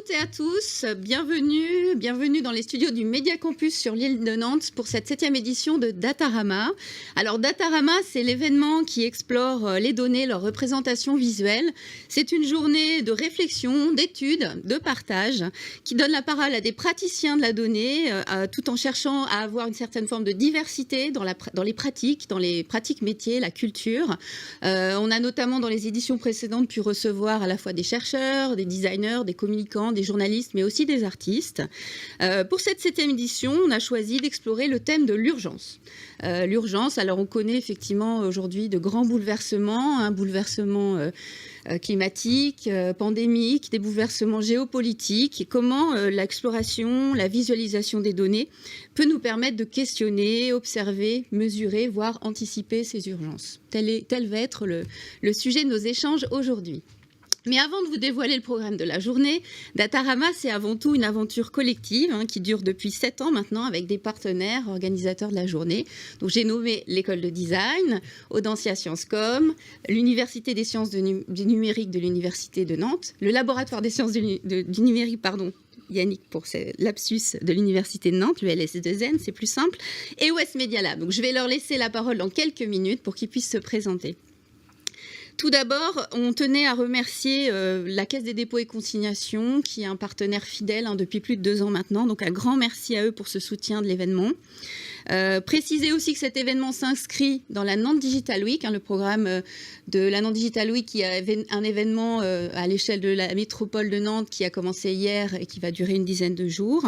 toutes et à tous, bienvenue dans les studios du Média Campus sur l'île de Nantes pour cette 7e édition de Datarama. Alors Datarama, c'est l'événement qui explore les données, leur représentation visuelle. C'est une journée de réflexion, d'études, de partage, qui donne la parole à des praticiens de la donnée, tout en cherchant à avoir une certaine forme de diversité dans les pratiques métiers, la culture. On a notamment dans les éditions précédentes pu recevoir à la fois des chercheurs, des designers, des communicants, des journalistes, mais aussi des artistes. Pour cette 7e édition, on a choisi d'explorer le thème de l'urgence. L'urgence, alors on connaît effectivement aujourd'hui de grands bouleversements, un bouleversement climatique, pandémique, des bouleversements géopolitiques, et comment l'exploration, la visualisation des données peut nous permettre de questionner, observer, mesurer, voire anticiper ces urgences. Tel va être le sujet de nos échanges aujourd'hui. Mais avant de vous dévoiler le programme de la journée, Datarama, c'est avant tout une aventure collective qui dure depuis 7 ans maintenant avec des partenaires organisateurs de la journée. Donc, j'ai nommé l'école de design, Audencia Sciences Com, l'université des sciences du numérique de l'université de Nantes, le laboratoire des sciences du numérique, Yannick pour ce lapsus de l'université de Nantes, le LS2N, c'est plus simple, et West Media Lab. Donc, je vais leur laisser la parole dans quelques minutes pour qu'ils puissent se présenter. Tout d'abord, on tenait à remercier la Caisse des dépôts et consignations, qui est un partenaire fidèle depuis plus de 2 ans maintenant. Donc, un grand merci à eux pour ce soutien de l'événement. Préciser aussi que cet événement s'inscrit dans la Nantes Digital Week, le programme de la Nantes Digital Week, qui a un événement à l'échelle de la métropole de Nantes qui a commencé hier et qui va durer une dizaine de jours.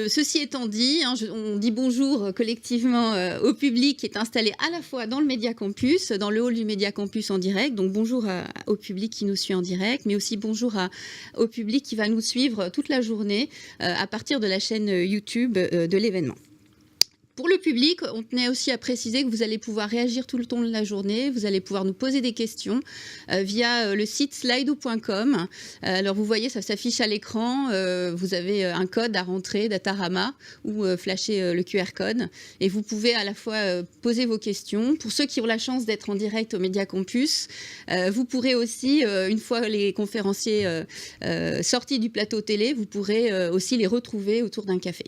Ceci étant dit, on dit bonjour collectivement au public qui est installé à la fois dans le Média Campus, dans le hall du Média Campus en direct. Donc bonjour au public qui nous suit en direct, mais aussi bonjour au public qui va nous suivre toute la journée à partir de la chaîne YouTube de l'événement. Pour le public, on tenait aussi à préciser que vous allez pouvoir réagir tout le long de la journée. Vous allez pouvoir nous poser des questions via le site slido.com. Alors, vous voyez, ça s'affiche à l'écran. Vous avez un code à rentrer, Datarama, ou flasher le QR code. Et vous pouvez à la fois poser vos questions. Pour ceux qui ont la chance d'être en direct au Média Campus, vous pourrez aussi, une fois les conférenciers sortis du plateau télé, vous pourrez aussi les retrouver autour d'un café.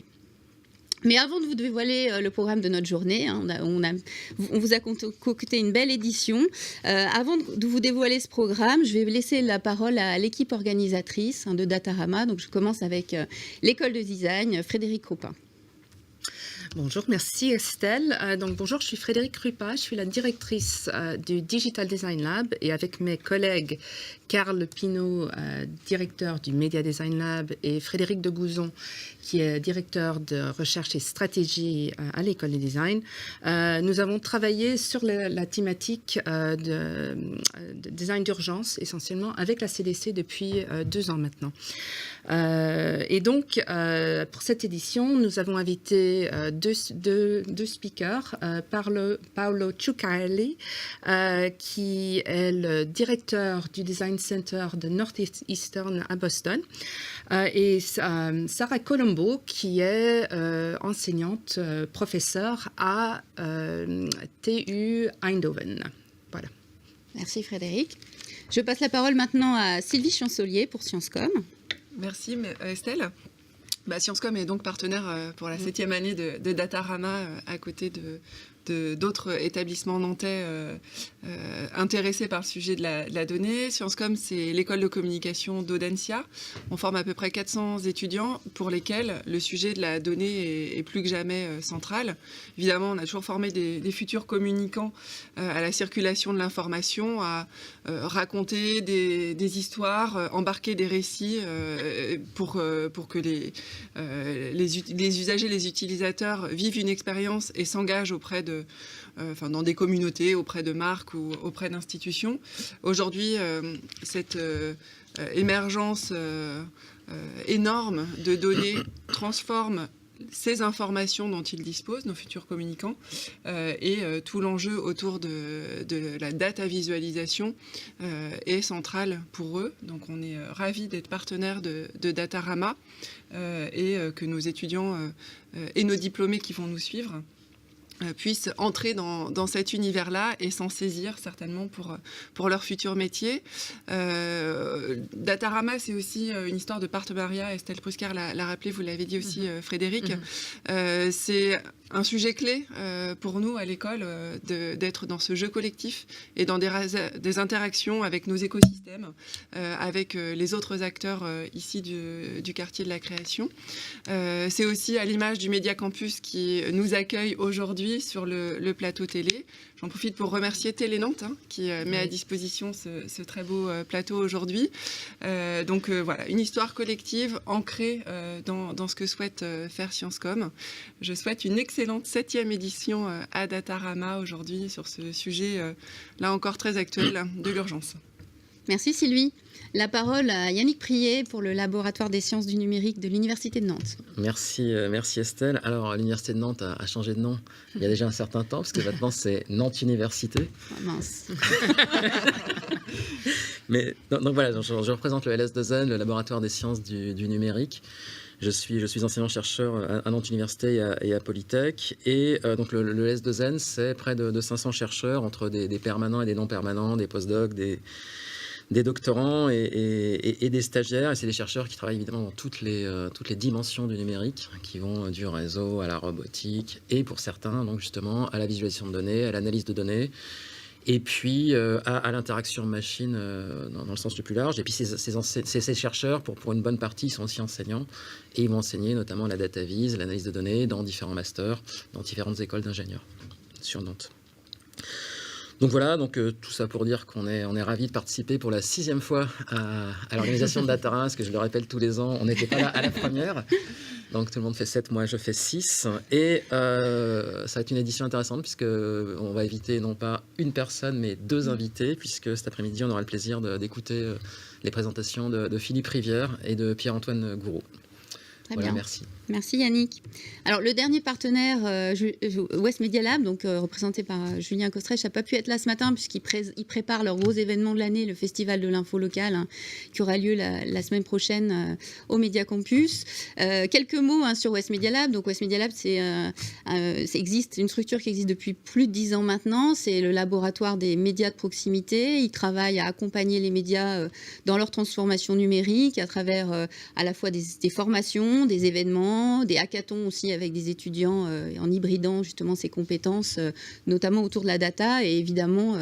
Mais avant de vous dévoiler le programme de notre journée, on vous a concocté une belle édition. Avant de vous dévoiler ce programme, je vais laisser la parole à l'équipe organisatrice de Datarama. Donc, je commence avec l'école de design, Frédéric Cropin. Bonjour, merci Estelle. Bonjour, je suis Frédéric Rupa, je suis la directrice du Digital Design Lab et avec mes collègues Carl Pinault, directeur du Media Design Lab, et Frédéric Degouzon, qui est directeur de recherche et stratégie à l'école de design. Nous avons travaillé sur la thématique de design d'urgence, essentiellement avec la CDC depuis 2 ans maintenant. Et donc, pour cette édition, nous avons invité deux speakers, Paolo Ciuccarelli, qui est le directeur du Design Center de Northeastern à Boston, et Sara Columbo, qui est enseignante, professeure à TU Eindhoven. Voilà. Merci Frédéric. Je passe la parole maintenant à Sylvie Chancelier pour Sciences Com. Merci Estelle. Sciences Com est donc partenaire pour la 7e année de Datarama à côté d'autres établissements nantais intéressés par le sujet de la donnée. Sciences Com, c'est l'école de communication d'Audencia. On forme à peu près 400 étudiants pour lesquels le sujet de la donnée est plus que jamais central. Évidemment, on a toujours formé des futurs communicants à la circulation de l'information, à raconter des histoires, embarquer des récits pour que les usagers, les utilisateurs vivent une expérience et s'engagent auprès dans des communautés, auprès de marques ou auprès d'institutions. Aujourd'hui, cette émergence énorme de données transforme ces informations dont ils disposent, nos futurs communicants, et tout l'enjeu autour de la data visualisation est central pour eux. Donc on est ravis d'être partenaires de Datarama et que nos étudiants et nos diplômés qui vont nous suivre puissent entrer dans cet univers-là et s'en saisir certainement pour leur futur métier. Datarama, c'est aussi une histoire de partenariat. Estelle Pruscar l'a rappelé, vous l'avez dit aussi, Frédéric. C'est un sujet clé pour nous à l'école d'être dans ce jeu collectif et dans des interactions avec nos écosystèmes, avec les autres acteurs ici du quartier de la création. C'est aussi à l'image du Média Campus qui nous accueille aujourd'hui sur le plateau télé. J'en profite pour remercier Télé Nantes qui met à disposition ce très beau plateau aujourd'hui. Donc voilà, une histoire collective ancrée dans ce que souhaite faire Sciencescom. Je souhaite une excellente 7e édition à Datarama aujourd'hui sur ce sujet là encore très actuel de l'urgence. Merci Sylvie. La parole à Yannick Prié pour le laboratoire des sciences du numérique de l'Université de Nantes. Merci Estelle. Alors, l'Université de Nantes a changé de nom il y a déjà un certain temps, parce que maintenant c'est Nantes Université. Oh, mince. Mais, donc voilà, je représente le LS2N, le laboratoire des sciences du numérique. Je suis enseignant-chercheur à Nantes Université et à Polytech. Et donc le LS2N, c'est près de 500 chercheurs, entre des permanents et des non-permanents, des postdocs, des doctorants et des stagiaires. Et c'est des chercheurs qui travaillent évidemment dans toutes les dimensions du numérique, qui vont du réseau à la robotique, et pour certains, donc justement, à la visualisation de données, à l'analyse de données, et puis à l'interaction machine dans le sens le plus large. Et puis ces chercheurs, pour une bonne partie, ils sont aussi enseignants, et ils vont enseigner notamment la Dataviz, l'analyse de données, dans différents masters, dans différentes écoles d'ingénieurs sur Nantes. Donc voilà, tout ça pour dire qu'on est ravis de participer pour la 6e fois à l'organisation de Datarama, parce que je le rappelle tous les ans, on n'était pas là à la première. Donc tout le monde fait 7, moi je fais 6. Et ça va être une édition intéressante, puisqu'on va inviter non pas une personne, mais 2 invités, puisque cet après-midi, on aura le plaisir d'écouter les présentations de Philippe Rivière et de Pierre-Antoine Gourraud. Très voilà, bien. merci. Merci Yannick. Alors le dernier partenaire, West Media Lab, donc représenté par Julien Kostrech, n'a pas pu être là ce matin puisqu'il prépare leur gros événement de l'année, le Festival de l'info locale, qui aura lieu la semaine prochaine au Média Campus. Quelques mots sur West Media Lab. Donc West Media Lab, c'est une structure qui existe depuis plus de 10 ans maintenant. C'est le laboratoire des médias de proximité. Il travaille à accompagner les médias dans leur transformation numérique à travers à la fois des formations, des événements, des hackathons aussi avec des étudiants en hybridant justement ces compétences, notamment autour de la data. Et évidemment,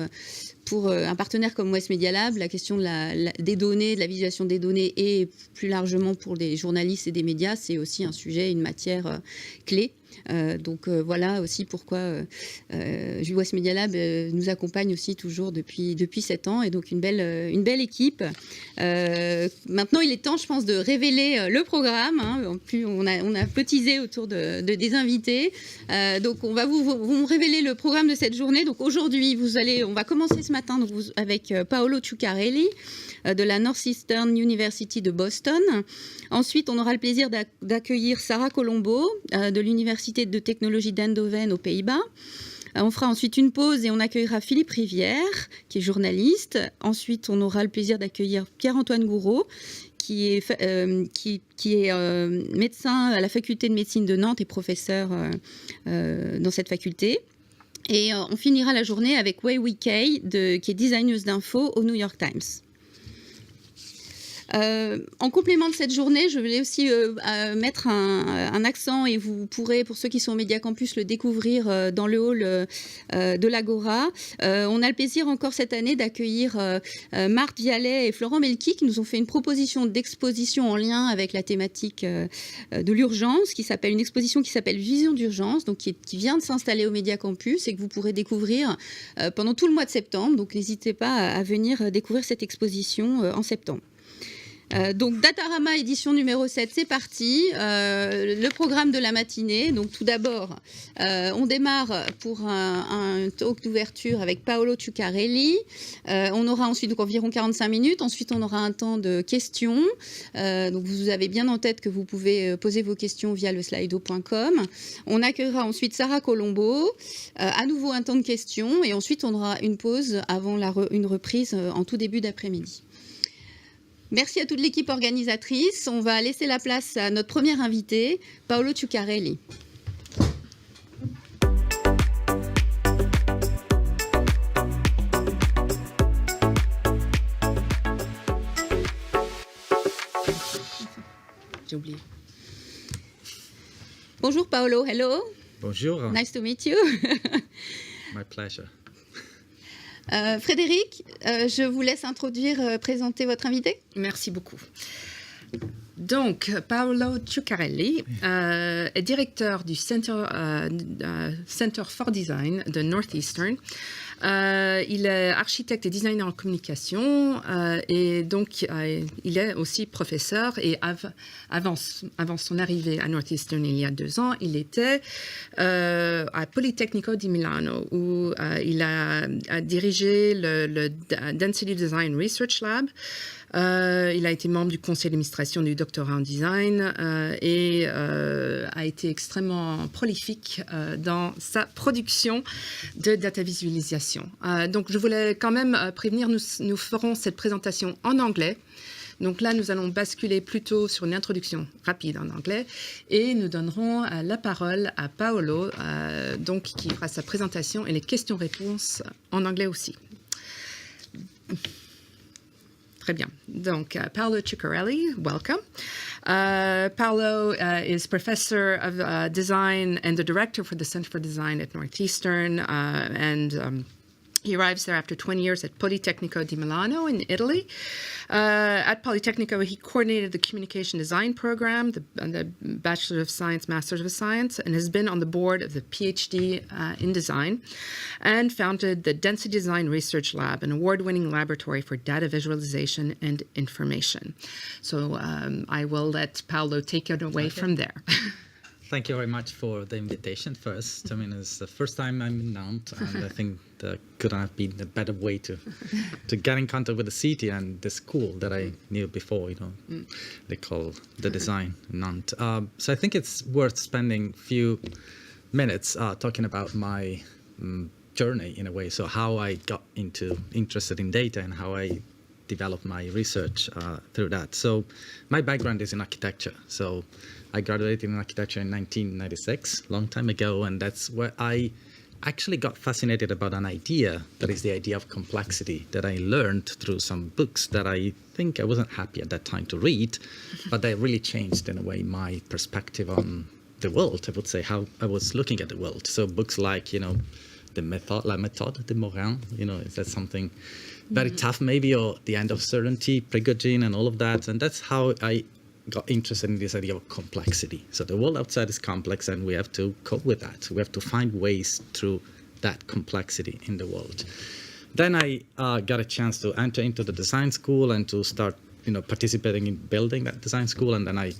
pour un partenaire comme West Media Lab, la question des données, de la visualisation des données et plus largement pour des journalistes et des médias, c'est aussi un sujet, une matière clé. Donc voilà aussi pourquoi West Media Lab nous accompagne aussi toujours depuis 7 ans, et donc une belle équipe. Maintenant, il est temps, je pense, de révéler le programme. En plus, on a petisé autour des invités. Donc on va vous révéler le programme de cette journée. Donc aujourd'hui, on va commencer ce matin avec Paolo Ciuccarelli de la Northeastern University de Boston. Ensuite, on aura le plaisir d'accueillir Sara Columbo de l'Université de technologie d'Eindhoven aux Pays-Bas. On fera ensuite une pause et on accueillera Philippe Rivière, qui est journaliste. Ensuite, on aura le plaisir d'accueillir Pierre-Antoine Gourraud, qui est médecin à la faculté de médecine de Nantes et professeur dans cette faculté. Et on finira la journée avec Weiyi Cai, qui est designeuse d'info au New York Times. En complément de cette journée, je voulais aussi mettre un accent, et vous pourrez, pour ceux qui sont au Média Campus, le découvrir dans le hall de l'Agora. On a le plaisir encore cette année d'accueillir Marc Vialet et Florent Melki, qui nous ont fait une proposition d'exposition en lien avec la thématique de l'urgence, une exposition qui s'appelle Vision d'urgence, donc qui vient de s'installer au Média Campus et que vous pourrez découvrir pendant tout le mois de septembre. Donc n'hésitez pas à venir découvrir cette exposition en septembre. Donc Datarama édition numéro 7, c'est parti. Le programme de la matinée. Donc tout d'abord, on démarre pour un talk d'ouverture avec Paolo Ciuccarelli. On aura ensuite donc environ 45 minutes. Ensuite, on aura un temps de questions. Donc vous avez bien en tête que vous pouvez poser vos questions via le slido.com. On accueillera ensuite Sara Columbo. À nouveau un temps de questions. Et ensuite, on aura une pause avant une reprise en tout début d'après-midi. Merci à toute l'équipe organisatrice. On va laisser la place à notre premier invité, Paolo Ciuccarelli. j'ai oublié. Bonjour Paolo, hello. Bonjour. Nice to meet you. My pleasure. Frédéric, je vous laisse introduire, présenter votre invité. Merci beaucoup. Donc, Paolo Ciuccarelli est directeur du Center for Design de Northeastern. Il est architecte et designer en communication et donc il est aussi professeur. Et avant son arrivée à Northeastern il y a 2 ans, il était à Politecnico di Milano où il a dirigé le Density Design Research Lab. Il a été membre du conseil d'administration du doctorat en design et a été extrêmement prolifique dans sa production de data visualisation. Donc, je voulais quand même prévenir, nous ferons cette présentation en anglais. Donc là, nous allons basculer plutôt sur une introduction rapide en anglais et nous donnerons la parole à Paolo, donc, qui fera sa présentation et les questions-réponses en anglais aussi. Très bien. Donc, Paolo Ciuccarelli, welcome. Paolo is professor of design and the director for the Center for Design at Northeastern, and he arrives there after 20 years at Politecnico di Milano in Italy. At Politecnico, he coordinated the communication design program, the Bachelor of Science, Master of Science, and has been on the board of the PhD in design, and founded the Density Design Research Lab, an award-winning laboratory for data visualization and information. So I will let Paolo take it away from there. Thank you very much for the invitation first. I mean, it's the first time I'm in Nantes, and I think there couldn't have been a better way to get in contact with the city and the school that I knew before, they call the design in Nantes. So I think it's worth spending a few minutes talking about my journey in a way, so how I got interested in data and how I developed my research through that. So my background is in architecture. So I graduated in architecture in 1996, long time ago, and that's where I actually got fascinated about an idea, that is the idea of complexity, that I learned through some books that I think I wasn't happy at that time to read, but they really changed in a way my perspective on the world, I would say, how I was looking at the world. So books like, the method, La Méthode de Morin, is that something very tough maybe, or The End of Certainty, Prigogine and all of that, and that's how I got interested in this idea of complexity. So the world outside is complex and we have to cope with that. We have to find ways through that complexity in the world. Then I got a chance to enter into the design school and to start, participating in building that design school. And then I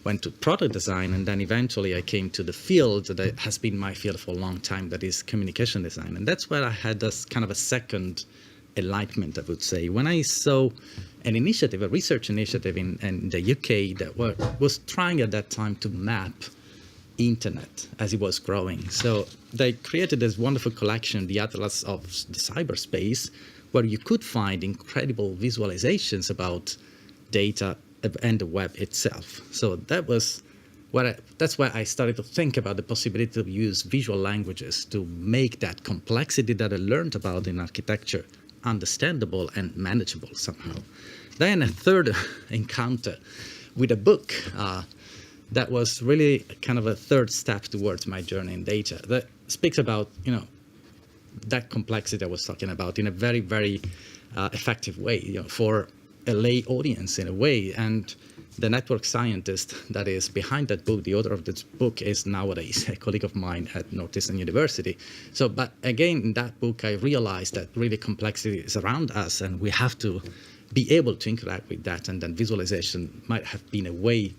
went to product design, and then eventually I came to the field that has been my field for a long time, that is communication design. And that's where I had this kind of a second enlightenment, I would say, when I saw an initiative, a research initiative in the UK that was trying at that time to map internet as it was growing. So they created this wonderful collection, the Atlas of the Cyberspace, where you could find incredible visualizations about data and the web itself. So that's where I started to think about the possibility to use visual languages to make that complexity that I learned about in architecture understandable and manageable somehow. Then a third encounter with a book that was really kind of a third step towards my journey in data that speaks about, that complexity I was talking about in a very, very effective way, for a lay audience in a way. And the network scientist that is behind that book, the author of this book, is nowadays a colleague of mine at Northeastern University. So, but again, in that book, I realized that really complexity is around us and we have to be able to interact with that, and then visualization might have been a way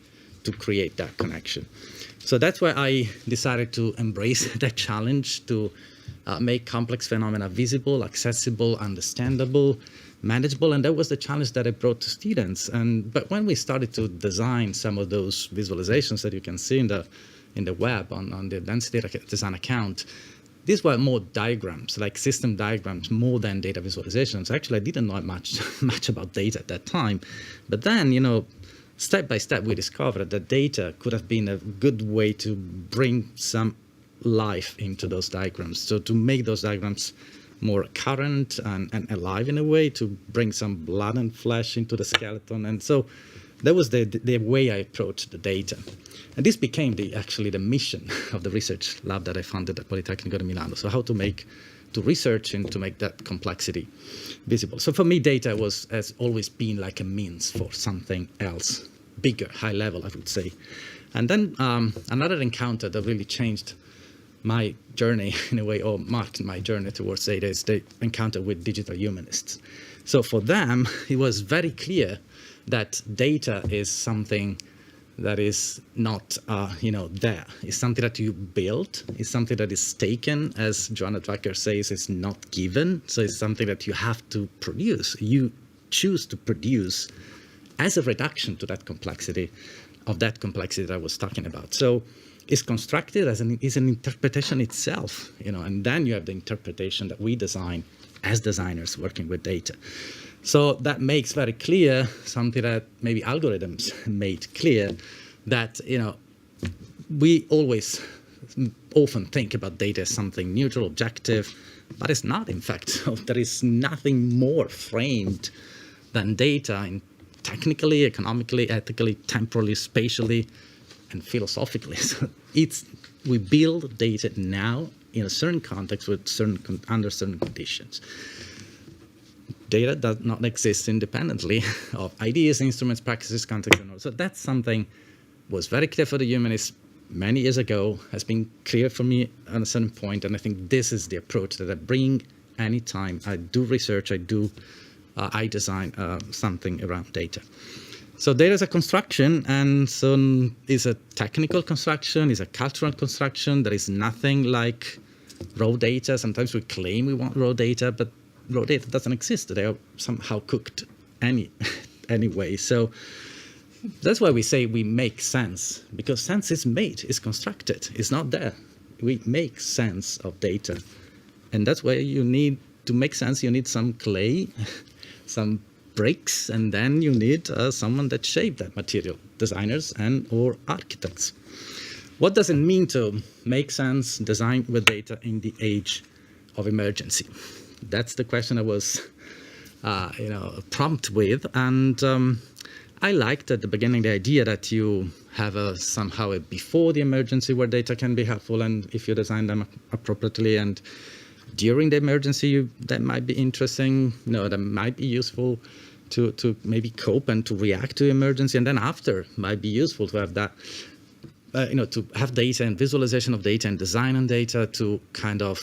to create that connection. So that's why I decided to embrace that challenge to make complex phenomena visible, accessible, understandable, manageable, and that was the challenge that I brought to students. But when we started to design some of those visualizations that you can see in the web on the Density Design account, these were more diagrams, like system diagrams, more than data visualizations. Actually, I didn't know much about data at that time. But then, step by step, we discovered that data could have been a good way to bring some life into those diagrams. So to make those diagrams more current and alive in a way, to bring some blood and flesh into the skeleton. And so that was the way I approached the data. And this became actually the mission of the research lab that I founded at Politecnico di Milano. So how to research and to make that complexity visible. So for me, data has always been like a means for something else, bigger, high level, I would say. And then another encounter that really changed my journey in a way, or marked my journey towards data, is the encounter with digital humanists. So for them, it was very clear that data is something that is not, there. It's something that you build. It's something that is taken, as Joanna Drucker says, it's not given. So it's something that you have to produce. You choose to produce as a reduction to that complexity, that I was talking about. So it's constructed as an interpretation itself, and then you have the interpretation that we design as designers working with data. So that makes very clear something that maybe algorithms made clear, that we often think about data as something neutral, objective, but it's not, in fact. So there is nothing more framed than data in technically, economically, ethically, temporally, spatially, and philosophically. So we build data now in a certain context under certain conditions. Data does not exist independently of ideas, instruments, practices, context, and all. So that's something was very clear for the humanists many years ago, has been clear for me at a certain point, and I think this is the approach that I bring anytime I do research, I design something around data. So data is a construction, and so is a technical construction, is a cultural construction. There is nothing like raw data. Sometimes we claim we want raw data, but raw data doesn't exist. They are somehow cooked anyway. So that's why we say we make sense, because sense is made, is constructed, it's not there. We make sense of data. And that's why to make sense, you need some clay, some bricks, and then you need someone that shaped that material, designers or architects. What does it mean to make sense, design with data in the age of emergency? That's the question I was, prompt with, and I liked at the beginning the idea that you have somehow a before the emergency where data can be helpful, and if you design them appropriately, and during the emergency that might be interesting, that might be useful to maybe cope and to react to emergency, and then after might be useful to have that. To have data and visualization of data and design on data to kind of,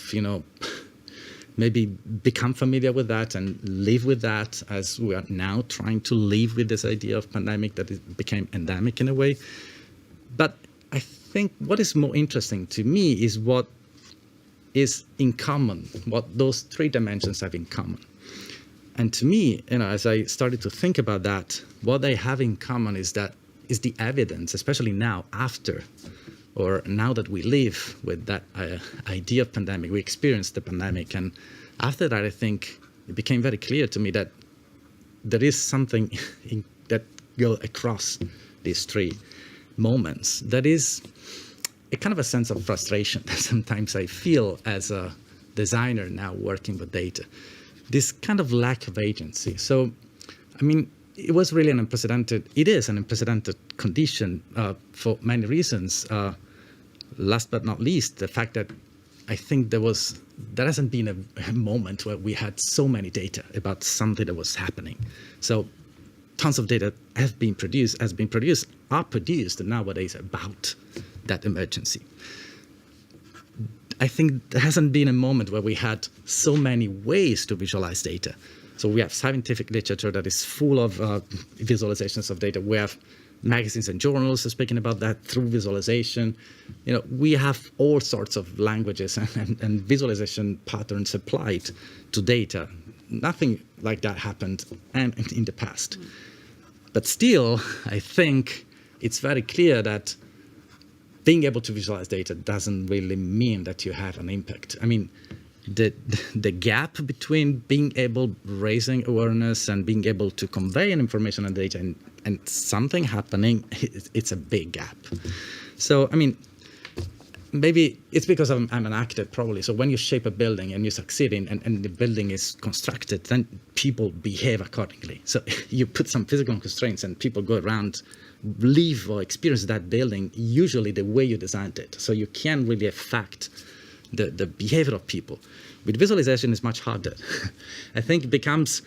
maybe become familiar with that and live with that, as we are now trying to live with this idea of pandemic that it became endemic in a way. But I think what is more interesting to me is what is in common, what those three dimensions have in common. And to me, as I started to think about that, what they have in common is the evidence, especially now now that we live with that idea of pandemic, we experienced the pandemic, and after that, I think it became very clear to me that there is something that goes across these three moments. That is a kind of a sense of frustration that sometimes I feel as a designer now working with data. This kind of lack of agency. So, it was really it is an unprecedented condition for many reasons. Last but not least, the fact that I think there hasn't been a moment where we had so many data about something that was happening. So tons of data are produced nowadays about that emergency. I think there hasn't been a moment where we had so many ways to visualize data. So we have scientific literature that is full of visualizations of data. We have magazines and journals speaking about that through visualization. We have all sorts of languages and visualization patterns applied to data. Nothing like that happened in the past. But still, I think it's very clear that being able to visualize data doesn't really mean that you have an impact. The gap between being able raising awareness and being able to convey an information and data and something happening, it's a big gap. So, maybe it's because I'm an actor, probably. So when you shape a building and you succeed and the building is constructed, then people behave accordingly. So you put some physical constraints and people go around, live or experience that building usually the way you designed it. So you can't really affect the behavior of people. With visualization, it's much harder. I think because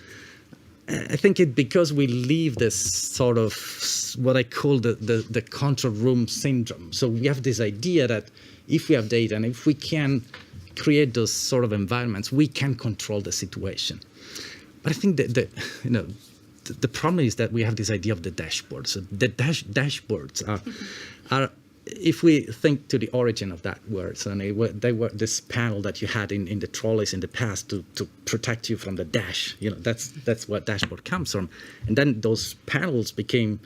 we leave this sort of what I call the control room syndrome. So we have this idea that if we have data and if we can create those sort of environments, we can control the situation. But I think that the problem is that we have this idea of the dashboard. So the dashboards are if we think to the origin of that word, so they were this panel that you had in the trolleys in the past to protect you from the dash. That's where dashboard comes from. And then those panels became,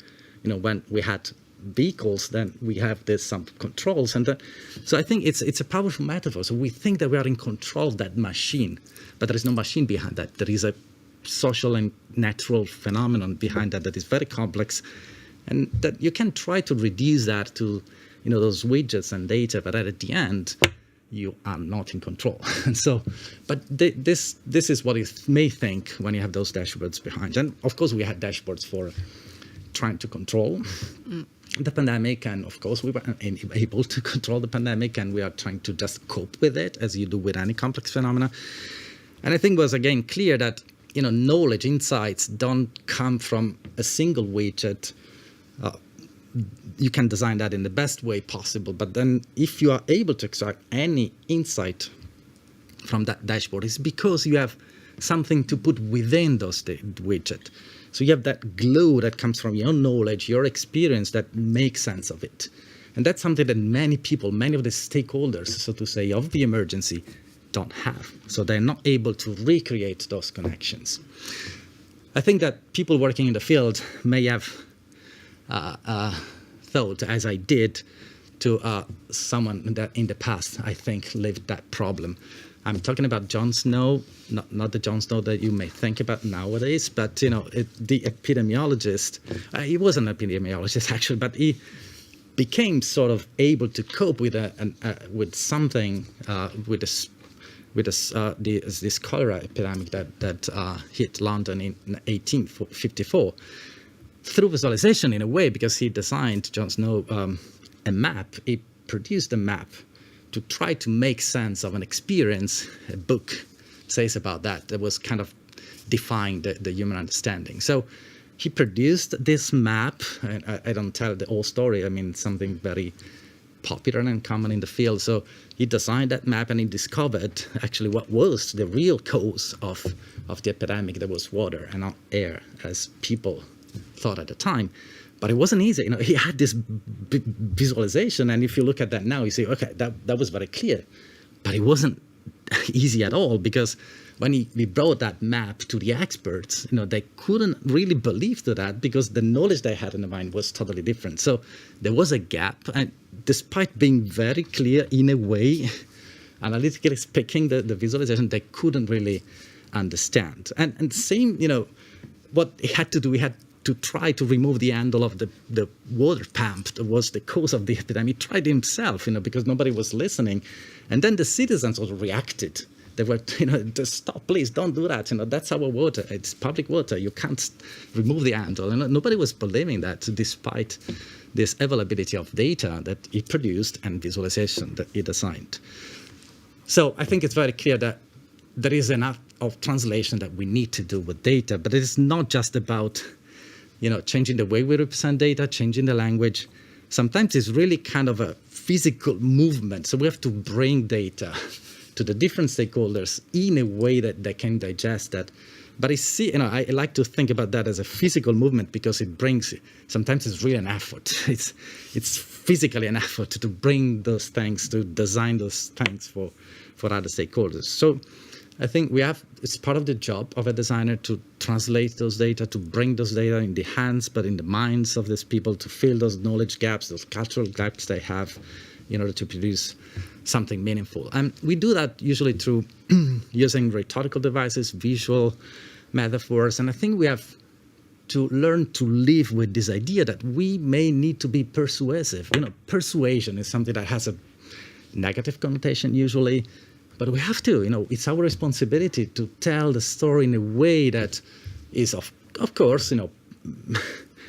when we had vehicles, then we have some controls. And so I think it's a powerful metaphor. So we think that we are in control of that machine, but there is no machine behind that. There is a social and natural phenomenon behind that is very complex, and that you can try to reduce that to those widgets and data, but at the end you are not in control. And so, but this is what you may think when you have those dashboards behind. And of course we had dashboards for trying to control the pandemic, and of course we were able to control the pandemic, and we are trying to just cope with it as you do with any complex phenomena. And I think it was again clear that knowledge, insights don't come from a single widget. You can design that in the best way possible, but then if you are able to extract any insight from that dashboard, it's because you have something to put within those widget. So you have that glow that comes from your knowledge, your experience, that makes sense of it. And that's something that many people, many of the stakeholders, so to say, of the emergency don't have. So they're not able to recreate those connections. I think that people working in the field may have thought, as I did, to someone that in the past, I think, lived that problem. I'm talking about Jon Snow, not the Jon Snow that you may think about nowadays, but the epidemiologist. He was an epidemiologist actually, but he became sort of able to cope with something with this cholera epidemic that hit London in 1854. Through visualization, in a way, because he designed, Jon Snow, a map. He produced a map to try to make sense of an experience. A book says about that was kind of defying the human understanding. So he produced this map, and I don't tell the whole story. I mean, something very popular and common in the field. So he designed that map, and he discovered actually what was the real cause of the epidemic. That was water and not air, as people thought at the time. But it wasn't easy. He had this visualization, and if you look at that now, you say, okay, that was very clear. But it wasn't easy at all, because when we brought that map to the experts, they couldn't really believe to that, because the knowledge they had in the mind was totally different. So there was a gap, and despite being very clear in a way, analytically speaking, the visualization, they couldn't really understand. And same, what he had to do, he had to try to remove the handle of the water pump that was the cause of the epidemic. He tried himself, because nobody was listening. And then the citizens also reacted. They were, just stop, please, don't do that. That's our water. It's public water. You can't remove the handle. And nobody was believing that, despite this availability of data that he produced and visualization that he designed. So I think it's very clear that there is enough of translation that we need to do with data, but it is not just about changing the way we represent data, changing the language. Sometimes it's really kind of a physical movement. So we have to bring data to the different stakeholders in a way that they can digest that. But I like to think about that as a physical movement, because it brings, sometimes it's really an effort. It's physically an effort to bring those things, to design those things for other stakeholders. So I think it's part of the job of a designer to translate those data, to bring those data in the hands, but in the minds of these people, to fill those knowledge gaps, those cultural gaps they have, in order to produce something meaningful. And we do that usually through using rhetorical devices, visual metaphors. And I think we have to learn to live with this idea that we may need to be persuasive. Persuasion is something that has a negative connotation usually. But we have to, it's our responsibility to tell the story in a way that is, of course,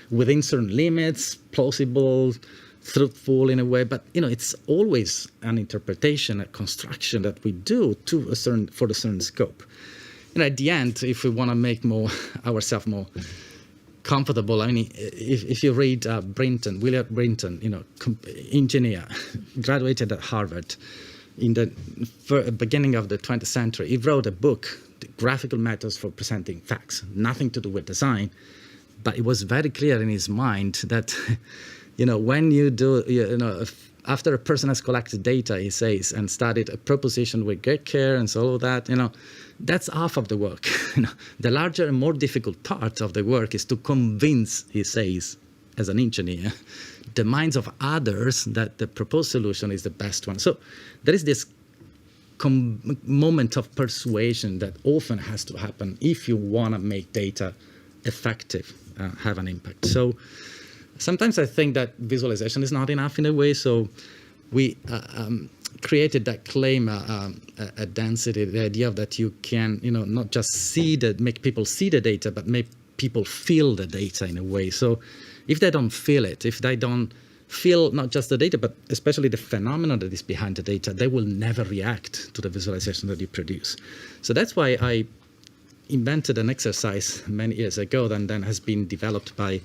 within certain limits, plausible, truthful in a way. But, it's always an interpretation, a construction that we do for a certain scope. At the end, if we want to make ourselves more comfortable, if you read William Brinton, engineer, graduated at Harvard, in the beginning of the 20th century, he wrote a book, The Graphical Methods for Presenting Facts, nothing to do with design, but it was very clear in his mind that, when you do, after a person has collected data, he says, and studied a proposition with great care and so all of that, that's half of the work. The larger and more difficult part of the work is to convince, he says, as an engineer, the minds of others that the proposed solution is the best one. So there is this moment of persuasion that often has to happen if you want to make data effective, have an impact. So sometimes I think that visualization is not enough in a way. So we created that claim, a density, the idea that you can, not just make people see the data, but make people feel the data in a way. So if they don't feel it, if they don't feel not just the data, but especially the phenomenon that is behind the data, they will never react to the visualization that you produce. So that's why I invented an exercise many years ago that then has been developed by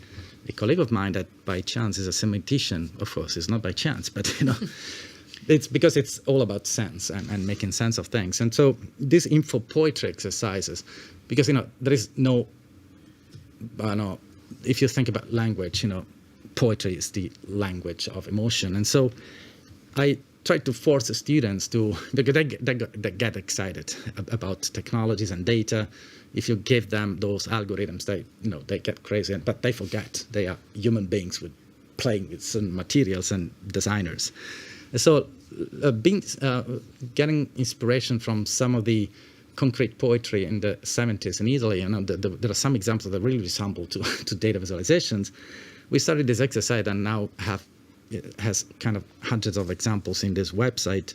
a colleague of mine that by chance is a semantician. Of course, it's not by chance, but it's because it's all about sense and making sense of things. And so these info poetry exercises, because there is if you think about language, poetry is the language of emotion. And so I try to force the students because they get excited about technologies and data. If you give them those algorithms, they get crazy, but they forget they are human beings playing with certain materials and designers. So getting inspiration from some of the concrete poetry in the 70s in Italy, there are some examples that really resemble to data visualizations. We started this exercise and now has kind of hundreds of examples in this website.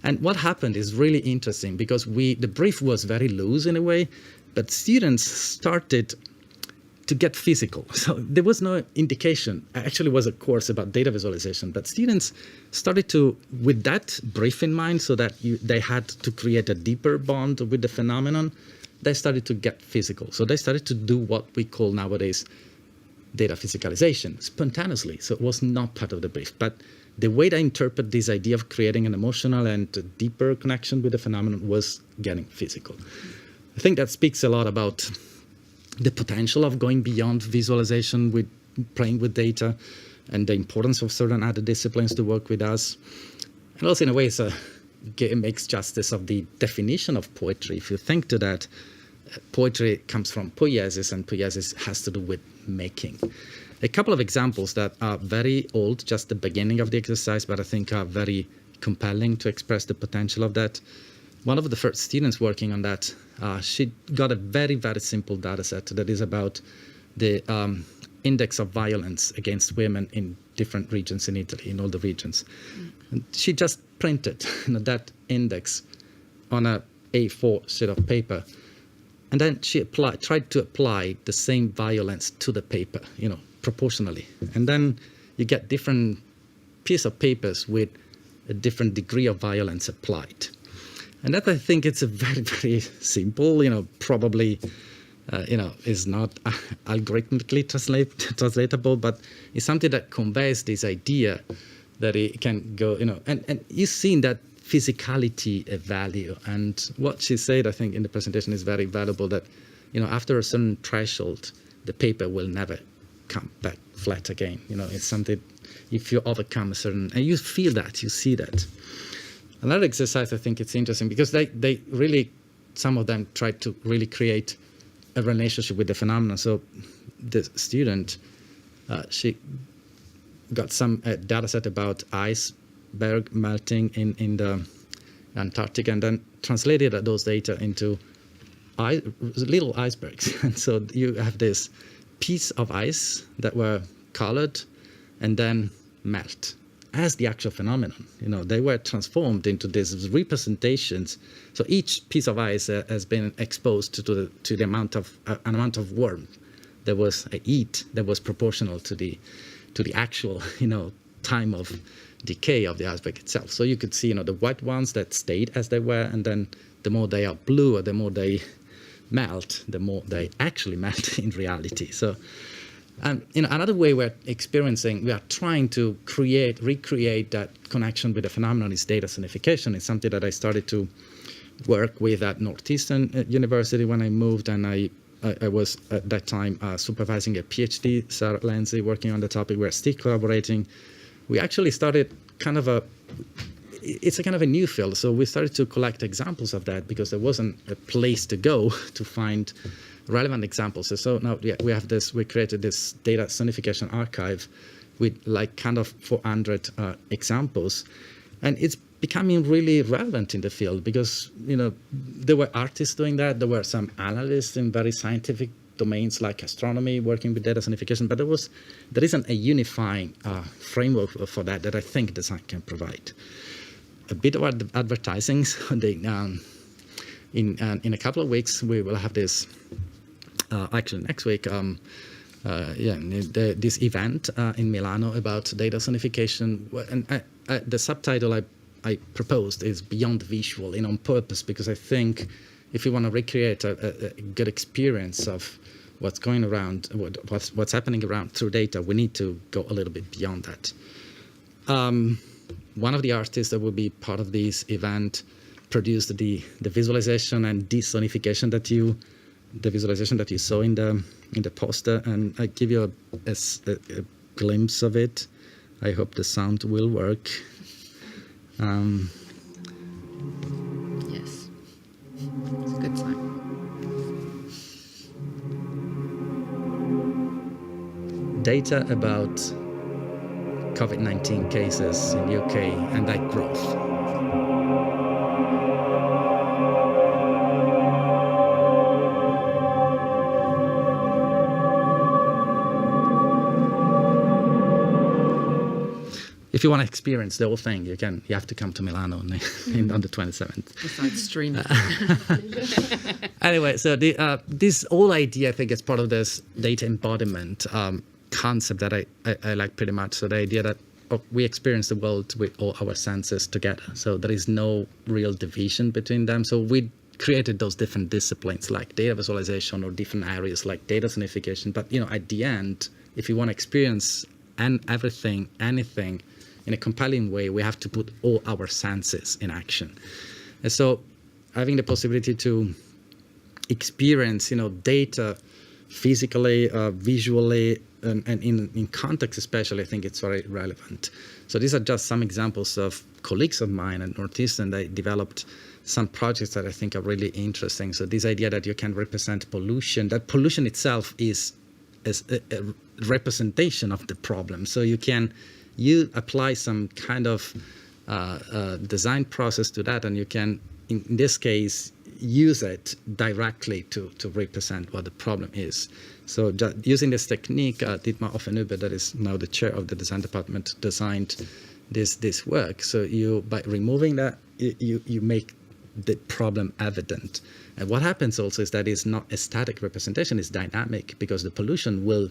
And what happened is really interesting because the brief was very loose in a way, but students started to get physical. So there was no indication. Actually, it was a course about data visualization, but students started to, with that brief in mind, so that they had to create a deeper bond with the phenomenon, they started to get physical. So they started to do what we call nowadays data physicalization spontaneously. So it was not part of the brief, but the way they interpret this idea of creating an emotional and a deeper connection with the phenomenon was getting physical. I think that speaks a lot about the potential of going beyond visualization with playing with data and the importance of certain other disciplines to work with us. And also in a way it makes justice of the definition of poetry. If you think to that, poetry comes from poiesis, and poiesis has to do with making. A couple of examples that are very old, just the beginning of the exercise, but I think are very compelling to express the potential of that. One of the first students working on that, she got a very, very simple data set that is about the index of violence against women in different regions in Italy, in all the regions. And she just printed that index on a A4 sheet of paper. And then she tried to apply the same violence to the paper, proportionally. And then you get different pieces of papers with a different degree of violence applied. And that, I think, it's a very, very simple, probably, is not algorithmically translatable, but it's something that conveys this idea that it can go, and you've seen that physicality a value. And what she said, I think, in the presentation is very valuable, that, after a certain threshold, the paper will never come back flat again. It's something, if you overcome a certain, and you feel that, you see that. Another exercise, I think it's interesting because they really, some of them tried to really create a relationship with the phenomenon. So the student, she got some data set about iceberg melting in the Antarctic, and then translated those data into little icebergs. And so you have this piece of ice that were colored and then melt. as the actual phenomenon. They were transformed into these representations. So each piece of ice has been exposed to an amount of warmth that was heat that was proportional to the actual time of decay of the iceberg itself. So you could see the white ones that stayed as they were, and then the more they are blue or the more they melt, the more they actually melt in reality. So another way we are trying to recreate that connection with the phenomenon is data sonification. It's something that I started to work with at Northeastern University when I moved, and I was at that time supervising a PhD, Sara Columbo, working on the topic. We're still collaborating. We actually started it's a kind of a new field. So we started to collect examples of that because there wasn't a place to go to find relevant examples. So now we created this data sonification archive with kind of 400 examples. And it's becoming really relevant in the field because, there were artists doing that. There were some analysts in very scientific domains like astronomy working with data sonification, but there isn't a unifying framework for that I think design can provide. A bit about the advertising. In a couple of weeks, we will have this, actually next week, this event in Milano about data sonification. And the subtitle I proposed is Beyond Visual, on purpose, because I think if you want to recreate a good experience of what's going around, what's happening around through data, we need to go a little bit beyond that. One of the artists that will be part of this event produced the visualization and desonification the visualization that you saw in the poster, and I give you a glimpse of it. I hope the sound will work. Yes, it's a good sign. Data about COVID-19 cases in UK and that growth. If you want to experience the whole thing, you have to come to Milano on the 27th. Besides streaming. Anyway, so this whole idea, I think, is part of this data embodiment concept that I like pretty much. So the idea that we experience the world with all our senses together. So there is no real division between them. So we created those different disciplines like data visualization or different areas like data sonification. But at the end, if you want to experience anything in a compelling way, we have to put all our senses in action. And so having the possibility to experience, data physically, visually, and in context especially, I think it's very relevant. So these are just some examples of colleagues of mine at Northeastern. They developed some projects that I think are really interesting. So this idea that you can represent pollution, that pollution itself is a representation of the problem. So you apply some kind of design process to that, and you can, in this case, use it directly to represent what the problem is. So just using this technique, Dietmar Offenhuber, that is now the chair of the design department, designed this work. So by removing that, you make the problem evident. And what happens also is that it's not a static representation, it's dynamic, because the pollution will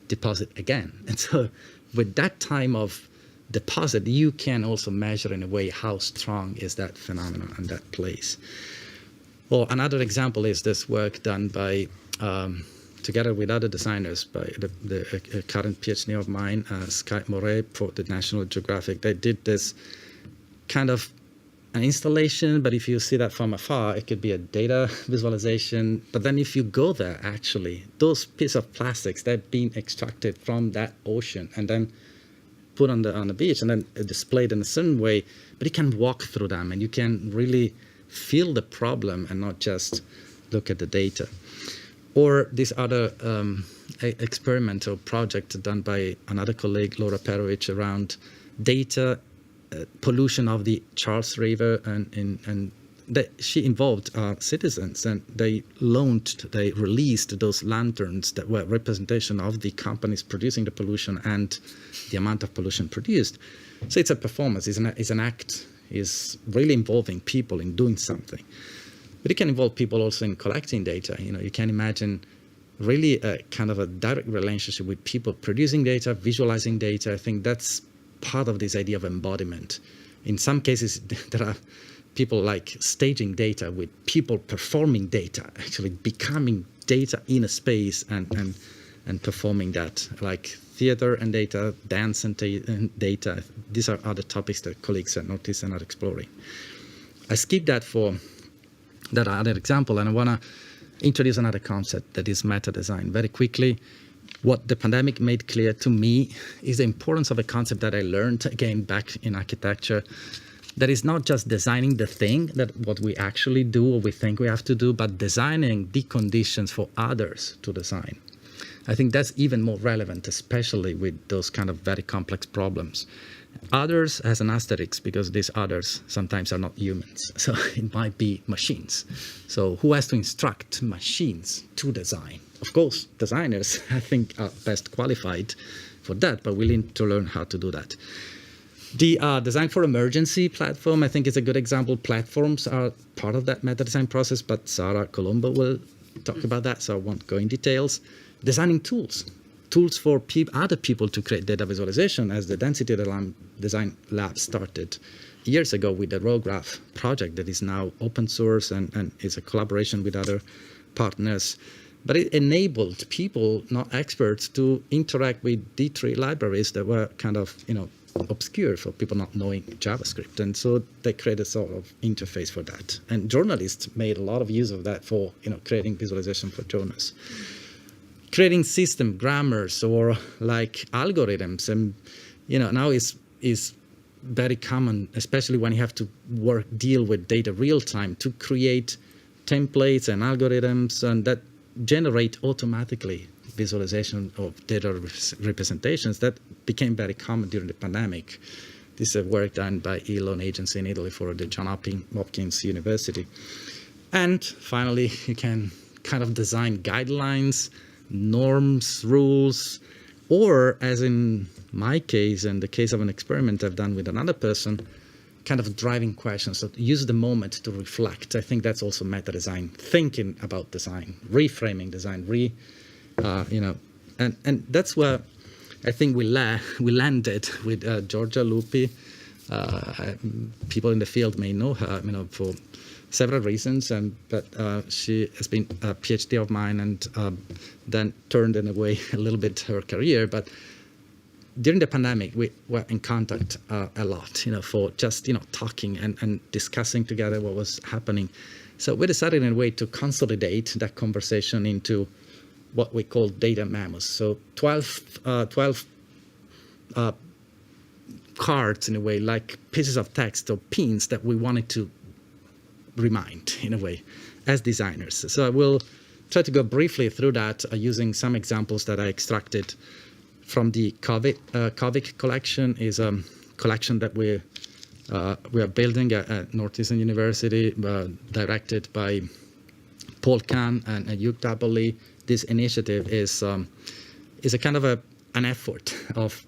deposit again. And so with that time of deposit, you can also measure in a way how strong is that phenomenon in that place. Well, another example is this work done by, together with other designers, by the current PhD of mine, Sky Moret, for the National Geographic. They did this kind of an installation, but if you see that from afar, it could be a data visualization. But then if you go there, actually, those pieces of plastics, they've been extracted from that ocean and then put on the beach and then displayed in a certain way, but you can walk through them and you can really feel the problem and not just look at the data. Or this other experimental project done by another colleague, Laura Perovich, around data pollution of the Charles River and she involved citizens, and they released those lanterns that were representation of the companies producing the pollution and the amount of pollution produced. So it's a performance, it's an act, is really involving people in doing something. But it can involve people also in collecting data. You can imagine really a kind of a direct relationship with people producing data, visualizing data. I think that's part of this idea of embodiment. In some cases, there are people like staging data with people performing data, actually becoming data in a space and performing that, like theater and data, dance and data. These are other topics that colleagues at Northeastern are exploring. I skipped that for that other example, and I want to introduce another concept that is meta design. Very quickly, what the pandemic made clear to me is the importance of a concept that I learned again back in architecture, that is not just designing the thing, that what we actually do or we think we have to do, but designing the conditions for others to design. I think that's even more relevant, especially with those kind of very complex problems. Others has an asterisk because these others sometimes are not humans. So it might be machines. So who has to instruct machines to design? Of course, designers, I think, are best qualified for that, but we need to learn how to do that. The Design for Emergency platform, I think, is a good example. Platforms are part of that meta design process, but Sara Columbo will talk about that, so I won't go in details. Designing tools for other people to create data visualization, as the Density Design Lab started years ago with the RowGraph project that is now open source and is a collaboration with other partners. But it enabled people, not experts, to interact with D3 libraries that were kind of, obscure for people not knowing JavaScript. And so they created a sort of interface for that. And journalists made a lot of use of that for, creating visualization for journals. Creating system grammars or like algorithms, and now is very common, especially when you have to deal with data real time, to create templates and algorithms and that generate automatically visualization of data representations. That became very common during the pandemic. This is work done by Elon Agency in Italy for the Johns Hopkins University. And finally, you can kind of design guidelines, norms, rules, or as in my case and the case of an experiment I've done with another person, kind of driving questions. So use the moment to reflect. I think that's also meta design, thinking about design, reframing design, and that's where I think we landed with Giorgia Lupi. People in the field may know her, for several reasons, but she has been a PhD of mine and then turned in a way a little bit her career. But during the pandemic, we were in contact a lot, for just, talking and discussing together what was happening. So we decided in a way to consolidate that conversation into what we call data memos. So 12 cards, in a way, like pieces of text or pins that we wanted to remind, in a way, as designers. So I will try to go briefly through that using some examples that I extracted from the Kovic collection. Is a collection that we are building at Northeastern University, directed by Paul Kahn and UW. This initiative is a kind of an effort of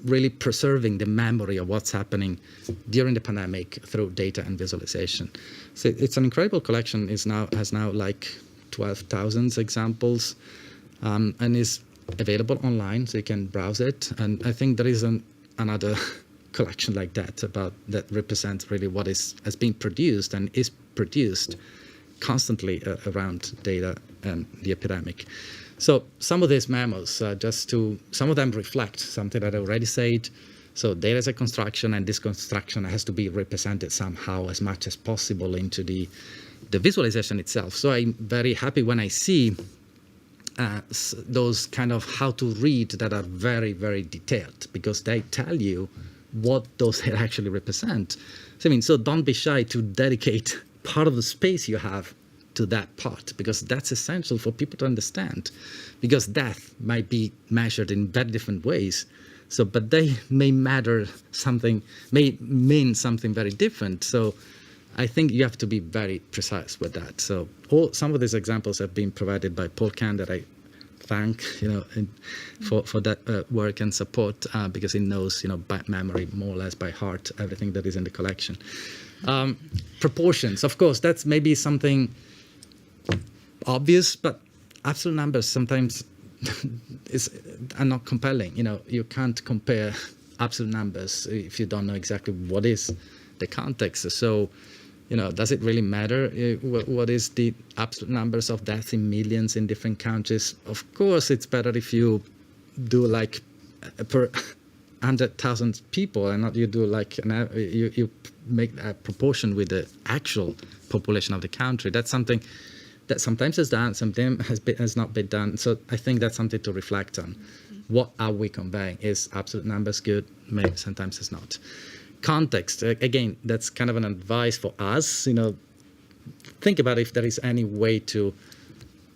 really preserving the memory of what's happening during the pandemic through data and visualization. So it's an incredible collection. Has now like 12,000 examples, and is available online, so you can browse it. And I think there is another collection like that that represents really what has been produced and is produced constantly around data and the epidemic. So some of these memos, some of them reflect something that I already said. So data is a construction, and this construction has to be represented somehow as much as possible into the visualization itself. So I'm very happy when I see those kind of how to read that are very, very detailed, because they tell you what those actually represent. So don't be shy to dedicate part of the space you have to that part, because that's essential for people to understand, because death might be measured in very different ways. So, but they may mean something very different. So I think you have to be very precise with that. So some of these examples have been provided by Paul Kahn, that I thank, for that work and support, because he knows, by memory, more or less by heart, everything that is in the collection. Proportions, of course, that's maybe something obvious, but absolute numbers sometimes are not compelling. You can't compare absolute numbers if you don't know exactly what is the context. So, does it really matter what is the absolute numbers of deaths in millions in different countries? Of course, it's better if you do like per 100,000 people, and not you do like you make a proportion with the actual population of the country. That's something that sometimes is done, sometimes has not been done. So I think that's something to reflect on. What are we conveying? Is absolute numbers good? Maybe sometimes it's not. Context, again, that's kind of an advice for us. Think about if there is any way to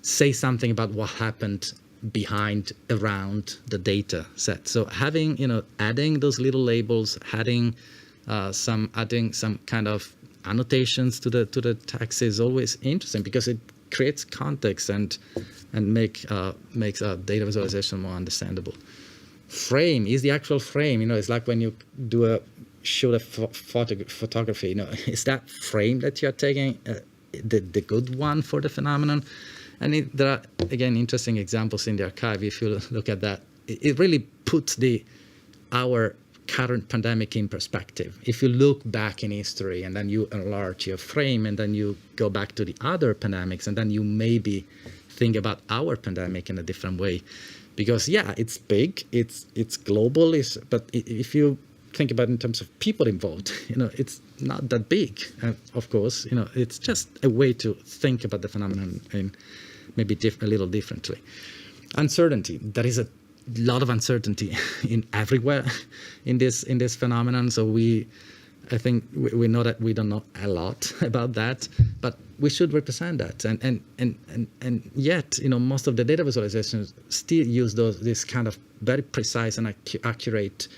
say something about what happened behind, around the data set. So having, adding those little labels, adding some kind of annotations to the text is always interesting, because it creates context and makes data visualization more understandable. Frame is the actual frame. It's like when you do shoot a photography. Is that frame that you're taking the good one for the phenomenon? And there are, again, interesting examples in the archive. If you look at that, it really puts our current pandemic in perspective. If you look back in history and then you enlarge your frame and then you go back to the other pandemics, and then you maybe think about our pandemic in a different way. Because, yeah, it's big, it's global, but if you think about it in terms of people involved, it's not that big. Of course, it's just a way to think about the phenomenon in maybe a little differently. Uncertainty. There is a lot of uncertainty everywhere in this phenomenon. So I think we know that we don't know a lot about that, but we should represent that. And yet, most of the data visualizations still use this kind of very precise and accurate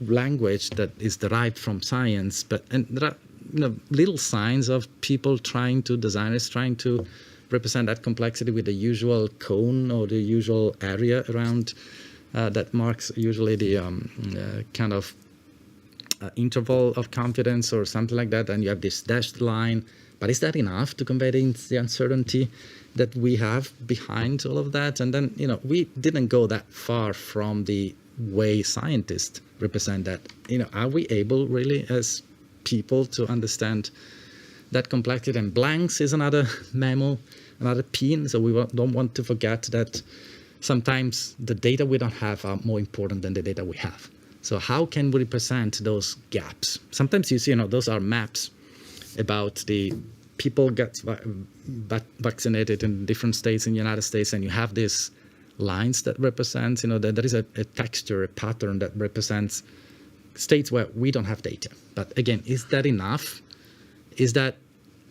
language that is derived from science, and there are little signs of designers trying to represent that complexity with the usual cone or the usual area around that marks usually the kind of interval of confidence or something like that, and you have this dashed line. But is that enough to convey the uncertainty that we have behind all of that? And then we didn't go that far from the way scientists represent that. Are we able really as people to understand that complexity? And blanks is another memo, another pin. So we don't want to forget that sometimes the data we don't have are more important than the data we have. So how can we represent those gaps? Sometimes you see, those are maps about the people get vaccinated in different states in the United States, and you have these lines that represents, that there is a texture, a pattern that represents states where we don't have data. But again, is that enough? Is that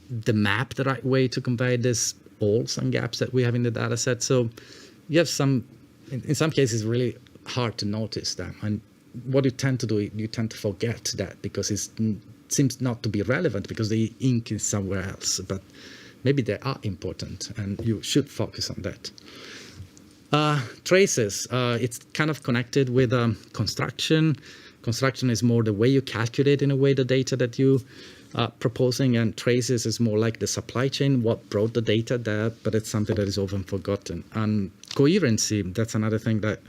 the map the right way to convey these holes and gaps that we have in the data set? So you have in some cases, really hard to notice them. And what you tend to do, you tend to forget that because it seems not to be relevant because the ink is somewhere else. But maybe they are important, and you should focus on that. Traces, it's kind of connected with construction. Construction is more the way you calculate in a way the data that you are proposing, and traces is more like the supply chain, what brought the data there, but it's something that is often forgotten. And coherency, that's another thing that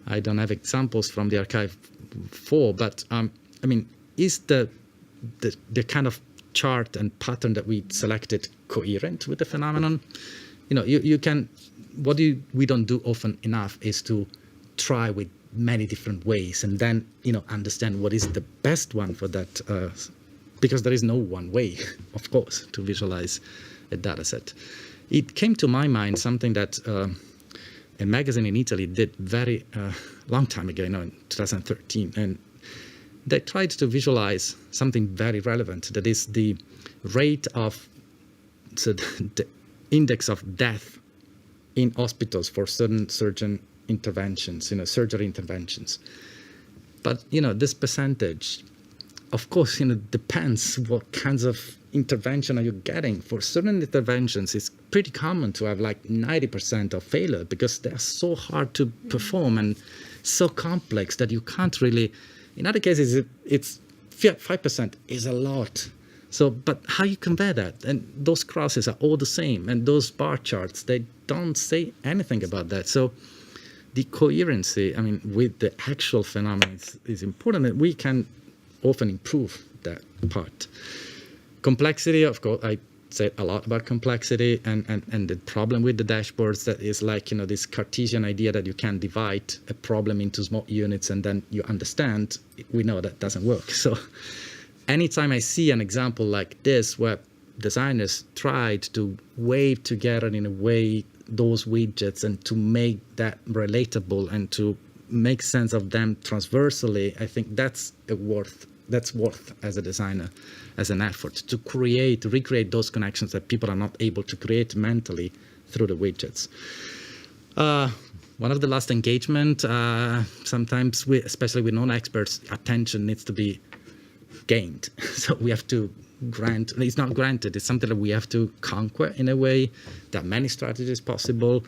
I don't have examples from the archive for, but is the kind of chart and pattern that we selected coherent with the phenomenon? You can, we don't do often enough is to try with many different ways and then, understand what is the best one for that, because there is no one way, of course, to visualize a data set. It came to my mind something that a magazine in Italy did very long time ago, in 2013, and they tried to visualize something very relevant, that is the rate of, the index of death in hospitals for certain surgeon interventions, surgery interventions. But, this percentage of course, depends what kinds of intervention are you getting. For certain interventions, it's pretty common to have like 90% of failure because they're so hard to perform and so complex that you can't really. In other cases, it's 5% is a lot. So, but how you compare that? And those crosses are all the same, and those bar charts, they don't say anything about that. So the coherency, with the actual phenomenon is important, and we can often improve that part. Complexity, of course, I said a lot about complexity, and the problem with the dashboards that is like, this Cartesian idea that you can divide a problem into small units and then you understand. We know that doesn't work. So anytime I see an example like this where designers tried to wave together in a way those widgets and to make that relatable and to make sense of them transversally, I think that's worth as a designer, as an effort to recreate those connections that people are not able to create mentally through the widgets. One of the last engagement, sometimes especially with non-experts, attention needs to be gained. So we have to it's not granted, it's something that we have to conquer in a way. There are many strategies possible.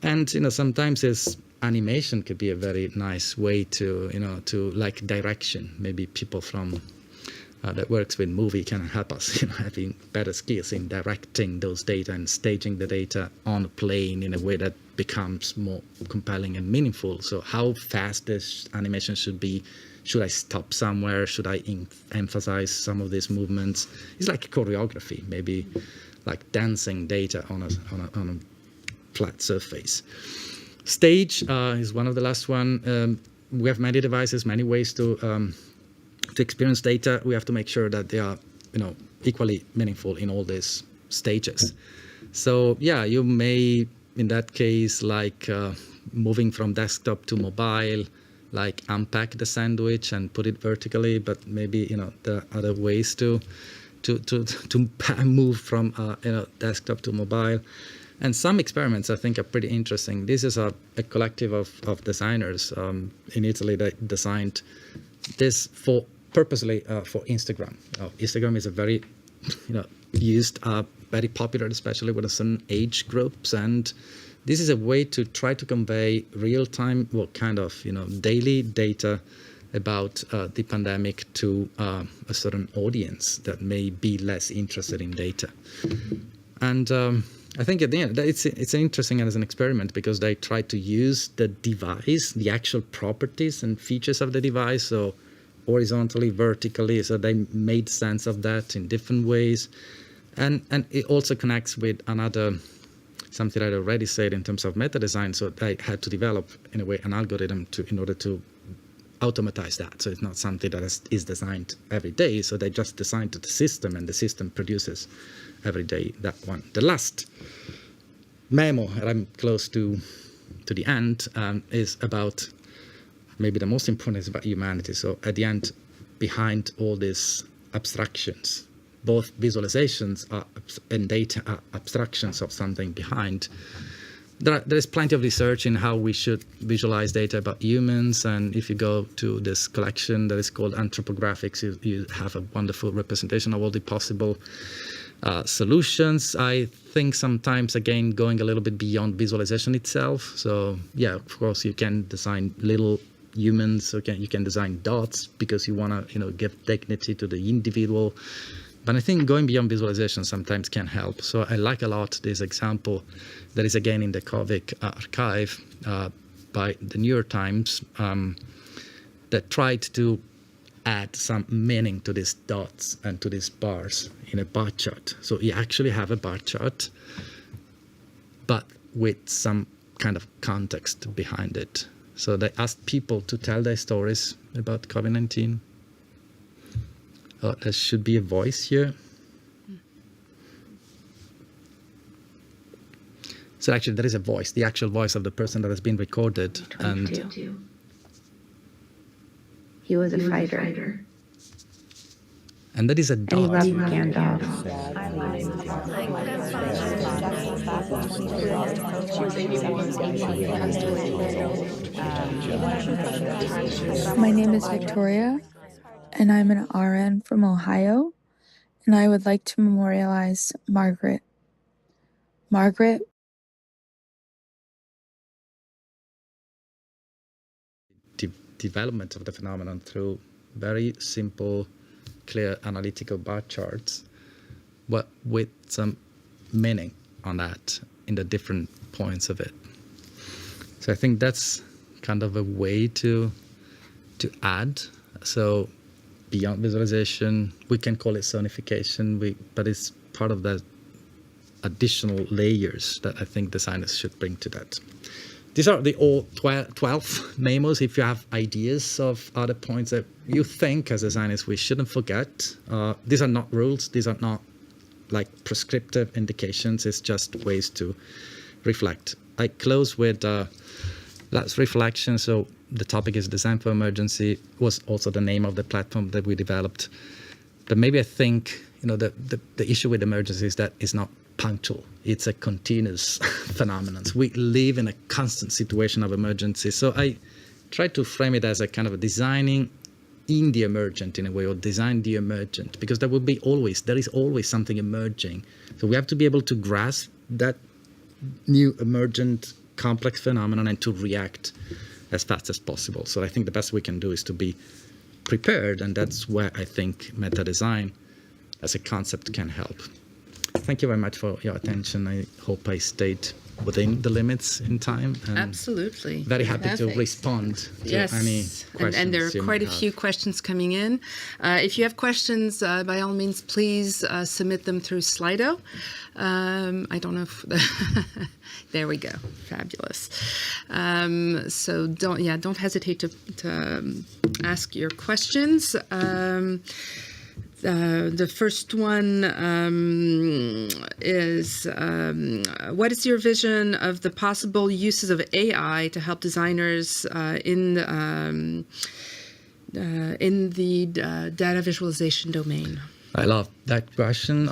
And, sometimes animation could be a very nice way to like direction. Maybe people from that works with movie can help us, having better skills in directing those data and staging the data on a plane in a way that becomes more compelling and meaningful. So how fast this animation should be. Should I stop somewhere? Should I emphasize some of these movements? It's like choreography, maybe like dancing data on a flat surface. Stage is one of the last one. We have many devices, many ways to experience data. We have to make sure that they are, equally meaningful in all these stages. So yeah, you may, in that case, like moving from desktop to mobile, like unpack the sandwich and put it vertically, but maybe there are other ways to move from desktop to mobile. And some experiments I think are pretty interesting. This is a collective of designers in Italy that designed this purposely for Instagram. Instagram is a very used, very popular, especially with certain age groups, and this is a way to try to convey real-time, daily data about the pandemic to a certain audience that may be less interested in data. And I think at the end, it's interesting as an experiment because they try to use the device, the actual properties and features of the device, so horizontally, vertically, so they made sense of that in different ways. And it also connects with something I already said in terms of meta design. So I had to develop, in a way, an algorithm in order to automatize that. So it's not something that is designed every day. So they just designed the system, and the system produces every day that one. The last memo, and I'm close to the end, is about maybe the most important is about humanity. So at the end, behind all these abstractions, both visualizations and data are abstractions of something behind. There is plenty of research in how we should visualize data about humans, and if you go to this collection that is called Anthropographics, you have a wonderful representation of all the possible solutions. I think sometimes, again, going a little bit beyond visualization itself. So yeah, of course, you can design little humans, so you can design dots because you want to give dignity to the individual. But I think going beyond visualization sometimes can help. So I like a lot this example that is again in the COVID archive by the New York Times that tried to add some meaning to these dots and to these bars in a bar chart. So you actually have a bar chart, but with some kind of context behind it. So they asked people to tell their stories about COVID-19. There should be a voice here. So actually there is a voice, the actual voice of the person that has been recorded. And he was a fighter. And that is a dot. And he loved Gandalf. My name is Victoria, and I'm an RN from Ohio, and I would like to memorialize Margaret. Margaret development of the phenomenon through very simple, clear analytical bar charts, but with some meaning on that in the different points of it. So I think that's kind of a way to add. So beyond visualization, we can call it sonification, but it's part of the additional layers that I think designers should bring to that. These are the all 12 memos. If you have ideas of other points that you think as designers we shouldn't forget, these are not rules. These are not like prescriptive indications. It's just ways to reflect. I close with last reflection. So the topic is Design for Emergency, was also the name of the platform that we developed. But maybe I think the issue with emergency is that it's not punctual. It's a continuous phenomenon. So we live in a constant situation of emergency. So I try to frame it as a kind of a designing in the emergent in a way, or design the emergent, because there is always something emerging. So we have to be able to grasp that new emergent complex phenomenon and to react as fast as possible. So I think the best we can do is to be prepared, and that's where I think meta design as a concept can help. Thank you very much for your attention. I hope I stayed within the limits in time. Absolutely. Very happy to respond to any questions. And there are quite a few questions coming in. If you have questions, by all means, please submit them through Slido. I don't know if there we go. Fabulous. So don't hesitate to ask your questions. The first one is, what is your vision of the possible uses of AI to help designers in the data visualization domain? I love that question,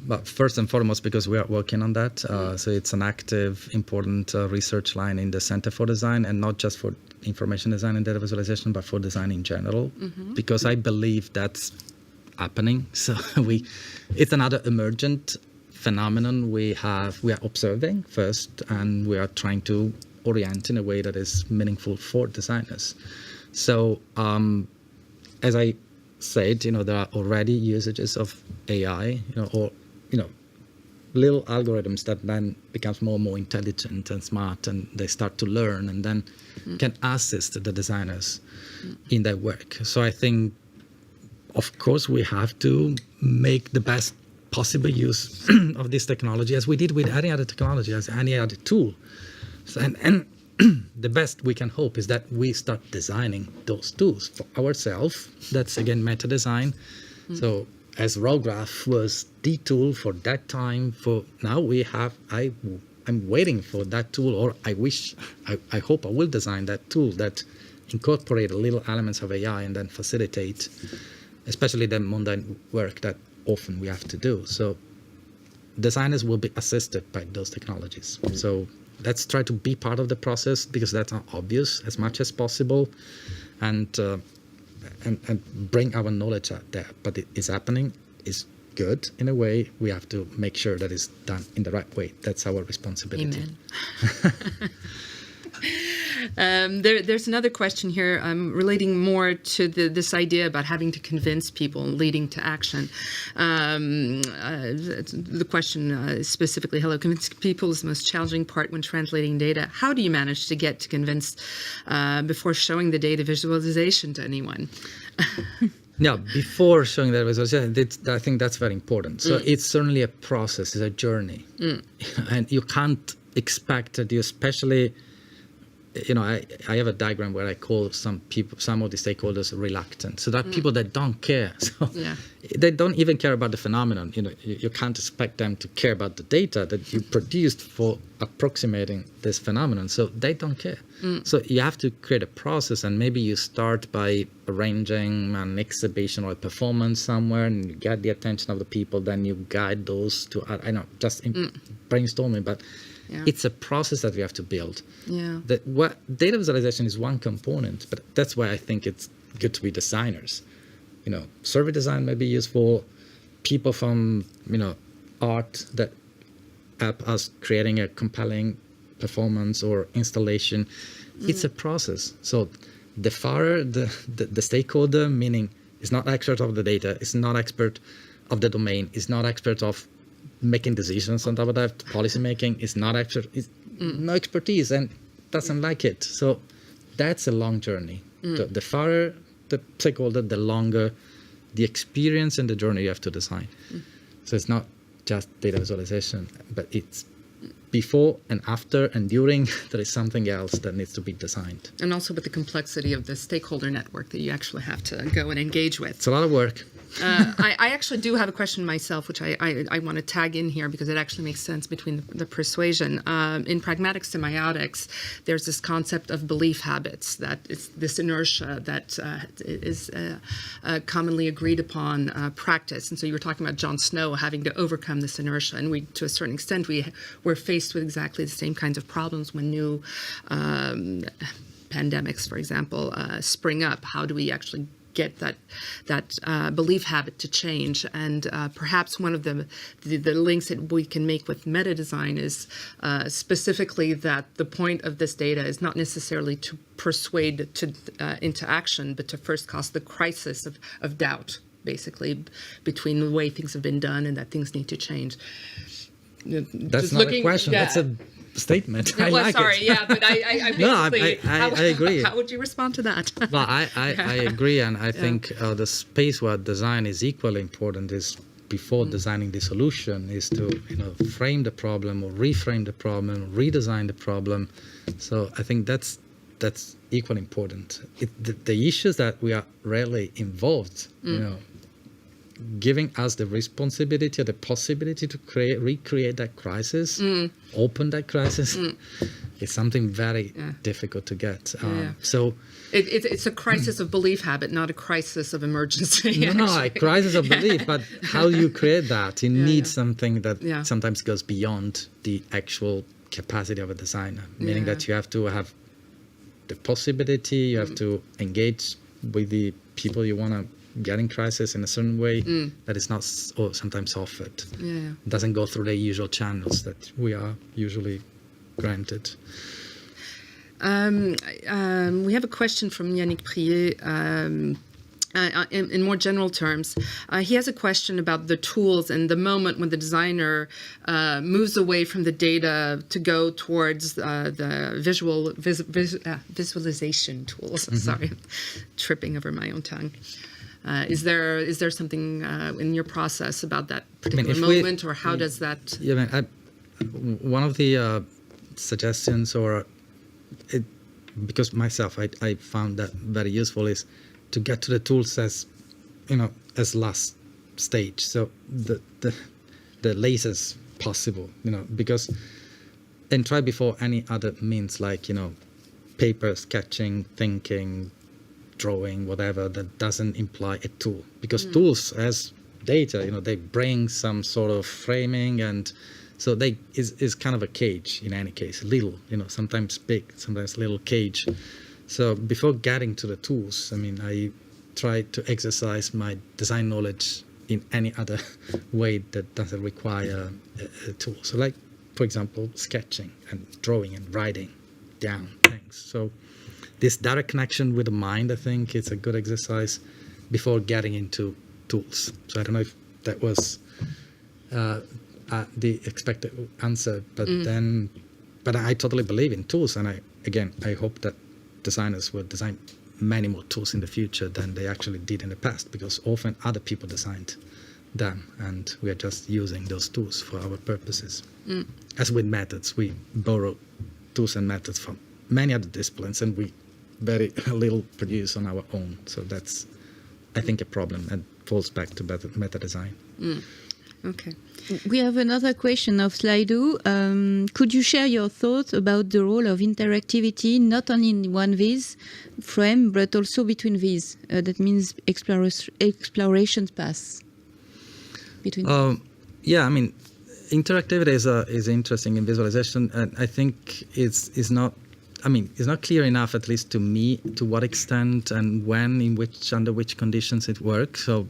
but first and foremost because we are working on that. So it's an active, important research line in the Center for Design, and not just for information design and data visualization, but for design in general, because I believe that's happening. So it's another emergent phenomenon we are observing first, and we are trying to orient in a way that is meaningful for designers. So as I said, there are already usages of AI, or little algorithms that then becomes more and more intelligent and smart, and they start to learn and then can assist the designers in their work. So I think, of course, we have to make the best possible use of this technology, as we did with any other technology, as any other tool. So, and the best we can hope is that we start designing those tools for ourselves. That's, again, meta design. So as raw graph was the tool for that time, for now I'm waiting for that tool, or I hope I will design that tool that incorporate little elements of AI and then facilitate especially the mundane work that often we have to do. So designers will be assisted by those technologies. So let's try to be part of the process, because that's not obvious, as much as possible, and bring our knowledge out there. But it is happening, is good in a way. We have to make sure that it's done in the right way. That's our responsibility. Amen. There's another question here relating more to this idea about having to convince people and leading to action. The question specifically, convincing people is the most challenging part when translating data. How do you manage to get to convince before showing the data visualization to anyone? Yeah, before showing that visualization, I think that's very important. So it's certainly a process, it's a journey. And you can't expect that you, especially, I have a diagram where I call some of the stakeholders reluctant. So there are people that don't care. So they don't even care about the phenomenon. You can't expect them to care about the data that you produced for approximating this phenomenon. So they don't care. So you have to create a process, and maybe you start by arranging an exhibition or a performance somewhere, and you get the attention of the people. Then you guide those to, brainstorming, but it's a process that we have to build. Data visualization is one component, but that's why I think it's good to be designers. survey design may be useful. People from, art that help us creating a compelling performance or installation. It's a process. So the FARer, the stakeholder, meaning is not expert of the data, is not expert of the domain, is not expert of making decisions on top of that, policy making, is not expert, is no expertise and doesn't like it. So that's a long journey. The FARer, the stakeholder, the longer the experience and the journey you have to design. So it's not just data visualization, but it's before and after and during, there is something else that needs to be designed. And also with the complexity of the stakeholder network that you actually have to go and engage with. It's a lot of work. I actually do have a question myself, which I want to tag in here because it actually makes sense between the persuasion. In pragmatic semiotics, there's this concept of belief habits, that it's this inertia that is commonly agreed upon practice. And so you were talking about Jon Snow having to overcome this inertia. And we, to a certain extent, we're faced with exactly the same kinds of problems when new pandemics, for example, spring up. How do we actually get that belief habit to change? And perhaps one of the links that we can make with meta design is specifically that the point of this data is not necessarily to persuade into action, but to first cause the crisis of doubt, basically, between the way things have been done and that things need to change. That's not a question. Yeah. That's a statement. I like sorry, it. Yeah, but I basically, I agree. How would you respond to that? Well, I agree, and I think the space where design is equally important is before designing the solution is to frame the problem or reframe the problem, redesign the problem. So I think that's equally important. The issues that we are rarely involved, giving us the responsibility or the possibility to recreate that crisis, open that crisis, is something very difficult to get. So it's a crisis of belief habit, not a crisis of emergency. No, a crisis of belief. But how do you create that? You need something that sometimes goes beyond the actual capacity of a designer, meaning that you have to have the possibility, you have to engage with the people you want to get in crisis in a certain way that is not sometimes offered. It doesn't go through the usual channels that we are usually granted. We have a question from Yannick Prier. In more general terms, he has a question about the tools and the moment when the designer moves away from the data to go towards the visualization tools. Sorry, tripping over my own tongue. Is there something in your process about that particular moment, or how does that? Yeah, one of the suggestions, because myself, I found that very useful, is to get to the tools as last stage, so the latest possible, because and try before any other means like paper, sketching, thinking, drawing, whatever, that doesn't imply a tool, because tools as data, they bring some sort of framing, and so they is kind of a cage in any case, little, sometimes big, sometimes little cage. So before getting to the tools, I try to exercise my design knowledge in any other way that doesn't require a tool. So like, for example, sketching and drawing and writing down things. So this direct connection with the mind, I think it's a good exercise before getting into tools. So I don't know if that was the expected answer, but but I totally believe in tools, and I hope that designers will design many more tools in the future than they actually did in the past, because often other people designed them, and we are just using those tools for our purposes. As with methods, we borrow tools and methods from many other disciplines, and we very little produce on our own. So that's, I think, a problem, and falls back to meta design. Okay. We have another question of Slido. Could you share your thoughts about the role of interactivity, not only in one viz frame, but also between viz? That means exploration paths between. Interactivity is interesting in visualization, and I think it's not I mean, it's not clear enough, at least to me, to what extent and when, under which conditions it works. So,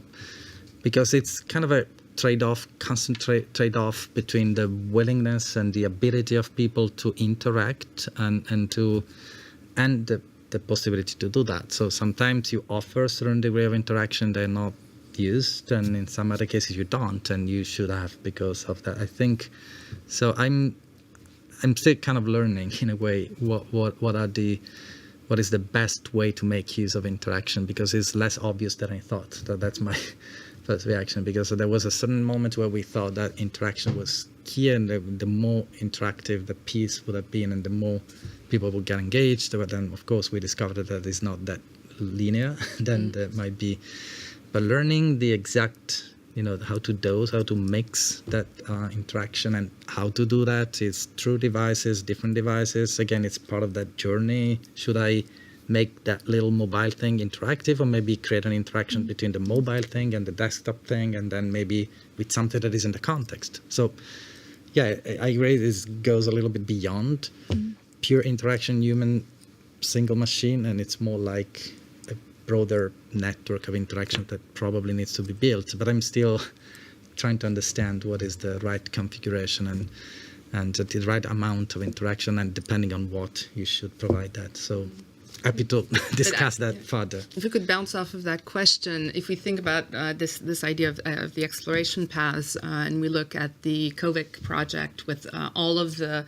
because it's kind of a trade-off, constant trade-off between the willingness and the ability of people to interact and the possibility to do that. So sometimes you offer a certain degree of interaction, they're not used, and in some other cases you don't, and you should have because of that. I think so. I'm still kind of learning in a way what is the best way to make use of interaction, because it's less obvious than I thought. That's my first reaction, because there was a certain moment where we thought that interaction was key, and the more interactive the piece would have been and the more people would get engaged. But then, of course, we discovered that it's not that linear. Then there might be, but learning the exact, how to mix that interaction and how to do that is through devices, different devices. Again, it's part of that journey. Should I make that little mobile thing interactive, or maybe create an interaction between the mobile thing and the desktop thing, and then maybe with something that is in the context? So, yeah, I agree. This goes a little bit beyond pure interaction, human, single machine, and it's more like a broader network of interaction that probably needs to be built. But I'm still trying to understand what is the right configuration and the right amount of interaction, and depending on what you should provide that. So happy to discuss that further. If we could bounce off of that question, if we think about this idea of the exploration paths, and we look at the COVID project with all of the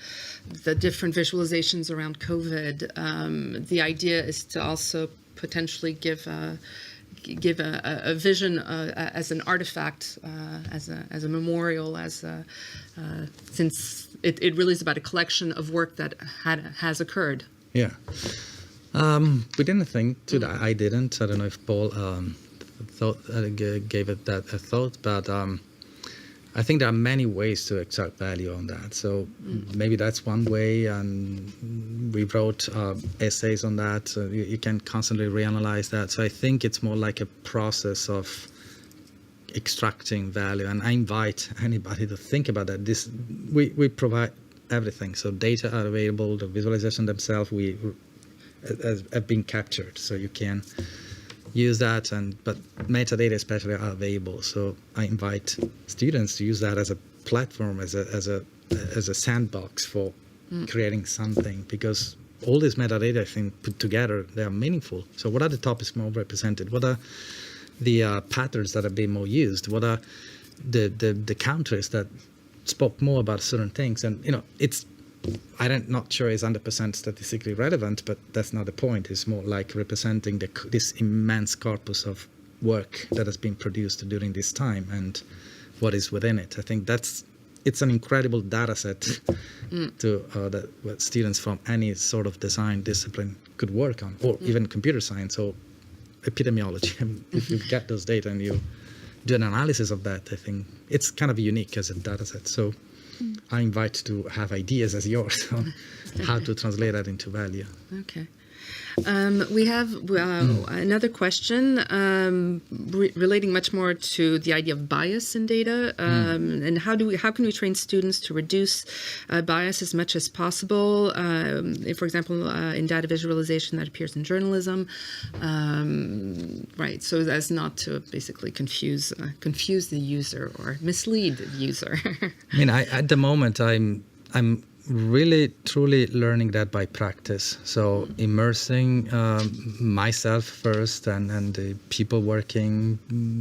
different visualizations around COVID, the idea is to also potentially give a vision as an artifact, as a memorial, since it really is about a collection of work that has occurred. Yeah. We didn't think to that. I didn't. I don't know if Paul gave it that a thought, but I think there are many ways to extract value on that. So maybe that's one way, and we wrote essays on that. So you can constantly reanalyze that. So I think it's more like a process of extracting value, and I invite anybody to think about that. We provide everything. So data are available, the visualization themselves have been captured, so you can use that, but metadata especially are available. So I invite students to use that as a platform, as a sandbox for creating something, because all this metadata, I think, put together, they are meaningful. So what are the topics more represented? What are the patterns that are being more used? What are the countries that spoke more about certain things? And I'm not sure it's 100% statistically relevant, but that's not the point. It's more like representing this immense corpus of work that has been produced during this time and what is within it. I think it's an incredible data set that students from any sort of design discipline could work on, or even computer science or epidemiology. If you get those data and you do an analysis of that, I think it's kind of unique as a data set. So I invite to have ideas as yours on how to translate that into value. Okay. We have another question relating much more to the idea of bias in data, and how can we train students to reduce bias as much as possible? For example, in data visualization that appears in journalism, right? So as not to basically confuse the user or mislead the user. I mean, at the moment, I'm really truly learning that by practice. So immersing myself first and the people working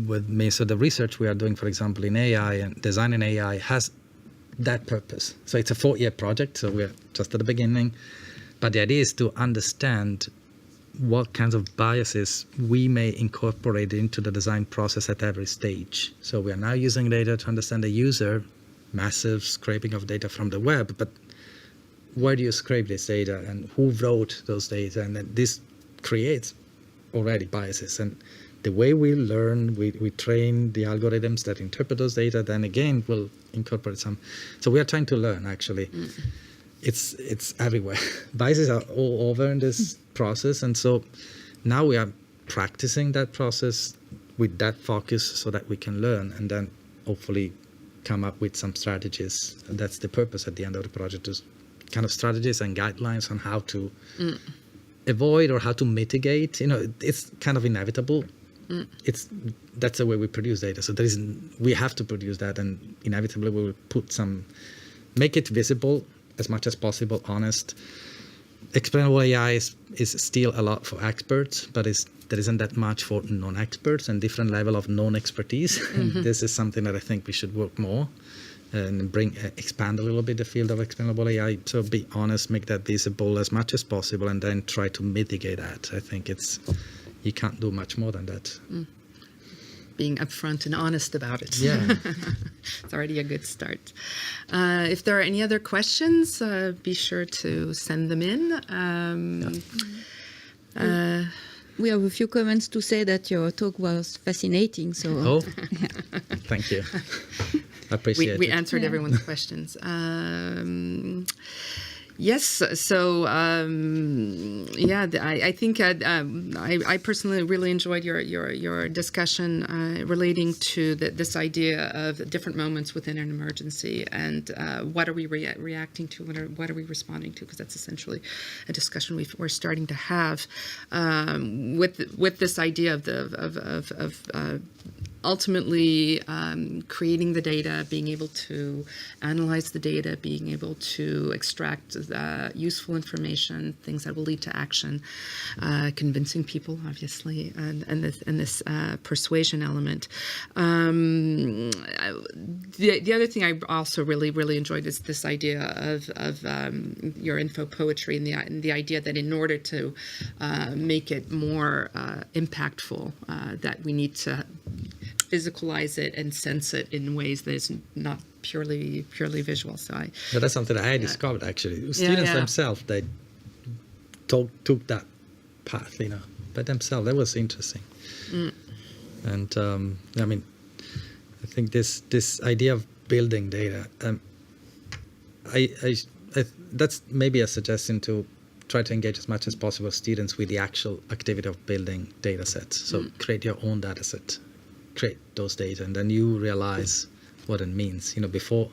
with me. So the research we are doing, for example, in AI and design in AI has that purpose. So it's a 4-year project, so we're just at the beginning. But the idea is to understand what kinds of biases we may incorporate into the design process at every stage. So we are now using data to understand the user, massive scraping of data from the web, but where do you scrape this data and who wrote those data? And then this creates already biases. And the way we learn, we train the algorithms that interpret those data, then again, we'll incorporate some. So we are trying to learn, actually. It's everywhere. Biases are all over in this process. And so now we are practicing that process with that focus so that we can learn and then hopefully come up with some strategies. And that's the purpose at the end of the project, to kind of strategies and guidelines on how to avoid or how to mitigate. It's kind of inevitable. That's the way we produce data. So we have to produce that, and inevitably we will make it visible as much as possible, honest. Explainable AI is still a lot for experts, but there isn't that much for non-experts and different level of non-expertise. And this is something that I think we should work more and expand a little bit the field of explainable AI. So be honest, make that visible as much as possible, and then try to mitigate that. I think you can't do much more than that. Being upfront and honest about it. Yeah. It's already a good start. If there are any other questions, be sure to send them in. We have a few comments to say that your talk was fascinating. So, Thank you. I appreciate it. We answered everyone's questions. Yes, so I think I personally really enjoyed your discussion relating to this idea of different moments within an emergency, and what are we reacting to, what are we responding to, because that's essentially a discussion we're starting to have with this idea of ultimately creating the data, being able to analyze the data, being able to extract useful information, things that will lead to action, convincing people, obviously, and this persuasion element. The other thing I also really enjoyed is this idea of your info poetry, and the idea that in order to make it more impactful, that we need to physicalize it and sense it in ways that is not purely visual. So that's something I discovered, actually. Students themselves, they took that path, by themselves. That was interesting. And I think this idea of building data, that's maybe a suggestion to try to engage as much as possible students with the actual activity of building data sets. So create your own data set. Create those data, and then you realize what it means. Before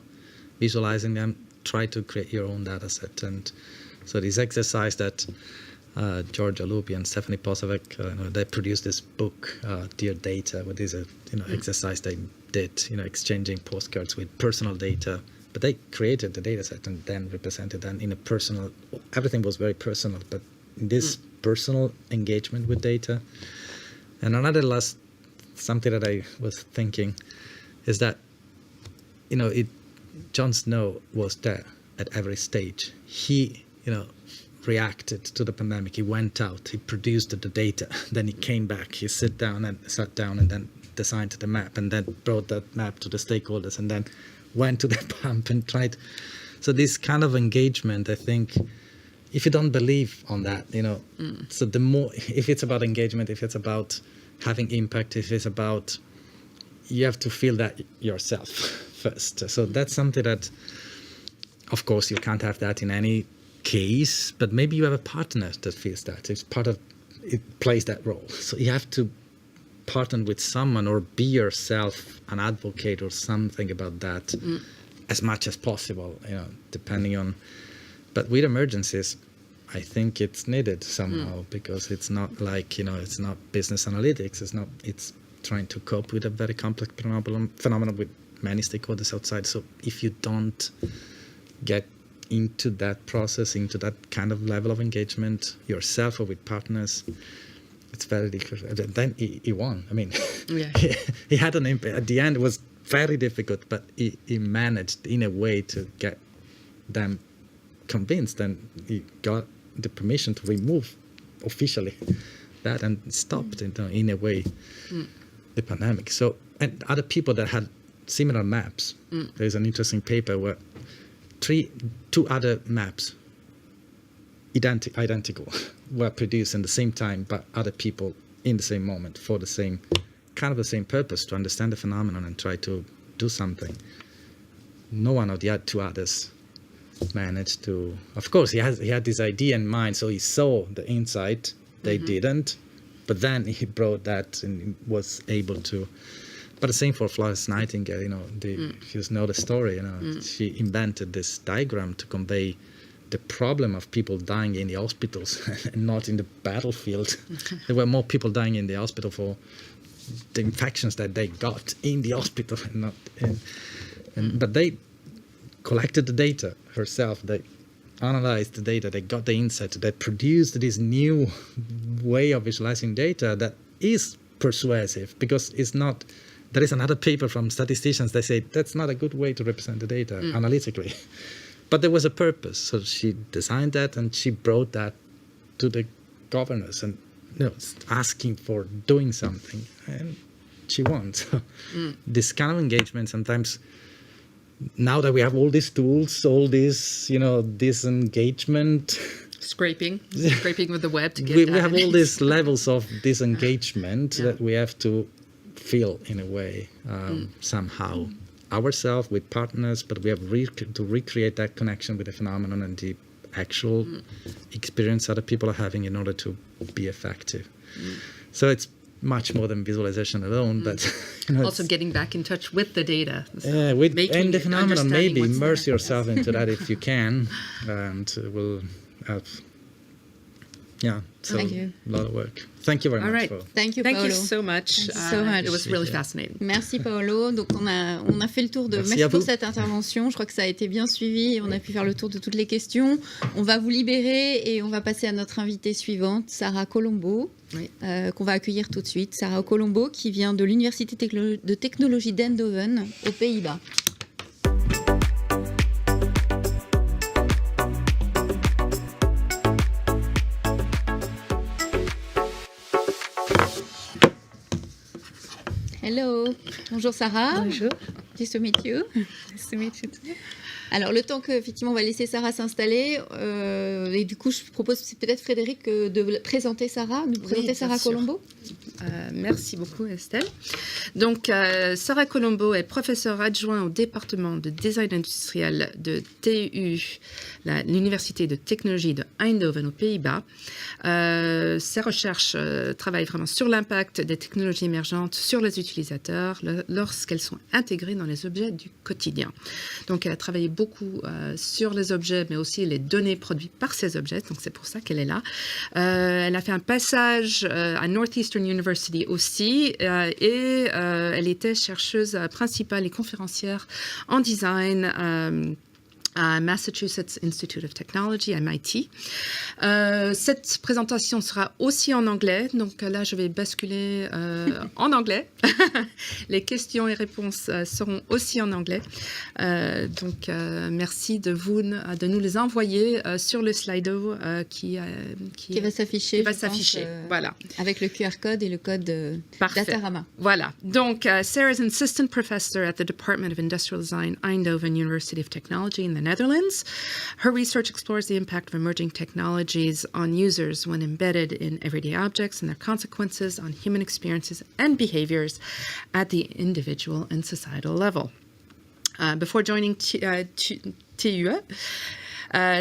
visualizing them, try to create your own data set. And so this exercise that George Alupi and Stephanie Posavec, they produced this book, Dear Data, what is a exercise they did, exchanging postcards with personal data. But they created the data set and then represented them in a personal. Everything was very personal, but in this personal engagement with data. And another something that I was thinking is that, Jon Snow was there at every stage. He, reacted to the pandemic. He went out, he produced the data, then he came back, he sat down and then designed the map, and then brought that map to the stakeholders, and then went to the pump and tried. So this kind of engagement, I think, if you don't believe on that, so the more, if it's about engagement, if it's about having impact, if it's about, you have to feel that yourself first. So that's something that, of course, you can't have that in any case, but maybe you have a partner that feels that. It plays that role. So you have to partner with someone or be yourself an advocate or something about that as much as possible, depending on. But with emergencies, I think it's needed somehow, because it's not like, it's not business analytics. It's trying to cope with a very complex phenomenon with many stakeholders outside. So if you don't get into that process, into that kind of level of engagement yourself or with partners, it's very difficult. Then he won. He had an impact. At the end, it was very difficult, but he managed in a way to get them convinced, and he got the permission to remove officially that and stopped in a way the pandemic. So, and other people that had similar maps. There's an interesting paper where two other maps identical were produced in the same time by other people in the same moment for the same purpose, to understand the phenomenon and try to do something. No one of the two others managed to. Of course, he had this idea in mind, so he saw the insight. They didn't, but then he brought that and was able to. But the same for Florence Nightingale. If you know the story, she invented this diagram to convey the problem of people dying in the hospitals and not in the battlefield. There were more people dying in the hospital for the infections that they got in the hospital, and not but they collected the data herself. They analyzed the data. They got the insight. They produced this new way of visualizing data that is persuasive, because it's not. There is another paper from statisticians. They say that's not a good way to represent the data analytically, but there was a purpose. So she designed that, and she brought that to the governors, and asking for doing something, and she won. So this kind of engagement sometimes. Now that we have all these tools, all this, disengagement, Scraping with the web to get we have all these levels of disengagement that we have to feel in a way somehow ourselves with partners, but we have to recreate that connection with the phenomenon and the actual experience other people are having in order to be effective. So it's much more than visualization alone, but also getting back in touch with the data. With and the phenomenon. Maybe immerse yourself into that if you can, and we'll have. So Thank you. A lot of work. Thank you very much. Right. Thank you, Thank Paolo. you so much. Thank you so much. It was really fascinating. Merci Paolo. Donc on a fait le tour de. Merci Merci à pour vous. cette intervention. Je crois que ça a été bien suivi et on a pu faire le tour de toutes les questions. On va vous libérer et on va passer à notre invitée suivante, Sara Columbo, qu'on va accueillir tout de suite. Sara Columbo qui vient de l'Université de technologie d'Eindhoven aux Pays-Bas. Hello, bonjour Sarah. Bonjour. Nice to meet you. Nice to meet you too. Alors le temps qu'effectivement on va laisser Sarah s'installer et du coup je propose peut-être Frédéric de présenter Sarah, nous présenter bien Sara sûr. Columbo. Merci beaucoup Estelle. Donc Sara Columbo est professeure adjoint au département de design industriel de TU, l'université de technologie de Eindhoven aux Pays-Bas. Ses recherches travaillent vraiment sur l'impact des technologies émergentes sur les utilisateurs lorsqu'elles sont intégrées dans les objets du quotidien. Donc elle a travaillé beaucoup sur les objets, mais aussi les données produites par ces objets. Donc c'est pour ça qu'elle est là. Elle a fait un passage à Northeastern University aussi, et elle était chercheuse principale et conférencière en design à Massachusetts Institute of Technology, MIT. Cette présentation sera aussi en anglais, donc là je vais basculer en anglais. Les questions et réponses seront aussi en anglais. Donc merci de nous les envoyer sur le Slido qui va s'afficher. Voilà. Avec le QR code et le code Datarama. Voilà. Donc Sarah is an assistant professor at the Department of Industrial Design, Eindhoven University of Technology in the Netherlands. Her research explores the impact of emerging technologies on users when embedded in everyday objects and their consequences on human experiences and behaviors at the individual and societal level. Before joining TUE,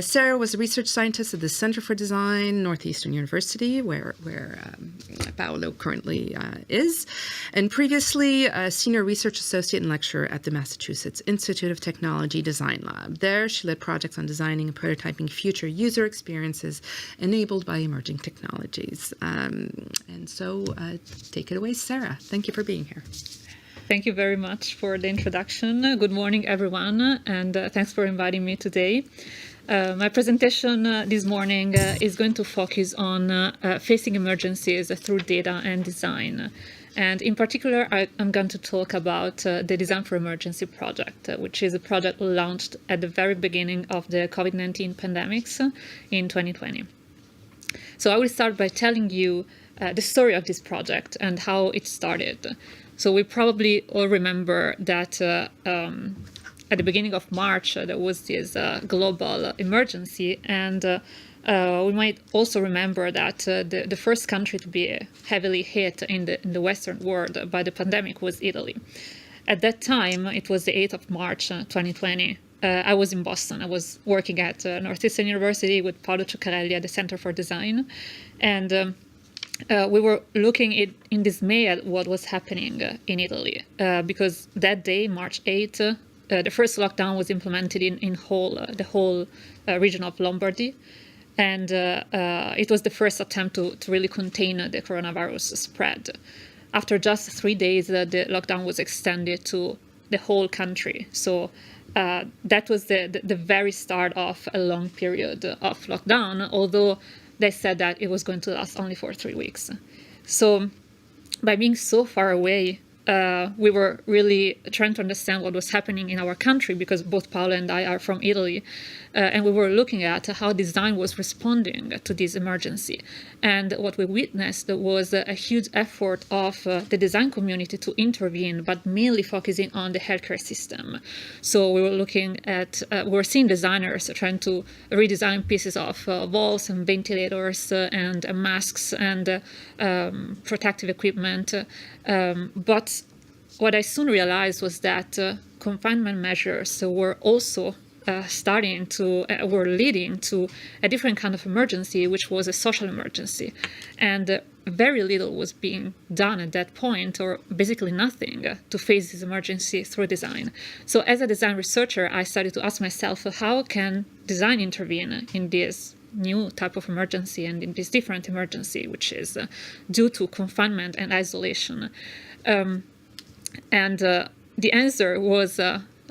Sarah was a research scientist at the Center for Design, Northeastern University, where Paolo currently is, and previously a senior research associate and lecturer at the Massachusetts Institute of Technology Design Lab. There, she led projects on designing and prototyping future user experiences enabled by emerging technologies. And so, take it away, Sarah. Thank you for being here. Thank you very much for the introduction. Good morning, everyone, and thanks for inviting me today. My presentation this morning is going to focus on facing emergencies through data and design. And in particular, I'm going to talk about the Design for Emergency project, which is a project launched at the very beginning of the COVID-19 pandemics in 2020. So I will start by telling you the story of this project and how it started. So we probably all remember that at the beginning of March, there was this global emergency, and we might also remember that the first country to be heavily hit in the Western world by the pandemic was Italy. At that time, it was the 8th of March, 2020. I was in Boston. I was working at Northeastern University with Paolo Ciuccarelli at the Center for Design, and we were looking in dismay at what was happening in Italy, because that day, March 8th, the first lockdown was implemented in the whole region of Lombardy. And it was the first attempt to really contain the coronavirus spread. After just 3 days, the lockdown was extended to the whole country. So that was the very start of a long period of lockdown, although they said that it was going to last only for 3 weeks. So by being so far away, we were really trying to understand what was happening in our country, because both Paolo and I are from Italy, and we were looking at how design was responding to this emergency. And what we witnessed was a huge effort of the design community to intervene, but mainly focusing on the healthcare system. So we were looking at, we were seeing designers trying to redesign pieces of walls and ventilators and masks and protective equipment. But what I soon realized was that confinement measures were also were leading to a different kind of emergency, which was a social emergency. And very little was being done at that point, or basically nothing, to face this emergency through design. So as a design researcher, I started to ask myself, how can design intervene in this new type of emergency and in this different emergency, which is due to confinement and isolation? And the answer was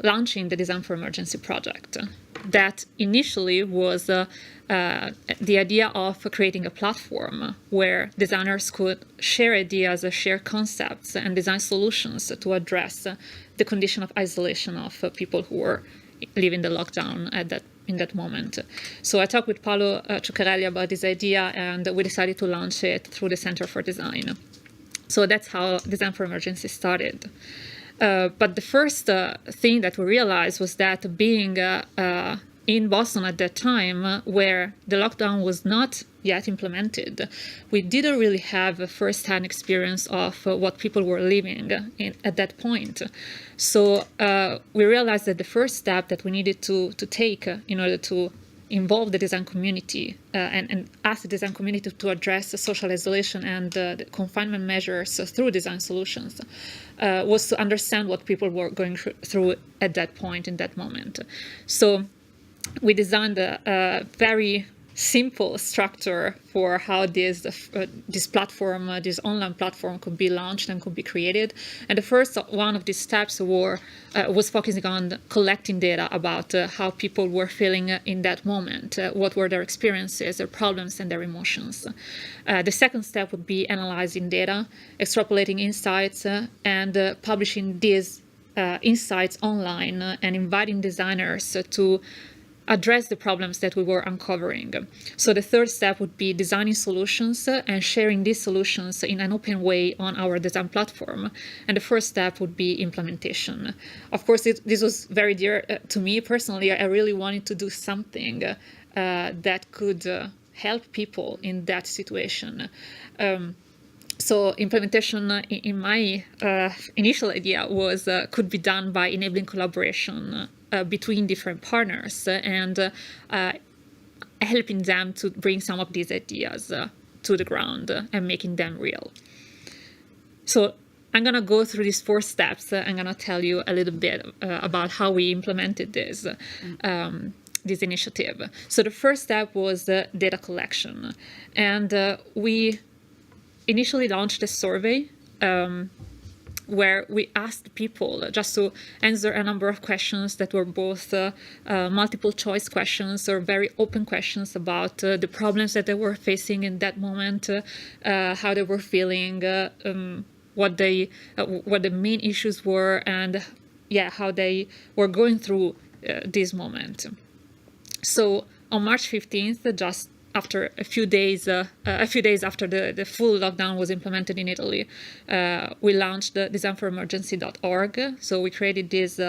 launching the Design for Emergency project. That initially was the idea of creating a platform where designers could share ideas, share concepts, and design solutions to address the condition of isolation of people who were living the lockdown in that moment. So I talked with Paolo Ciuccarelli about this idea, and we decided to launch it through the Center for Design. So that's how Design for Emergency started. But the first thing that we realized was that being in Boston at that time, where the lockdown was not yet implemented, we didn't really have a first-hand experience of what people were living at that point. So we realized that the first step that we needed to take in order to involve the design community and ask the design community to address the social isolation and the confinement measures through design solutions was to understand what people were going through at that point, in that moment. So we designed a very simple structure for how this platform, this online platform, could be launched and could be created. And the first one of these steps was focusing on collecting data about how people were feeling in that moment, what were their experiences, their problems, and their emotions. The second step would be analyzing data, extrapolating insights, and publishing these insights online and inviting designers to address the problems that we were uncovering. So the third step would be designing solutions and sharing these solutions in an open way on our design platform. And the first step would be implementation. Of course, this was very dear to me personally. I really wanted to do something that could help people in that situation. So implementation, in my initial idea, was could be done by enabling collaboration between different partners and helping them to bring some of these ideas to the ground and making them real. So I'm going to go through these 4 steps. I'm going to tell you a little bit about how we implemented this initiative. So the first step was data collection. And we initially launched a survey where we asked people just to answer a number of questions that were both multiple choice questions or very open questions about the problems that they were facing in that moment, how they were feeling, what the main issues were, and how they were going through this moment. So on March 15th, just after a few days after the full lockdown was implemented in Italy, we launched designforemergency.org. So we created this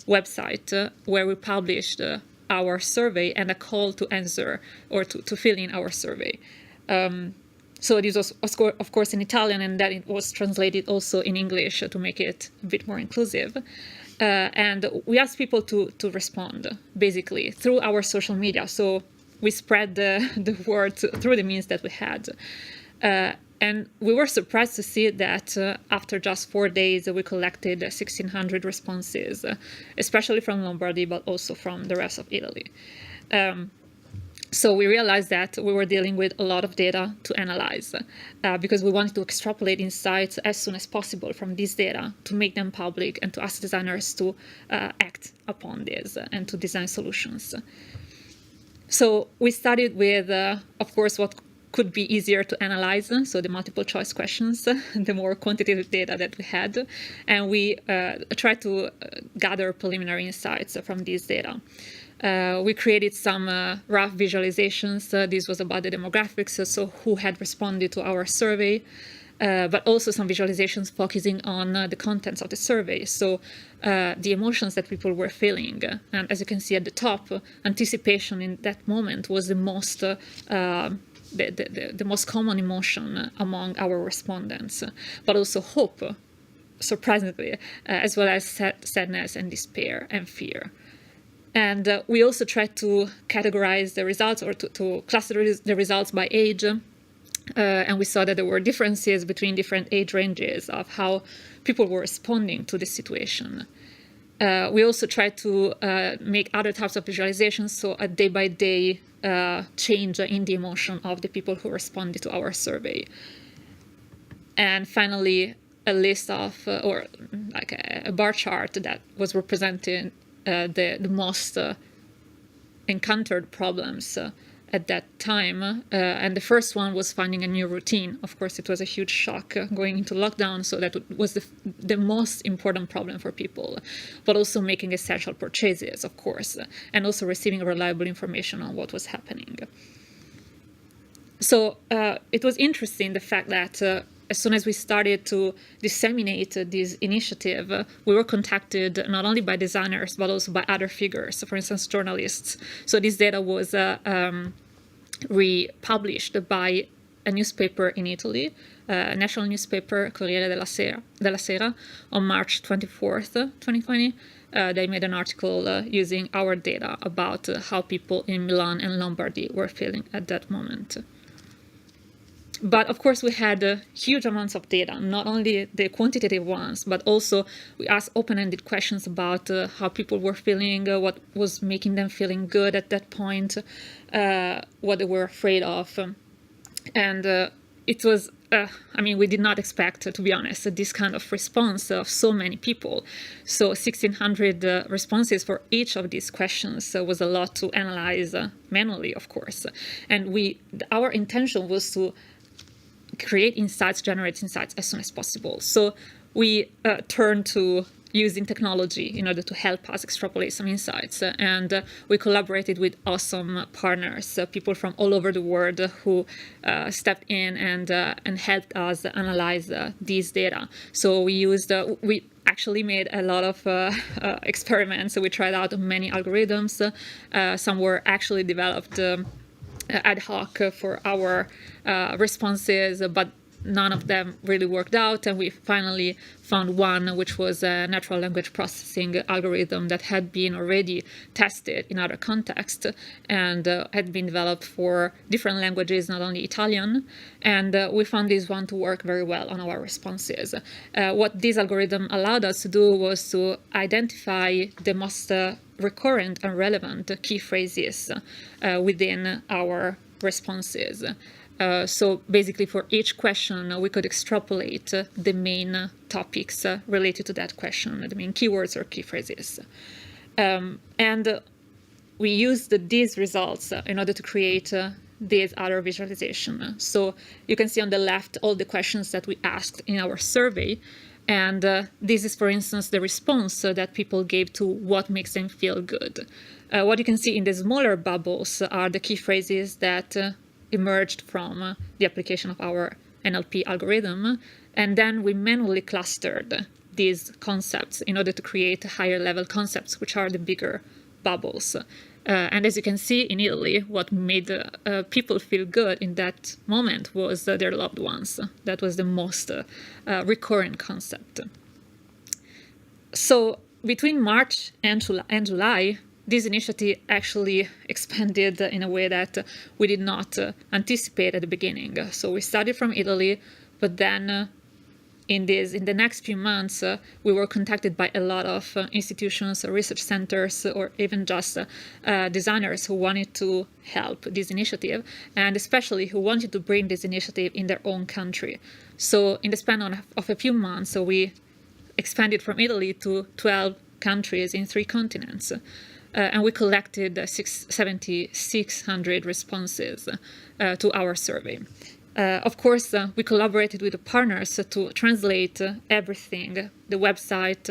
website where we published our survey and a call to answer or to fill in our survey. So this was, of course, in Italian, and then it was translated also in English to make it a bit more inclusive. And we asked people to respond, basically, through our social media. So we spread the word through the means that we had. And we were surprised to see that after just 4 days, we collected 1,600 responses, especially from Lombardy, but also from the rest of Italy. So we realized that we were dealing with a lot of data to analyze because we wanted to extrapolate insights as soon as possible from this data to make them public and to ask designers to act upon this and to design solutions. So we started with, of course, what could be easier to analyze, so the multiple choice questions, the more quantitative data that we had, and we tried to gather preliminary insights from this data. We created some rough visualizations. This was about the demographics, so who had responded to our survey, but also some visualizations focusing on the contents of the survey, so the emotions that people were feeling. And as you can see at the top, anticipation in that moment was the most the most common emotion among our respondents, but also hope, surprisingly, as well as sadness and despair and fear. And we also tried to categorize the results or to cluster the results by age. And we saw that there were differences between different age ranges of how people were responding to the situation. We also tried to make other types of visualizations, so a day-by-day change in the emotion of the people who responded to our survey. And finally, a list of, or like a bar chart that was representing the most encountered problems at that time. And the first one was finding a new routine. Of course, it was a huge shock going into lockdown, so that was the most important problem for people, but also making essential purchases, of course, and also receiving reliable information on what was happening. So it was interesting, the fact that as soon as we started to disseminate this initiative, we were contacted not only by designers, but also by other figures, for instance, journalists. So this data was republished by a newspaper in Italy, a national newspaper, Corriere della Sera, on March 24th, 2020. They made an article using our data about how people in Milan and Lombardy were feeling at that moment. But of course, we had huge amounts of data, not only the quantitative ones, but also we asked open-ended questions about how people were feeling, what was making them feeling good at that point, what they were afraid of. And it was, we did not expect, to be honest, this kind of response of so many people. So 1,600 responses for each of these questions was a lot to analyze manually, of course. And our intention was to create insights, generate insights as soon as possible. So we turned to using technology in order to help us extrapolate some insights. And we collaborated with awesome partners, people from all over the world who stepped in and helped us analyze these data. So we actually made a lot of experiments. So we tried out many algorithms. Some were actually developed ad hoc for our responses, but none of them really worked out. And we finally found one, which was a natural language processing algorithm that had been already tested in other contexts and had been developed for different languages, not only Italian. And we found this one to work very well on our responses. What this algorithm allowed us to do was to identify the most recurrent and relevant key phrases within our responses. So basically for each question, we could extrapolate the main topics related to that question, the main keywords or key phrases. And we used these results in order to create this other visualization. So you can see on the left all the questions that we asked in our survey. And this is, for instance, the response that people gave to what makes them feel good. What you can see in the smaller bubbles are the key phrases that emerged from the application of our NLP algorithm. And then we manually clustered these concepts in order to create higher level concepts, which are the bigger bubbles. And as you can see in Italy, what made people feel good in that moment was their loved ones. That was the most recurrent concept. So between March and July, this initiative actually expanded in a way that we did not anticipate at the beginning. So we started from Italy, but then in the next few months, we were contacted by a lot of institutions or research centers or even just designers who wanted to help this initiative, and especially who wanted to bring this initiative in their own country. So in the span of a few months, we expanded from Italy to 12 countries in 3 continents. And we collected 7,600 responses to our survey. Of course, we collaborated with the partners to translate everything, the website,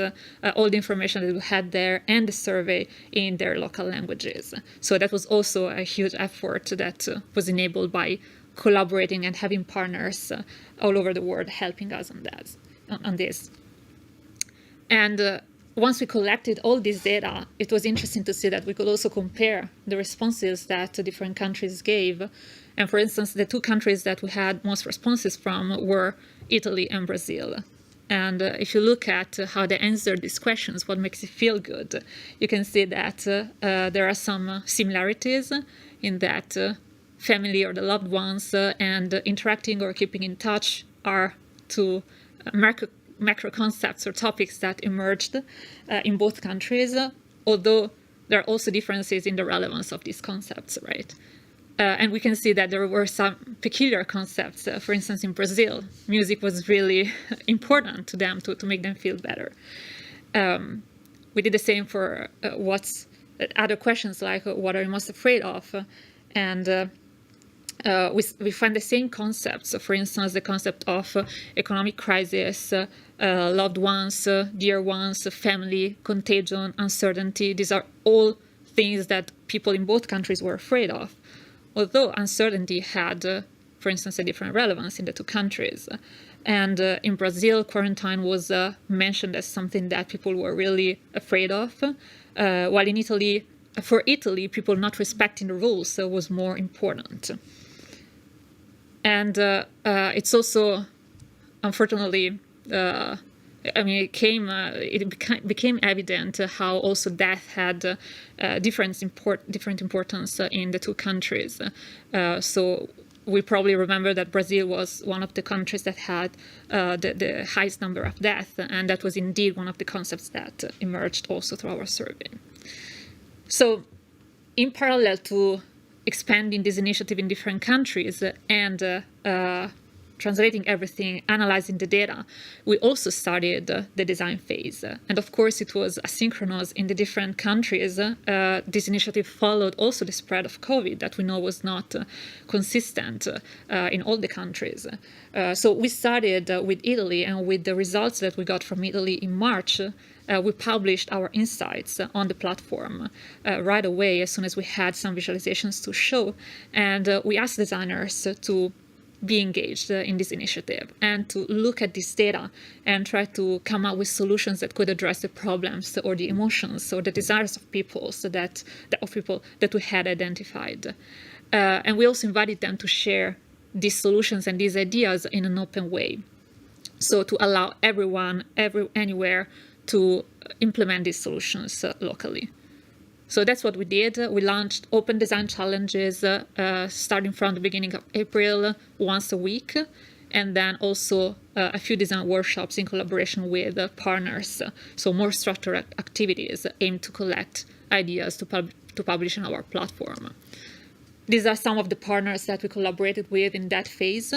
all the information that we had there, and the survey in their local languages. So that was also a huge effort that was enabled by collaborating and having partners all over the world helping us on this. And once we collected all this data, it was interesting to see that we could also compare the responses that different countries gave. And for instance, the 2 countries that we had most responses from were Italy and Brazil. And if you look at how they answered these questions, what makes you feel good, you can see that there are some similarities in that family or the loved ones and interacting or keeping in touch are 2 macro concepts or topics that emerged in both countries, although there are also differences in the relevance of these concepts, right? And we can see that there were some peculiar concepts. For instance, in Brazil, music was really important to them to make them feel better. We did the same for other questions like what are you most afraid of? And we find the same concepts. For instance, the concept of economic crisis, loved ones, dear ones, family, contagion, uncertainty. These are all things that people in both countries were afraid of. Although uncertainty had, for instance, a different relevance in the 2 countries. And in Brazil, quarantine was mentioned as something that people were really afraid of, while in Italy, for Italy, people not respecting the rules was more important. And it's also, unfortunately, it became evident how also death had different importance in the 2 countries. So we probably remember that Brazil was one of the countries that had the highest number of deaths, and that was indeed one of the concepts that emerged also through our survey. So in parallel to expanding this initiative in different countries and translating everything, analyzing the data, we also started the design phase. And of course, it was asynchronous in the different countries. This initiative followed also the spread of COVID that we know was not consistent in all the countries. So we started with Italy, and with the results that we got from Italy in March, we published our insights on the platform right away as soon as we had some visualizations to show. And we asked designers to be engaged in this initiative and to look at this data and try to come up with solutions that could address the problems or the emotions or the desires of people that we had identified. And we also invited them to share these solutions and these ideas in an open way. So to allow everyone, anywhere, to implement these solutions locally. So that's what we did. We launched open design challenges starting from the beginning of April, once a week, and then also a few design workshops in collaboration with partners. So more structured activities aimed to collect ideas to publish on our platform. These are some of the partners that we collaborated with in that phase.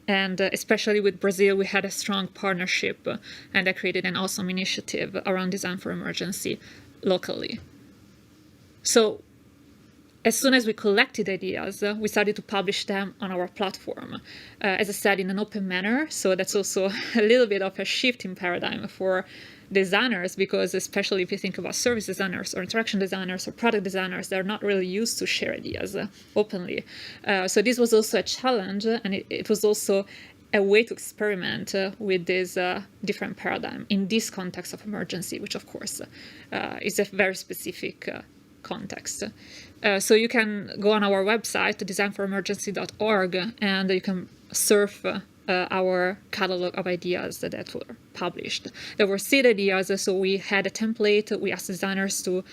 And especially with Brazil, we had a strong partnership, and I created an awesome initiative around design for emergency locally. So as soon as we collected ideas, we started to publish them on our platform, as I said, in an open manner. So that's also a little bit of a shift in paradigm for designers, because especially if you think about service designers or interaction designers or product designers, they're not really used to share ideas openly. So this was also a challenge, and it was also a way to experiment with this different paradigm in this context of emergency, which of course is a very specific context. So you can go on our website, designforemergency.org, and you can surf our catalog of ideas that were published. There were seed ideas, so we had a template. We asked designers to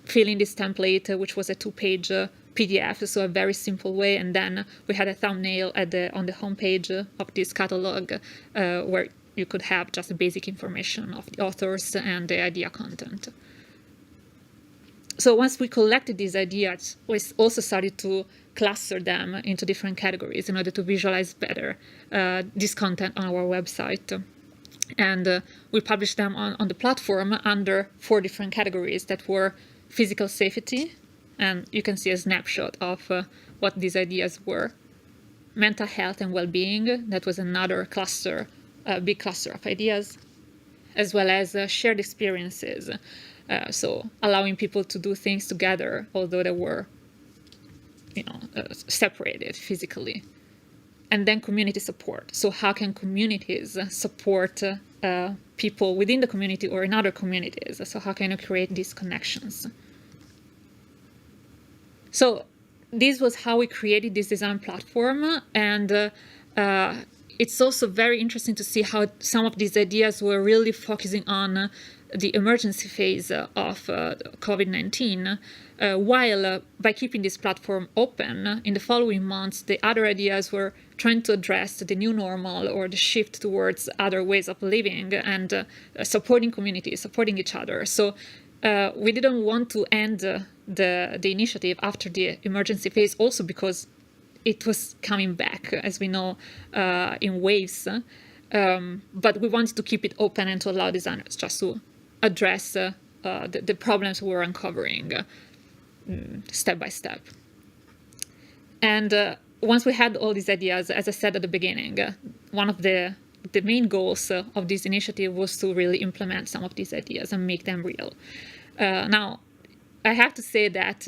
fill in this template, which was a 2-page PDF, so a very simple way. And then we had a thumbnail on the homepage of this catalog where you could have just the basic information of the authors and the idea content. So once we collected these ideas, we also started to cluster them into different categories in order to visualize better this content on our website. And we published them on the platform under 4 different categories that were physical safety, and you can see a snapshot of what these ideas were. Mental health and well-being, that was another cluster, a big cluster of ideas, as well as shared experiences. So allowing people to do things together, although they were separated physically. And then community support. So how can communities support people within the community or in other communities? So how can you create these connections? So this was how we created this design platform. And it's also very interesting to see how some of these ideas were really focusing on the emergency phase of COVID-19, while by keeping this platform open, in the following months, the other ideas were trying to address the new normal or the shift towards other ways of living and supporting communities, supporting each other. So we didn't want to end the initiative after the emergency phase, also because it was coming back, as we know, in waves. But we wanted to keep it open and to allow designers just to address the problems we were uncovering step by step. And once we had all these ideas, as I said at the beginning, one of the main goals of this initiative was to really implement some of these ideas and make them real. Now, I have to say that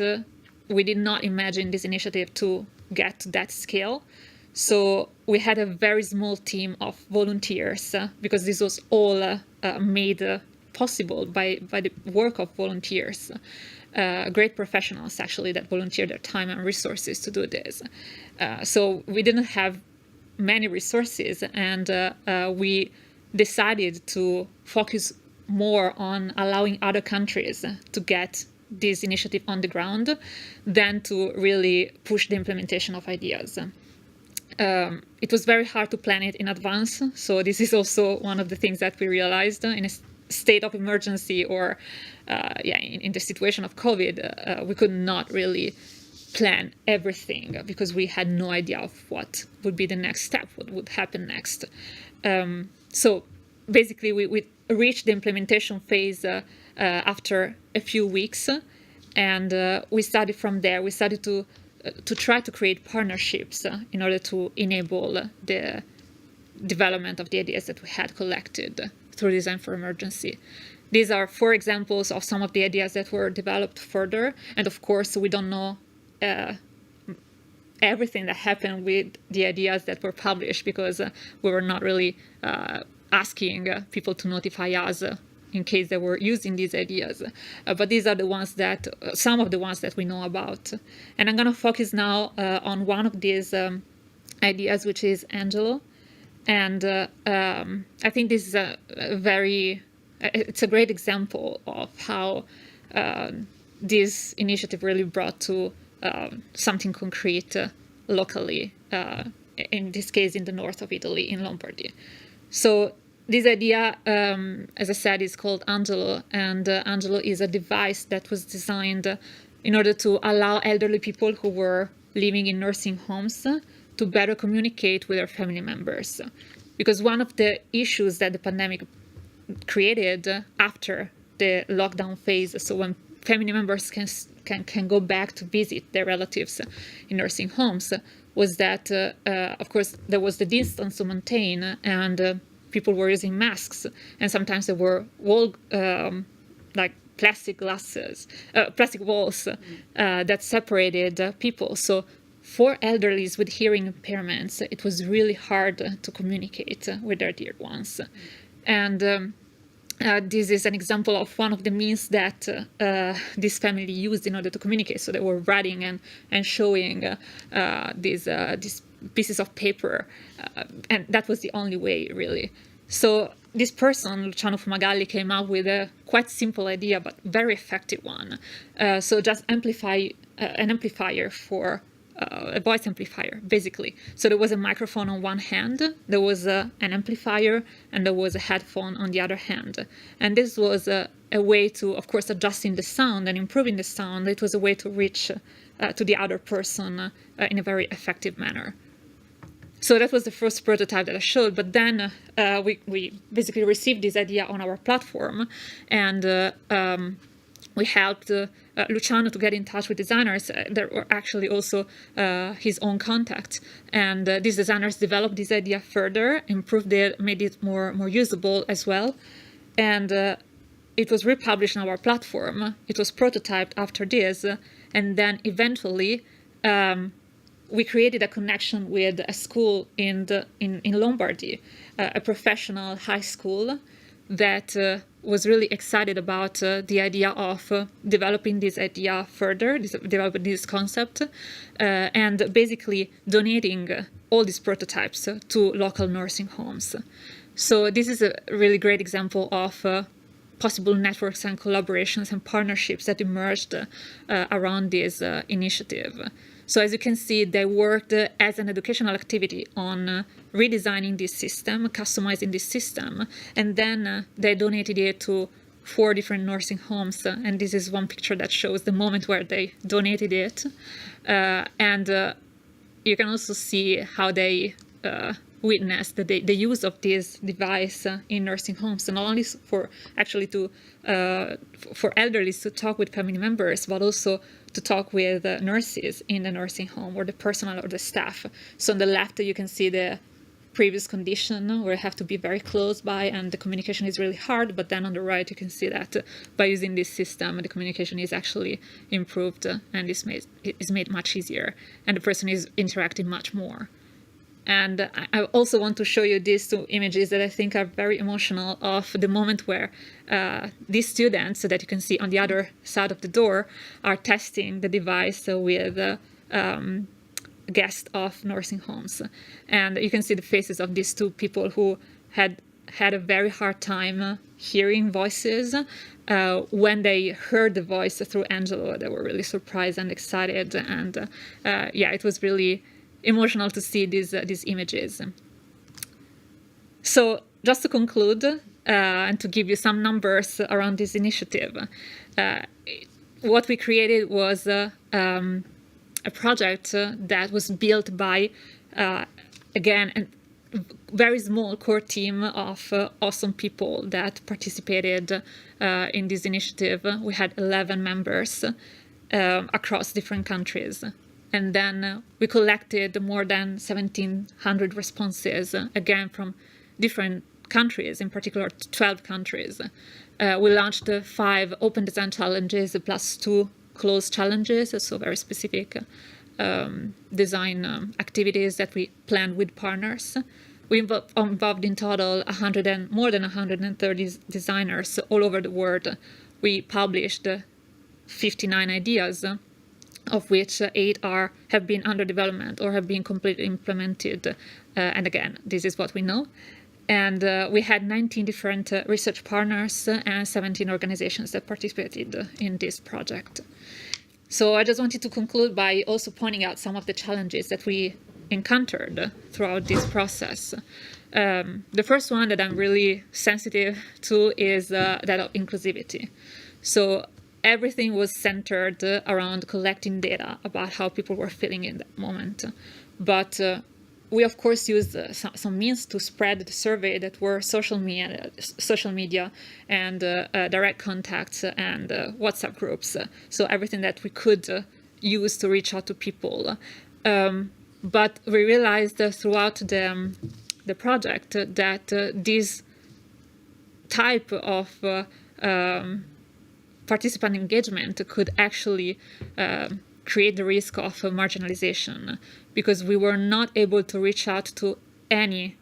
we did not imagine this initiative to get to that scale. So we had a very small team of volunteers because this was all made possible by the work of volunteers, great professionals actually that volunteered their time and resources to do this. So we didn't have many resources, and we decided to focus more on allowing other countries to get this initiative on the ground than to really push the implementation of ideas. It was very hard to plan it in advance, so this is also one of the things that we realized in a state of emergency or in the situation of COVID. We could not really plan everything because we had no idea of what would be the next step, what would happen next. So basically we reached the implementation phase after a few weeks, and we started from there. We started to try to create partnerships in order to enable the development of the ideas that we had collected through Design for Emergency. These are 4 examples of some of the ideas that were developed further. And of course, we don't know everything that happened with the ideas that were published because we were not really asking people to notify us in case they were using these ideas. But these are the ones that, some of the ones that we know about. And I'm going to focus now on one of these ideas, which is Angelo. And I think this is it's a great example of how this initiative really brought to something concrete locally, in this case in the north of Italy, in Lombardy. So this idea, as I said, is called Angelo, and Angelo is a device that was designed in order to allow elderly people who were living in nursing homes to better communicate with their family members. Because one of the issues that the pandemic created after the lockdown phase, so when family members can go back to visit their relatives in nursing homes, was that, of course, there was the distance to maintain, and people were using masks, and sometimes there were plastic walls that separated people. So for elderlies with hearing impairments, it was really hard to communicate with their dear ones. And this is an example of one of the means that this family used in order to communicate. So they were writing and showing these pieces of paper, and that was the only way, really. So this person, Luciano Fumagalli, came up with a quite simple idea, but very effective one. So just amplify an amplifier for a voice amplifier, basically. So there was a microphone on one hand, there was an amplifier, and there was a headphone on the other hand. And this was a way to, of course, adjusting the sound and improving the sound. It was a way to reach to the other person in a very effective manner. So that was the first prototype that I showed, but then we basically received this idea on our platform, and we helped Luciano to get in touch with designers that were actually also his own contacts. And these designers developed this idea further, improved it, made it more usable as well. And it was republished on our platform. It was prototyped after this, and then eventually we created a connection with a school in Lombardy, a professional high school that was really excited about the idea of developing this idea further, developing this concept, and basically donating all these prototypes to local nursing homes. So this is a really great example of possible networks and collaborations and partnerships that emerged around this initiative. So as you can see, they worked as an educational activity on redesigning this system, customizing this system, and then they donated it to 4 different nursing homes. And this is one picture that shows the moment where they donated it. And you can also see how they witnessed the use of this device in nursing homes, and not only for actually for elderly to talk with family members, but also to talk with nurses in the nursing home, or the personnel or the staff. So on the left, you can see the previous condition where you have to be very close by and the communication is really hard. But then on the right, you can see that by using this system, the communication is actually improved and is made much easier. And the person is interacting much more. And I also want to show you these 2 images that I think are very emotional, of the moment where these students that you can see on the other side of the door are testing the device with guests of nursing homes. And you can see the faces of these 2 people who had a very hard time hearing voices. When they heard the voice through Angelo, they were really surprised and excited. And it was really emotional to see these images. So just to conclude and to give you some numbers around this initiative, what we created was a project that was built by, again, a very small core team of awesome people that participated in this initiative. We had 11 members across different countries. And then we collected more than 1,700 responses, again, from different countries, in particular 12 countries. We launched 5 open design challenges plus 2 closed challenges, so very specific design activities that we planned with partners. We involved in total more than 130 designers all over the world. We published 59 ideas, of which 8 have been under development or have been completely implemented. And again, this is what we know. And we had 19 different research partners and 17 organizations that participated in this project. So I just wanted to conclude by also pointing out some of the challenges that we encountered throughout this process. The first one that I'm really sensitive to is that of inclusivity. So everything was centered around collecting data about how people were feeling in that moment. But we, of course, used some means to spread the survey that were social media and direct contacts and WhatsApp groups. So everything that we could use to reach out to people. But we realized throughout the project that this type of participant engagement could actually create the risk of marginalization, because we were not able to reach out to any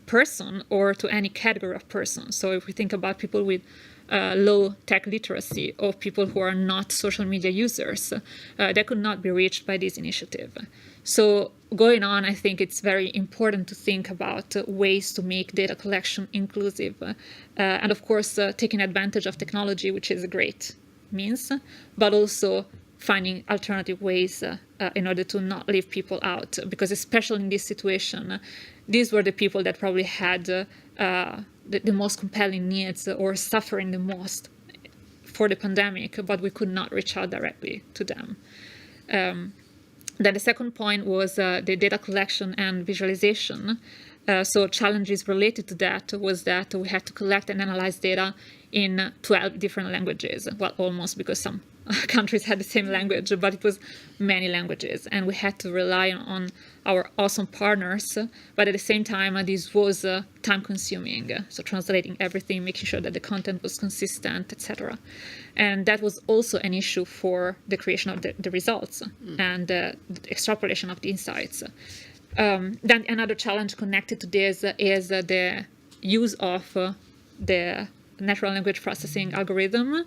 person or to any category of person. So if we think about people with low tech literacy or people who are not social media users, they could not be reached by this initiative. So going on, I think it's very important to think about ways to make data collection inclusive. And of course, taking advantage of technology, which is a great means, but also finding alternative ways in order to not leave people out. Because especially in this situation, these were the people that probably had the most compelling needs or suffering the most for the pandemic, but we could not reach out directly to them. Then the second point was the data collection and visualization. So challenges related to that was that we had to collect and analyze data in 12 different languages. Well, almost, because some countries had the same language, but it was many languages. And we had to rely on our awesome partners. But at the same time, this was time consuming. So translating everything, making sure that the content was consistent, etc. And that was also an issue for the creation of the results and the extrapolation of the insights. Then another challenge connected to this is the use of the natural language processing algorithm,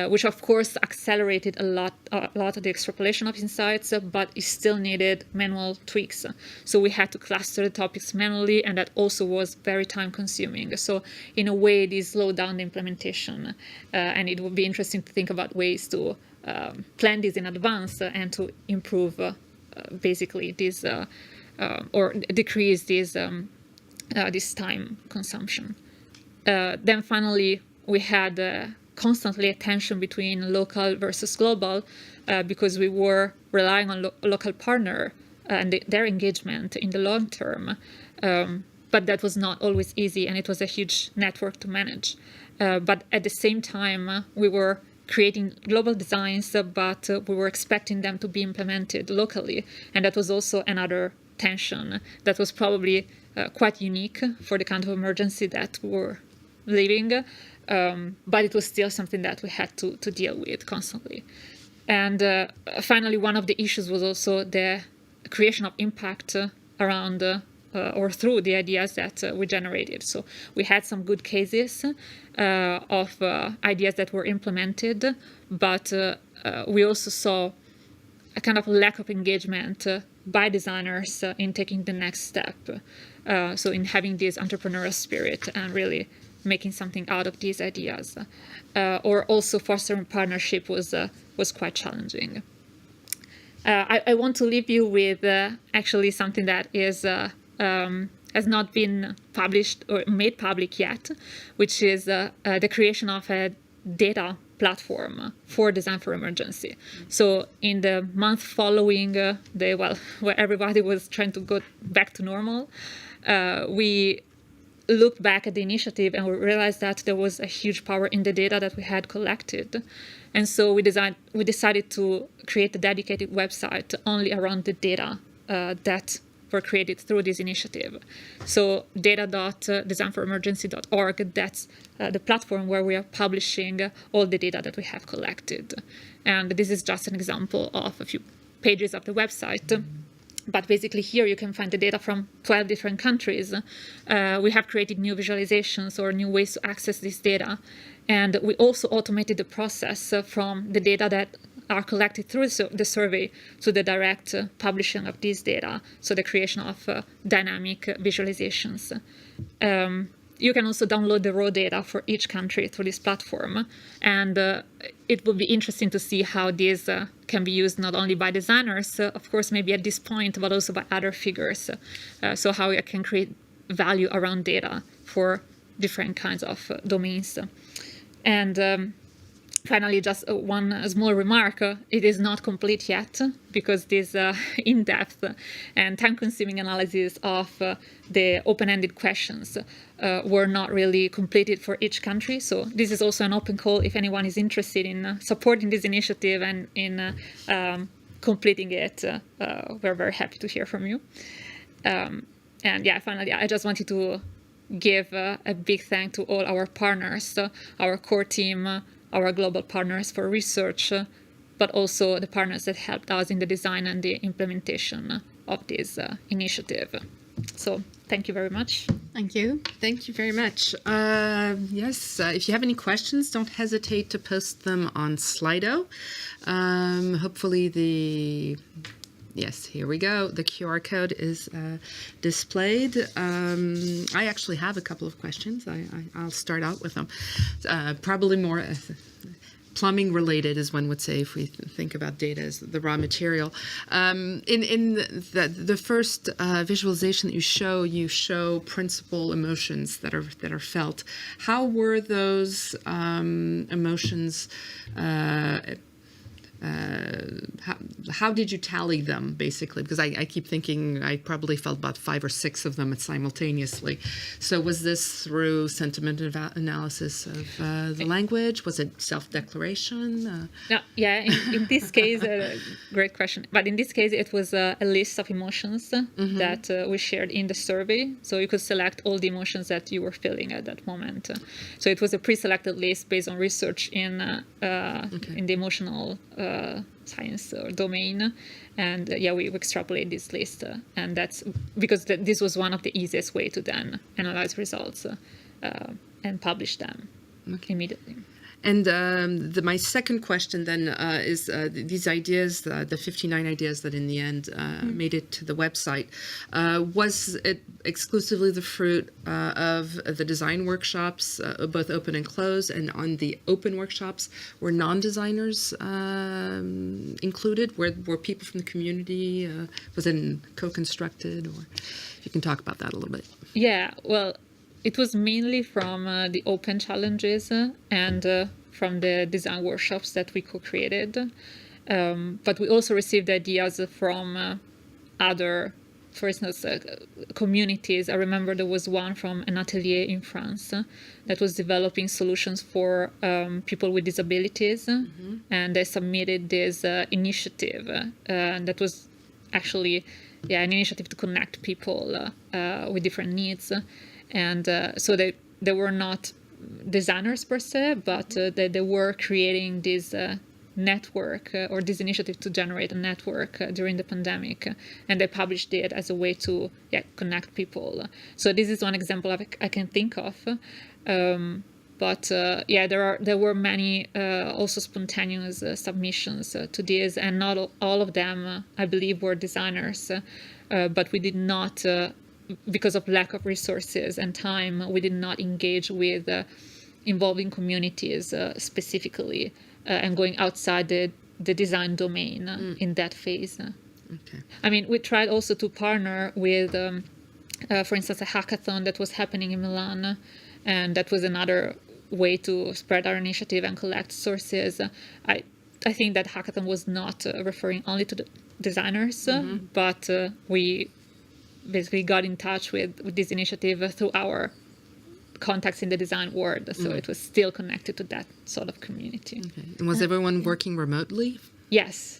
which of course accelerated a lot of the extrapolation of insights, but it still needed manual tweaks. So we had to cluster the topics manually, and that also was very time consuming. So in a way, this slowed down the implementation, and it would be interesting to think about ways to plan this in advance and to improve basically this or decrease this time consumption. Then finally, we had constantly a tension between local versus global because we were relying on local partner and their engagement in the long term. But that was not always easy, and it was a huge network to manage. But at the same time, we were creating global designs, but we were expecting them to be implemented locally. And that was also another tension that was probably quite unique for the kind of emergency that we were living, but it was still something that we had to deal with constantly. And finally, one of the issues was also the creation of impact around or through the ideas that we generated. So we had some good cases of ideas that were implemented, but we also saw a kind of lack of engagement by designers in taking the next step. So in having this entrepreneurial spirit and really making something out of these ideas, or also fostering partnership was quite challenging. I want to leave you with actually something that is has not been published or made public yet, which is the creation of a data platform for design for emergency. So in the month following where everybody was trying to go back to normal, we looked back at the initiative and we realized that there was a huge power in the data that we had collected. And so we decided to create a dedicated website only around the data that were created through this initiative. So data.designforemergency.org, that's the platform where we are publishing all the data that we have collected. And this is just an example of a few pages of the website. But basically here you can find the data from 12 different countries. We have created new visualizations or new ways to access this data. And we also automated the process from the data that are collected through the survey to the direct publishing of this data, so the creation of dynamic visualizations. You can also download the raw data for each country through this platform. And it would be interesting to see how this can be used not only by designers, of course, maybe at this point, but also by other figures. So how we can create value around data for different kinds of domains. And finally, just one small remark. It is not complete yet, because this in-depth and time-consuming analysis of the open-ended questions were not really completed for each country. So this is also an open call if anyone is interested in supporting this initiative and in completing it. We're very happy to hear from you. And yeah, finally, I just wanted to give a big thank to all our partners, our core team, our global partners for research, but also the partners that helped us in the design and the implementation of this initiative. So thank you very much. Thank you. Thank you very much. Yes, if you have any questions, don't hesitate to post them on Slido. Hopefully the Yes, here we go. The QR code is displayed. I actually have a couple of questions. I'll start out with them. Probably more plumbing related, as one would say, if we think about data as the raw material. In the first visualization that you show principal emotions that are felt. How were those emotions? How did you tally them, basically? Because I keep thinking I probably felt about 5 or 6 of them simultaneously. So was this through sentiment analysis of the language? Was it self-declaration? No, yeah, in this case, great question. But in this case, it was a list of emotions that we shared in the survey. So you could select all the emotions that you were feeling at that moment. So it was a pre-selected list based on research in the emotional science or domain, and we extrapolate this list, and that's because this was one of the easiest way to then analyze results and publish them immediately. And my second question then is these ideas, the 59 ideas that in the end made it to the website, was it exclusively the fruit of the design workshops, both open and closed, and on the open workshops, were non-designers included? Were people from the community? Was it co-constructed? Or if you can talk about that a little bit. Yeah, well, it was mainly from the open challenges and from the design workshops that we co-created. But we also received ideas from other, for instance, communities. I remember there was one from an atelier in France that was developing solutions for people with disabilities. And they submitted this initiative that was actually an initiative to connect people with different needs. And so they were not designers per se, but they were creating this network or this initiative to generate a network during the pandemic, and they published it as a way to connect people. So this is one example I can think of. But there were many also spontaneous submissions to this, and not all of them, I believe, were designers. But we did not. Because of lack of resources and time, we did not engage with involving communities specifically and going outside the design domain in that phase. Okay. I mean, we tried also to partner with, for instance, a hackathon that was happening in Milan, and that was another way to spread our initiative and collect sources. I think that hackathon was not referring only to the designers, but we basically got in touch with this initiative through our contacts in the design world. So it was still connected to that sort of community. Okay. And was everyone working remotely? Yes.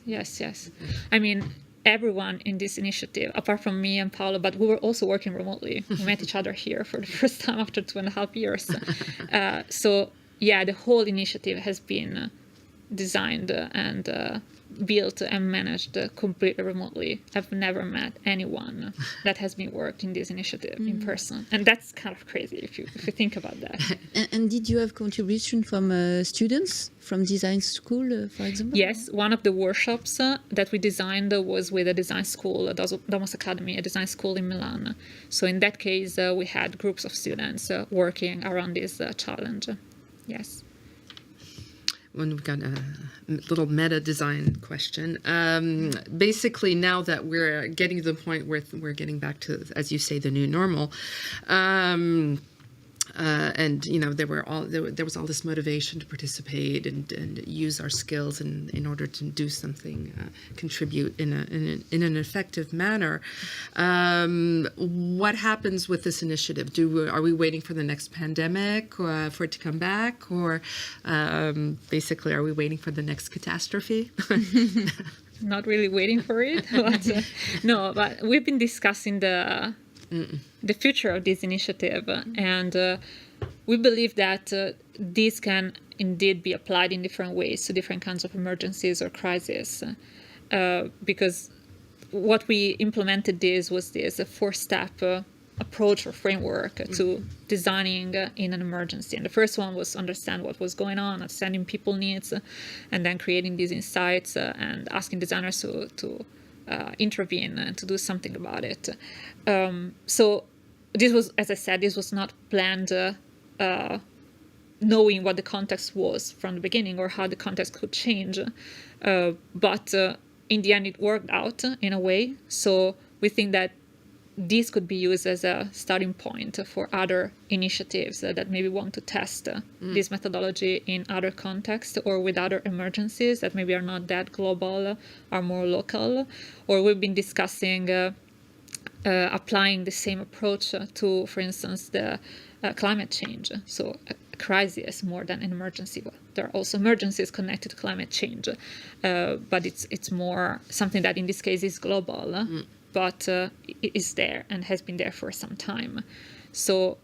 I mean, everyone in this initiative, apart from me and Paolo, but we were also working remotely. We met each other here for the first time after 2.5 years. The whole initiative has been designed and built and managed completely remotely. I've never met anyone that has been worked in this initiative in person, and that's kind of crazy if you think about that. And did you have contribution from students from design school, for example? Yes, one of the workshops that we designed was with a design school, Domus Academy, a design school in Milan. So in that case, we had groups of students working around this challenge. Yes. When we've got a little meta design question. Basically, now that we're getting to the point where we're getting back to, as you say, the new normal, and there was all this motivation to participate and use our skills in order to do something, contribute in an effective manner. What happens with this initiative? Are we waiting for the next pandemic for it to come back, or basically are we waiting for the next catastrophe? Not really waiting for it, but no. But we've been discussing the future of this initiative, and we believe that this can indeed be applied in different ways to different kinds of emergencies or crises, because what we implemented was this a 4-step approach or framework to designing in an emergency. And the first one was understand what was going on, understanding people needs, and then creating these insights and asking designers to intervene and to do something about it. So this was, as I said, this was not planned knowing what the context was from the beginning or how the context could change. But in the end, it worked out in a way. So we think that this could be used as a starting point for other initiatives that maybe want to test this methodology in other contexts or with other emergencies that maybe are not that global, are more local. Or we've been discussing applying the same approach to, for instance, the climate change. So a crisis more than an emergency. Well, there are also emergencies connected to climate change, but it's more something that in this case is global. But it is there and has been there for some time. So,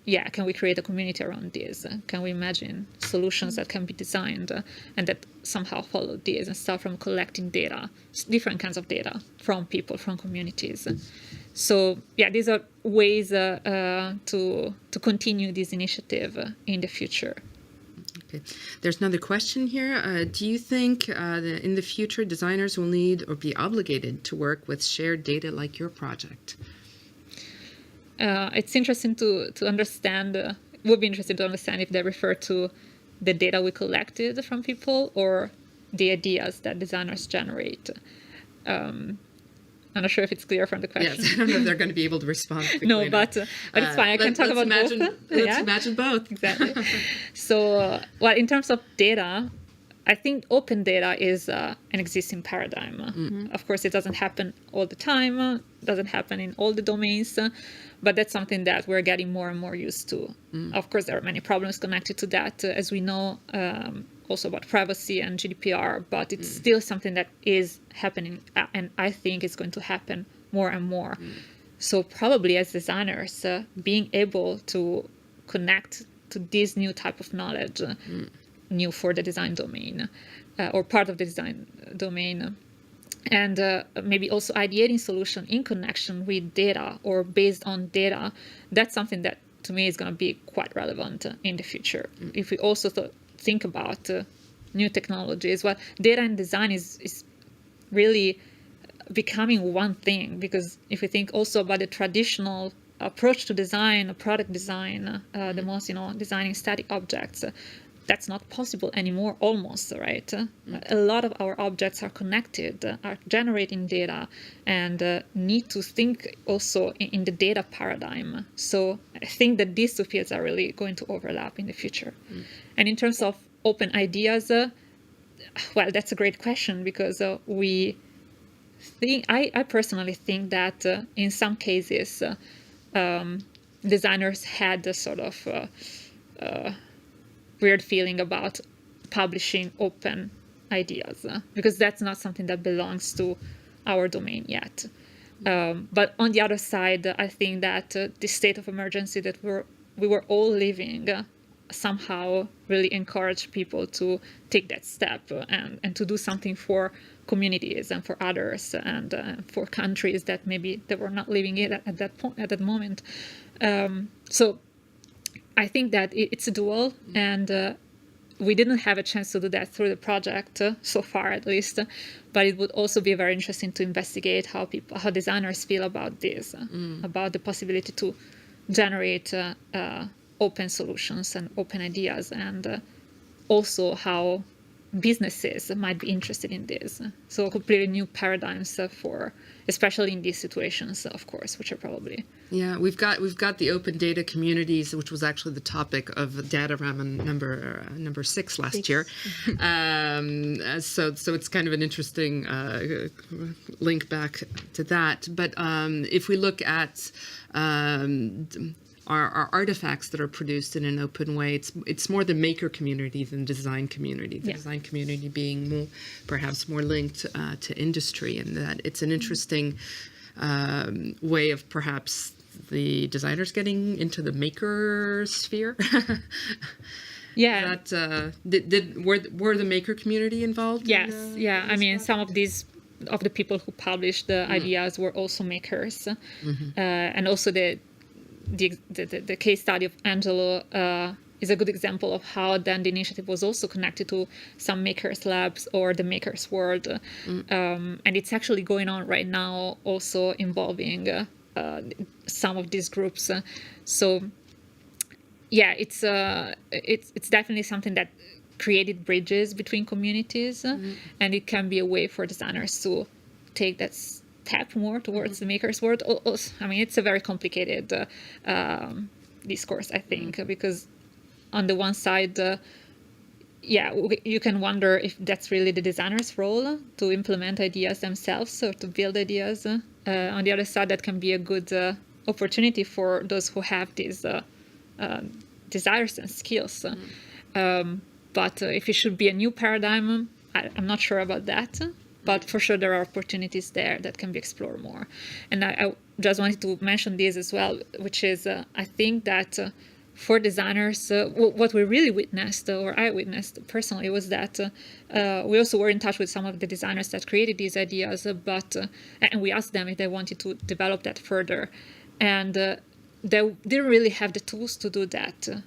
yeah, can we create a community around this? Can we imagine solutions that can be designed and that somehow follow this and start from collecting data, different kinds of data from people, from communities? So, yeah, these are ways to continue this initiative in the future. Okay. There's another question here. Do you think that in the future designers will need or be obligated to work with shared data like your project? It's interesting to understand, would be interested to understand if they refer to the data we collected from people or the ideas that designers generate. I'm not sure if it's clear from the question. Yes, I don't know if they're going to be able to respond quickly. No, but it's fine. I can talk about both. Let's imagine both. Exactly. So, well, in terms of data, I think open data is an existing paradigm. Of course, it doesn't happen all the time, doesn't happen in all the domains, but that's something that we're getting more and more used to. Of course, there are many problems connected to that, as we know, also about privacy and GDPR, but it's still something that is happening, and I think it's going to happen more and more. So probably as designers, being able to connect to this new type of knowledge, new for the design domain, or part of the design domain, and maybe also ideating solution in connection with data or based on data, that's something that to me is going to be quite relevant in the future. If we also think about new technologies, well, data and design is really becoming one thing, because if we think also about the traditional approach to design, product design, the most, designing static objects, that's not possible anymore, almost, right? A lot of our objects are connected, are generating data, and need to think also in the data paradigm. So I think that these two fields are really going to overlap in the future. And in terms of open ideas, well, that's a great question, because I personally think that in some cases, designers had a sort of weird feeling about publishing open ideas, because that's not something that belongs to our domain yet. But on the other side, I think that the state of emergency that we were all living somehow really encouraged people to take that step and to do something for communities and for others and for countries that maybe they were not living in at that moment. So I think that it's a dual, and we didn't have a chance to do that through the project so far, at least. But it would also be very interesting to investigate how designers feel about this, about the possibility to generate open solutions and open ideas, and also how businesses might be interested in this. So completely new paradigms for, especially in these situations, of course, which are probably. Yeah, we've got the open data communities, which was actually the topic of Datarama number 6 last year. So it's kind of an interesting link back to that. But if we look at our artifacts that are produced in an open way, it's more the maker community than the design community. The design community being perhaps more linked to industry, and that it's an interesting way of perhaps the designers getting into the maker sphere. Yeah. Were the maker community involved? Yes. I mean, some of the people who published the ideas were also makers, and also the case study of Angelo is a good example of how then the initiative was also connected to some makers labs or the makers world. And it's actually going on right now, also involving some of these groups. So yeah, it's definitely something that created bridges between communities, and it can be a way for designers to take that step more towards the makers world. I mean, it's a very complicated discourse, I think, because on the one side, you can wonder if that's really the designer's role to implement ideas themselves or to build ideas. On the other side, that can be a good opportunity for those who have these desires and skills. But if it should be a new paradigm, I'm not sure about that. But for sure, there are opportunities there that can be explored more. And I just wanted to mention this as well, which is I think that for designers, what we really witnessed, or I witnessed personally, was that we also were in touch with some of the designers that created these ideas, and we asked them if they wanted to develop that further. And they didn't really have the tools to do that.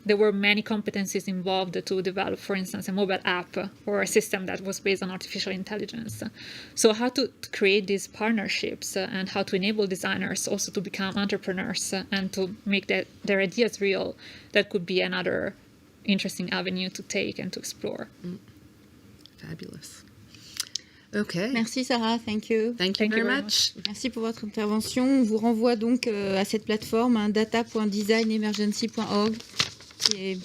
There were many competencies involved to develop, for instance, a mobile app or a system that was based on artificial intelligence. So how to create these partnerships and how to enable designers also to become entrepreneurs and to make their ideas real, that could be another interesting avenue to take and to explore. Fabulous. Okay. Merci Sarah, thank you. Thank you very much. Merci pour votre intervention. On vous renvoie donc à cette plateforme, data.designemergency.org, qui est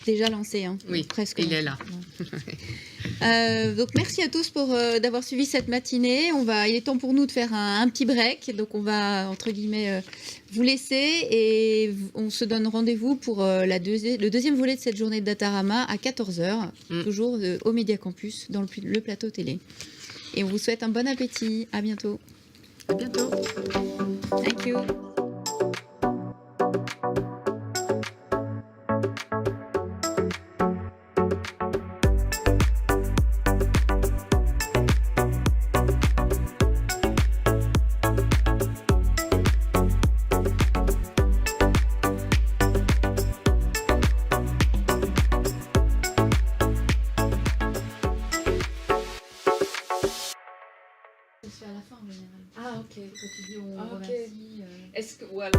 déjà lancée. Oui, presque. il est là. Donc merci à tous d'avoir suivi cette matinée. Il est temps pour nous de faire un petit break. Donc on va, entre guillemets, vous laisser et on se donne rendez-vous pour le deuxième volet de cette journée de Datarama à 14h, toujours au Média Campus, dans le plateau télé. Et on vous souhaite un bon appétit. À bientôt. À bientôt. Thank you. À la fin en général. Ah ok. Quand tu dis on Ok. remercie. Est-ce que voilà.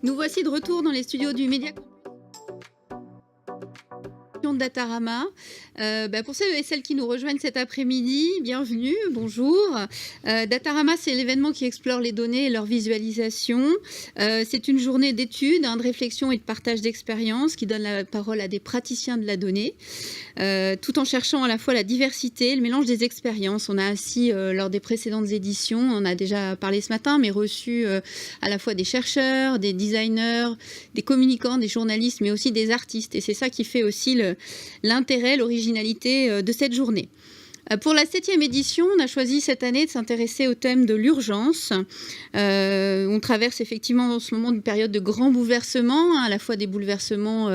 Nous voici de retour dans les studios du Média de Datarama. Pour ceux et celles qui nous rejoignent cet après-midi, bienvenue, bonjour. Datarama, c'est l'événement qui explore les données et leur visualisation. C'est une journée d'études, de réflexion et de partage d'expériences qui donne la parole à des praticiens de la donnée, tout en cherchant à la fois la diversité, le mélange des expériences. On a ainsi, lors des précédentes éditions, on a déjà parlé ce matin, mais reçu à la fois des chercheurs, des designers, des communicants, des journalistes, mais aussi des artistes. Et c'est ça qui fait aussi l'intérêt, l'originalité de cette journée. Pour la 7e édition, on a choisi cette année de s'intéresser au thème de l'urgence. On traverse effectivement en ce moment une période de grands bouleversements, à la fois des bouleversements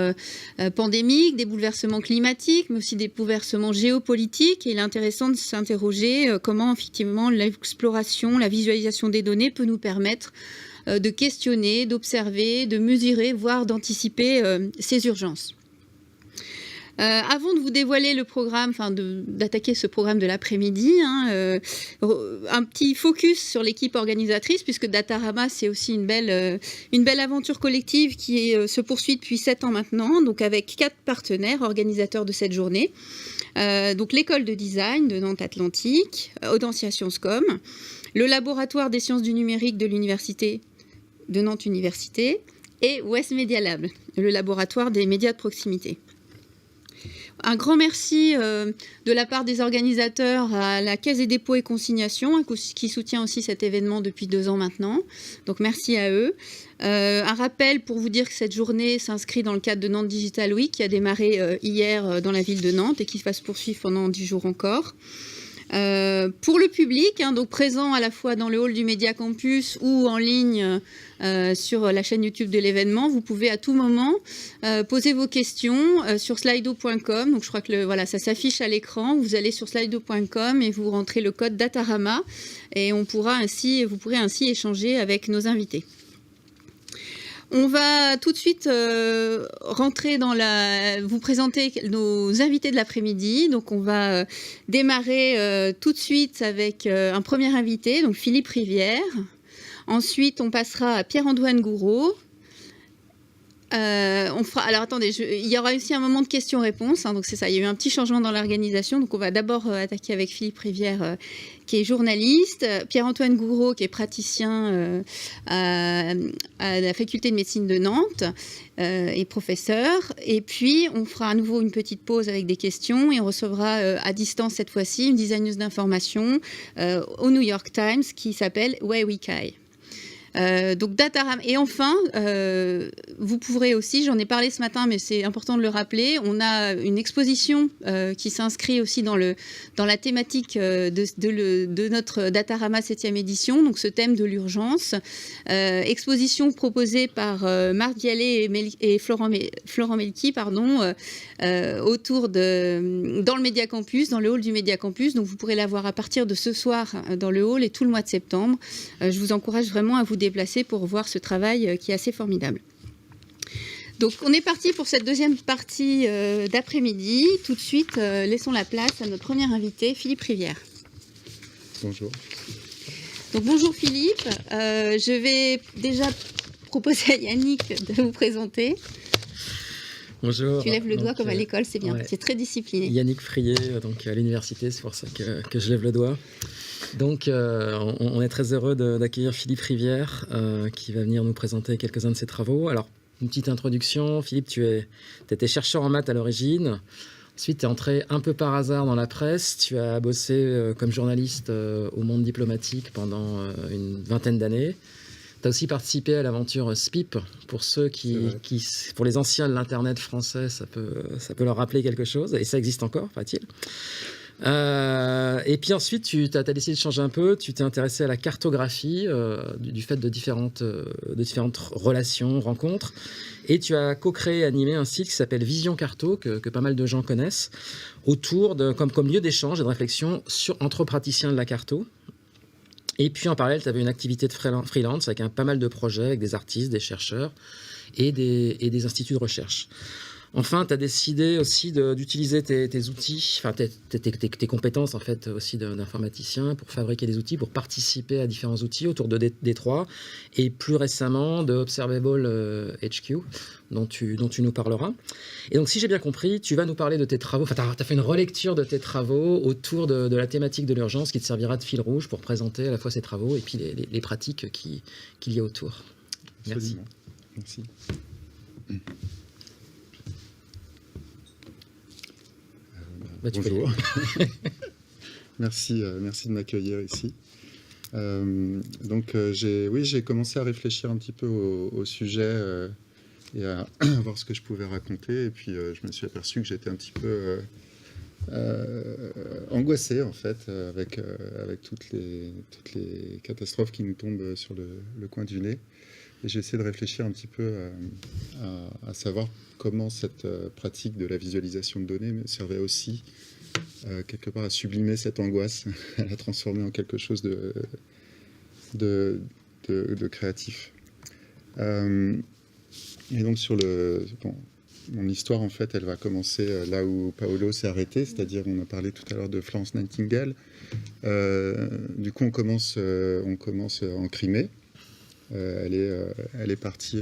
pandémiques, des bouleversements climatiques, mais aussi des bouleversements géopolitiques. Et il est intéressant de s'interroger comment effectivement l'exploration, la visualisation des données peut nous permettre de questionner, d'observer, de mesurer, voire d'anticiper ces urgences. Avant de vous dévoiler le programme, d'attaquer ce programme de l'après-midi, un petit focus sur l'équipe organisatrice, puisque Datarama, c'est aussi une belle aventure collective qui se poursuit depuis 7 ans maintenant, donc avec 4 partenaires organisateurs de cette journée. Donc l'école de design de Nantes Atlantique, Audencia Sciencescom, le laboratoire des sciences du numérique de l'université de Nantes Université et West Media Lab, le laboratoire des médias de proximité. Un grand merci de la part des organisateurs à la Caisse des dépôts et consignations qui soutient aussi cet événement depuis 2 ans maintenant. Donc merci à eux. Un rappel pour vous dire que cette journée s'inscrit dans le cadre de Nantes Digital Week qui a démarré hier dans la ville de Nantes et qui va se poursuivre pendant 10 jours encore. Pour le public, donc présent à la fois dans le hall du Média Campus ou en ligne sur la chaîne YouTube de l'événement, vous pouvez à tout moment poser vos questions sur slido.com. Donc je crois que ça s'affiche à l'écran. Vous allez sur slido.com et vous rentrez le code Datarama et vous pourrez ainsi échanger avec nos invités. On va tout de suite vous présenter nos invités de l'après-midi. Donc, on va démarrer tout de suite avec un premier invité, donc Philippe Rivière. Ensuite, on passera à Pierre-Antoine Gourraud. Alors attendez, il y aura aussi un moment de questions-réponses, donc c'est ça, il y a eu un petit changement dans l'organisation, donc on va d'abord attaquer avec Philippe Rivière qui est journaliste, Pierre-Antoine Gourraud qui est praticien à la faculté de médecine de Nantes et professeur, et puis on fera à nouveau une petite pause avec des questions et on recevra à distance cette fois-ci une designeuse d'information au New York Times qui s'appelle Weiyi Cai. Donc Datarama. Et enfin, vous pourrez aussi, j'en ai parlé ce matin, mais c'est important de le rappeler, on a une exposition qui s'inscrit aussi dans la thématique de notre Datarama 7e édition, donc ce thème de l'urgence. Exposition proposée par Marc Vialet et Florent Melki, autour dans le Média Campus, dans le hall du Média Campus. Donc vous pourrez la voir à partir de ce soir dans le hall et tout le mois de septembre. Je vous encourage vraiment à vous déplacer pour voir ce travail qui est assez formidable. Donc on est parti pour cette deuxième partie d'après-midi. Tout de suite, laissons la place à notre premier invité, Philippe Rivière. Bonjour. Donc bonjour Philippe. Je vais déjà proposer à Yannick de vous présenter. Bonjour. Tu lèves le doigt comme à l'école, c'est bien. Ouais. C'est très discipliné. Yannick Frier, donc à l'université, c'est pour ça que je lève le doigt. Donc, on est très heureux d'accueillir Philippe Rivière, qui va venir nous présenter quelques-uns de ses travaux. Alors, une petite introduction. Philippe, tu étais chercheur en maths à l'origine. Ensuite, tu es entré un peu par hasard dans la presse. Tu as bossé comme journaliste au monde diplomatique pendant une vingtaine d'années. Tu as aussi participé à l'aventure SPIP. Pour ceux pour les anciens de l'Internet français, ça peut leur rappeler quelque chose. Et ça existe encore, paraît-il. Et puis ensuite, tu as décidé de changer un peu. Tu t'es intéressé à la cartographie du fait de différentes relations, rencontres. Et tu as co-créé et animé un site qui s'appelle Vision Carto, que pas mal de gens connaissent, autour comme lieu d'échange et de réflexion entre praticiens de la carto. Et puis en parallèle, tu avais une activité de freelance avec pas mal de projets, avec des artistes, des chercheurs et des instituts de recherche. Enfin, tu as décidé aussi d'utiliser tes outils, enfin tes compétences en fait aussi d'informaticien pour fabriquer des outils, pour participer à différents outils autour de D3 et plus récemment de Observable HQ dont tu nous parleras. Et donc si j'ai bien compris, tu vas nous parler de tes travaux, enfin tu as fait une relecture de tes travaux autour de la thématique de l'urgence qui te servira de fil rouge pour présenter à la fois ces travaux et puis les pratiques qu'il y a autour. Merci. Merci. Bonjour. Merci de m'accueillir ici. J'ai commencé à réfléchir un petit peu au sujet et à voir ce que je pouvais raconter. Et puis, je me suis aperçu que j'étais un petit peu angoissé, en fait, avec toutes les catastrophes qui nous tombent sur le coin du nez. Et j'ai essayé de réfléchir un petit peu à savoir comment cette pratique de la visualisation de données me servait aussi quelque part à sublimer cette angoisse, à la transformer en quelque chose de créatif. Et donc mon histoire, en fait, elle va commencer là où Paolo s'est arrêté, c'est-à-dire on a parlé tout à l'heure de Florence Nightingale. Du coup, on commence en Crimée. Elle est partie.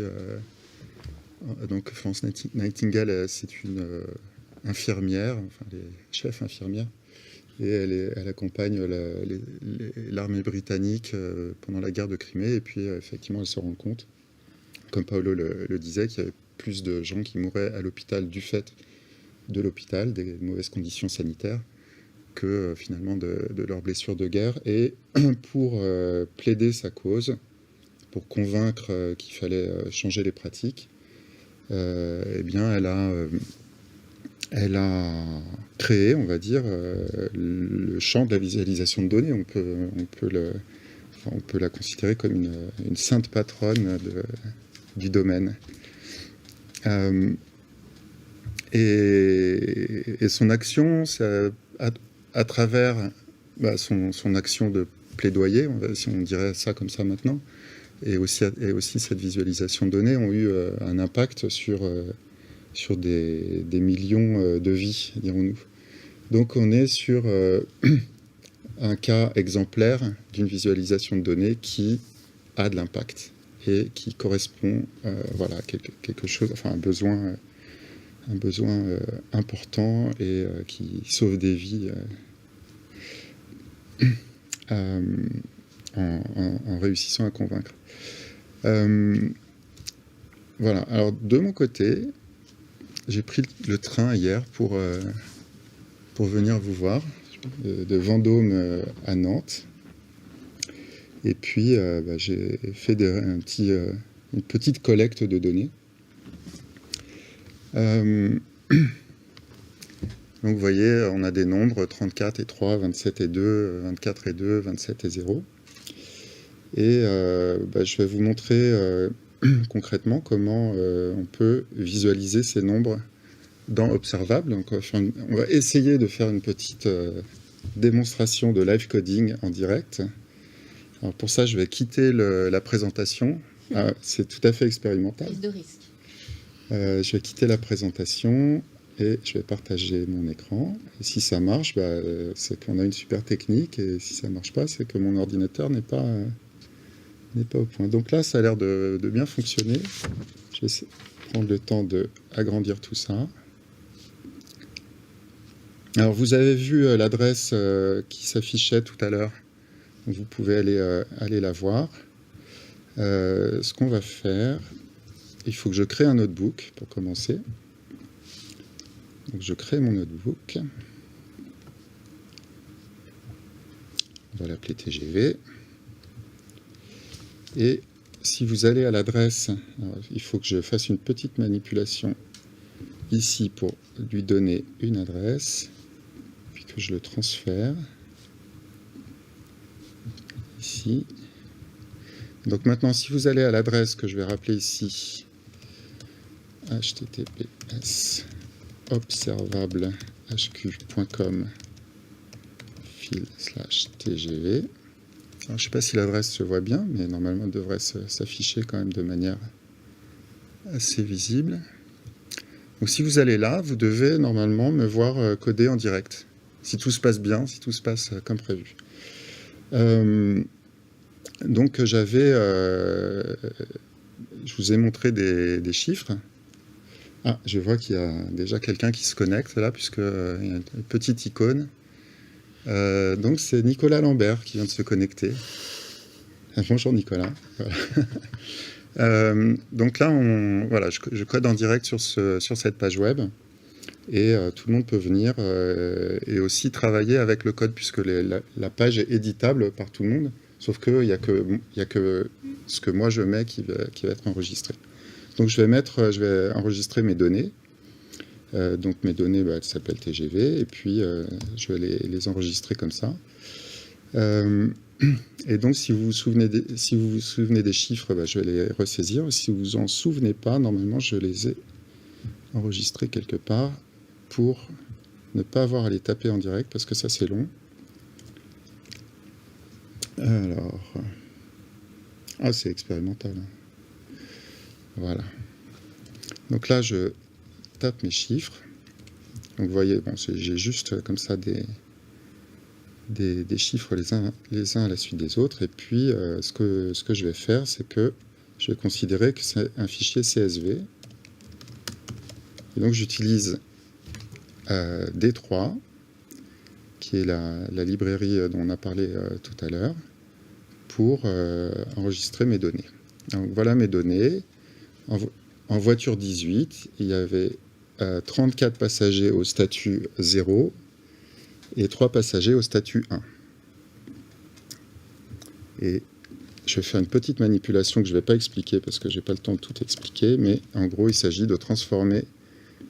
Donc, Florence Nightingale, c'est une infirmière, enfin, les chefs infirmières, et elle accompagne l'armée britannique pendant la guerre de Crimée. Et puis, effectivement, elle se rend compte, comme Paolo le disait, qu'il y avait plus de gens qui mouraient à l'hôpital du fait de l'hôpital, des mauvaises conditions sanitaires, que finalement de leurs blessures de guerre. Et pour plaider sa cause, pour convaincre qu'il fallait changer les pratiques, eh bien, elle a créé, on va dire, le champ de la visualisation de données. On peut la considérer comme une sainte patronne du domaine. Et son action, à travers son action de plaidoyer, si on dirait ça comme ça maintenant, et aussi cette visualisation de données ont eu un impact sur des millions de vies, dirons-nous. Donc on est sur un cas exemplaire d'une visualisation de données qui a de l'impact et qui correspond à quelque chose, enfin un besoin important et qui sauve des vies en réussissant à convaincre. Voilà. Alors de mon côté, j'ai pris le train hier pour venir vous voir de Vendôme à Nantes. Et puis j'ai fait une petite collecte de données. Donc vous voyez, on a des nombres 34 et 3, 27 et 2, 24 et 2, 27 et 0. Et je vais vous montrer concrètement comment on peut visualiser ces nombres dans Observable. Donc on va essayer de faire une petite démonstration de live coding en direct. Alors pour ça, je vais quitter la présentation. C'est tout à fait expérimental. Prise de risque. Je vais quitter la présentation et je vais partager mon écran. Et si ça marche, c'est qu'on a une super technique, et si ça ne marche pas, c'est que mon ordinateur n'est pas au point. Donc là, ça a l'air de bien fonctionner. Je vais prendre le temps d'agrandir tout ça. Alors, vous avez vu l'adresse qui s'affichait tout à l'heure. Vous pouvez aller la voir. Ce qu'on va faire, il faut que je crée un notebook pour commencer. Donc, je crée mon notebook. On va l'appeler TGV. Et si vous allez à l'adresse, il faut que je fasse une petite manipulation ici pour lui donner une adresse, puis que je le transfère ici. Donc maintenant, si vous allez à l'adresse que je vais rappeler ici, https observablehq.com/tgv. Je ne sais pas si l'adresse se voit bien, mais normalement elle devrait s'afficher quand même de manière assez visible. Donc si vous allez là, vous devez normalement me voir coder en direct, si tout se passe bien, si tout se passe comme prévu. Donc je vous ai montré des chiffres. Ah, je vois qu'il y a déjà quelqu'un qui se connecte là, puisqu'il y a une petite icône. Donc c'est Nicolas Lambert qui vient de se connecter. Bonjour Nicolas. Voilà. Donc là, je code en direct sur cette page web, et tout le monde peut venir et aussi travailler avec le code, puisque la page est éditable par tout le monde, sauf qu'il n'y a que ce que moi je mets qui va être enregistré. Donc je vais enregistrer mes données. Donc mes données, elles s'appellent TGV, et puis je vais les enregistrer comme ça. Et donc si vous vous souvenez des chiffres, je vais les ressaisir. Si vous vous en souvenez pas, normalement je les ai enregistrés quelque part pour ne pas avoir à les taper en direct, parce que ça c'est long. Alors, c'est expérimental. Voilà. Donc là je tape mes chiffres. Donc vous voyez, j'ai juste comme ça des chiffres les uns à la suite des autres, et puis ce que je vais faire, c'est que je vais considérer que c'est un fichier CSV, et donc j'utilise D3, qui est la librairie dont on a parlé tout à l'heure, pour enregistrer mes données. Donc voilà mes données. En voiture 18, il y avait 34 passagers au statut 0 et 3 passagers au statut 1. Et je vais faire une petite manipulation que je ne vais pas expliquer parce que je n'ai pas le temps de tout expliquer, mais en gros, il s'agit de transformer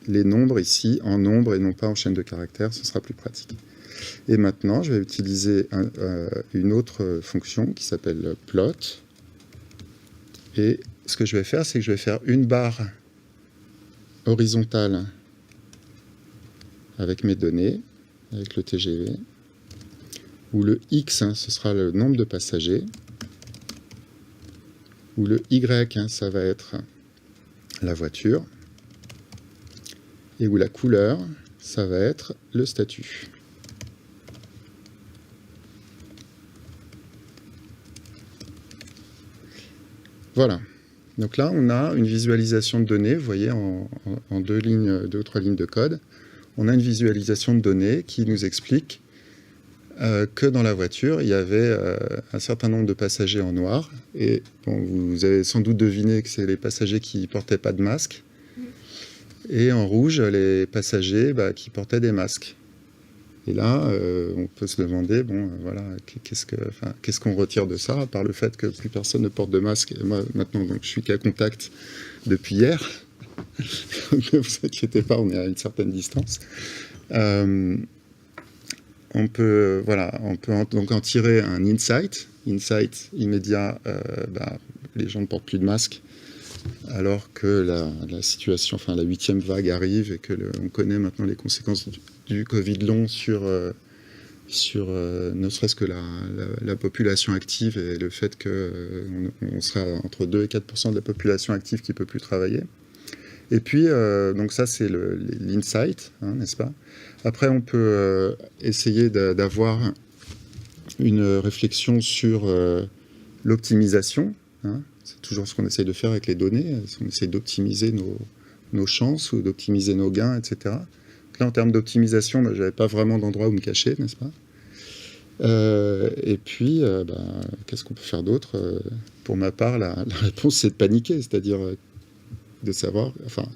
les nombres ici en nombres et non pas en chaîne de caractères, ce sera plus pratique. Et maintenant, je vais utiliser une autre fonction qui s'appelle plot. Et ce que je vais faire, c'est que je vais faire une barre horizontale avec mes données, avec le TGV, où le X, ce sera le nombre de passagers, où le Y, ça va être la voiture, et où la couleur, ça va être le statut. Voilà. Donc là, on a une visualisation de données, vous voyez, en deux ou trois lignes de code. On a une visualisation de données qui nous explique que dans la voiture, il y avait un certain nombre de passagers en noir. Et bon, vous avez sans doute deviné que c'est les passagers qui ne portaient pas de masque. Et en rouge, les passagers qui portaient des masques. Et là, on peut se demander, qu'est-ce qu'on retire de ça, par le fait que plus personne ne porte de masque. Et moi, maintenant, donc, je suis qu'à contact depuis hier. Donc, ne vous inquiétez pas, on est à une certaine distance. On peut donc en tirer un insight immédiat. Les gens ne portent plus de masque, alors que la situation, la 8e vague arrive, et que on connaît maintenant les conséquences du Covid long sur ne serait-ce que la population active, et le fait qu'on sera entre 2 et 4% de la population active qui ne peut plus travailler. Et puis, donc ça, c'est l'insight, hein, n'est-ce pas? Après, on peut essayer d'avoir une réflexion sur l'optimisation. Hein. C'est toujours ce qu'on essaye de faire avec les données. On essaye d'optimiser nos chances ou d'optimiser nos gains, etc. Donc là, en termes d'optimisation, je n'avais pas vraiment d'endroit où me cacher, n'est-ce pas? Et puis, qu'est-ce qu'on peut faire d'autre? Pour ma part, la réponse, c'est de paniquer, c'est-à-dire de savoir... Enfin,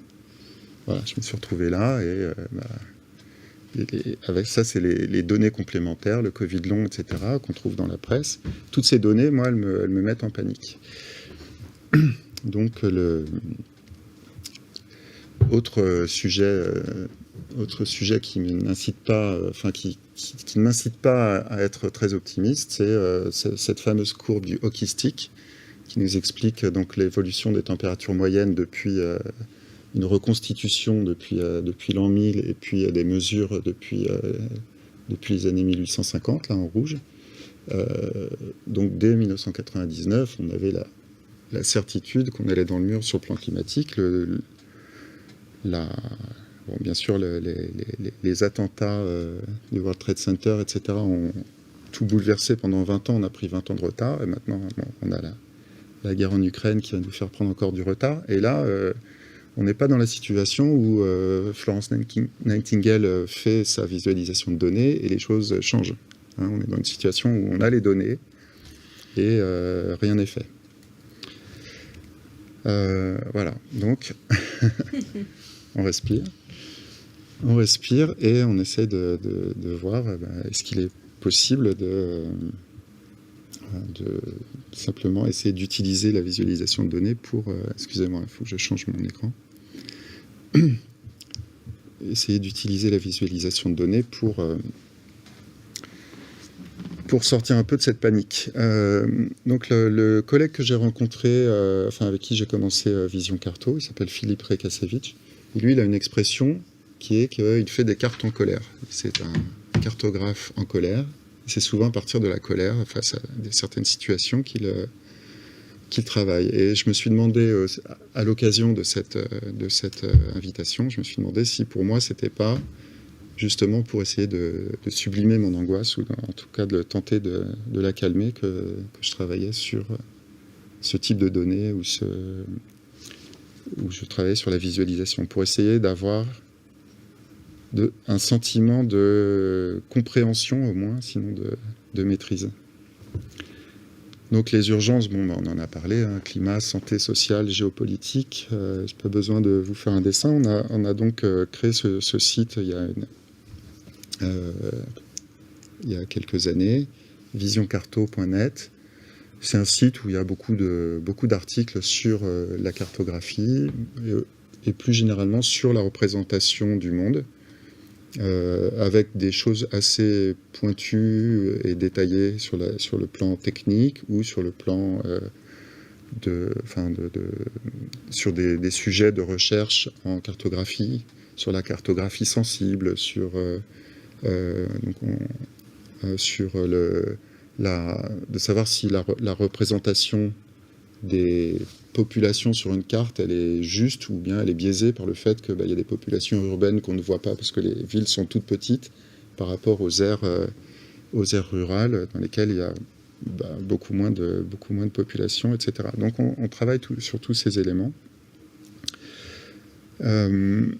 voilà, je me suis retrouvé là et... avec ça, c'est les données complémentaires, le Covid long, etc., qu'on trouve dans la presse. Toutes ces données, moi, elles me mettent en panique. Donc, autre sujet qui m'incite pas, qui ne m'incite pas à être très optimiste, c'est cette fameuse courbe du hockey stick qui nous explique donc l'évolution des températures moyennes depuis une reconstitution depuis l'an 1000 et puis des mesures depuis les années 1850, là en rouge. Donc dès 1999, on avait la certitude qu'on allait dans le mur sur le plan climatique. Bien sûr, les attentats du World Trade Center, etc., ont tout bouleversé pendant 20 ans. On a pris 20 ans de retard et maintenant on a la guerre en Ukraine qui va nous faire prendre encore du retard. Et là... on n'est pas dans la situation où Florence Nightingale fait sa visualisation de données et les choses changent. Hein, on est dans une situation où on a les données et rien n'est fait. Voilà, donc on respire et on essaie de voir est-ce qu'il est possible de simplement essayer d'utiliser la visualisation de données pour... excusez-moi, il faut que je change mon écran. Essayer d'utiliser la visualisation de données pour sortir un peu de cette panique. Donc le collègue que j'ai rencontré, avec qui j'ai commencé Vision Carto, il s'appelle Philippe Rivière. Lui, il a une expression qui est qu'il fait des cartes en colère. C'est un cartographe en colère. C'est souvent à partir de la colère face à certaines situations qu'il travaille. Et je me suis demandé, à l'occasion de cette invitation, je me suis demandé si pour moi, c'était pas justement pour essayer de sublimer mon angoisse, ou en tout cas de tenter de la calmer, que je travaillais sur ce type de données, où je travaillais sur la visualisation, pour essayer d'avoir un sentiment de compréhension au moins, sinon de maîtrise. Donc les urgences, on en a parlé, hein, climat, santé sociale, géopolitique. Je n'ai pas besoin de vous faire un dessin. On a donc créé ce site il y a quelques années, visioncarto.net. C'est un site où il y a beaucoup d'articles sur la cartographie et plus généralement sur la représentation du monde. Avec des choses assez pointues et détaillées sur le plan technique ou sur le plan sur des sujets de recherche en cartographie, sur la cartographie sensible, sur de savoir si la représentation des population sur une carte, elle est juste ou bien elle est biaisée par le fait qu'il y a des populations urbaines qu'on ne voit pas parce que les villes sont toutes petites par rapport aux aires rurales dans lesquelles il y a beaucoup moins de population, etc. Donc on travaille sur tous ces éléments. Voilà,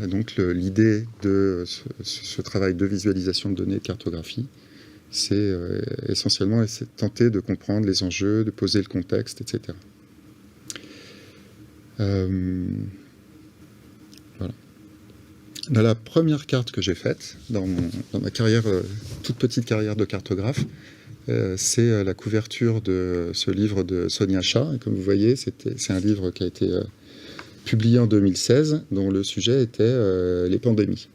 donc l'idée de ce travail de visualisation de données et de cartographie, c'est essentiellement tenter de comprendre les enjeux, de poser le contexte, etc. Voilà. Dans la première carte que j'ai faite, dans ma carrière, toute petite carrière de cartographe, c'est la couverture de ce livre de Sonia Shah. Et comme vous voyez, c'est un livre qui a été publié en 2016, dont le sujet était les pandémies.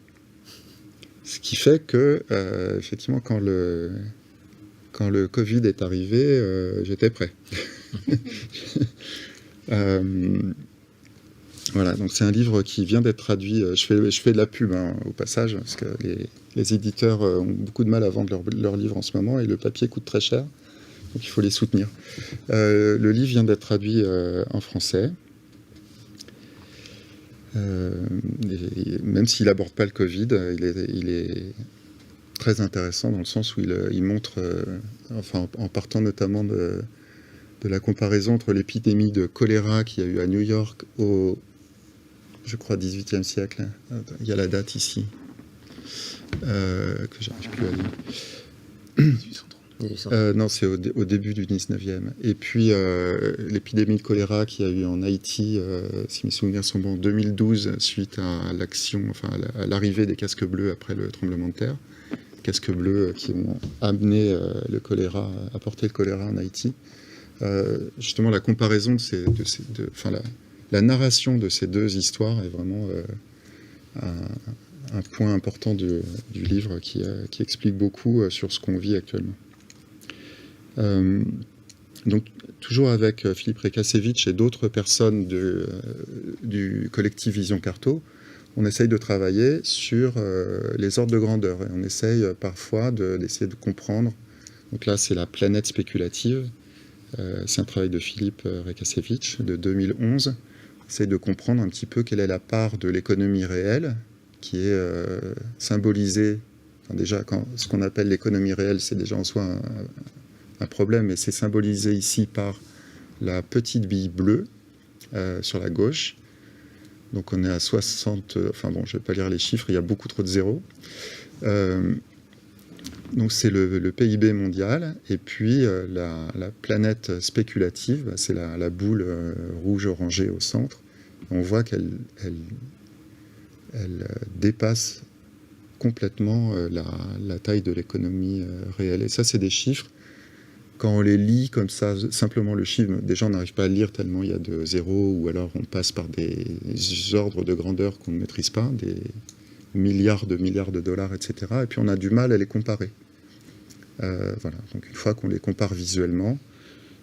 Ce qui fait que, effectivement, quand le Covid est arrivé, j'étais prêt. Voilà, donc c'est un livre qui vient d'être traduit. Je fais de la pub au passage, parce que les éditeurs ont beaucoup de mal à vendre leurs livres en ce moment, et le papier coûte très cher, donc il faut les soutenir. Le livre vient d'être traduit en français. Même s'il n'aborde pas le Covid, il est très intéressant dans le sens où il montre, en partant notamment de la comparaison entre l'épidémie de choléra qu'il y a eu à New York au, je crois, 18e siècle. Il y a la date ici, que j'arrive plus à lire. 1830. Non, c'est au début du 19e. Et puis l'épidémie de choléra qu'il y a eu en Haïti, si mes souvenirs sont bons, en 2012, suite à l'action, à l'arrivée des casques bleus après le tremblement de terre. Casques bleus qui ont amené le choléra, apporté le choléra en Haïti. Justement, la comparaison la narration de ces deux histoires est vraiment un point important du livre qui explique beaucoup sur ce qu'on vit actuellement. Donc, toujours avec Philippe Rivière et d'autres personnes du collectif Vision Carto, on essaye de travailler sur les ordres de grandeur et on essaye parfois d'essayer de comprendre. Donc là, c'est la planète spéculative. C'est un travail de Philippe Rivière de 2011. On essaye de comprendre un petit peu quelle est la part de l'économie réelle qui est symbolisée. Enfin, déjà, ce qu'on appelle l'économie réelle, c'est déjà en soi un problème, mais c'est symbolisé ici par la petite bille bleue sur la gauche. Donc on est à 60... Enfin bon, je ne vais pas lire les chiffres, il y a beaucoup trop de zéros. Donc c'est le PIB mondial. Et puis la planète spéculative, c'est la boule rouge-orangée au centre. On voit qu'elle dépasse complètement la taille de l'économie réelle. Et ça, c'est des chiffres. Quand on les lit comme ça, simplement le chiffre, déjà on n'arrive pas à le lire tellement il y a de zéros, ou alors on passe par des ordres de grandeur qu'on ne maîtrise pas, des milliards de dollars, etc. Et puis on a du mal à les comparer. Voilà. Donc une fois qu'on les compare visuellement,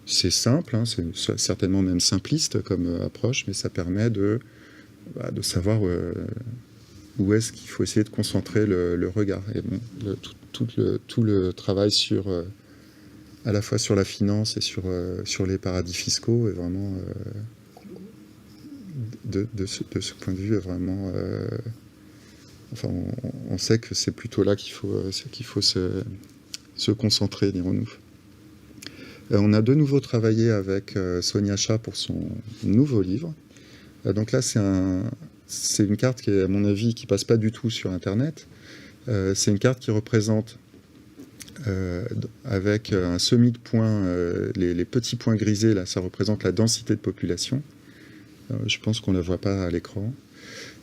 c'est simple, hein, c'est certainement même simpliste comme approche, mais ça permet de savoir où est-ce qu'il faut essayer de concentrer le regard. Et bon, tout le travail à la fois sur la finance et sur les paradis fiscaux est vraiment, de ce point de vue, est vraiment... on sait que c'est plutôt là qu'il faut se concentrer, dirons-nous. On a de nouveau travaillé avec Sonia Cha pour son nouveau livre. Donc là, c'est une carte qui est, à mon avis, qui passe pas du tout sur Internet. C'est une carte qui représente, avec un semis de points, les petits points grisés, là, ça représente la densité de population. Je pense qu'on ne la voit pas à l'écran.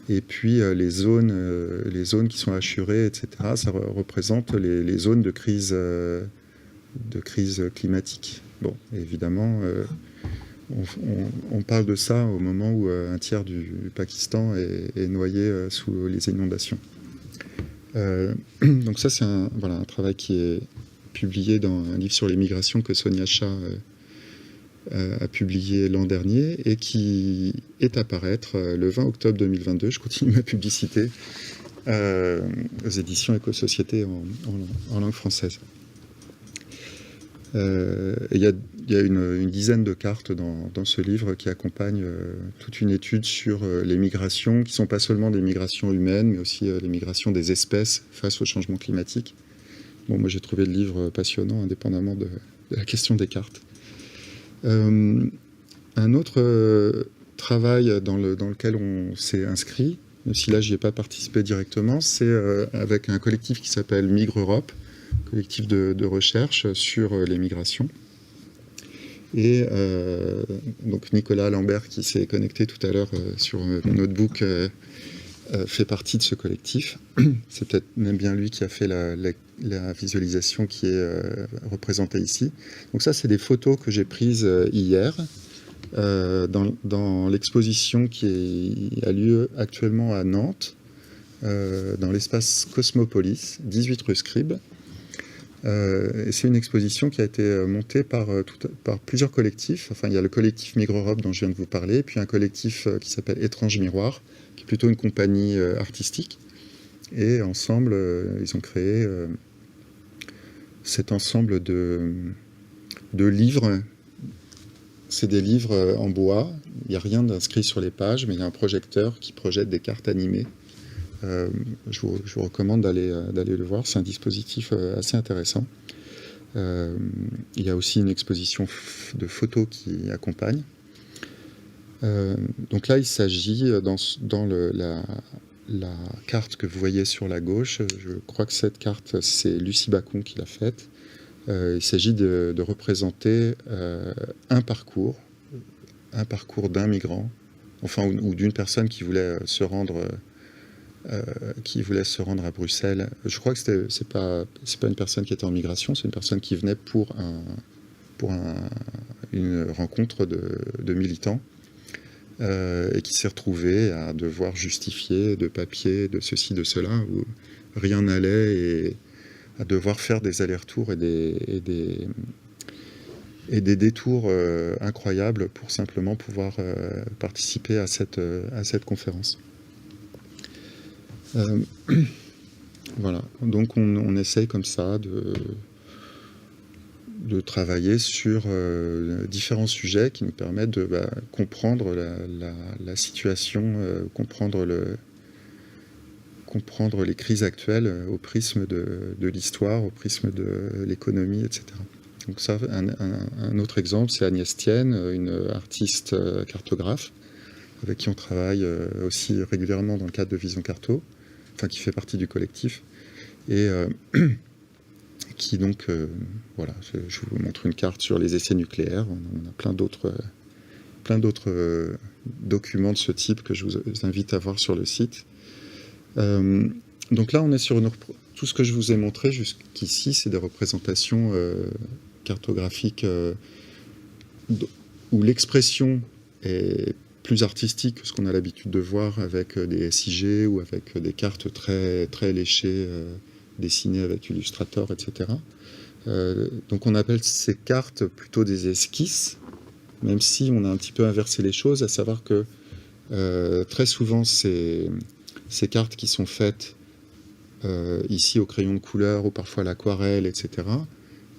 Et puis les zones qui sont assurées, etc., ça représente les zones de crise climatique. Bon, évidemment, on parle de ça au moment où un tiers du Pakistan est noyé sous les inondations. Donc ça, c'est un travail qui est publié dans un livre sur les migrations que Sonia Cha a publié l'an dernier et qui est à paraître le 20 octobre 2022. Je continue ma publicité aux éditions Sociétés en langue française. Il y a une dizaine de cartes dans ce livre qui accompagnent toute une étude sur les migrations, qui ne sont pas seulement des migrations humaines, mais aussi les migrations des espèces face au changement climatique. Bon, moi j'ai trouvé le livre passionnant, indépendamment de la question des cartes. Un autre travail dans lequel on s'est inscrit, même si là je n'y ai pas participé directement, c'est avec un collectif qui s'appelle Migre Europe, collectif de recherche sur les migrations. Et donc Nicolas Lambert, qui s'est connecté tout à l'heure sur mon notebook, fait partie de ce collectif. C'est peut-être même bien lui qui a fait la visualisation qui est représentée ici. Donc ça, c'est des photos que j'ai prises hier dans l'exposition qui a lieu actuellement à Nantes, dans l'espace Cosmopolis, 18 rue Scribe. Et c'est une exposition qui a été montée par plusieurs collectifs. Enfin, il y a le collectif Migre Europe dont je viens de vous parler, puis un collectif qui s'appelle Étrange Miroir, qui est plutôt une compagnie artistique. Et ensemble, ils ont créé cet ensemble de livres c'est des livres en bois. Il n'y a rien d'inscrit sur les pages, mais il y a un projecteur qui projette des cartes animées. Je vous recommande d'aller le voir. C'est un dispositif assez intéressant. Il y a aussi une exposition de photos qui accompagne. Donc là, il s'agit dans la carte que vous voyez sur la gauche. Je crois que cette carte, c'est Lucie Bacon qui l'a faite. Il s'agit de représenter un parcours d'un migrant, enfin ou d'une personne qui voulait se rendre à Bruxelles. Je crois que c'est pas une personne qui était en migration, c'est une personne qui venait pour une rencontre de militants et qui s'est retrouvée à devoir justifier de papiers, de ceci, de cela, où rien n'allait, et à devoir faire des allers-retours et des détours incroyables pour simplement pouvoir participer à cette conférence. Voilà, donc on essaye comme ça de travailler sur différents sujets qui nous permettent de comprendre la situation, comprendre les crises actuelles au prisme de l'histoire, au prisme de l'économie, etc. Donc ça, un autre exemple, c'est Agnès Tienne, une artiste cartographe, avec qui on travaille aussi régulièrement dans le cadre de Vision Carto, enfin qui fait partie du collectif, et qui donc, voilà, je vous montre une carte sur les essais nucléaires. On a plein d'autres documents de ce type que je vous invite à voir sur le site. Donc là, on est sur tout ce que je vous ai montré jusqu'ici, c'est des représentations cartographiques où l'expression est plus artistique que ce qu'on a l'habitude de voir avec des SIG ou avec des cartes très, très léchées, dessinées avec Illustrator, etc. Donc on appelle ces cartes plutôt des esquisses, même si on a un petit peu inversé les choses, à savoir que très souvent ces cartes qui sont faites ici au crayon de couleur ou parfois à l'aquarelle, etc.,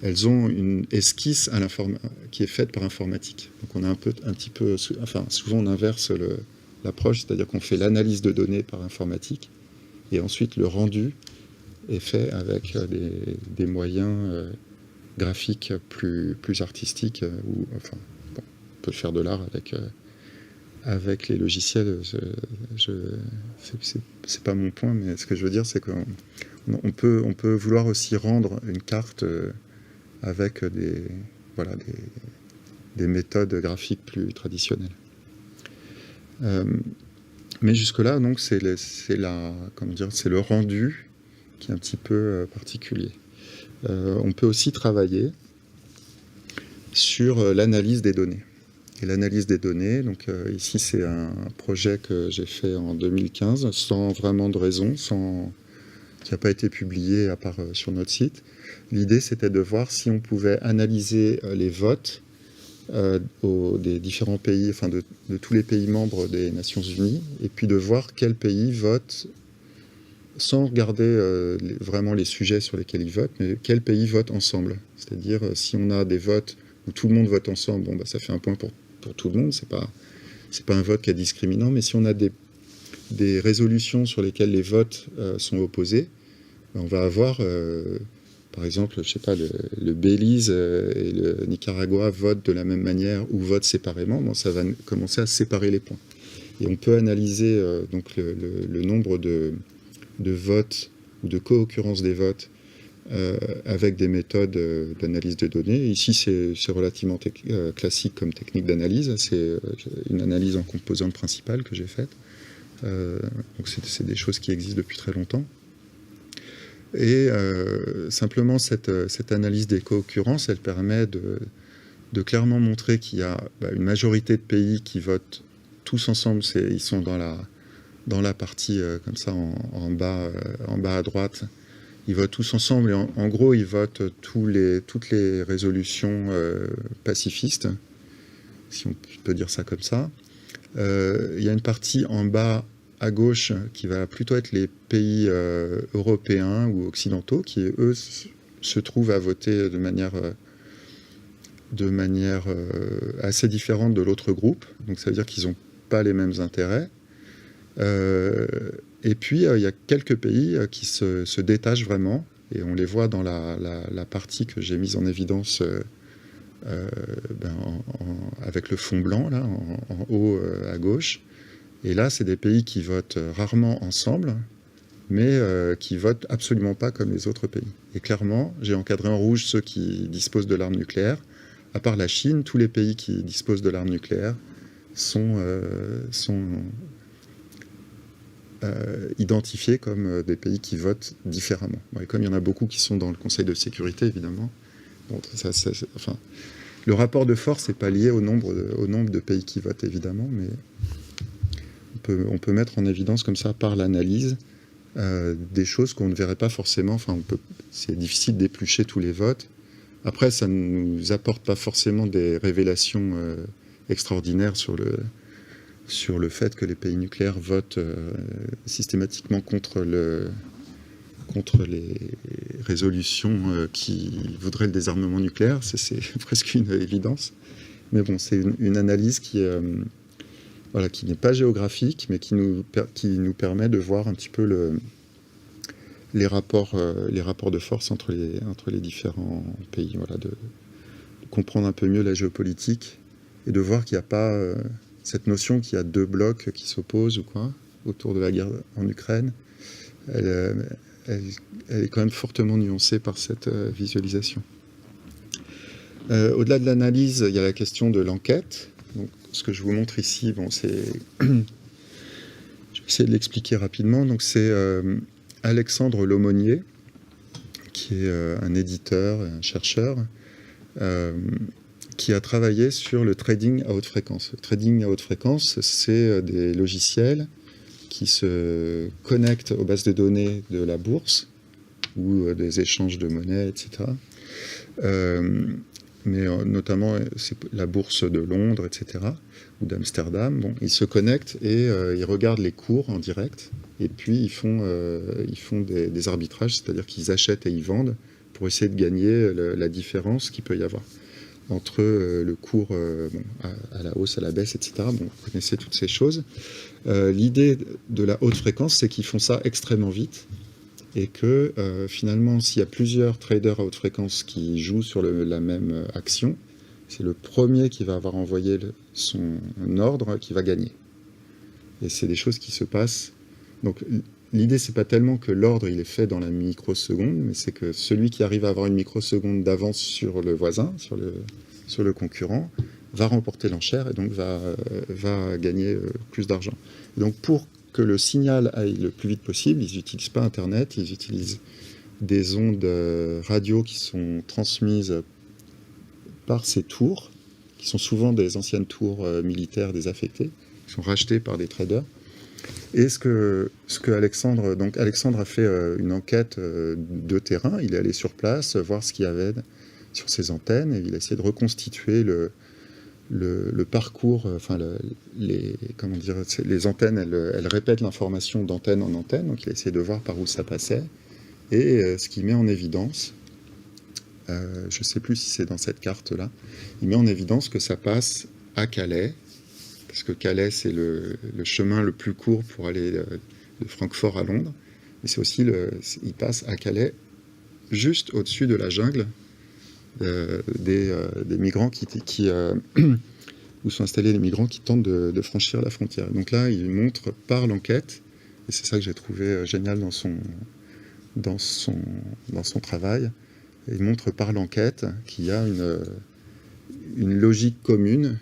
elles ont une esquisse qui est faite par informatique. Donc on a souvent on inverse l'approche, c'est-à-dire qu'on fait l'analyse de données par informatique, et ensuite le rendu est fait avec des moyens graphiques plus artistiques, on peut faire de l'art avec les logiciels. C'est pas mon point, mais ce que je veux dire, c'est qu'on peut vouloir aussi rendre une carte avec des méthodes graphiques plus traditionnelles. Mais jusque-là, donc, c'est le rendu qui est un petit peu particulier. On peut aussi travailler sur l'analyse des données. Et l'analyse des données, donc ici c'est un projet que j'ai fait en 2015, sans vraiment de raison, qui n'a pas été publié à part sur notre site. L'idée, c'était de voir si on pouvait analyser les votes des différents pays, enfin de tous les pays membres des Nations Unies, et puis de voir quel pays vote, sans regarder vraiment les sujets sur lesquels ils votent, mais quel pays vote ensemble. C'est-à-dire, si on a des votes où tout le monde vote ensemble, bon, ça fait un point pour tout le monde, c'est pas un vote qui est discriminant, mais si on a des résolutions sur lesquelles les votes sont opposés, on va avoir, par exemple, je sais pas, le Belize et le Nicaragua votent de la même manière ou votent séparément, bon, ça va commencer à séparer les points. Et on peut analyser donc le nombre de votes ou de co-occurrence des votes avec des méthodes d'analyse de données. Ici, c'est relativement classique comme technique d'analyse. C'est une analyse en composantes principales que j'ai faite. Donc c'est des choses qui existent depuis très longtemps. Et simplement, cette analyse des co-occurrences, elle permet de clairement montrer qu'il y a une majorité de pays qui votent tous ensemble. Ils sont dans la partie comme ça en bas à droite. Ils votent tous ensemble et en gros, ils votent toutes les résolutions pacifistes, si on peut dire ça comme ça. Il y a une partie en bas à gauche qui va plutôt être les pays européens ou occidentaux qui, eux, se trouvent à voter de manière de manière assez différente de l'autre groupe. Donc ça veut dire qu'ils n'ont pas les mêmes intérêts. Et puis il y a quelques pays qui se détachent vraiment, et on les voit dans la partie que j'ai mise en évidence avec le fond blanc, là, en haut à gauche. Et là, c'est des pays qui votent rarement ensemble, mais qui votent absolument pas comme les autres pays. Et clairement, j'ai encadré en rouge ceux qui disposent de l'arme nucléaire. À part la Chine, tous les pays qui disposent de l'arme nucléaire sont identifiés comme des pays qui votent différemment. Bon, et comme il y en a beaucoup qui sont dans le Conseil de sécurité, évidemment, bon, le rapport de force n'est pas lié au nombre de pays qui votent, évidemment, mais on peut mettre en évidence comme ça, par l'analyse, des choses qu'on ne verrait pas forcément. Enfin, c'est difficile d'éplucher tous les votes. Après, ça ne nous apporte pas forcément des révélations extraordinaires sur le fait que les pays nucléaires votent systématiquement contre les résolutions qui voudraient le désarmement nucléaire. C'est presque une évidence. Mais bon, c'est une analyse qui n'est pas géographique, mais qui nous permet de voir un petit peu les rapports de force entre les différents pays. Voilà, de comprendre un peu mieux la géopolitique et de voir qu'il n'y a pas cette notion qu'il y a deux blocs qui s'opposent ou quoi autour de la guerre en Ukraine. Elle est quand même fortement nuancée par cette visualisation. Au-delà de l'analyse, il y a la question de l'enquête. Donc, ce que je vous montre ici, je vais essayer de l'expliquer rapidement. Donc, c'est Alexandre Laumonier, qui est un éditeur et un chercheur, qui a travaillé sur le trading à haute fréquence. Le trading à haute fréquence, c'est des logiciels qui se connectent aux bases de données de la bourse ou des échanges de monnaie, etc. Mais notamment c'est la bourse de Londres, etc., ou d'Amsterdam. Bon, ils se connectent et ils regardent les cours en direct, et puis ils font des arbitrages, c'est-à-dire qu'ils achètent et ils vendent pour essayer de gagner la différence qu'il peut y avoir entre le cours à la hausse, à la baisse, etc. Bon, vous connaissez toutes ces choses. L'idée de la haute fréquence, c'est qu'ils font ça extrêmement vite, et que finalement, s'il y a plusieurs traders à haute fréquence qui jouent sur la même action, c'est le premier qui va avoir envoyé son ordre qui va gagner. Et c'est des choses qui se passent. Donc l'idée, c'est pas tellement que l'ordre il est fait dans la microseconde, mais c'est que celui qui arrive à avoir une microseconde d'avance sur le voisin, sur le concurrent, va remporter l'enchère et donc va gagner plus d'argent. Et donc pour que le signal aille le plus vite possible, ils n'utilisent pas Internet, ils utilisent des ondes radio qui sont transmises par ces tours, qui sont souvent des anciennes tours militaires désaffectées, qui sont rachetées par des traders. Et ce que Alexandre a fait une enquête de terrain, il est allé sur place, voir ce qu'il y avait sur ces antennes, et il a essayé de reconstituer le parcours, enfin les antennes, elles répètent l'information d'antenne en antenne, donc il a essayé de voir par où ça passait, et ce qu'il met en évidence, je ne sais plus si c'est dans cette carte-là, il met en évidence que ça passe à Calais, parce que Calais, c'est le chemin le plus court pour aller de Francfort à Londres, mais c'est aussi il passe à Calais, juste au-dessus de la jungle, des migrants où sont installés les migrants qui tentent de franchir la frontière. Donc là, il montre par l'enquête, et c'est ça que j'ai trouvé génial dans son travail, il montre par l'enquête qu'il y a une logique commune,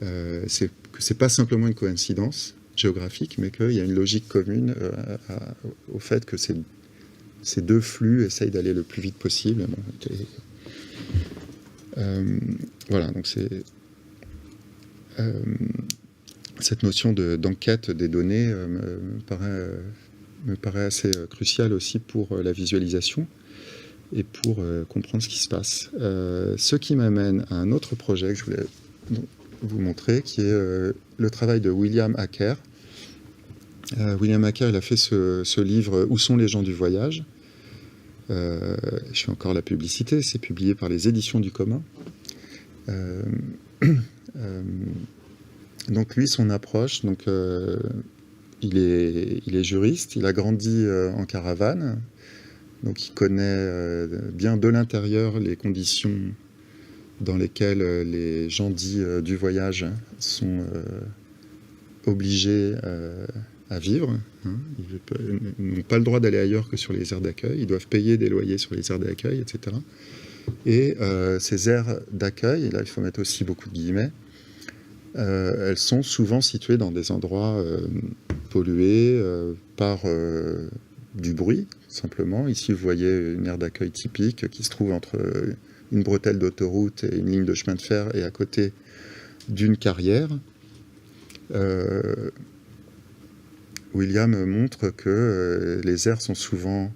que c'est pas simplement une coïncidence géographique, mais qu'il y a une logique commune au fait que ces deux flux essayent d'aller le plus vite possible. Voilà, donc c'est cette notion d'enquête des données me paraît assez cruciale aussi pour la visualisation et pour comprendre ce qui se passe. Ce qui m'amène à un autre projet que je voulais vous montrer, qui est le travail de William Hacker. William Hacker, il a fait ce livre « Où sont les gens du voyage ?». Je fais encore la publicité, c'est publié par les éditions du commun. Donc lui, son approche, donc, il est juriste, il a grandi en caravane, donc il connaît bien de l'intérieur les conditions dans lesquelles les gens dits du voyage sont obligés à vivre. Hein. Ils n'ont pas le droit d'aller ailleurs que sur les aires d'accueil, ils doivent payer des loyers sur les aires d'accueil, etc. Et ces aires d'accueil, et là il faut mettre aussi beaucoup de guillemets, elles sont souvent situées dans des endroits pollués par du bruit, simplement. Ici, vous voyez une aire d'accueil typique qui se trouve entre une bretelle d'autoroute et une ligne de chemin de fer et à côté d'une carrière. William montre que les aires sont souvent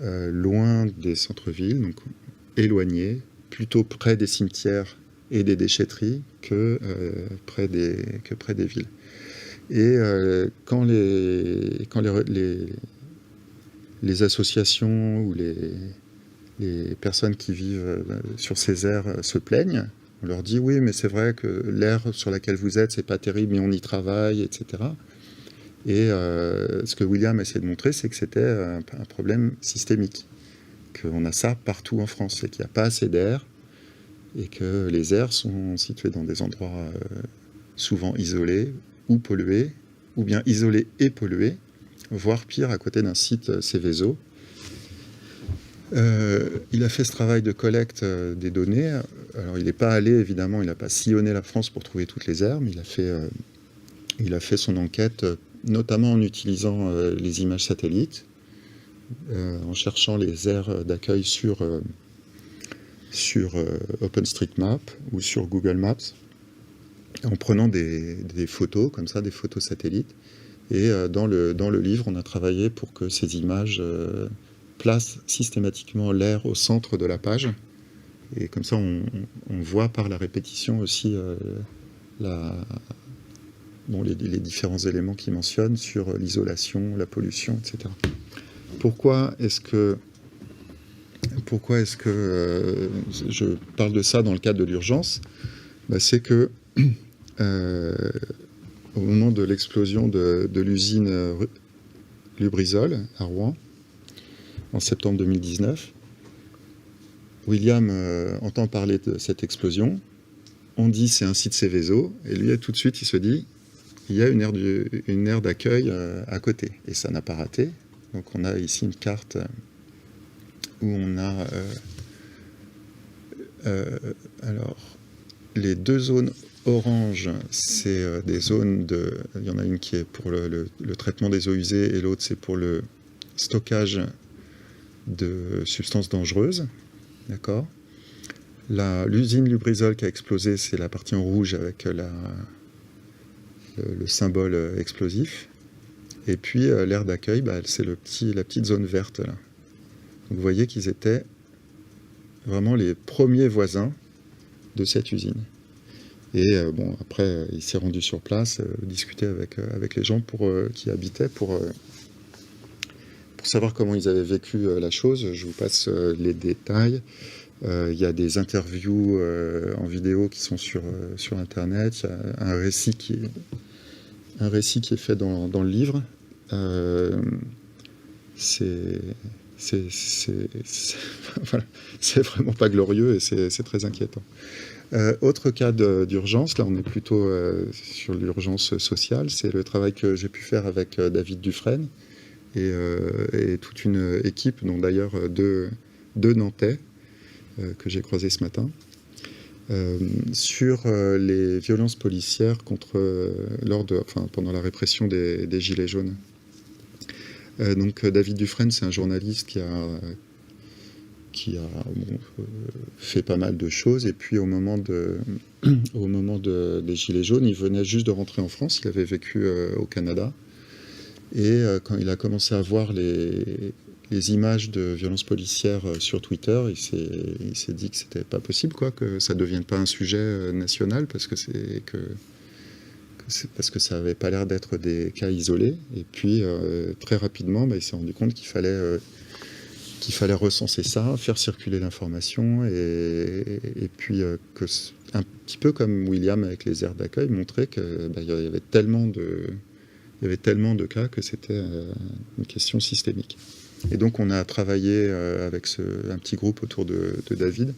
loin des centres-villes, donc éloignées, plutôt près des cimetières et des déchetteries que près des villes. Et quand les associations ou les personnes qui vivent sur ces aires se plaignent, on leur dit oui, mais c'est vrai que l'aire sur laquelle vous êtes, c'est pas terrible, mais on y travaille, etc. Et ce que William essaie de montrer, c'est que c'était un problème systémique, qu'on a ça partout en France, et qu'il n'y a pas assez d'air, et que les aires sont situées dans des endroits souvent isolés ou pollués, ou bien isolés et pollués, voire pire, à côté d'un site Céveso. Il a fait ce travail de collecte des données. Alors, il n'est pas allé, évidemment, il n'a pas sillonné la France pour trouver toutes les aires, mais il a fait son enquête, notamment en utilisant les images satellites, en cherchant les aires d'accueil sur OpenStreetMap ou sur Google Maps, en prenant des photos, comme ça, des photos satellites. Et dans le livre, on a travaillé pour que ces images placent systématiquement l'aire au centre de la page. Et comme ça, on voit par la répétition aussi les différents éléments qu'il mentionne sur l'isolation, la pollution, etc. Pourquoi est-ce que je parle de ça dans le cadre de l'urgence ? C'est que au moment de l'explosion de l'usine Lubrizol à Rouen, en septembre 2019, William entend parler de cette explosion. On dit c'est un site Céveso, et lui tout de suite il se dit il y a une aire d'accueil à côté, et ça n'a pas raté. Donc on a ici une carte où on a alors les deux zones orange, c'est des zones il y en a une qui est pour le traitement des eaux usées et l'autre c'est pour le stockage de substances dangereuses. D'accord. L'usine Lubrizol qui a explosé, c'est la partie en rouge avec le symbole explosif. Et puis l'aire d'accueil, c'est la petite zone verte là. Donc, vous voyez qu'ils étaient vraiment les premiers voisins de cette usine. Et après, il s'est rendu sur place, discuter avec les gens qui habitaient pour savoir comment ils avaient vécu la chose. Je vous passe les détails. Il y a des interviews en vidéo qui sont sur Internet. Il y a un récit qui est fait dans le livre. Voilà, c'est vraiment pas glorieux et c'est très inquiétant. Autre cas d'urgence, là on est plutôt sur l'urgence sociale, c'est le travail que j'ai pu faire avec David Dufresne et toute une équipe, dont d'ailleurs deux Nantais que j'ai croisés ce matin, sur les violences policières pendant la répression des Gilets jaunes. Donc David Dufresne, c'est un journaliste qui a fait pas mal de choses, et puis au moment des Gilets jaunes, il venait juste de rentrer en France, il avait vécu au Canada, et quand il a commencé à voir les images de violences policières sur Twitter, il s'est dit que c'était pas possible, que ça devienne pas un sujet national, parce que ça avait pas l'air d'être des cas isolés. Et puis très rapidement, il s'est rendu compte qu'il fallait qu'il fallait recenser ça, faire circuler l'information et puis un petit peu comme William avec les aires d'accueil, montrer qu'il y avait tellement de cas que c'était une question systémique. Et donc on a travaillé avec un petit groupe autour de David,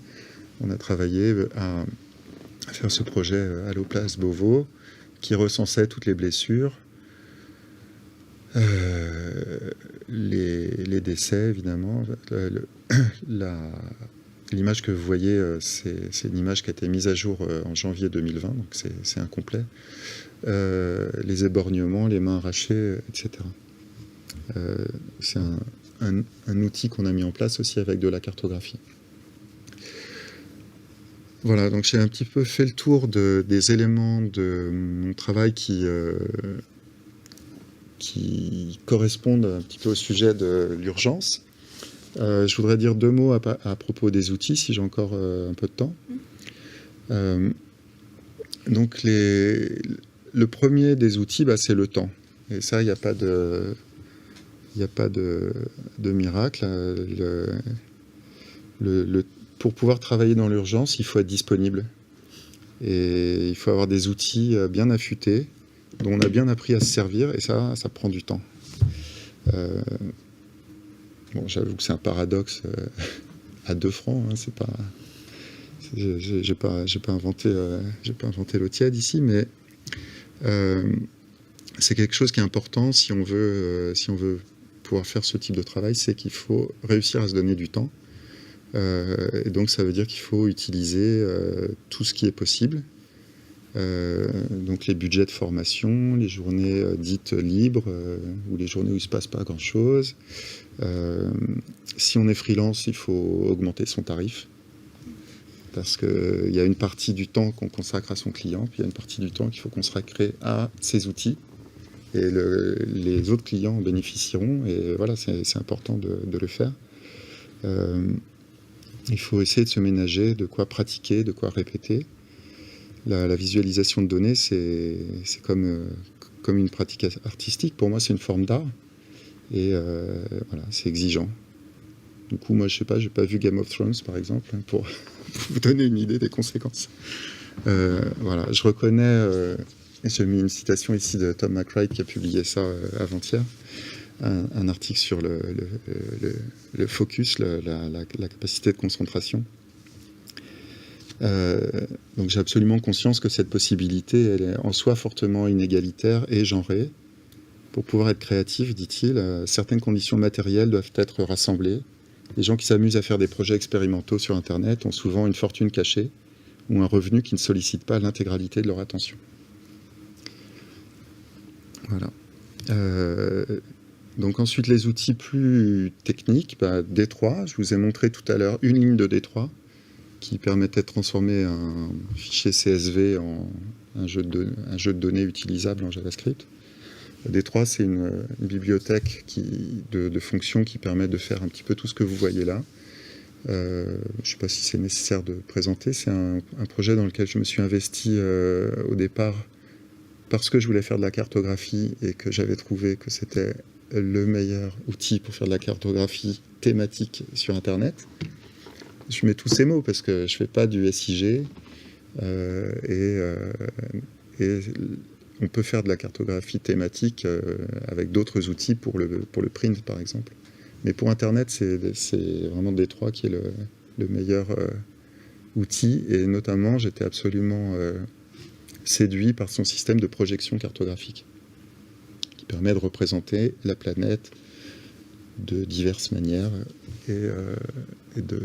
on a travaillé à faire ce projet Alloplace Beauvau qui recensait toutes les blessures, les décès évidemment. L'image que vous voyez, c'est une image qui a été mise à jour en janvier 2020, donc c'est incomplet. Les éborgnements, les mains arrachées, etc. C'est un outil qu'on a mis en place aussi avec de la cartographie. Voilà, donc j'ai un petit peu fait le tour des éléments de mon travail qui correspondent un petit peu au sujet de l'urgence. Je voudrais dire 2 mots à propos des outils, si j'ai encore un peu de temps. Donc le premier des outils, c'est le temps. Et ça, il n'y a pas de miracle. Pour pouvoir travailler dans l'urgence, il faut être disponible. Et il faut avoir des outils bien affûtés, dont on a bien appris à se servir, et ça prend du temps. Bon, j'avoue que c'est un paradoxe à 2 francs, hein, c'est pas... J'ai pas inventé l'eau tiède ici, mais c'est quelque chose qui est important si on veut pouvoir faire ce type de travail, c'est qu'il faut réussir à se donner du temps. Et donc ça veut dire qu'il faut utiliser tout ce qui est possible. Donc les budgets de formation, les journées dites libres, ou les journées où il ne se passe pas grand-chose. Si on est freelance, il faut augmenter son tarif. Parce qu'il y a une partie du temps qu'on consacre à son client, puis il y a une partie du temps qu'il faut consacrer à ses outils. Et les autres clients en bénéficieront, et voilà, c'est important de le faire. Il faut essayer de se ménager, de quoi pratiquer, de quoi répéter. La visualisation de données, c'est comme une pratique artistique. Pour moi, c'est une forme d'art. Et voilà, c'est exigeant. Du coup, moi, je sais pas, j'ai pas vu Game of Thrones, par exemple, pour vous donner une idée des conséquences. Voilà, je reconnais, j'ai mis une citation ici de Tom McWright qui a publié ça avant-hier, un article sur le focus, la capacité de concentration. Donc j'ai absolument conscience que cette possibilité, elle est en soi fortement inégalitaire et genrée. Pour pouvoir être créatif, dit-il, certaines conditions matérielles doivent être rassemblées. Les gens qui s'amusent à faire des projets expérimentaux sur Internet ont souvent une fortune cachée ou un revenu qui ne sollicite pas l'intégralité de leur attention. Voilà. Donc ensuite, les outils plus techniques, D3, je vous ai montré tout à l'heure une ligne de D3 qui permettait de transformer un fichier CSV en un jeu de données utilisable en JavaScript. D3, c'est une bibliothèque de fonctions qui permet de faire un petit peu tout ce que vous voyez là. Je ne sais pas si c'est nécessaire de présenter. C'est un projet dans lequel je me suis investi au départ parce que je voulais faire de la cartographie et que j'avais trouvé que c'était le meilleur outil pour faire de la cartographie thématique sur Internet. Je mets tous ces mots parce que je ne fais pas du SIG et on peut faire de la cartographie thématique avec d'autres outils pour le print, par exemple. Mais pour Internet, c'est vraiment D3 qui est le meilleur outil. Et notamment, j'étais absolument séduit par son système de projection cartographique qui permet de représenter la planète de diverses manières et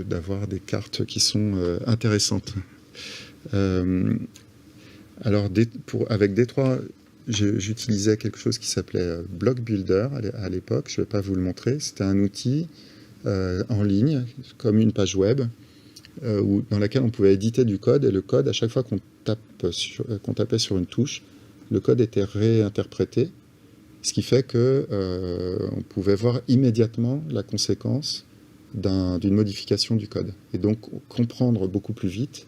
d'avoir des cartes qui sont intéressantes. Alors, avec D3, j'utilisais quelque chose qui s'appelait Block Builder à l'époque. Je ne vais pas vous le montrer. C'était un outil en ligne, comme une page web, dans laquelle on pouvait éditer du code. Et le code, à chaque fois qu'on tapait sur une touche, le code était réinterprété. Ce qui fait qu'on pouvait voir immédiatement la conséquence d'une modification du code. Et donc, comprendre beaucoup plus vite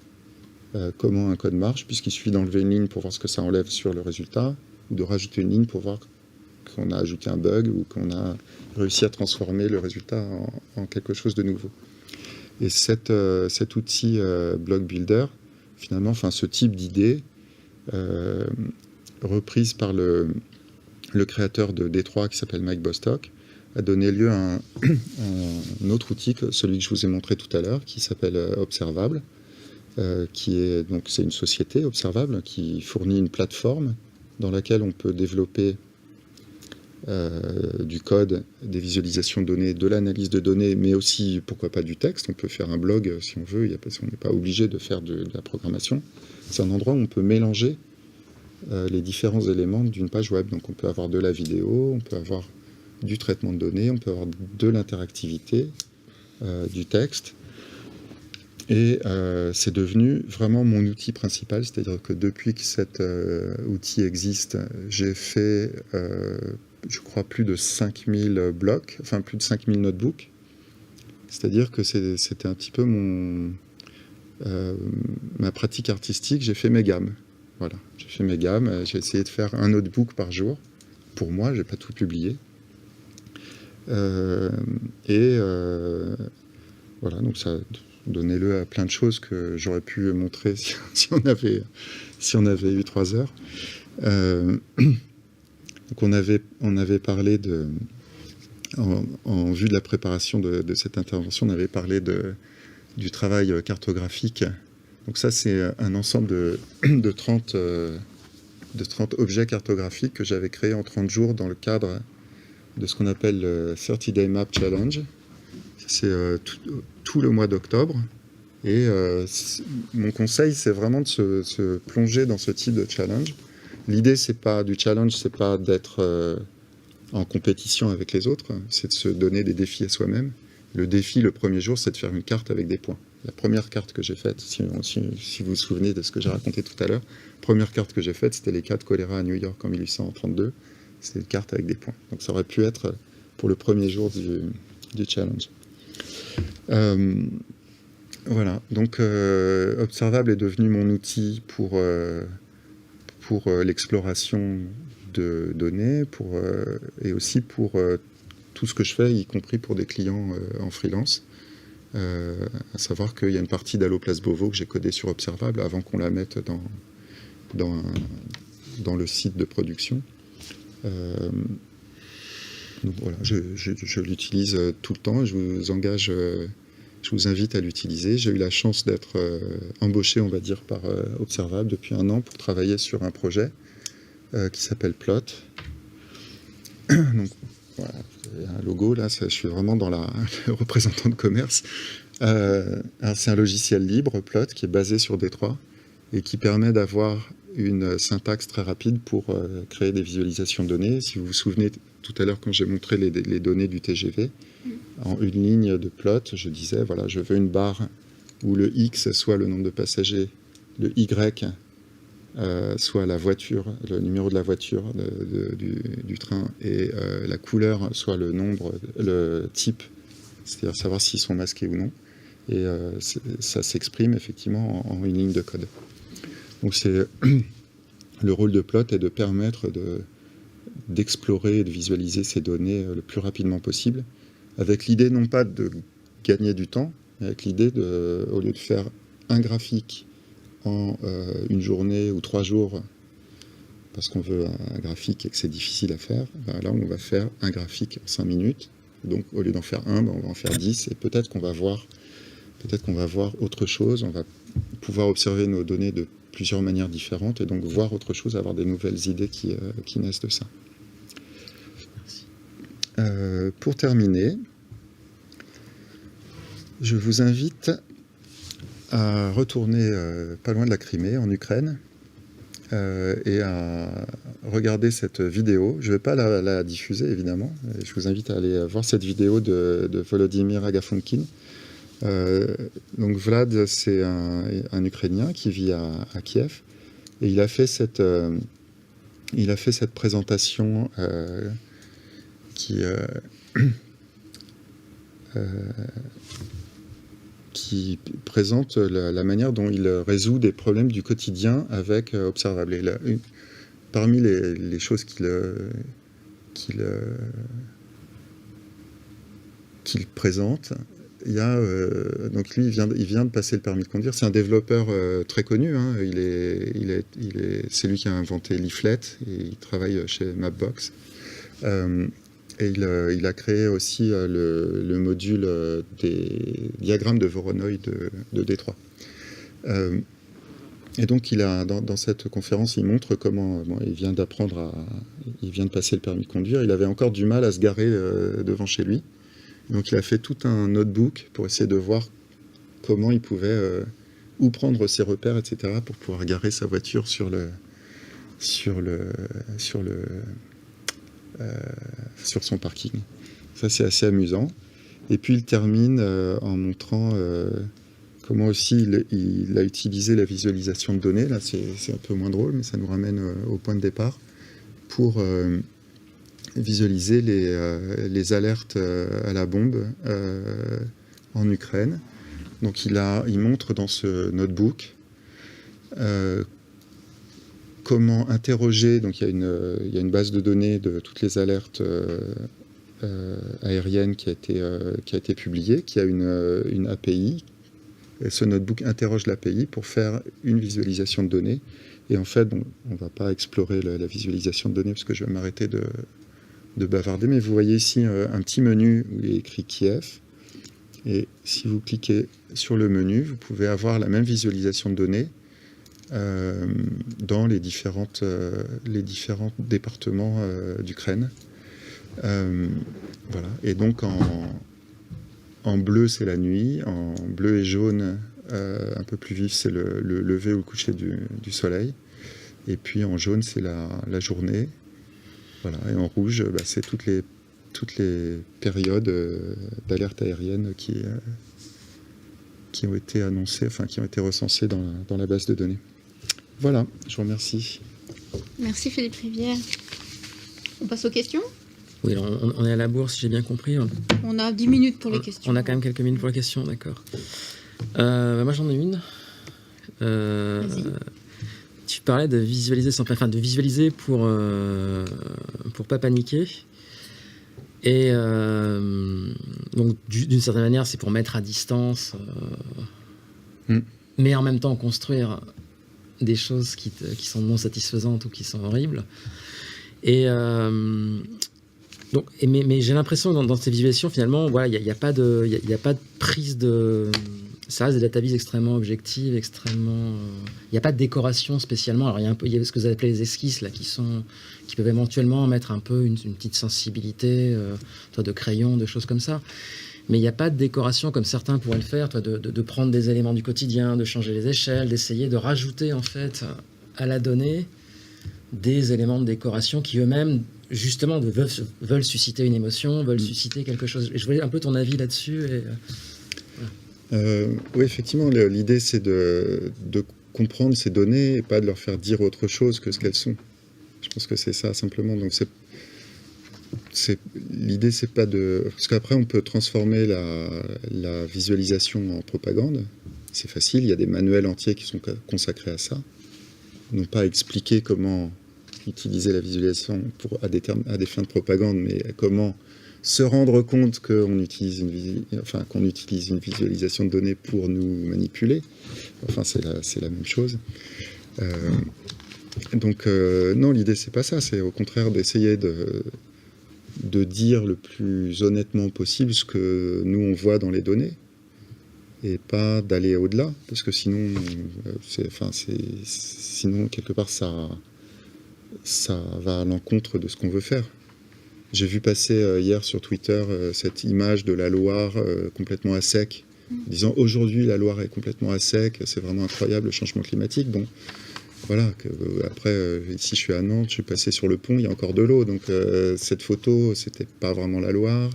comment un code marche, puisqu'il suffit d'enlever une ligne pour voir ce que ça enlève sur le résultat, ou de rajouter une ligne pour voir qu'on a ajouté un bug ou qu'on a réussi à transformer le résultat en quelque chose de nouveau. Et cet outil Block Builder, finalement, enfin ce type d'idée, reprise par le créateur de D3 qui s'appelle Mike Bostock, a donné lieu à un autre outil, celui que je vous ai montré tout à l'heure, qui s'appelle Observable, c'est une société Observable qui fournit une plateforme dans laquelle on peut développer du code, des visualisations de données, de l'analyse de données, mais aussi, pourquoi pas, du texte. On peut faire un blog si on veut, on n'est pas obligé de faire de la programmation. C'est un endroit où on peut mélanger les différents éléments d'une page web. Donc on peut avoir de la vidéo, on peut avoir du traitement de données, on peut avoir de l'interactivité, du texte. Et c'est devenu vraiment mon outil principal, c'est-à-dire que depuis que cet outil existe, j'ai fait, je crois, plus de 5000 blocs, enfin plus de 5000 notebooks. C'est-à-dire que c'était un petit peu ma pratique artistique, j'ai fait mes gammes. Voilà, j'ai fait mes gammes, j'ai essayé de faire un notebook par jour. Pour moi, je n'ai pas tout publié. Voilà, donc ça donnait lieu à plein de choses que j'aurais pu montrer si on avait eu 3 heures. Donc on avait parlé en vue de la préparation de cette intervention, on avait parlé du travail cartographique. Donc ça, c'est un ensemble de 30 objets cartographiques que j'avais créés en 30 jours dans le cadre de ce qu'on appelle le 30-Day Map Challenge. C'est tout le mois d'octobre. Et mon conseil, c'est vraiment de se plonger dans ce type de challenge. L'idée, c'est pas d'être en compétition avec les autres, c'est de se donner des défis à soi-même. Le défi, le premier jour, c'est de faire une carte avec des points. La première carte que j'ai faite, si vous vous souvenez de ce que j'ai raconté tout à l'heure, première carte que j'ai faite, c'était les cas de choléra à New York en 1832. C'était une carte avec des points. Donc ça aurait pu être pour le premier jour du challenge. Voilà. Donc Observable est devenu mon outil pour l'exploration de données, et aussi pour tout ce que je fais, y compris pour des clients en freelance. À savoir qu'il y a une partie d'Allo Place Beauvau que j'ai codée sur Observable avant qu'on la mette dans le site de production. Donc voilà, je l'utilise tout le temps. Je vous invite à l'utiliser. J'ai eu la chance d'être embauché, on va dire, par Observable depuis 1 an pour travailler sur un projet qui s'appelle Plot. Donc voilà, il y a un logo là, je suis vraiment dans le représentant de commerce. C'est un logiciel libre, Plot, qui est basé sur D3 et qui permet d'avoir une syntaxe très rapide pour créer des visualisations de données. Si vous vous souvenez tout à l'heure quand j'ai montré les données du TGV, en une ligne de plot, je disais, voilà, je veux une barre où le X soit le nombre de passagers, le Y soit la voiture, le numéro de la voiture du train, et la couleur soit le type, c'est-à-dire savoir s'ils sont masqués ou non. Et ça s'exprime effectivement en une ligne de code. Donc le rôle de Plot est de permettre d'explorer et de visualiser ces données le plus rapidement possible, avec l'idée non pas de gagner du temps, mais avec l'idée au lieu de faire un graphique en une journée ou 3 jours, parce qu'on veut un graphique et que c'est difficile à faire, ben là on va faire un graphique en 5 minutes. Donc au lieu d'en faire un, ben on va en faire 10, et peut-être qu'on va voir autre chose, on va pouvoir observer nos données de plusieurs manières différentes et donc voir autre chose, avoir des nouvelles idées qui naissent de ça. Pour terminer, je vous invite à retourner pas loin de la Crimée, en Ukraine, et à regarder cette vidéo. Je ne vais pas la diffuser, évidemment. Je vous invite à aller voir cette vidéo de Volodymyr Agafonkin. Donc Vlad, c'est un Ukrainien qui vit à Kiev, et il a fait cette présentation qui présente la manière dont il résout des problèmes du quotidien avec Observable. Et parmi les choses qu'il présente. Il y a, donc lui, il vient de passer le permis de conduire. C'est un développeur très connu. Hein. C'est lui qui a inventé Leaflet. Et il travaille chez Mapbox. Et il a créé aussi le module des diagrammes de Voronoi de Détroit. Et donc, dans cette conférence, il montre comment il vient de passer le permis de conduire. Il avait encore du mal à se garer devant chez lui. Donc, il a fait tout un notebook pour essayer de voir comment il pouvait où prendre ses repères, etc., pour pouvoir garer sa voiture sur son parking. Ça, c'est assez amusant. Et puis, il termine en montrant comment aussi il a utilisé la visualisation de données. Là, c'est un peu moins drôle, mais ça nous ramène au point de départ pour visualiser les alertes à la bombe en Ukraine. Donc, il montre dans ce notebook comment interroger. Donc, il y a une base de données de toutes les alertes aériennes qui a été publiée, qui a une API. Et ce notebook interroge l'API pour faire une visualisation de données. Et en fait, on ne va pas explorer la visualisation de données parce que je vais m'arrêter de bavarder. Mais vous voyez ici un petit menu où il est écrit Kiev. Et si vous cliquez sur le menu, vous pouvez avoir la même visualisation de données dans les différents départements d'Ukraine. Voilà. Et donc en bleu, c'est la nuit. En bleu et jaune, un peu plus vif, c'est le lever ou le coucher du soleil. Et puis en jaune, c'est la journée. Voilà. Et en rouge, c'est toutes les périodes d'alerte aérienne qui ont été annoncées, enfin qui ont été recensées dans la base de données. Voilà, je vous remercie. Merci Philippe Rivière. On passe aux questions ? Oui, alors on est à la bourse, si j'ai bien compris. On a 10 minutes pour les questions. On a quand même quelques minutes pour les questions, d'accord. Moi, j'en ai une. Vas-y. Tu parlais de visualiser, de visualiser pour pas paniquer. Et donc, d'une certaine manière, c'est pour mettre à distance, mais en même temps construire des choses qui sont non satisfaisantes ou qui sont horribles. Et donc, mais j'ai l'impression que dans ces visualisations, finalement, voilà, il n'y a pas de prise de. Ça reste des Dataviz extrêmement objectives, extrêmement. Il n'y a pas de décoration spécialement. Alors il y a ce que vous appelez les esquisses là, qui peuvent éventuellement mettre un peu une petite sensibilité, de crayon, de choses comme ça. Mais il n'y a pas de décoration comme certains pourraient le faire, de prendre des éléments du quotidien, de changer les échelles, d'essayer de rajouter en fait à la donnée des éléments de décoration qui eux-mêmes justement veulent susciter une émotion, veulent susciter quelque chose. Je voulais un peu ton avis là-dessus. Oui, effectivement, l'idée c'est de comprendre ces données et pas de leur faire dire autre chose que ce qu'elles sont. Je pense que c'est ça simplement. Donc l'idée c'est pas de... Parce qu'après on peut transformer la visualisation en propagande. C'est facile, il y a des manuels entiers qui sont consacrés à ça. Non pas expliquer comment utiliser la visualisation à des fins de propagande, mais comment se rendre compte qu'on utilise une visualisation de données pour nous manipuler. Enfin, c'est la même chose. Donc, non, l'idée, c'est pas ça. C'est au contraire d'essayer de dire le plus honnêtement possible ce que nous, on voit dans les données et pas d'aller au-delà, parce que sinon, sinon quelque part, ça va à l'encontre de ce qu'on veut faire. J'ai vu passer hier sur Twitter cette image de la Loire complètement à sec, disant aujourd'hui la Loire est complètement à sec, c'est vraiment incroyable le changement climatique. Bon, voilà. Après, ici je suis à Nantes, je suis passé sur le pont, il y a encore de l'eau, donc cette photo, c'était pas vraiment la Loire,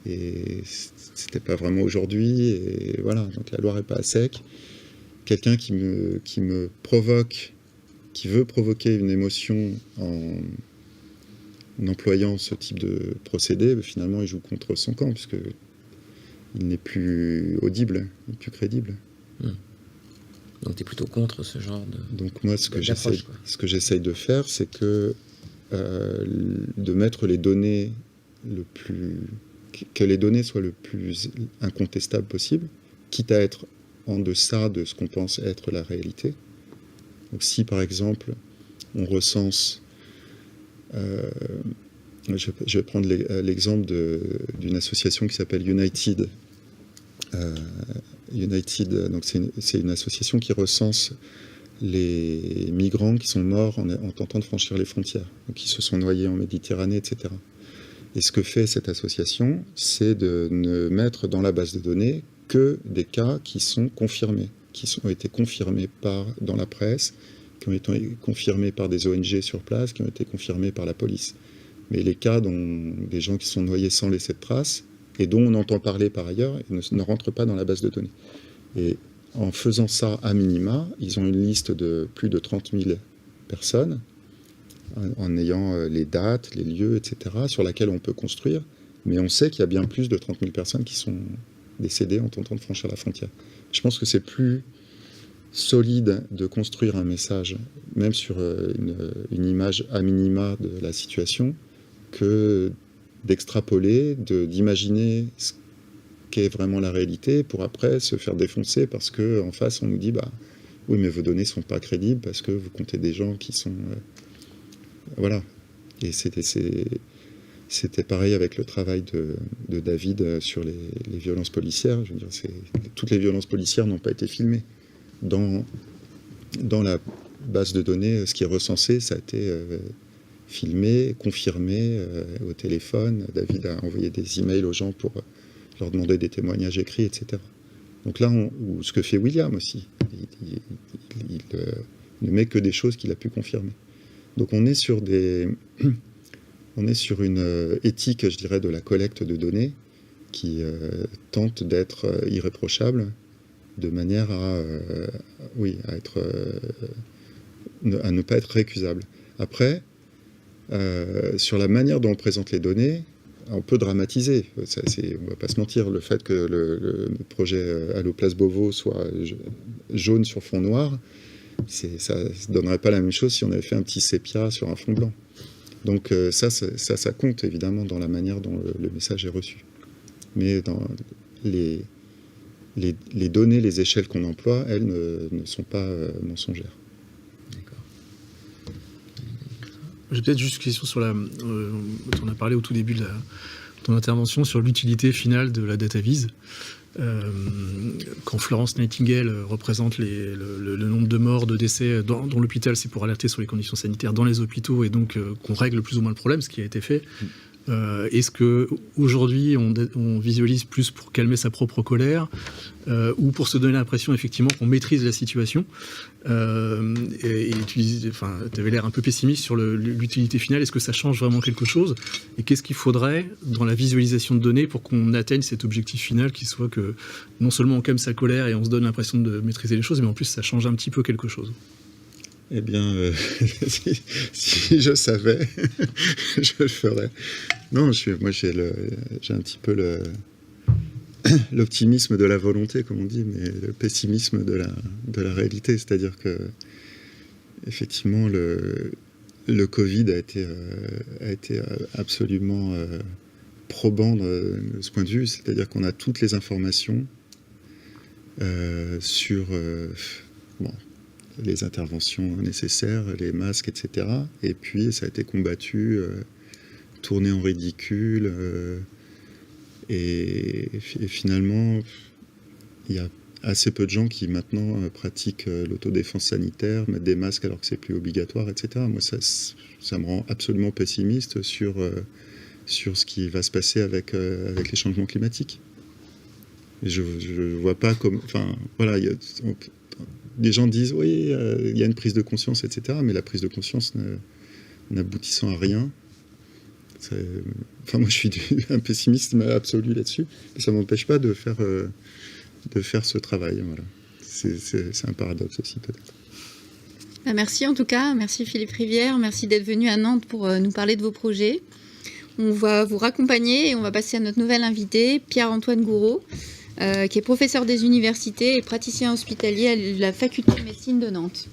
et c'était pas vraiment aujourd'hui, et voilà. Donc la Loire est pas à sec. Quelqu'un qui me provoque, qui veut provoquer une émotion en employant ce type de procédé, finalement, il joue contre son camp, puisque il n'est plus audible, il n'est plus crédible. Donc, tu es plutôt contre ce genre de... Donc, moi, ce que j'essaye de faire, c'est que de mettre les données que les données soient le plus incontestables possible, quitte à être en deçà de ce qu'on pense être la réalité. Donc si par exemple on recense, je vais prendre l'exemple d'une association qui s'appelle United. Donc c'est une association qui recense les migrants qui sont morts en tentant de franchir les frontières, donc qui se sont noyés en Méditerranée, etc. Et ce que fait cette association, c'est de ne mettre dans la base de données que des cas qui sont confirmés, ont été confirmés dans la presse, qui ont été confirmés par des ONG sur place, qui ont été confirmés par la police. Mais les cas des gens qui sont noyés sans laisser de traces, et dont on entend parler par ailleurs, ne rentrent pas dans la base de données. Et en faisant ça à minima, ils ont une liste de plus de 30 000 personnes, en ayant les dates, les lieux, etc., sur laquelle on peut construire. Mais on sait qu'il y a bien plus de 30 000 personnes qui sont décédées en tentant de franchir la frontière. Je pense que c'est plus solide de construire un message, même sur une image à minima de la situation, que d'extrapoler, d'imaginer ce qu'est vraiment la réalité, pour après se faire défoncer parce qu'en face on nous dit oui, mais vos données ne sont pas crédibles parce que vous comptez des gens qui sont... Voilà. Et c'était pareil avec le travail de David sur les violences policières. Je veux dire, toutes les violences policières n'ont pas été filmées. Dans la base de données, ce qui est recensé, ça a été filmé, confirmé au téléphone. David a envoyé des emails aux gens pour leur demander des témoignages écrits, etc. Donc là, ou ce que fait William aussi, il ne met que des choses qu'il a pu confirmer. Donc on est sur une éthique, je dirais, de la collecte de données qui tente d'être irréprochable, de manière à ne pas être récusable. Après, sur la manière dont on présente les données, on peut dramatiser. On ne va pas se mentir, le fait que le projet Allo Place Beauvau soit jaune sur fond noir, ça ne donnerait pas la même chose si on avait fait un petit sépia sur un fond blanc. Donc ça compte évidemment dans la manière dont le message est reçu. Mais dans les données, les échelles qu'on emploie, elles ne sont pas mensongères. J'ai peut-être juste une question sur on a parlé au tout début de ton intervention sur l'utilité finale de la Dataviz. Quand Florence Nightingale représente le nombre de morts, de décès dans l'hôpital, c'est pour alerter sur les conditions sanitaires dans les hôpitaux et donc qu'on règle plus ou moins le problème, ce qui a été fait. Est-ce qu'aujourd'hui on visualise plus pour calmer sa propre colère ou pour se donner l'impression effectivement qu'on maîtrise la situation et tu avais l'air un peu pessimiste sur l'utilité finale. Est-ce que ça change vraiment quelque chose? Et qu'est-ce qu'il faudrait dans la visualisation de données pour qu'on atteigne cet objectif final qui soit que non seulement on calme sa colère et on se donne l'impression de maîtriser les choses, mais en plus ça change un petit peu quelque chose? Eh bien, si je savais, je le ferais. Non, moi j'ai un petit peu l'optimisme de la volonté, comme on dit, mais le pessimisme de la réalité. C'est-à-dire que, effectivement, le Covid a été absolument probant de ce point de vue. C'est-à-dire qu'on a toutes les informations sur... les interventions nécessaires, les masques, etc. Et puis, ça a été combattu, tourné en ridicule. Et finalement, il y a assez peu de gens qui, maintenant, pratiquent l'autodéfense sanitaire, mettent des masques alors que c'est plus obligatoire, etc. Moi, ça me rend absolument pessimiste sur ce qui va se passer avec les changements climatiques. Et je ne vois pas comme... Enfin, voilà, des gens disent oui, il y a une prise de conscience, etc. Mais la prise de conscience n'aboutissant à rien. Moi, je suis un pessimiste absolu là-dessus. Mais ça ne m'empêche pas de faire ce travail. Voilà. C'est un paradoxe aussi, peut-être. Merci en tout cas. Merci Philippe Rivière. Merci d'être venu à Nantes pour nous parler de vos projets. On va vous raccompagner et on va passer à notre nouvel invité, Pierre-Antoine Gourraud, qui est professeur des universités et praticien hospitalier à la faculté de médecine de Nantes.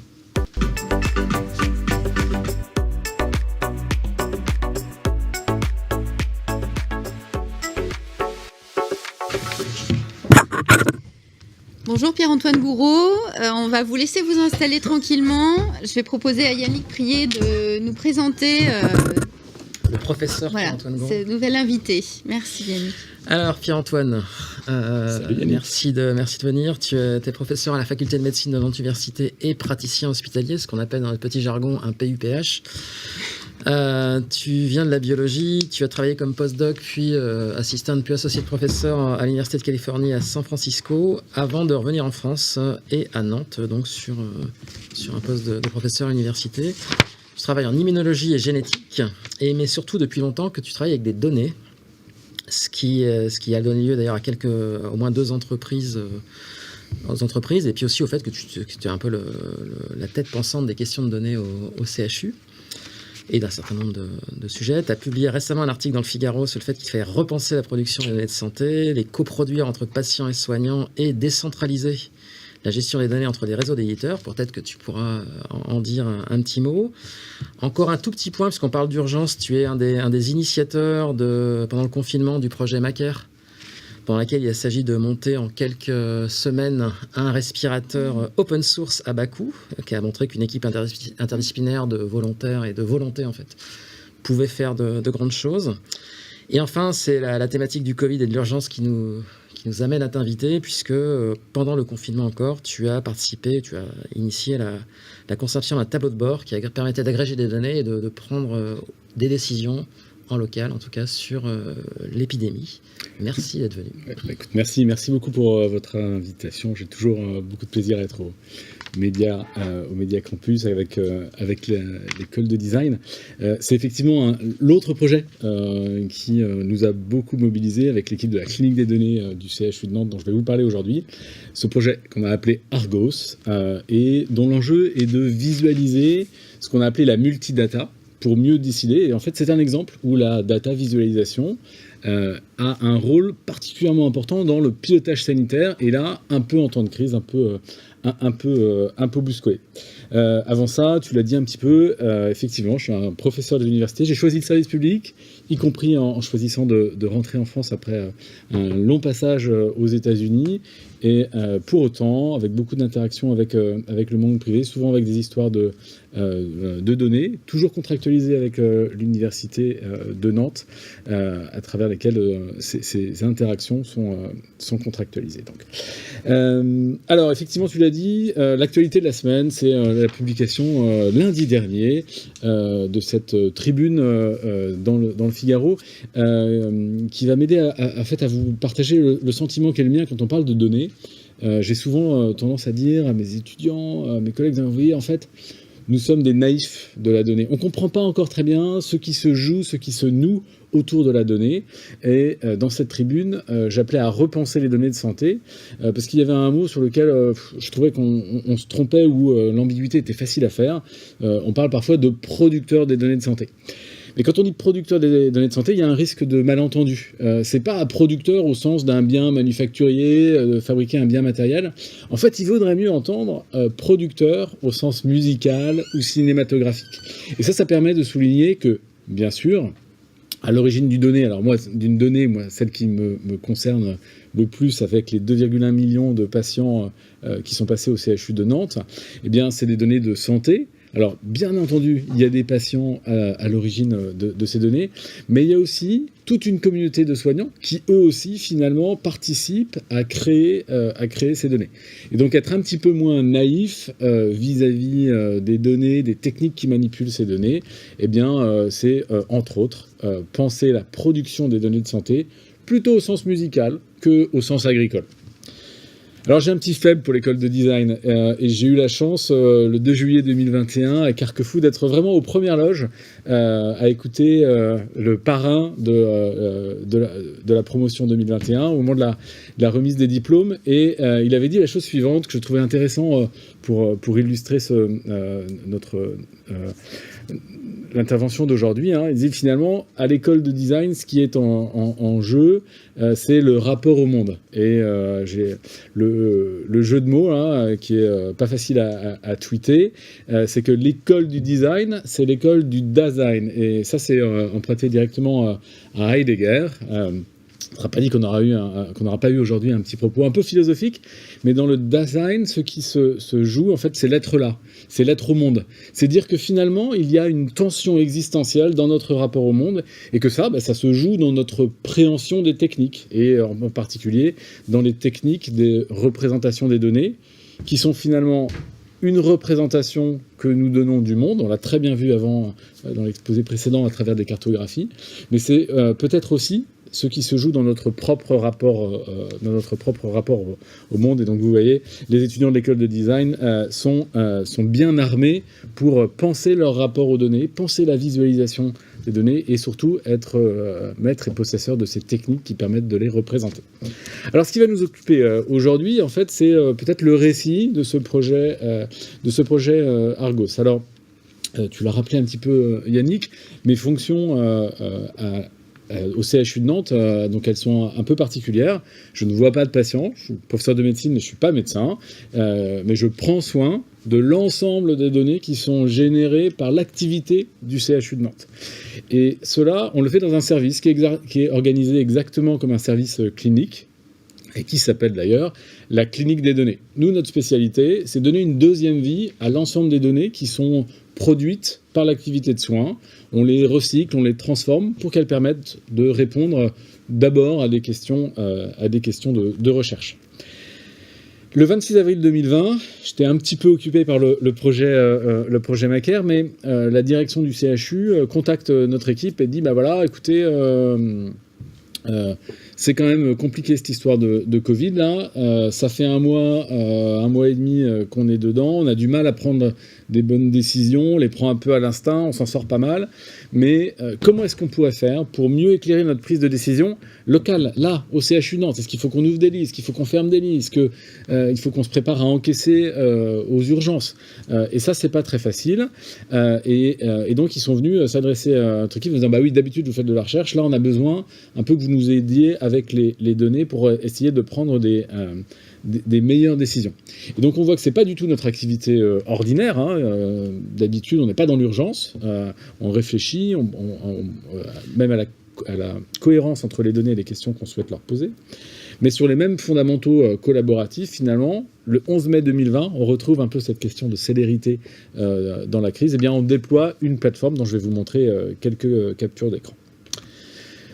Bonjour Pierre-Antoine Gourraud, on va vous laisser vous installer tranquillement. Je vais proposer à Yannick Prier de nous présenter le professeur Pierre-Antoine Gourraud. Ce nouvel invité. Merci Yannick. Alors Pierre-Antoine, merci de venir. Tu es professeur à la faculté de médecine de Nantes Université et praticien hospitalier, ce qu'on appelle dans le petit jargon un PUPH. Tu viens de la biologie, tu as travaillé comme postdoc, puis assistant, puis associé de professeur à l'Université de Californie à San Francisco, avant de revenir en France et à Nantes, donc sur un poste de professeur à l'université. Tu travailles en immunologie et génétique, mais surtout depuis longtemps que tu travailles avec des données, ce qui a donné lieu d'ailleurs à au moins 2 entreprises, et puis aussi au fait que tu es un peu la tête pensante des questions de données au CHU. Et d'un certain nombre de sujets. Tu as publié récemment un article dans le Figaro sur le fait qu'il fallait repenser la production des données de santé, les coproduire entre patients et soignants et décentraliser la gestion des données entre les réseaux d'éditeurs. Peut-être que tu pourras en dire un petit mot. Encore un tout petit point, puisqu'on parle d'urgence, tu es un des initiateurs pendant le confinement du projet marquée, dans laquelle il s'agit de monter en quelques semaines un respirateur open source à bas coût, qui a montré qu'une équipe interdisciplinaire de volontaires et de volonté en fait pouvait faire de grandes choses. Et enfin, c'est la thématique du Covid et de l'urgence qui nous amène à t'inviter, puisque pendant le confinement encore, tu as initié la conception d'un tableau de bord qui permettait d'agréger des données et de prendre des décisions en local, en tout cas, sur l'épidémie. Merci d'être venu. Écoute, merci beaucoup pour votre invitation. J'ai toujours beaucoup de plaisir à être au Média Campus avec l'école de design. C'est effectivement l'autre projet qui nous a beaucoup mobilisés avec l'équipe de la clinique des données du CHU de Nantes dont je vais vous parler aujourd'hui. Ce projet qu'on a appelé Argos et dont l'enjeu est de visualiser ce qu'on a appelé la multidata pour mieux décider. Et en fait, c'est un exemple où la data visualisation a un rôle particulièrement important dans le pilotage sanitaire, et là, un peu en temps de crise, un peu bousculé. Avant ça, tu l'as dit un petit peu, effectivement, je suis un professeur de l'université. J'ai choisi le service public, y compris en choisissant de rentrer en France après un long passage aux États-Unis. Et pour autant, avec beaucoup d'interactions avec le monde privé, souvent avec des histoires de données, toujours contractualisées avec l'université de Nantes, à travers lesquelles ces interactions sont contractualisées. Donc. Alors, effectivement, tu l'as dit, l'actualité de la semaine, c'est la publication lundi dernier de cette tribune dans le Figaro, qui va m'aider à vous partager le sentiment qu'est le mien quand on parle de données. J'ai souvent tendance à dire à mes étudiants, à mes collègues, vous voyez, en fait, nous sommes des naïfs de la donnée. On ne comprend pas encore très bien ce qui se joue, ce qui se noue autour de la donnée. Et dans cette tribune, j'appelais à repenser les données de santé, parce qu'il y avait un mot sur lequel je trouvais qu'on se trompait, ou l'ambiguïté était facile à faire. On parle parfois de producteurs des données de santé. Mais quand on dit producteur des données de santé, il y a un risque de malentendu. C'est pas un producteur au sens d'un bien manufacturier, de fabriquer un bien matériel. En fait, il vaudrait mieux entendre producteur au sens musical ou cinématographique. Et ça permet de souligner que, bien sûr, à l'origine d'une donnée, celle qui me concerne le plus, avec les 2,1 millions de patients qui sont passés au CHU de Nantes, eh bien, c'est des données de santé. Alors, bien entendu, il y a des patients à l'origine de ces données, mais il y a aussi toute une communauté de soignants qui, eux aussi, finalement, participent à créer ces données. Et donc, être un petit peu moins naïf vis-à-vis des données, des techniques qui manipulent ces données, eh bien, c'est, entre autres, penser la production des données de santé plutôt au sens musical qu'au sens agricole. Alors j'ai un petit faible pour l'école de design et j'ai eu la chance le 2 juillet 2021 à Carquefou d'être vraiment aux premières loges à écouter le parrain de la promotion 2021 au moment de la remise des diplômes, et il avait dit la chose suivante que je trouvais intéressant pour illustrer l'intervention d'aujourd'hui. Il dit finalement, à l'école de design, ce qui est en jeu, c'est le rapport au monde. Et j'ai le jeu de mots qui est pas facile à tweeter, c'est que l'école du design, c'est l'école du Dasein. Et ça, c'est emprunté directement à Heidegger. ne sera pas dit qu'on n'aura pas eu aujourd'hui un petit propos un peu philosophique, mais dans le design, ce qui se joue, en fait, c'est l'être là, c'est l'être au monde. C'est dire que finalement, il y a une tension existentielle dans notre rapport au monde, et que ça se joue dans notre préhension des techniques, et en particulier dans les techniques des représentations des données, qui sont finalement une représentation que nous donnons du monde. On l'a très bien vu avant dans l'exposé précédent à travers des cartographies, mais c'est peut-être aussi ce qui se joue dans notre propre rapport au monde. Et donc vous voyez, les étudiants de l'école de design sont bien armés pour penser leur rapport aux données, penser la visualisation des données et surtout être maître et possesseur de ces techniques qui permettent de les représenter. Alors ce qui va nous occuper aujourd'hui, en fait, c'est peut-être le récit de ce projet Argos. Alors, tu l'as rappelé un petit peu, Yannick, mes fonctions au CHU de Nantes, donc elles sont un peu particulières. Je ne vois pas de patients, je suis professeur de médecine, mais je ne suis pas médecin, mais je prends soin de l'ensemble des données qui sont générées par l'activité du CHU de Nantes. Et cela, on le fait dans un service qui est organisé exactement comme un service clinique, et qui s'appelle d'ailleurs la clinique des données. Nous, notre spécialité, c'est donner une deuxième vie à l'ensemble des données qui sont produites par l'activité de soins. On les recycle, on les transforme pour qu'elles permettent de répondre d'abord à des questions de recherche. Le 26 avril 2020, j'étais un petit peu occupé par le projet Macaire, mais la direction du CHU contacte notre équipe et dit, écoutez, c'est quand même compliqué cette histoire de Covid là. Ça fait un mois et demi qu'on est dedans. On a du mal à prendre des bonnes décisions. On les prend un peu à l'instinct. On s'en sort pas mal. Mais comment est-ce qu'on pourrait faire pour mieux éclairer notre prise de décision locale, là, au CHU Nantes? Est-ce qu'il faut qu'on ouvre des lits? Est-ce qu'il faut qu'on ferme des lits? Est-ce qu'il faut qu'on se prépare à encaisser aux urgences? Et ça, c'est pas très facile. Et donc, ils sont venus s'adresser à notre équipe en disant, oui, d'habitude, vous faites de la recherche. Là, on a besoin un peu que vous nous aidiez avec les données pour essayer de prendre des meilleures décisions. Et donc on voit que c'est pas du tout notre activité ordinaire. D'habitude, on n'est pas dans l'urgence. On réfléchit, même à la cohérence entre les données et les questions qu'on souhaite leur poser. Mais sur les mêmes fondamentaux collaboratifs, finalement, le 11 mai 2020, on retrouve un peu cette question de célérité dans la crise. Eh bien, on déploie une plateforme dont je vais vous montrer quelques captures d'écran.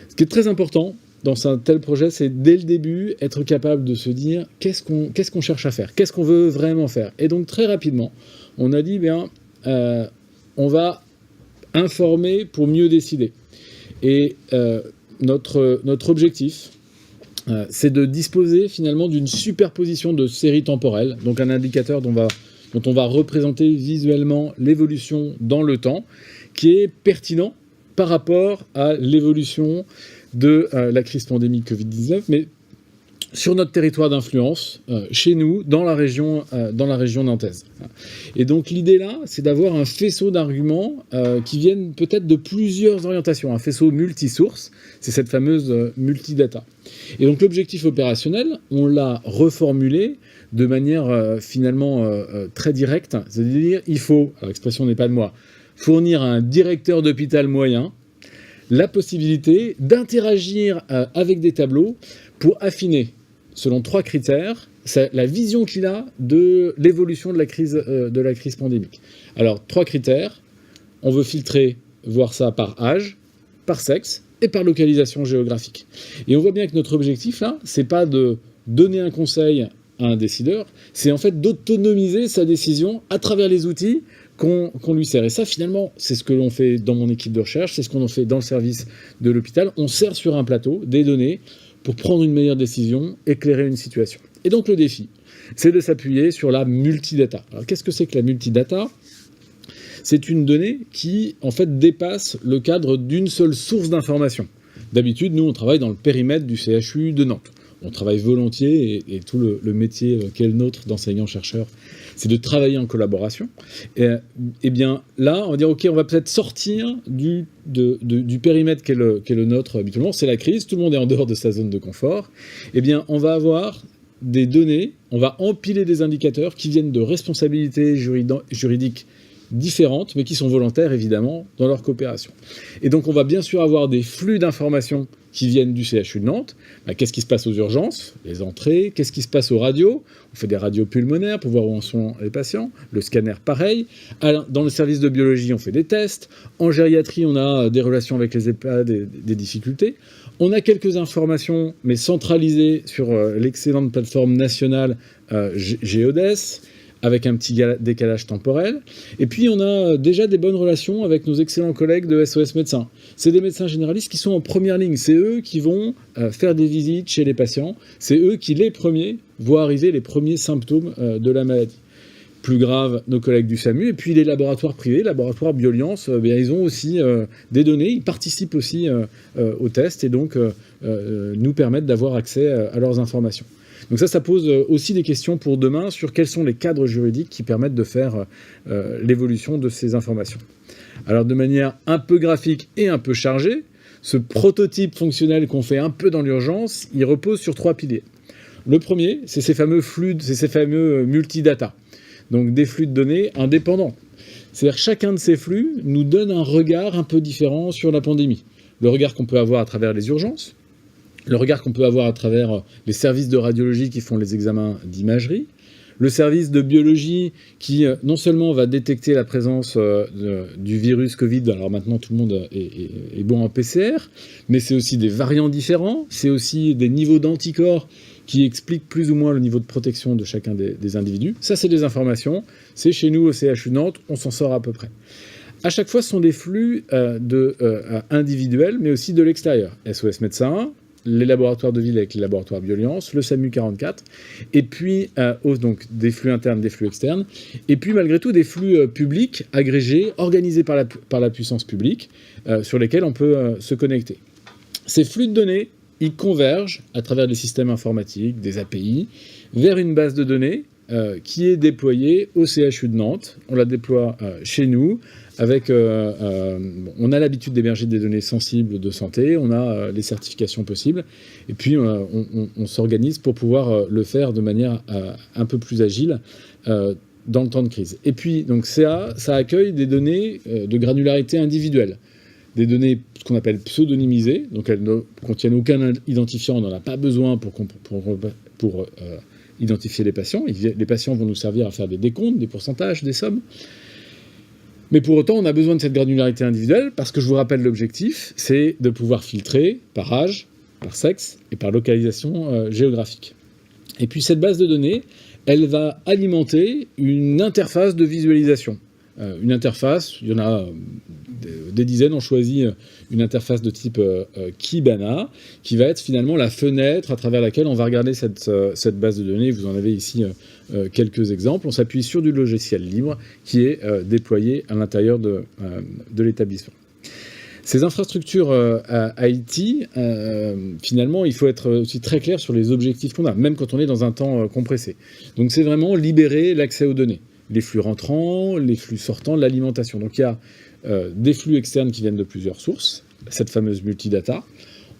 Ce qui est très important dans un tel projet, c'est dès le début être capable de se dire qu'est-ce qu'on cherche à faire, qu'est-ce qu'on veut vraiment faire. Et donc très rapidement, on a dit on va informer pour mieux décider. Et notre objectif, c'est de disposer finalement d'une superposition de séries temporelles, donc un indicateur dont on va représenter visuellement l'évolution dans le temps, qui est pertinent par rapport à l'évolution de la crise pandémique Covid-19, mais sur notre territoire d'influence, chez nous, dans la région nantaise. Et donc l'idée là, c'est d'avoir un faisceau d'arguments qui viennent peut-être de plusieurs orientations, un faisceau multisource, c'est cette fameuse multidata. Et donc l'objectif opérationnel, on l'a reformulé de manière finalement très directe, c'est-à-dire il faut, alors l'expression n'est pas de moi, fournir à un directeur d'hôpital moyen la possibilité d'interagir avec des tableaux pour affiner, selon 3 critères, la vision qu'il a de l'évolution de la crise pandémique. Alors, 3 critères, on veut filtrer, voir ça par âge, par sexe et par localisation géographique. Et on voit bien que notre objectif, là, c'est pas de donner un conseil à un décideur, c'est en fait d'autonomiser sa décision à travers les outils qu'on lui sert. Et ça, finalement, c'est ce que l'on fait dans mon équipe de recherche, c'est ce qu'on fait dans le service de l'hôpital. On sert sur un plateau des données pour prendre une meilleure décision, éclairer une situation. Et donc le défi, c'est de s'appuyer sur la multidata. Alors qu'est-ce que c'est que la multidata ? C'est une donnée qui, en fait, dépasse le cadre d'une seule source d'information. D'habitude, nous, on travaille dans le périmètre du CHU de Nantes. On travaille volontiers, et tout le métier qu'est le nôtre d'enseignant-chercheur, c'est de travailler en collaboration. Et bien là, on va dire, OK, on va peut-être sortir du périmètre qu'est le nôtre habituellement. C'est la crise, tout le monde est en dehors de sa zone de confort. Eh bien, on va avoir des données, on va empiler des indicateurs qui viennent de responsabilités juridiques différentes, mais qui sont volontaires, évidemment, dans leur coopération. Et donc, on va bien sûr avoir des flux d'informations qui viennent du CHU de Nantes. Qu'est-ce qui se passe aux urgences, les entrées? Qu'est-ce qui se passe aux radios? On fait des radios pulmonaires pour voir où en sont les patients. Le scanner, pareil. Dans le service de biologie, on fait des tests. En gériatrie, on a des relations avec les EHPAD, des difficultés. On a quelques informations, mais centralisées sur l'excellente plateforme nationale Géodes, avec un petit décalage temporel. Et puis, on a déjà des bonnes relations avec nos excellents collègues de SOS Médecins. C'est des médecins généralistes qui sont en première ligne. C'est eux qui vont faire des visites chez les patients. C'est eux qui, les premiers, voient arriver les premiers symptômes de la maladie. Plus grave, nos collègues du SAMU. Et puis, les laboratoires privés, laboratoires Bioliance, ils ont aussi des données. Ils participent aussi aux tests et donc nous permettent d'avoir accès à leurs informations. Donc ça pose aussi des questions pour demain sur quels sont les cadres juridiques qui permettent de faire l'évolution de ces informations. Alors de manière un peu graphique et un peu chargée, ce prototype fonctionnel qu'on fait un peu dans l'urgence, il repose sur 3 piliers. Le premier, c'est ces fameux flux, c'est ces fameux multidata, donc des flux de données indépendants. C'est-à-dire que chacun de ces flux nous donne un regard un peu différent sur la pandémie. Le regard qu'on peut avoir à travers les urgences, le regard qu'on peut avoir à travers les services de radiologie qui font les examens d'imagerie, le service de biologie qui non seulement va détecter la présence du virus Covid, alors maintenant tout le monde est bon en PCR, mais c'est aussi des variants différents, c'est aussi des niveaux d'anticorps qui expliquent plus ou moins le niveau de protection de chacun des individus. Ça, c'est des informations, c'est chez nous au CHU de Nantes, on s'en sort à peu près. À chaque fois, ce sont des flux individuels, mais aussi de l'extérieur. SOS Médecins, les laboratoires de ville avec les laboratoires Bioliance, le SAMU 44, et puis donc des flux internes, des flux externes, et puis malgré tout des flux publics, agrégés, organisés par la puissance publique, sur lesquels on peut se connecter. Ces flux de données, ils convergent à travers des systèmes informatiques, des API, vers une base de données qui est déployée au CHU de Nantes. On la déploie chez nous, avec, on a l'habitude d'héberger des données sensibles de santé, on a les certifications possibles, et puis on s'organise pour pouvoir le faire de manière un peu plus agile dans le temps de crise. Et puis, donc ça accueille des données de granularité individuelle, des données ce qu'on appelle pseudonymisées, donc elles ne contiennent aucun identifiant, on n'en a pas besoin pour identifier les patients. Les patients vont nous servir à faire des décomptes, des pourcentages, des sommes. Mais pour autant, on a besoin de cette granularité individuelle parce que je vous rappelle l'objectif, c'est de pouvoir filtrer par âge, par sexe et par localisation géographique. Et puis cette base de données, elle va alimenter une interface de visualisation. Une interface, il y en a des dizaines, on choisit une interface de type Kibana, qui va être finalement la fenêtre à travers laquelle on va regarder cette base de données. Vous en avez ici quelques exemples. On s'appuie sur du logiciel libre qui est déployé à l'intérieur de l'établissement. Ces infrastructures IT, finalement, il faut être aussi très clair sur les objectifs qu'on a, même quand on est dans un temps compressé. Donc c'est vraiment libérer l'accès aux données. Les flux rentrants, les flux sortants, l'alimentation. Donc il y a des flux externes qui viennent de plusieurs sources, cette fameuse multidata.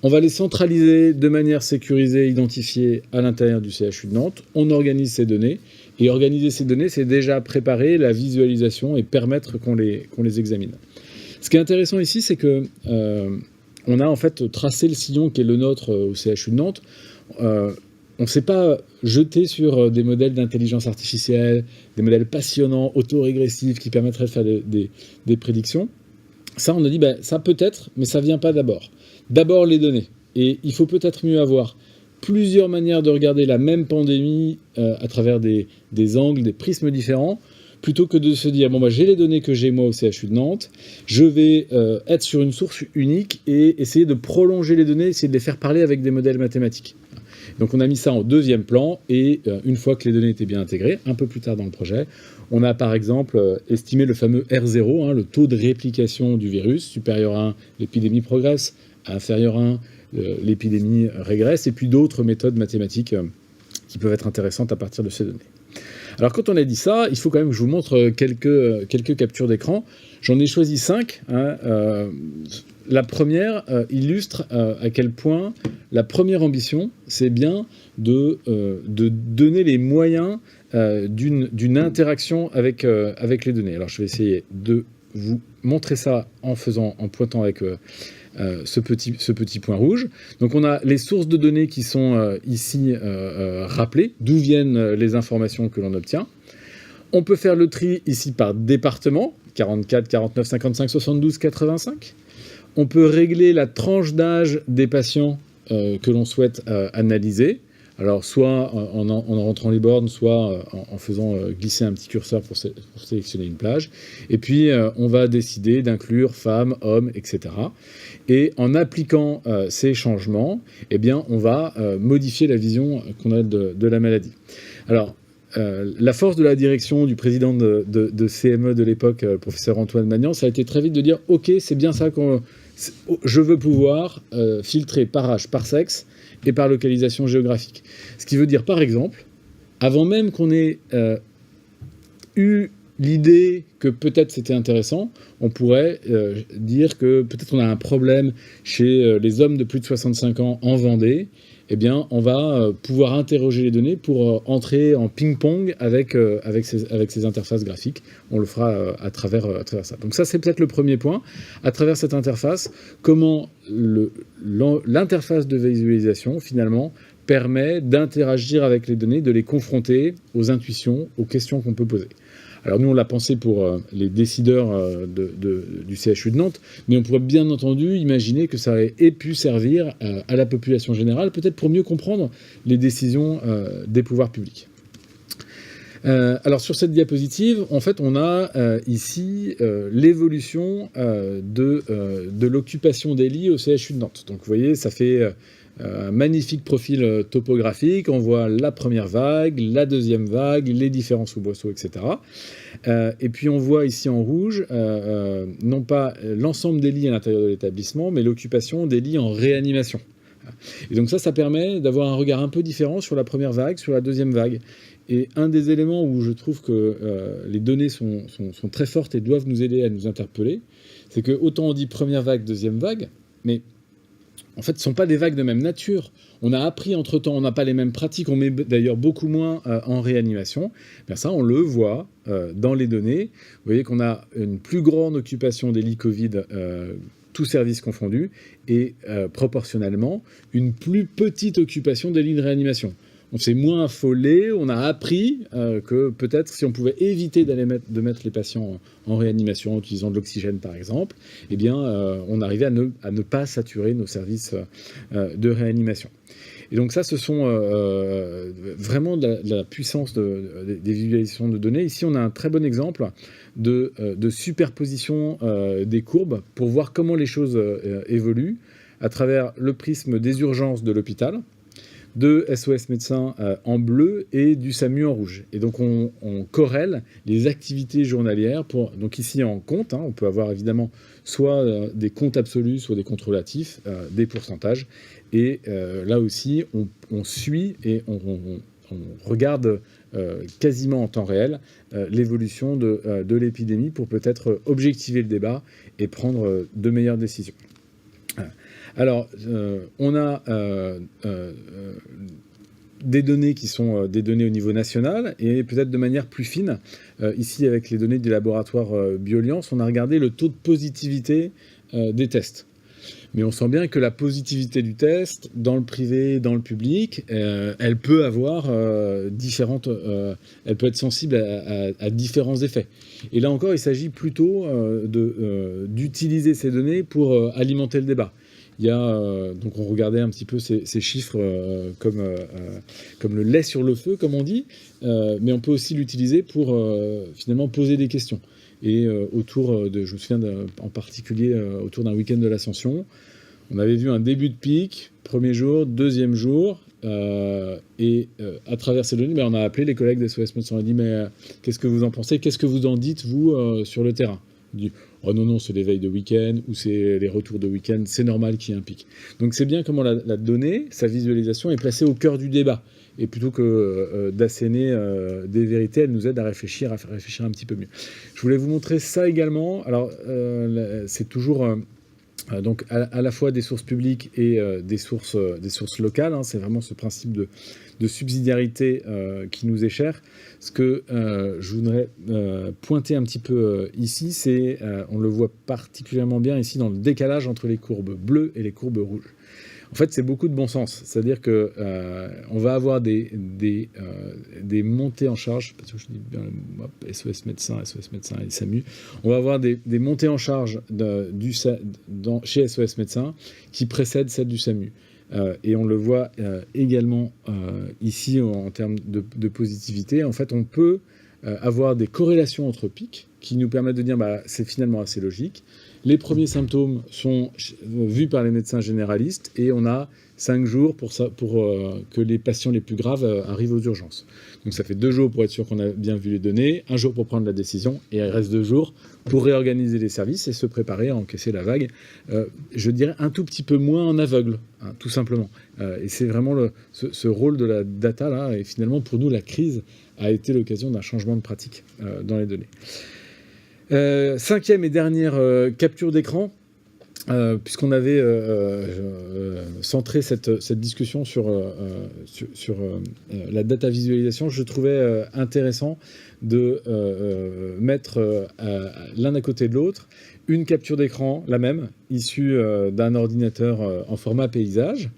On va les centraliser de manière sécurisée, identifiée à l'intérieur du CHU de Nantes. On organise ces données. Et organiser ces données, c'est déjà préparer la visualisation et permettre qu'on les examine. Ce qui est intéressant ici, c'est que on a en fait tracé le sillon qui est le nôtre au CHU de Nantes. On ne s'est pas jeté sur des modèles d'intelligence artificielle, des modèles passionnants, autorégressifs, qui permettraient de faire des prédictions. Ça, on a dit, ça peut-être, mais ça ne vient pas d'abord. D'abord, les données. Et il faut peut-être mieux avoir plusieurs manières de regarder la même pandémie à travers des angles, des prismes différents, plutôt que de se dire, j'ai les données que j'ai moi au CHU de Nantes, je vais être sur une source unique et essayer de prolonger les données, essayer de les faire parler avec des modèles mathématiques. Donc on a mis ça en deuxième plan et une fois que les données étaient bien intégrées, un peu plus tard dans le projet, on a par exemple estimé le fameux R0, le taux de réplication du virus, supérieur à 1, l'épidémie progresse, inférieur à 1, l'épidémie régresse, et puis d'autres méthodes mathématiques qui peuvent être intéressantes à partir de ces données. Alors quand on a dit ça, il faut quand même que je vous montre quelques captures d'écran. J'en ai choisi 5. la première illustre à quel point la première ambition, c'est bien de donner les moyens d'une interaction avec les données. Alors, je vais essayer de vous montrer ça en pointant avec ce petit point rouge. Donc, on a les sources de données qui sont ici rappelées, d'où viennent les informations que l'on obtient. On peut faire le tri ici par département, 44, 49, 55, 72, 85. On peut régler la tranche d'âge des patients que l'on souhaite analyser. Alors, soit en rentrant les bornes, soit en faisant glisser un petit curseur pour sélectionner une plage. Et puis, on va décider d'inclure femmes, hommes, etc. Et en appliquant ces changements, eh bien, on va modifier la vision qu'on a de la maladie. Alors, la force de la direction du président de CME de l'époque, le professeur Antoine Magnan, ça a été très vite de dire « Ok, c'est bien ça je veux pouvoir filtrer par âge, par sexe et par localisation géographique. » Ce qui veut dire, par exemple, avant même qu'on ait eu l'idée que peut-être c'était intéressant, on pourrait dire que peut-être on a un problème chez les hommes de plus de 65 ans en Vendée. Eh bien, on va pouvoir interroger les données pour entrer en ping-pong avec ces interfaces graphiques. On le fera à travers ça. Donc ça, c'est peut-être le premier point. À travers cette interface, comment l'interface de visualisation, finalement, permet d'interagir avec les données, de les confronter aux intuitions, aux questions qu'on peut poser. Alors nous, on l'a pensé pour les décideurs du CHU de Nantes, mais on pourrait bien entendu imaginer que ça ait pu servir à la population générale, peut-être pour mieux comprendre les décisions des pouvoirs publics. Alors sur cette diapositive, en fait, on a ici l'évolution de l'occupation des lits au CHU de Nantes. Donc vous voyez, ça fait un magnifique profil topographique. On voit la première vague, la deuxième vague, les différents soubresauts, etc. Et puis on voit ici en rouge, non pas l'ensemble des lits à l'intérieur de l'établissement, mais l'occupation des lits en réanimation. Et donc ça permet d'avoir un regard un peu différent sur la première vague, sur la deuxième vague. Et un des éléments où je trouve que les données sont très fortes et doivent nous aider à nous interpeller, c'est que autant on dit première vague, deuxième vague, mais en fait, ce ne sont pas des vagues de même nature. On a appris entre-temps, on n'a pas les mêmes pratiques, on met d'ailleurs beaucoup moins en réanimation. Bien ça, on le voit dans les données. Vous voyez qu'on a une plus grande occupation des lits Covid, tous services confondus, et proportionnellement, une plus petite occupation des lits de réanimation. On s'est moins affolé, on a appris que peut-être si on pouvait éviter de mettre les patients en réanimation en utilisant de l'oxygène par exemple, eh bien on arrivait à ne pas saturer nos services de réanimation. Et donc ça, ce sont vraiment de la puissance des visualisations de données. Ici, on a un très bon exemple de superposition des courbes pour voir comment les choses évoluent à travers le prisme des urgences de l'hôpital, de SOS médecins en bleu et du SAMU en rouge. Et donc on corrèle les activités journalières donc ici en compte, on peut avoir évidemment soit des comptes absolus, soit des comptes relatifs, des pourcentages. Et là aussi, on suit et on regarde quasiment en temps réel l'évolution de l'épidémie pour peut-être objectiver le débat et prendre de meilleures décisions. Alors, on a des données qui sont des données au niveau national et peut-être de manière plus fine. Ici, avec les données du laboratoire Bioliance, on a regardé le taux de positivité des tests. Mais on sent bien que la positivité du test, dans le privé, dans le public, elle peut avoir elle peut être sensible à différents effets. Et là encore, il s'agit plutôt d'utiliser ces données pour alimenter le débat. Il y a, donc on regardait un petit peu ces chiffres comme le lait sur le feu, comme on dit, mais on peut aussi l'utiliser pour finalement poser des questions. Et je me souviens en particulier autour d'un week-end de l'Ascension, on avait vu un début de pic, premier jour, deuxième jour, et à travers ces données, on a appelé les collègues des SOS Médecins, on a dit mais qu'est-ce que vous en pensez, qu'est-ce que vous en dites vous sur le terrain? On dit oh non, c'est les veilles de week-end ou c'est les retours de week-end, c'est normal qu'il y ait un pic. Donc c'est bien comment la donnée, sa visualisation est placée au cœur du débat. Et plutôt que d'asséner des vérités, elle nous aide à réfléchir un petit peu mieux. Je voulais vous montrer ça également. Alors c'est toujours Donc à la fois des sources publiques et des sources locales. Hein. C'est vraiment ce principe de subsidiarité qui nous est cher. Ce que je voudrais pointer un petit peu ici, c'est, on le voit particulièrement bien ici dans le décalage entre les courbes bleues et les courbes rouges. En fait, c'est beaucoup de bon sens. C'est-à-dire que on va avoir des montées en charge, parce que je dis bien SOS médecin et SAMU. On va avoir des montées en charge chez SOS médecin qui précèdent celles du SAMU. Et on le voit également ici en termes de positivité. En fait, on peut avoir des corrélations entre pics qui nous permettent de dire c'est finalement assez logique. Les premiers symptômes sont vus par les médecins généralistes et on a 5 jours pour que les patients les plus graves arrivent aux urgences. Donc ça fait 2 jours pour être sûr qu'on a bien vu les données, 1 jour pour prendre la décision et il reste 2 jours pour réorganiser les services et se préparer à encaisser la vague. Je dirais un tout petit peu moins en aveugle, hein, tout simplement. Et c'est vraiment ce rôle de la data là. Et finalement pour nous la crise a été l'occasion d'un changement de pratique dans les données. 5e et dernière capture d'écran, puisqu'on avait centré cette discussion sur la data visualisation, je trouvais intéressant de mettre l'un à côté de l'autre une capture d'écran, la même, issue d'un ordinateur en format paysage,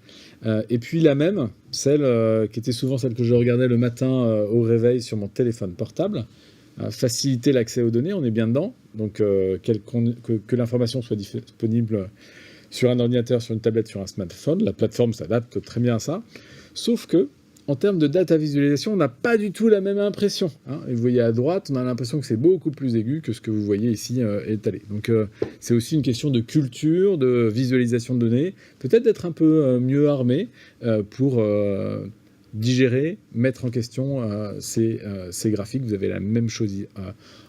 et puis la même, celle qui était souvent celle que je regardais le matin au réveil sur mon téléphone portable. Faciliter l'accès aux données, on est bien dedans. Donc que l'information soit disponible sur un ordinateur, sur une tablette, sur un smartphone. La plateforme s'adapte très bien à ça. Sauf que, en termes de data visualisation, on n'a pas du tout la même impression. Hein. Et vous voyez à droite, on a l'impression que c'est beaucoup plus aigu que ce que vous voyez ici étalé. Donc c'est aussi une question de culture, de visualisation de données. Peut-être d'être un peu mieux armé pour digérer, mettre en question ces graphiques. Vous avez la même chose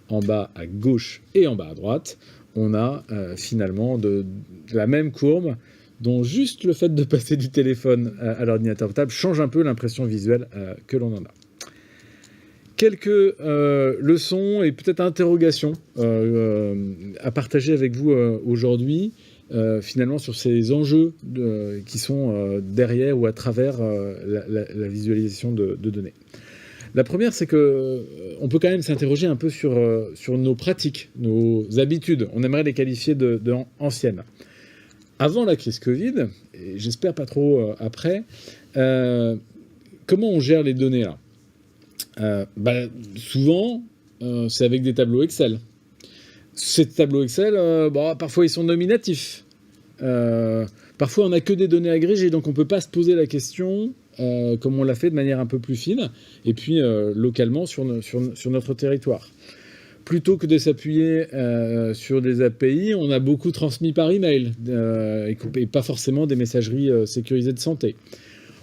en bas à gauche et en bas à droite. On a finalement de la même courbe dont juste le fait de passer du téléphone à l'ordinateur portable change un peu l'impression visuelle que l'on en a. Quelques leçons et peut-être interrogations à partager avec vous aujourd'hui. Finalement sur ces enjeux qui sont derrière ou à travers la visualisation de données. La première, c'est qu'on peut quand même s'interroger un peu sur nos pratiques, nos habitudes. On aimerait les qualifier d'anciennes. Avant la crise Covid, et j'espère pas trop après, comment on gère les données là ? Souvent, c'est avec des tableaux Excel. Ces tableaux Excel, parfois ils sont nominatifs. Parfois on n'a que des données agrégées, donc on ne peut pas se poser la question, comme on l'a fait de manière un peu plus fine, et puis localement sur notre territoire. Plutôt que de s'appuyer sur des API, on a beaucoup transmis par email, et pas forcément des messageries sécurisées de santé.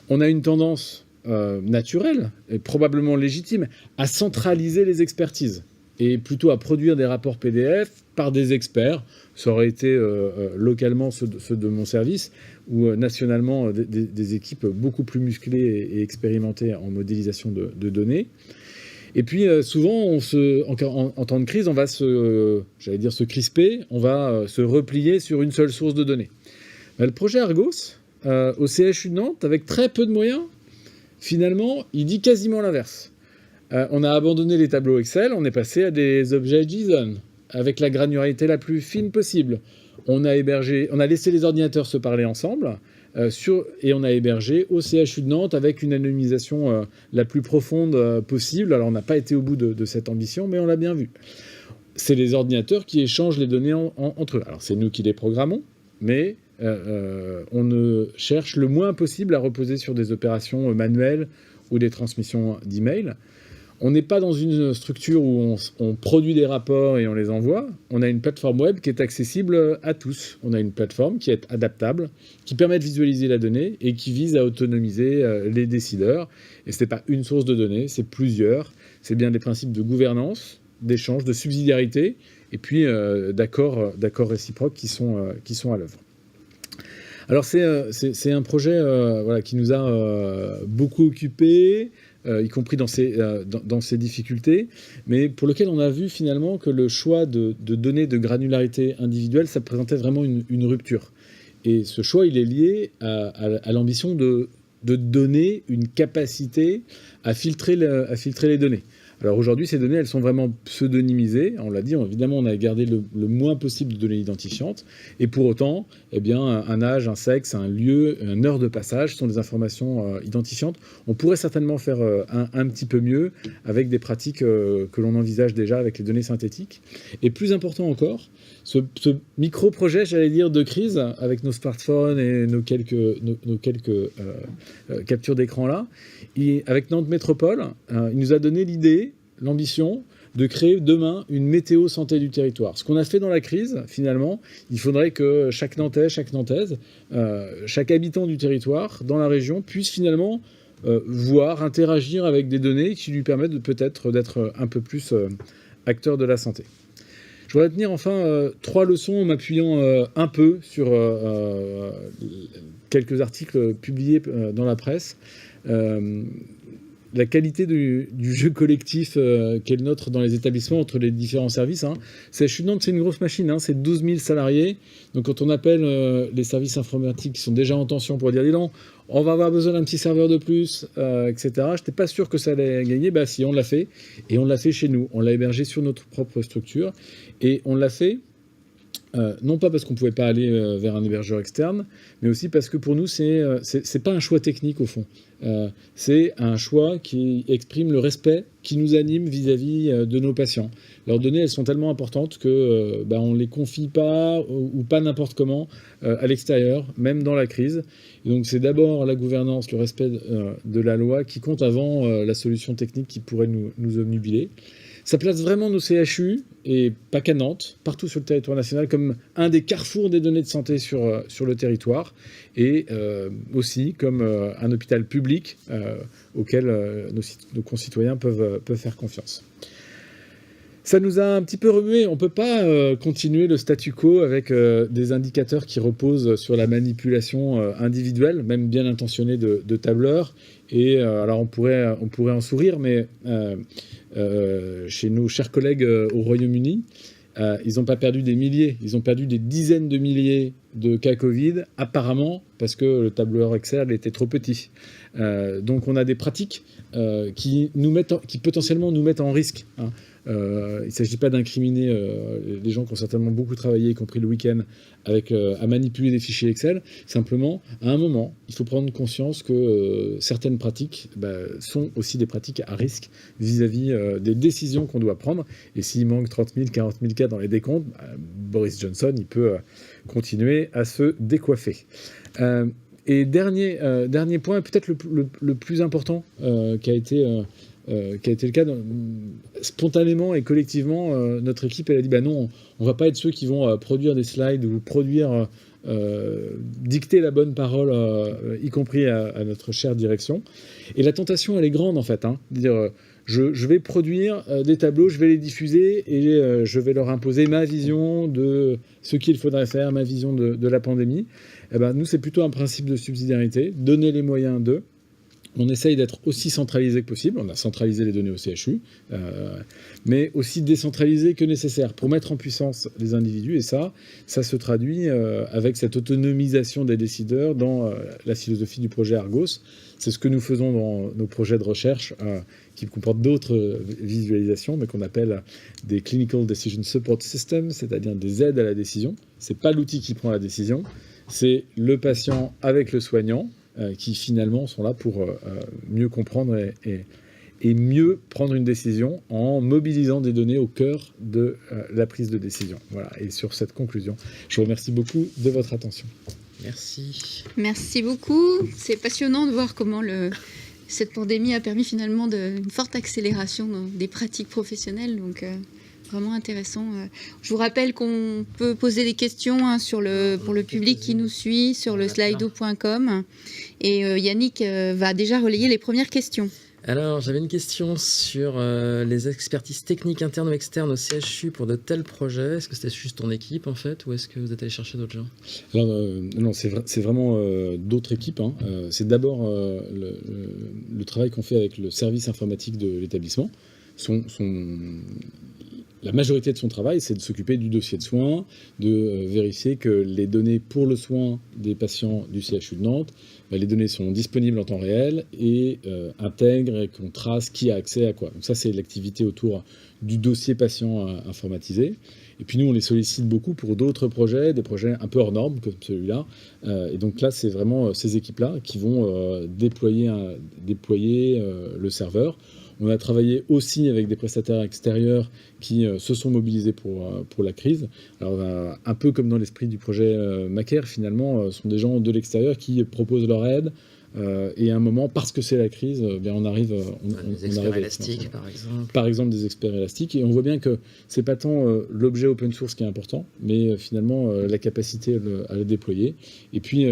On a une tendance naturelle, et probablement légitime, à centraliser les expertises. Et plutôt à produire des rapports PDF par des experts. Ça aurait été localement ceux de mon service, ou nationalement des équipes beaucoup plus musclées et expérimentées en modélisation de données. Et puis souvent, en temps de crise, on va se crisper, on va se replier sur une seule source de données. Le projet Argos, au CHU de Nantes, avec très peu de moyens, finalement, il dit quasiment l'inverse. On a abandonné les tableaux Excel, on est passé à des objets JSON, avec la granularité la plus fine possible. On a laissé les ordinateurs se parler ensemble, et on a hébergé au CHU de Nantes avec une anonymisation la plus profonde possible. Alors on n'a pas été au bout de cette ambition, mais on l'a bien vu. C'est les ordinateurs qui échangent les données entre eux. Alors c'est nous qui les programmons, mais on ne cherche le moins possible à reposer sur des opérations manuelles ou des transmissions d'email. On n'est pas dans une structure où on produit des rapports et on les envoie. On a une plateforme web qui est accessible à tous. On a une plateforme qui est adaptable, qui permet de visualiser la donnée et qui vise à autonomiser les décideurs. Et ce n'est pas une source de données, c'est plusieurs. C'est bien des principes de gouvernance, d'échange, de subsidiarité et puis d'accords réciproques qui sont à l'œuvre. Alors c'est un projet voilà, qui nous a beaucoup occupés, y compris dans ces difficultés, mais pour lequel on a vu finalement que le choix de données de granularité individuelle, ça présentait vraiment une rupture. Et ce choix, il est lié à l'ambition de donner une capacité à filtrer les données. Alors aujourd'hui, ces données, elles sont vraiment pseudonymisées. On l'a dit, évidemment, on a gardé le moins possible de données identifiantes. Et pour autant, eh bien, un âge, un sexe, un lieu, une heure de passage sont des informations identifiantes. On pourrait certainement faire un petit peu mieux avec des pratiques que l'on envisage déjà avec les données synthétiques. Et plus important encore, ce micro-projet, j'allais dire, de crise, avec nos smartphones et nos quelques captures d'écran là, avec Nantes Métropole, il nous a donné l'idée, l'ambition de créer demain une météo santé du territoire. Ce qu'on a fait dans la crise, finalement, il faudrait que chaque Nantais, chaque Nantaise, chaque habitant du territoire dans la région puisse finalement voir, interagir avec des données qui lui permettent peut-être d'être un peu plus acteur de la santé. Je voudrais tenir enfin 3 leçons en m'appuyant un peu sur quelques articles publiés dans la presse. La qualité du jeu collectif qu'est le nôtre dans les établissements entre les différents services. Je suis Nantes, c'est une grosse machine, c'est 12 000 salariés. Donc quand on appelle les services informatiques qui sont déjà en tension pour dire, dis donc, on va avoir besoin d'un petit serveur de plus, etc. Je n'étais pas sûr que ça allait gagner. Bah si, on l'a fait. Et on l'a fait chez nous. On l'a hébergé sur notre propre structure. Et on l'a fait non pas parce qu'on ne pouvait pas aller vers un hébergeur externe, mais aussi parce que pour nous, c'est pas un choix technique au fond. C'est un choix qui exprime le respect qui nous anime vis-à-vis de nos patients. Leurs données, elles sont tellement importantes que on les confie pas ou pas n'importe comment à l'extérieur, même dans la crise. Et donc c'est d'abord la gouvernance, le respect de la loi qui compte avant la solution technique qui pourrait nous obnubiler. Ça place vraiment nos CHU, et pas qu'à Nantes, partout sur le territoire national, comme un des carrefours des données de santé sur le territoire, et aussi comme un hôpital public auquel nos concitoyens peuvent faire confiance. Ça nous a un petit peu remué. On ne peut pas continuer le statu quo avec des indicateurs qui reposent sur la manipulation individuelle, même bien intentionnée de tableurs. Et alors on pourrait en sourire, mais chez nos chers collègues au Royaume-Uni, ils n'ont pas perdu des milliers, ils ont perdu des dizaines de milliers de cas Covid, apparemment parce que le tableur Excel était trop petit. Donc on a des pratiques qui potentiellement nous mettent en risque. Il ne s'agit pas d'incriminer les gens qui ont certainement beaucoup travaillé, y compris le week-end, à manipuler des fichiers Excel. Simplement, à un moment, il faut prendre conscience que certaines pratiques sont aussi des pratiques à risque vis-à-vis des décisions qu'on doit prendre. Et s'il manque 30 000, 40 000 cas dans les décomptes, Boris Johnson, il peut continuer à se décoiffer. Et dernier point, peut-être le plus important qui a été le cas spontanément et collectivement, notre équipe elle a dit non, on va pas être ceux qui vont produire des slides ou dicter la bonne parole, y compris à notre chère direction. Et la tentation elle est grande en fait, de dire je vais produire des tableaux, je vais les diffuser et je vais leur imposer ma vision de ce qu'il faudrait faire, ma vision de la pandémie. Nous c'est plutôt un principe de subsidiarité, donner les moyens d'eux. On essaye d'être aussi centralisé que possible. On a centralisé les données au CHU, mais aussi décentralisé que nécessaire pour mettre en puissance les individus. Et ça se traduit avec cette autonomisation des décideurs dans la philosophie du projet Argos. C'est ce que nous faisons dans nos projets de recherche qui comportent d'autres visualisations, mais qu'on appelle des Clinical Decision Support Systems, c'est-à-dire des aides à la décision. C'est pas l'outil qui prend la décision, c'est le patient avec le soignant, qui finalement sont là pour mieux comprendre et mieux prendre une décision en mobilisant des données au cœur de la prise de décision. Voilà. Et sur cette conclusion, je vous remercie beaucoup de votre attention. Merci. Merci beaucoup. C'est passionnant de voir comment cette pandémie a permis finalement une forte accélération des pratiques professionnelles. Donc, vraiment intéressant. Je vous rappelle qu'on peut poser des questions pour le public qui nous suit sur le slido.com. Et Yannick va déjà relayer les premières questions. Alors, j'avais une question sur les expertises techniques internes ou externes au CHU pour de tels projets. Est-ce que c'était juste ton équipe, en fait, ou est-ce que vous êtes allé chercher d'autres gens? Alors, non, c'est vraiment d'autres équipes. Hein. C'est d'abord le travail qu'on fait avec le service informatique de l'établissement. La majorité de son travail, c'est de s'occuper du dossier de soins, de vérifier que les données pour le soin des patients du CHU de Nantes, les données sont disponibles en temps réel et intègrent et qu'on trace qui a accès à quoi. Donc ça, c'est l'activité autour du dossier patient informatisé. Et puis nous, on les sollicite beaucoup pour d'autres projets, des projets un peu hors normes comme celui-là. Et donc là, c'est vraiment ces équipes-là qui vont déployer le serveur. On a travaillé aussi avec des prestataires extérieurs qui se sont mobilisés pour la crise. Alors, un peu comme dans l'esprit du projet marquée, finalement, ce sont des gens de l'extérieur qui proposent leur aide. Et à un moment, parce que c'est la crise, on arrive... Des experts élastiques, par exemple. Par exemple, des experts élastiques. Et on voit bien que c'est pas tant l'objet open source qui est important, mais finalement la capacité à le déployer. Et puis,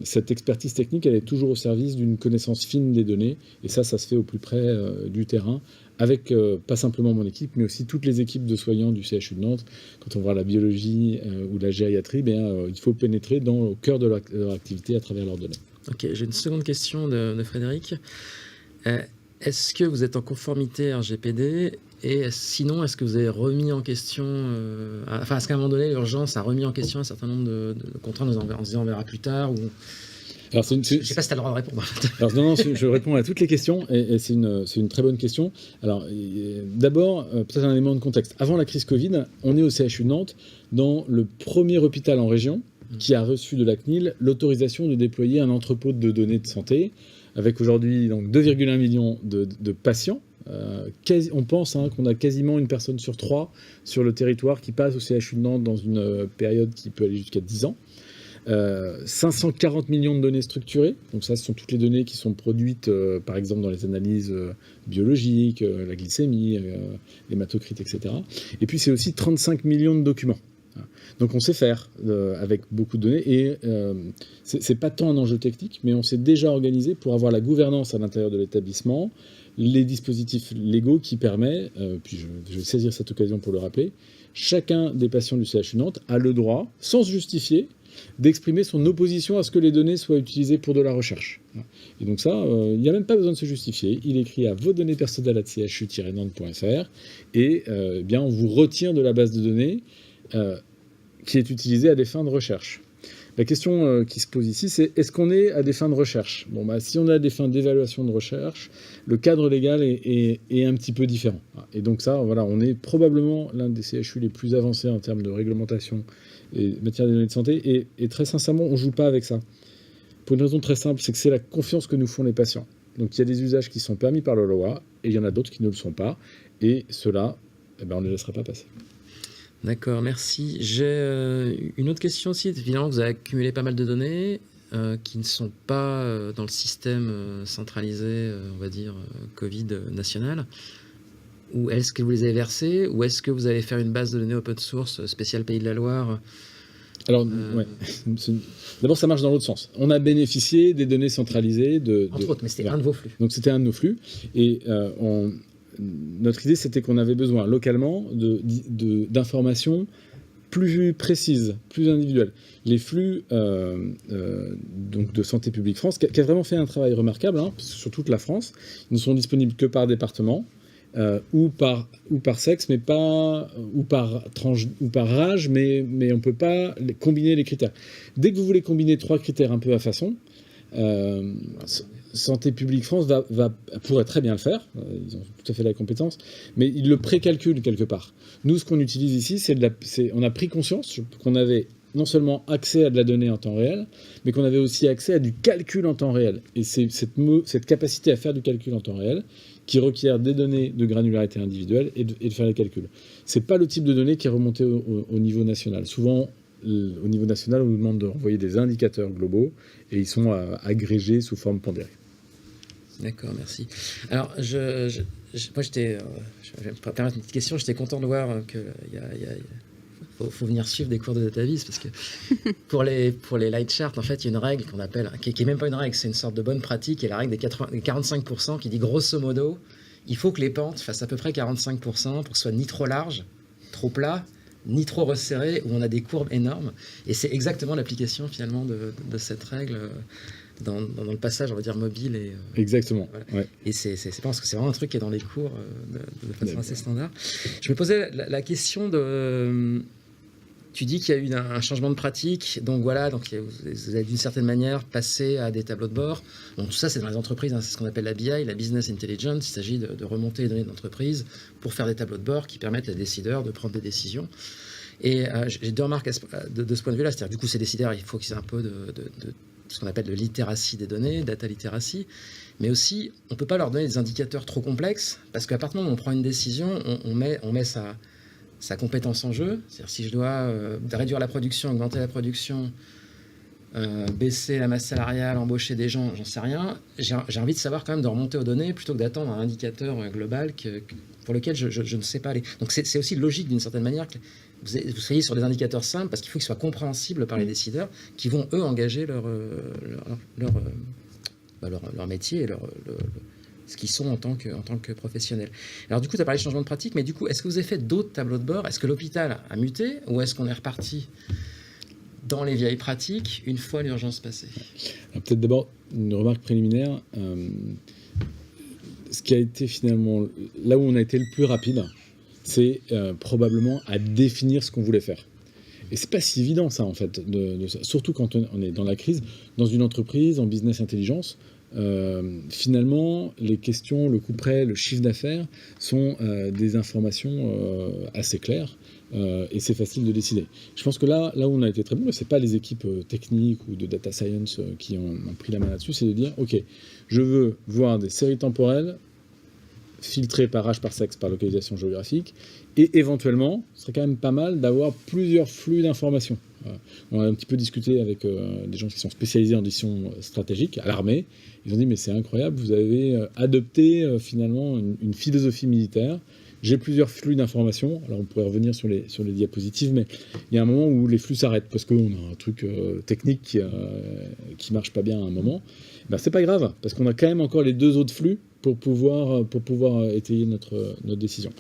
cette expertise technique, elle est toujours au service d'une connaissance fine des données. Et ça se fait au plus près du terrain, avec pas simplement mon équipe, mais aussi toutes les équipes de soignants du CHU de Nantes. Quand on voit la biologie ou la gériatrie, il faut pénétrer au cœur de leur activité à travers leurs données. Ok, j'ai une seconde question de Frédéric. Est-ce que vous êtes en conformité RGPD et sinon, est-ce que vous avez remis en question... est-ce qu'à un moment donné, l'urgence a remis en question un certain nombre de contraintes en se disant on verra plus tard ou... Alors, je ne sais pas si tu as le droit de répondre. Alors, non, je réponds à toutes les questions et c'est une très bonne question. Alors, d'abord, peut-être un élément de contexte. Avant la crise Covid, on est au CHU de Nantes, dans le premier hôpital en région qui a reçu de la CNIL l'autorisation de déployer un entrepôt de données de santé, avec aujourd'hui 2,1 millions de patients. On pense qu'on a quasiment une personne sur 3 sur le territoire qui passe au CHU de Nantes dans une période qui peut aller jusqu'à 10 ans. 540 millions de données structurées, donc ça ce sont toutes les données qui sont produites par exemple dans les analyses biologiques, la glycémie, l'hématocrit, etc. Et puis c'est aussi 35 millions de documents. Donc on sait faire avec beaucoup de données et c'est pas tant un enjeu technique, mais on s'est déjà organisé pour avoir la gouvernance à l'intérieur de l'établissement, les dispositifs légaux qui permettent, puis je vais saisir cette occasion pour le rappeler, chacun des patients du CHU Nantes a le droit, sans se justifier, d'exprimer son opposition à ce que les données soient utilisées pour de la recherche. Et donc ça, il n'y a même pas besoin de se justifier. Il écrit à vos données personnelles à chu-nantes.fr et on vous retire de la base de données qui est utilisée à des fins de recherche. La question qui se pose ici, c'est est-ce qu'on est à des fins de recherche ? Si on est à des fins d'évaluation de recherche, le cadre légal est un petit peu différent. Et donc ça, on est probablement l'un des CHU les plus avancés en termes de réglementation et matière des données de santé. Et très sincèrement, on ne joue pas avec ça. Pour une raison très simple, c'est que c'est la confiance que nous font les patients. Donc il y a des usages qui sont permis par la loi et il y en a d'autres qui ne le sont pas. Et ceux-là, on ne les laissera pas passer. D'accord, merci. J'ai une autre question aussi. Évidemment, vous avez accumulé pas mal de données qui ne sont pas dans le système centralisé, on va dire, Covid national. Ou est-ce que vous les avez versées ou est-ce que vous allez faire une base de données open source spéciale Pays de la Loire ? Alors, d'abord, ça marche dans l'autre sens. On a bénéficié des données centralisées entre autres, mais c'était un de vos flux. Donc, c'était un de nos flux. Et notre idée, c'était qu'on avait besoin localement d'informations plus précises, plus individuelles. Les flux donc de Santé publique France, qui a vraiment fait un travail remarquable sur toute la France, ils ne sont disponibles que par département ou par sexe, mais pas ou par tranche ou par âge, mais on ne peut pas combiner les critères. Dès que vous voulez combiner 3 critères un peu à façon, Santé publique France pourrait très bien le faire, ils ont tout à fait la compétence, mais ils le précalculent quelque part. Nous, ce qu'on utilise ici, on a pris conscience qu'on avait non seulement accès à de la donnée en temps réel, mais qu'on avait aussi accès à du calcul en temps réel. Et c'est cette capacité à faire du calcul en temps réel qui requiert des données de granularité individuelle et de faire les calculs. Ce n'est pas le type de données qui est remonté au niveau national. Souvent, au niveau national, on nous demande de renvoyer des indicateurs globaux et ils sont agrégés sous forme pondérée. D'accord, merci. Alors, moi, je vais me permettre une petite question. J'étais content de voir qu'il y a faut venir suivre des cours de Dataviz parce que pour les light charts, en fait, il y a une règle qu'on appelle, qui est même pas une règle, c'est une sorte de bonne pratique, et la règle des 45% qui dit grosso modo, il faut que les pentes fassent à peu près 45% pour que ce soit ni trop large, trop plat, ni trop resserré, où on a des courbes énormes. Et c'est exactement l'application finalement de cette règle dans le passage, on va dire, mobile. Exactement. Voilà. Ouais. Et je pense que c'est vraiment un truc qui est dans les cours de façon assez standard. Je me posais la question de... Tu dis qu'il y a eu un changement de pratique, donc voilà, donc vous avez d'une certaine manière passé à des tableaux de bord. Donc tout ça, c'est dans les entreprises, hein, c'est ce qu'on appelle la BI, la Business Intelligence. Il s'agit de remonter les données d'entreprise pour faire des tableaux de bord qui permettent aux décideurs de prendre des décisions. Et j'ai deux remarques de ce point de vue-là, c'est-à-dire du coup, ces décideurs, il faut qu'ils aient un peu de ce qu'on appelle de littératie des données, data littératie, mais aussi, on ne peut pas leur donner des indicateurs trop complexes, parce qu'à partir du moment où on prend une décision, on met sa compétence en jeu. C'est-à-dire si je dois réduire la production, augmenter la production, baisser la masse salariale, embaucher des gens, j'en sais rien. J'ai envie de savoir quand même de remonter aux données plutôt que d'attendre un indicateur global pour lequel je ne sais pas aller. Donc c'est aussi logique d'une certaine manière que vous soyez sur des indicateurs simples parce qu'il faut qu'ils soient compréhensibles par les décideurs qui vont eux engager leur métier et ce qu'ils sont en tant que professionnels. Alors du coup, tu as parlé de changement de pratique, mais du coup, est-ce que vous avez fait d'autres tableaux de bord? Est-ce que l'hôpital a muté ou est-ce qu'on est reparti dans les vieilles pratiques une fois l'urgence passée? Peut-être d'abord une remarque préliminaire. Ce qui a été finalement là où on a été le plus rapide, c'est probablement à définir ce qu'on voulait faire. Et c'est pas si évident ça en fait, surtout quand on est dans la crise, dans une entreprise, en business intelligence. Finalement, les questions, le coût près, le chiffre d'affaires sont des informations assez claires et c'est facile de décider. Je pense que là où on a été très bon, c'est pas les équipes techniques ou de data science qui ont pris la main là-dessus, c'est de dire ok, je veux voir des séries temporelles filtrées par âge, par sexe, par localisation géographique, et éventuellement, ce serait quand même pas mal d'avoir plusieurs flux d'informations. On a un petit peu discuté avec des gens qui sont spécialisés en édition stratégique à l'armée. Ils ont dit mais c'est incroyable, vous avez adopté finalement une philosophie militaire. J'ai plusieurs flux d'informations. Alors on pourrait revenir sur les diapositives, mais il y a un moment où les flux s'arrêtent parce qu'on a un truc technique qui marche pas bien à un moment. Ben, c'est pas grave parce qu'on a quand même encore les deux autres flux pour pouvoir étayer notre décision.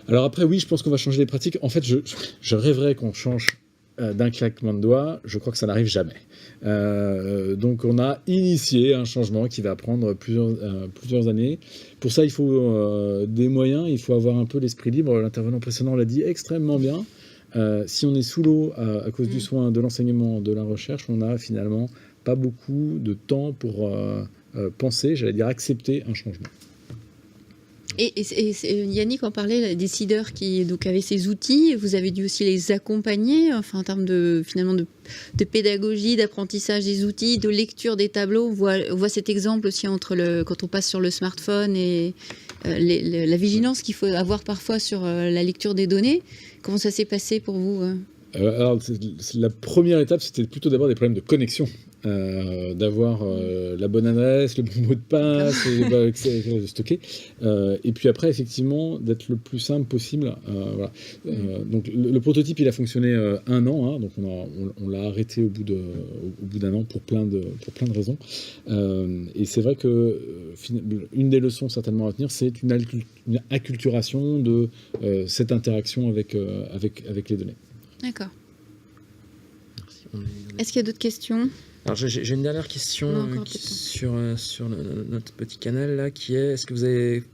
Alors après oui, je pense qu'on va changer les pratiques. En fait, je rêverais qu'on change d'un claquement de doigts, je crois que ça n'arrive jamais. Donc on a initié un changement qui va prendre plusieurs années. Pour ça, il faut des moyens, il faut avoir un peu l'esprit libre. L'intervenant précédent l'a dit extrêmement bien. Si on est sous l'eau à cause du soin, de l'enseignement, de la recherche, on n'a finalement pas beaucoup de temps pour penser, j'allais dire accepter un changement. Et Yannick en parlait, les décideurs qui donc avaient ces outils, vous avez dû aussi les accompagner, enfin en termes de pédagogie, d'apprentissage des outils, de lecture des tableaux. On voit cet exemple aussi quand on passe sur le smartphone et la vigilance qu'il faut avoir parfois sur la lecture des données. Comment ça s'est passé pour vous Alors, la première étape, c'était plutôt d'avoir des problèmes de connexion. D'avoir la bonne adresse, le bon mot de passe, stocké. Et puis après, effectivement, d'être le plus simple possible. Voilà. Donc le prototype, il a fonctionné 1 an, hein, donc on l'a arrêté au bout d'un an pour plein de raisons. Et c'est vrai que une des leçons certainement à retenir, c'est une acculturation de cette interaction avec les données. D'accord. Est-ce qu'il y a d'autres questions ? Alors j'ai une dernière question sur notre petit canal là, qui est est-ce que vous avez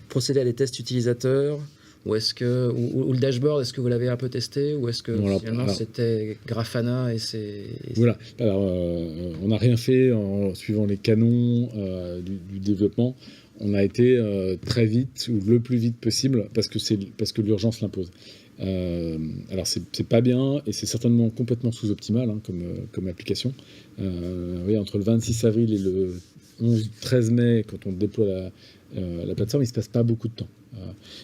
procédé à des tests utilisateurs ou est-ce que ou le dashboard, est-ce que vous l'avez un peu testé ou est-ce que finalement c'était Grafana et c'est voilà. Alors on n'a rien fait en suivant les canons du développement. On a été très vite ou le plus vite possible parce que l'urgence l'impose. Alors c'est pas bien et c'est certainement complètement sous-optimal hein, comme application. Oui, entre le 26 avril et le 11-13 mai, quand on déploie la plateforme, il se passe pas beaucoup de temps.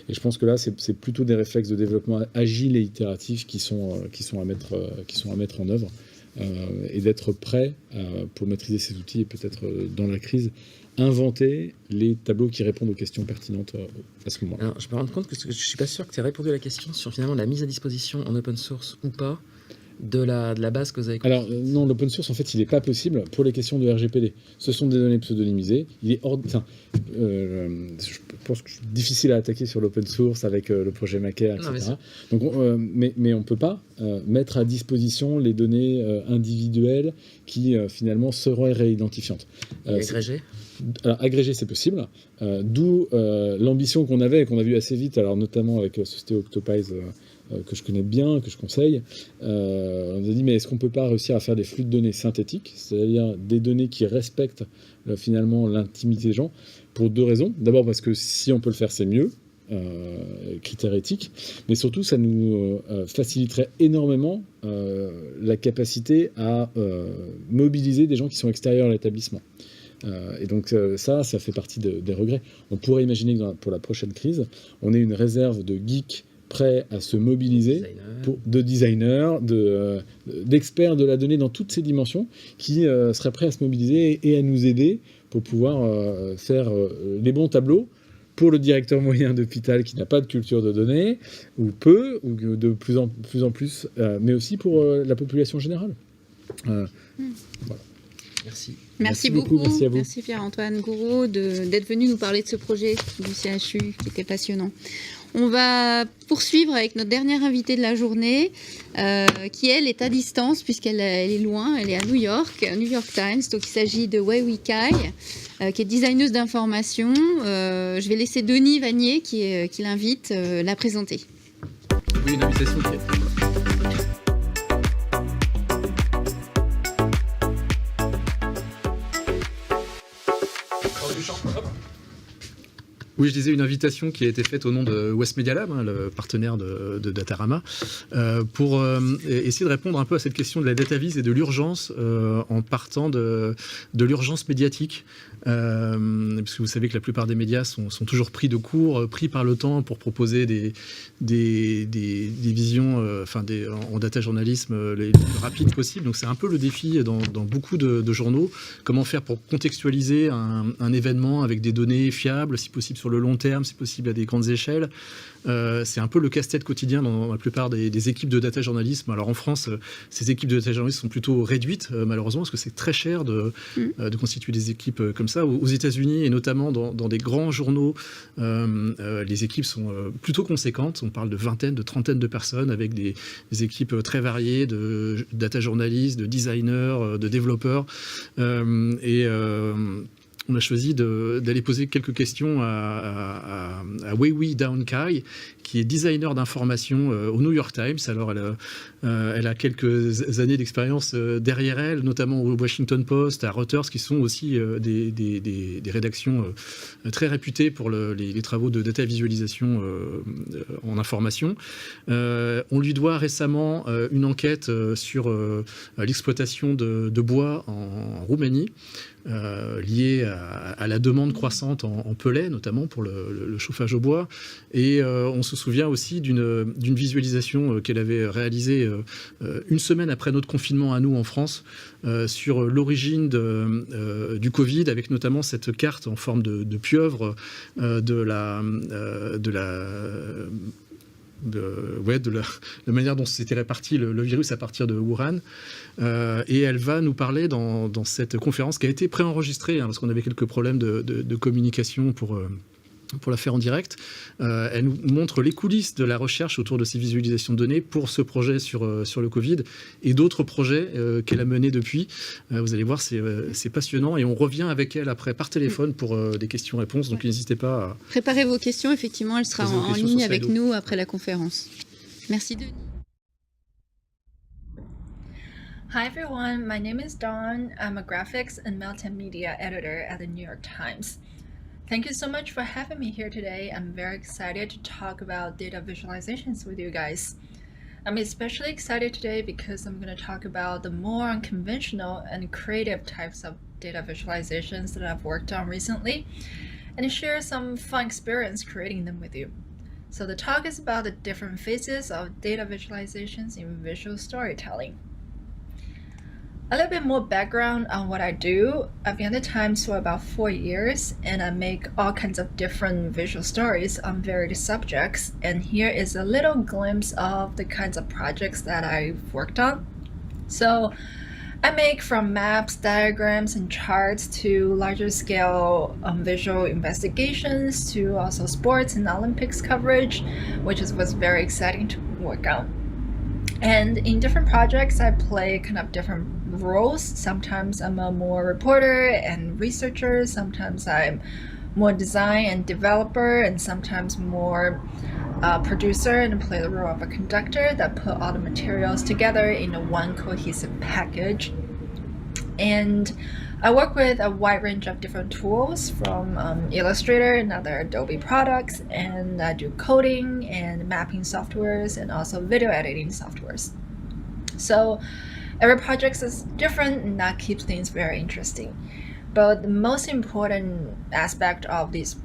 Et je pense que là, c'est plutôt des réflexes de développement agile et itératif qui sont à mettre en œuvre. et d'être prêt pour maîtriser ces outils et peut-être dans la crise inventer les tableaux qui répondent aux questions pertinentes à ce moment-là. Alors, je me rends compte que je ne suis pas sûr que tu aies répondu à la question sur finalement la mise à disposition en open source ou pas de la base que vous avez construite. Alors non, l'open source, en fait, il n'est pas possible pour les questions de RGPD. Ce sont des données pseudonymisées. Je pense que c'est difficile à attaquer sur l'open source avec le projet marquée, etc. Donc, mais on ne peut pas mettre à disposition les données individuelles qui finalement seraient réidentifiantes. Agrégé. Alors, agrégé, c'est possible. D'où l'ambition qu'on avait et qu'on a vu assez vite, alors notamment avec la société Octopies, que je connais bien, que je conseille. On nous a dit, mais est-ce qu'on ne peut pas réussir à faire des flux de données synthétiques, c'est-à-dire des données qui respectent finalement l'intimité des gens, pour deux raisons. D'abord parce que si on peut le faire, c'est mieux, critères éthiques, mais surtout ça nous faciliterait énormément la capacité à mobiliser des gens qui sont extérieurs à l'établissement. Et donc ça fait partie des regrets. On pourrait imaginer que pour la prochaine crise, on ait une réserve de geeks prêts à se mobiliser, de designers, d'experts de la donnée dans toutes ces dimensions, qui seraient prêts à se mobiliser et à nous aider pour pouvoir faire les bons tableaux pour le directeur moyen d'hôpital qui n'a pas de culture de données, ou peu, ou de plus en plus, mais aussi pour la population générale. Voilà. Merci. Merci beaucoup. Merci à vous. Merci Pierre-Antoine Gourraud d'être venu nous parler de ce projet du CHU qui était passionnant. On va poursuivre avec notre dernière invitée de la journée, qui elle est à distance puisqu'elle est loin, elle est à New York Times. Donc il s'agit de Weiyi Cai, qui est designeuse d'information. Je vais laisser Denis Vanier, qui l'invite, la présenter. Oui, une invitation qui est... Oui, je disais une invitation qui a été faite au nom de West Media Lab, le partenaire de Datarama, pour essayer de répondre un peu à cette question de la Dataviz et de l'urgence en partant de l'urgence médiatique. Parce que vous savez que la plupart des médias sont toujours pris de court, pris par le temps pour proposer des visions en data journalisme les plus rapides possibles. Donc c'est un peu le défi dans beaucoup de journaux. Comment faire pour contextualiser un événement avec des données fiables, si possible sur le long terme, si possible à des grandes échelles. C'est un peu le casse-tête quotidien dans la plupart des équipes de data journalisme. Alors en France, ces équipes de data journalisme sont plutôt réduites, malheureusement, parce que c'est très cher de constituer des équipes comme ça. Aux États-Unis, et notamment dans des grands journaux, les équipes sont plutôt conséquentes. On parle de vingtaines, de trentaines de personnes, avec des équipes très variées de data journalistes, de designers, de développeurs. On a choisi d'aller poser quelques questions à Weiyi Cai, qui est designer d'information au New York Times. Alors, elle a quelques années d'expérience derrière elle, notamment au Washington Post, à Reuters, qui sont aussi des rédactions très réputées pour les travaux de data visualisation en information. On lui doit récemment une enquête sur l'exploitation de bois en Roumanie, liée à la demande croissante en pellets, notamment pour le chauffage au bois. Et on se souvient aussi d'une visualisation qu'elle avait réalisée une semaine après notre confinement à nous en France, sur l'origine du Covid, avec notamment cette carte en forme de pieuvre de la manière dont s'était réparti le virus à partir de Wuhan. Et elle va nous parler dans cette conférence qui a été préenregistrée, parce qu'on avait quelques problèmes de communication pour la faire en direct. Elle nous montre les coulisses de la recherche autour de ces visualisations de données pour ce projet sur le Covid et d'autres projets qu'elle a menés depuis. Vous allez voir, c'est passionnant, et on revient avec elle après par téléphone pour des questions-réponses, donc n'hésitez pas à... Préparez vos questions, effectivement, elle sera en ligne avec nous après la conférence. Merci Denis. Hi everyone, my name is Dawn. I'm a graphics and multimedia editor at the New York Times. Thank you so much for having me here today. I'm very excited to talk about data visualizations with you guys. I'm especially excited today because I'm going to talk about the more unconventional and creative types of data visualizations that I've worked on recently, and share some fun experience creating them with you. So the talk is about the different phases of data visualizations in visual storytelling. A little bit more background on what I do. I've been at the Times for about 4 years, and I make all kinds of different visual stories on various subjects. And here is a little glimpse of the kinds of projects that I've worked on. So I make from maps, diagrams, and charts to larger scale visual investigations, to also sports and Olympics coverage, which was very exciting to work on. And in different projects, I play kind of different roles. Sometimes I'm a more reporter and researcher. Sometimes I'm more design and developer, and sometimes more producer, and play the role of a conductor that put all the materials together in a one cohesive package. And I work with a wide range of different tools, from Illustrator and other Adobe products, and I do coding and mapping softwares and also video editing softwares. So every project is different, and that keeps things very interesting. But the most important aspect of these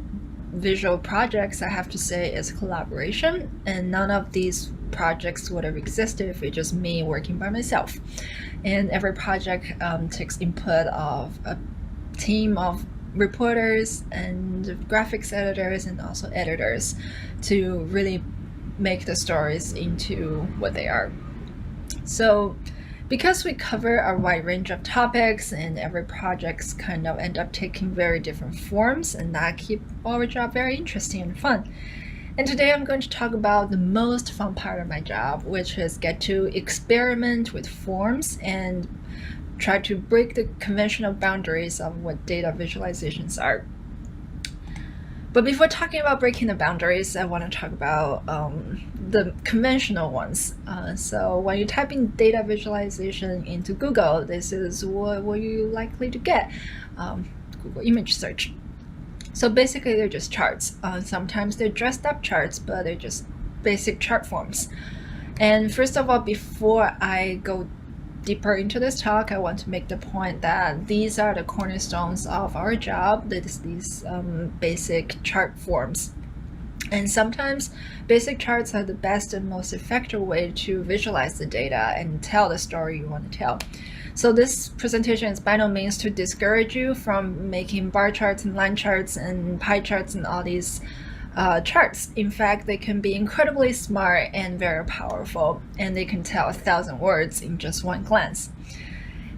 visual projects, I have to say, is collaboration, and none of these projects would have existed if it's just me working by myself. And every project takes input of a team of reporters and graphics editors and also editors to really make the stories into what they are. So because we cover a wide range of topics, and every projects kind of end up taking very different forms, and that keeps our job very interesting and fun. And today I'm going to talk about the most fun part of my job, which is get to experiment with forms and try to break the conventional boundaries of what data visualizations are. But before talking about breaking the boundaries, I want to talk about the conventional ones. So when you type in data visualization into Google, this is what you're likely to get. Google image search. So basically they're just charts. Sometimes they're dressed up charts, but they're just basic chart forms. And first of all, before I go deeper into this talk, I want to make the point that these are the cornerstones of our job. That is these basic chart forms. And sometimes basic charts are the best and most effective way to visualize the data and tell the story you want to tell. So this presentation is by no means to discourage you from making bar charts and line charts and pie charts and all these charts. In fact, they can be incredibly smart and very powerful, and they can tell 1,000 words in just one glance.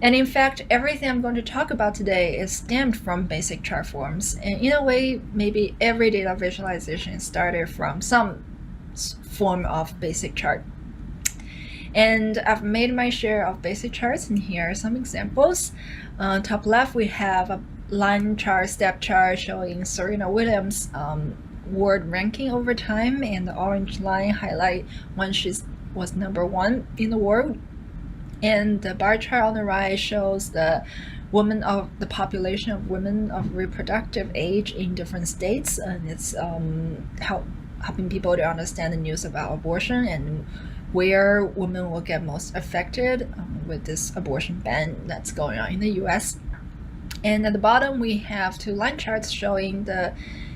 And in fact, everything I'm going to talk about today is stemmed from basic chart forms. And in a way, maybe every data visualization started from some form of basic chart. And I've made my share of basic charts, and here are some examples. Top left, we have a line chart, step chart showing Serena Williams' world ranking over time, and the orange line highlight when she was #1 in the world. And the bar chart on the right shows the population of women of reproductive age in different states, and it's helping people to understand the news about abortion and where women will get most affected with this abortion ban that's going on in the US. And at the bottom, we have 2 line charts showing the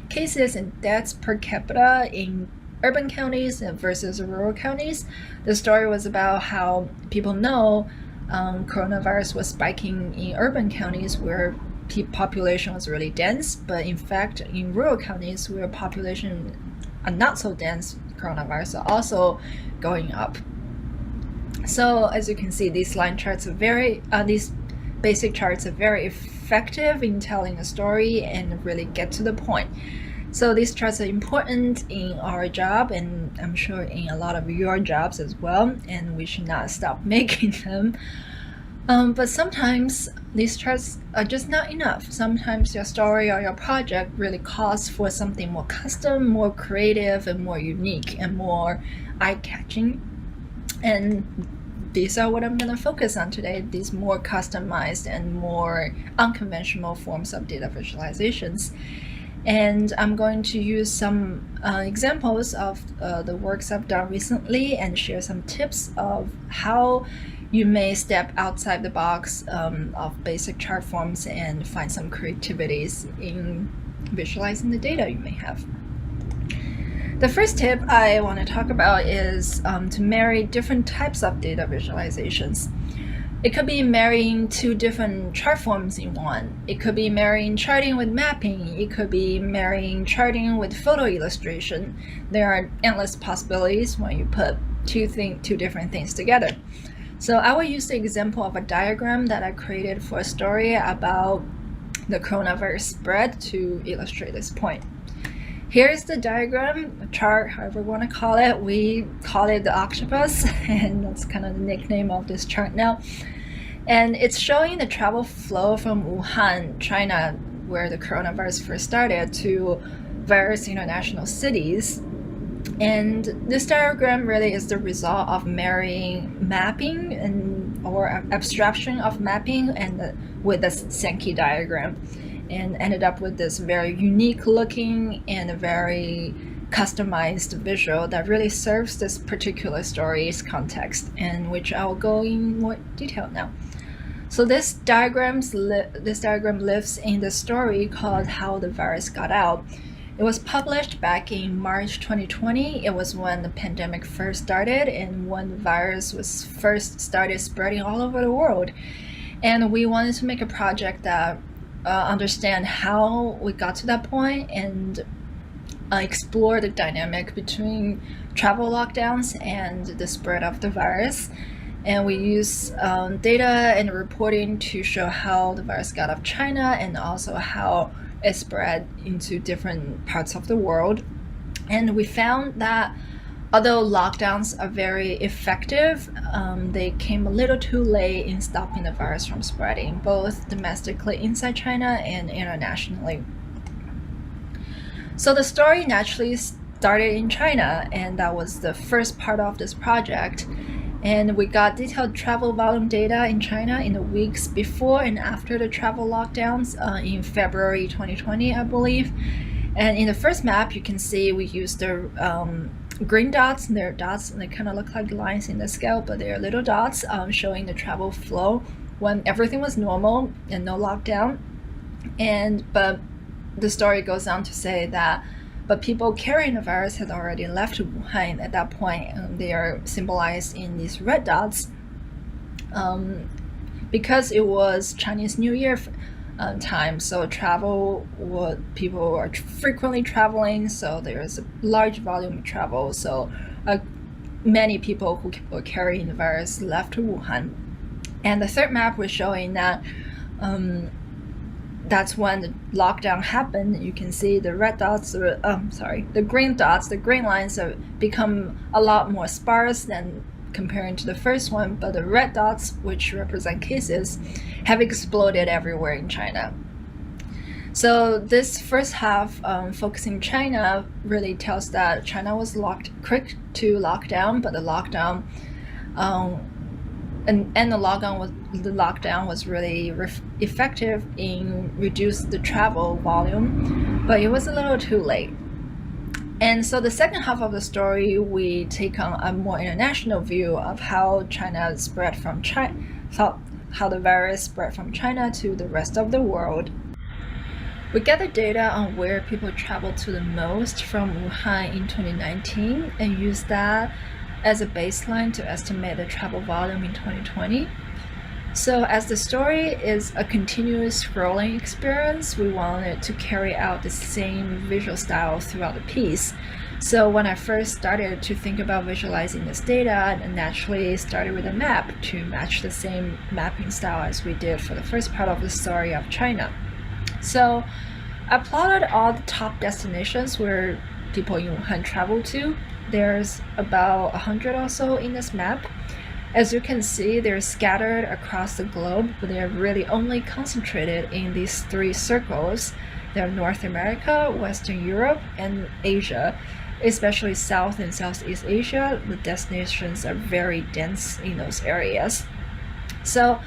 cases and deaths per capita in urban counties versus rural counties. The story was about how people know coronavirus was spiking in urban counties where population was really dense, but in fact in rural counties where population are not so dense, coronavirus are also going up. So as you can see, these line charts are these basic charts are very effective in telling a story and really get to the point. So these charts are important in our job, and I'm sure in a lot of your jobs as well, and we should not stop making them. But sometimes these charts are just not enough. Sometimes your story or your project really calls for something more custom, more creative, and more unique, and more eye-catching. And these are what I'm going to focus on today, these more customized and more unconventional forms of data visualizations. And I'm going to use some examples of the works I've done recently and share some tips of how you may step outside the box of basic chart forms and find some creativities in visualizing the data you may have. The first tip I want to talk about is to marry different types of data visualizations. It could be marrying two different chart forms in one. It could be marrying charting with mapping. It could be marrying charting with photo illustration. There are endless possibilities when you put two different things together. So I will use the example of a diagram that I created for a story about the coronavirus spread to illustrate this point. Here's the diagram, a chart, however you want to call it. We call it the octopus, and that's kind of the nickname of this chart now. And it's showing the travel flow from Wuhan, China, where the coronavirus first started, to various international cities. And this diagram really is the result of marrying mapping or abstraction of mapping with the Sankey diagram, and ended up with this very unique looking and a very customized visual that really serves this particular story's context, and which I will go in more detail now. So this diagram lives in the story called How the Virus Got Out. It was published back in March 2020. It was when the pandemic first started and when the virus was first started spreading all over the world. And we wanted to make a project that understand how we got to that point and explore the dynamic between travel lockdowns and the spread of the virus. And we use data and reporting to show how the virus got out of China and also how it spread into different parts of the world. And we found that although lockdowns are very effective, they came a little too late in stopping the virus from spreading, both domestically inside China and internationally. So the story naturally started in China, and that was the first part of this project. And we got detailed travel volume data in China in the weeks before and after the travel lockdowns in February 2020, I believe. And in the first map, you can see we used the green dots, and they're dots, and they kind of look like lines in the scale, but they're little dots showing the travel flow when everything was normal and no lockdown. But the story goes on to say that but people carrying the virus had already left Wuhan at that point, and they are symbolized in these red dots. Because it was Chinese New Year time, so people are frequently traveling, so there's a large volume of travel. So many people who were carrying the virus left Wuhan. And the third map was showing that that's when the lockdown happened. You can see the red dots, the green dots, the green lines have become a lot more sparse than comparing to the first one, but the red dots, which represent cases, have exploded everywhere in China. So this first half, focusing China, really tells that China was quick to lockdown, but the lockdown the lockdown was really effective in reduce the travel volume, but it was a little too late. And so the second half of the story, we take on a more international view of how China spread from how the virus spread from China to the rest of the world. We gather data on where people traveled to the most from Wuhan in 2019 and use that as a baseline to estimate the travel volume in 2020. So as the story is a continuous scrolling experience, we wanted to carry out the same visual style throughout the piece. So when I first started to think about visualizing this data, I naturally started with a map to match the same mapping style as we did for the first part of the story of China. So I plotted all the top destinations where people in Wuhan travel to. There's about 100 or so in this map. As you can see, they're scattered across the globe, but they're really only concentrated in these three circles. They're North America, Western Europe, and Asia. Especially South and Southeast Asia, the destinations are very dense in those areas. So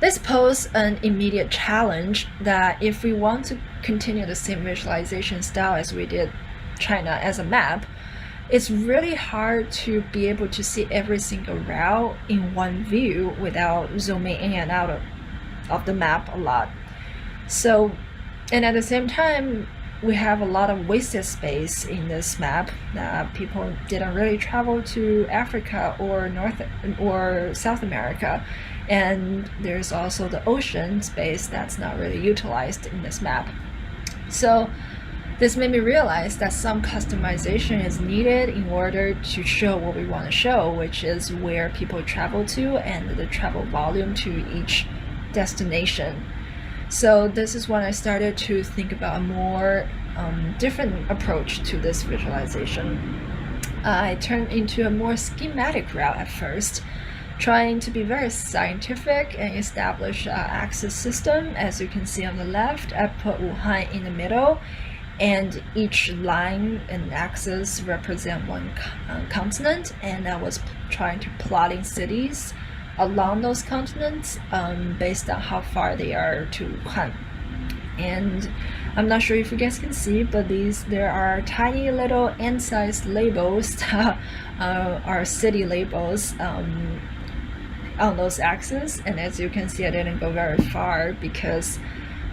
this poses an immediate challenge that if we want to continue the same visualization style as we did China as a map, it's really hard to be able to see every single route in one view without zooming in and out of the map a lot. So, and at the same time, we have a lot of wasted space in this map that people didn't really travel to Africa or North or South America. And there's also the ocean space that's not really utilized in this map. So this made me realize that some customization is needed in order to show what we want to show, which is where people travel to and the travel volume to each destination. So this is when I started to think about a more different approach to this visualization. I turned into a more schematic route at first, trying to be very scientific and establish an axis system. As you can see on the left, I put Wuhan in the middle, and each line and axis represent one continent, and I was trying to plotting cities along those continents based on how far they are to Wuhan. And I'm not sure if you guys can see, but there are tiny little ant-sized labels that are city labels on those axes. And as you can see, I didn't go very far because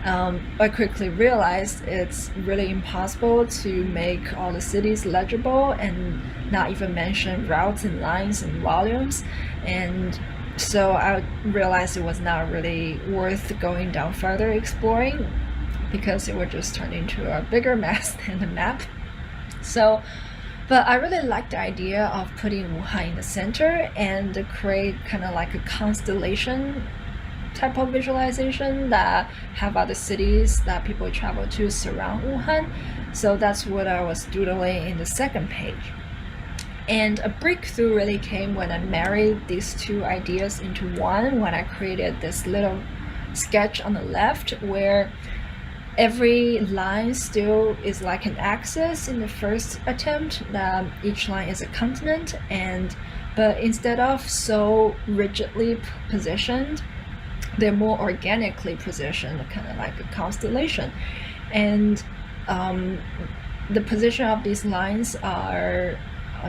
I quickly realized it's really impossible to make all the cities legible and not even mention routes and lines and volumes. And so I realized it was not really worth going down further exploring because it would just turn into a bigger mess than the map. So, but I really liked the idea of putting Wuhan in the center and create kind of like a constellation type of visualization that have other cities that people travel to surround Wuhan. So that's what I was doodling in the second page. And a breakthrough really came when I married these two ideas into one, when I created this little sketch on the left where every line still is like an axis in the first attempt. Each line is a continent, but instead of so rigidly positioned, they're more organically positioned, kind of like a constellation. And the position of these lines are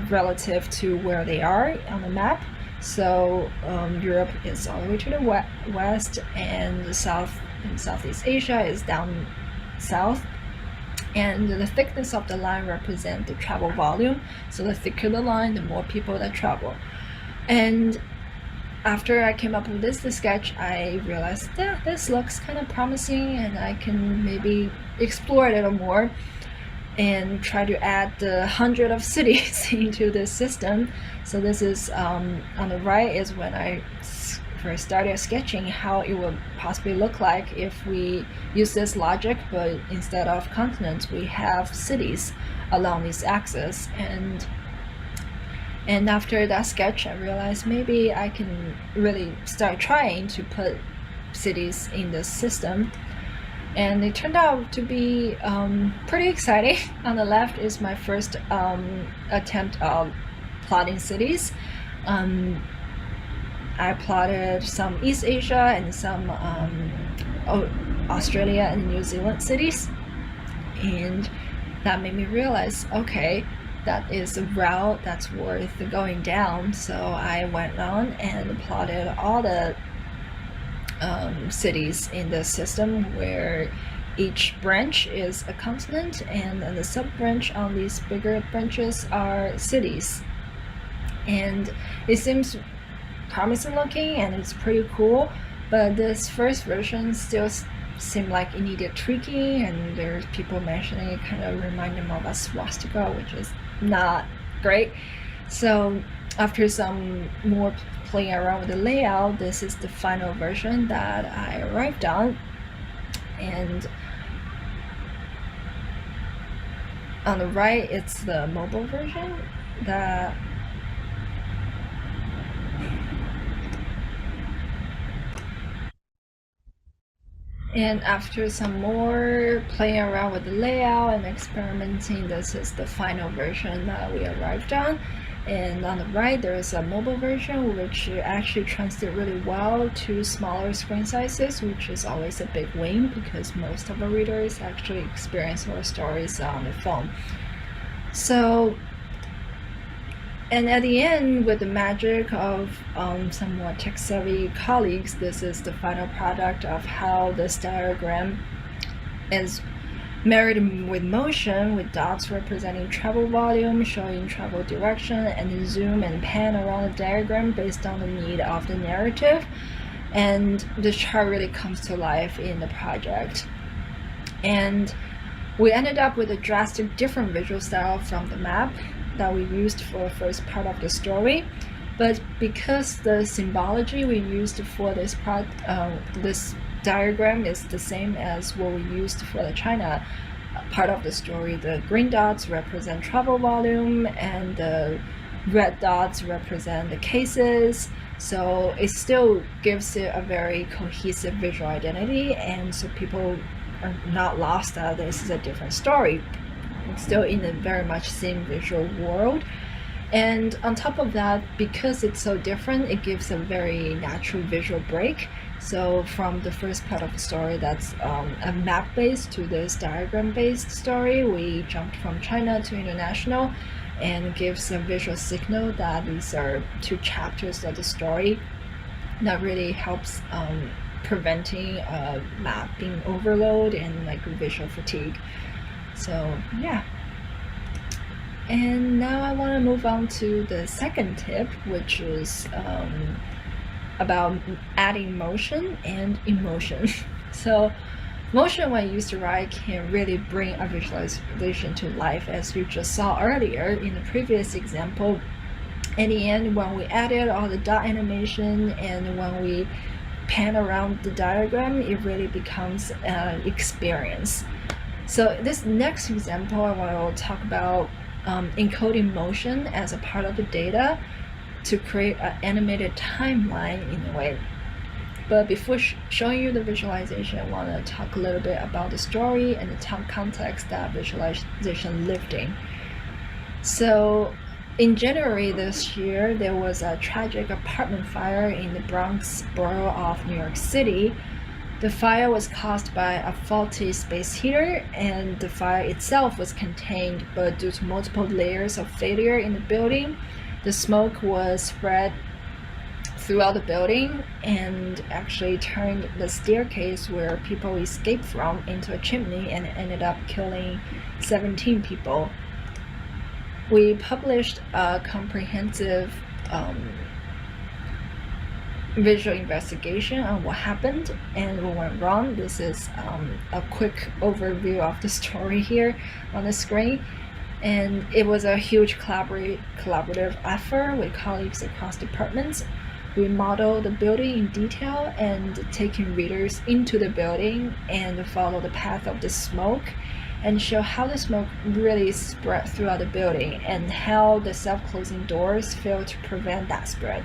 relative to where they are on the map. So Europe is all the way to the west, and the south and Southeast Asia is down south. And the thickness of the line represents the travel volume. So the thicker the line, the more people that travel. And after I came up with this sketch, I realized that this looks kind of promising and I can maybe explore it a little more and try to add the 100 of cities into this system. So this is on the right is when I first started sketching how it would possibly look like if we use this logic, but instead of continents, we have cities along this axis. And after that sketch, I realized maybe I can really start trying to put cities in this system. And it turned out to be pretty exciting. On the left is my first attempt of plotting cities. I plotted some East Asia and some Australia and New Zealand cities. And that made me realize, okay, that is a route that's worth going down. So I went on and plotted all the cities in the system where each branch is a continent, and the sub-branch on these bigger branches are cities. And it seems promising looking and it's pretty cool, but this first version still seemed like it needed tweaking, and there's people mentioning it kind of reminded them of a swastika, which is not great. So after some more playing around with the layout, this is the final version that I arrived on. And on the right, it's the mobile version that and after some more playing around with the layout and experimenting, this is the final version that we arrived on. And on the right, there is a mobile version which actually translates really well to smaller screen sizes, which is always a big win because most of our readers actually experience our stories on the phone. So, and at the end, with the magic of some more tech-savvy colleagues, this is the final product of how this diagram is married with motion, with dots representing travel volume, showing travel direction, and then zoom and pan around the diagram based on the need of the narrative. And the chart really comes to life in the project. And we ended up with a drastic different visual style from the map that we used for the first part of the story. But because the symbology we used for this diagram is the same as what we used for the China part of the story, the green dots represent travel volume and the red dots represent the cases. So it still gives it a very cohesive visual identity, and so people are not lost that this is a different story. It's still in a very much same visual world. And on top of that, because it's so different, it gives a very natural visual break. So from the first part of the story that's a map-based to this diagram-based story, we jumped from China to international, and it gives a visual signal that these are two chapters of the story. That really helps preventing mapping overload and like visual fatigue. So yeah. And now I want to move on to the second tip, which is about adding motion and emotion. So motion, when used right, can really bring a visualization to life, as you just saw earlier in the previous example. In the end, when we added all the dot animation and when we pan around the diagram, it really becomes an experience. So this next example, I want to talk about encoding motion as a part of the data to create an animated timeline in a way. But before showing you the visualization, I want to talk a little bit about the story and the time context that visualization lived in. So in January this year, there was a tragic apartment fire in the Bronx borough of New York City. The fire was caused by a faulty space heater, and the fire itself was contained, but due to multiple layers of failure in the building, the smoke was spread throughout the building and actually turned the staircase where people escaped from into a chimney, and it ended up killing 17 people. We published a comprehensive visual investigation on what happened and what went wrong. This is a quick overview of the story here on the screen. And it was a huge collaborative effort with colleagues across departments. We modeled the building in detail and taking readers into the building and follow the path of the smoke and show how the smoke really spread throughout the building and how the self-closing doors failed to prevent that spread.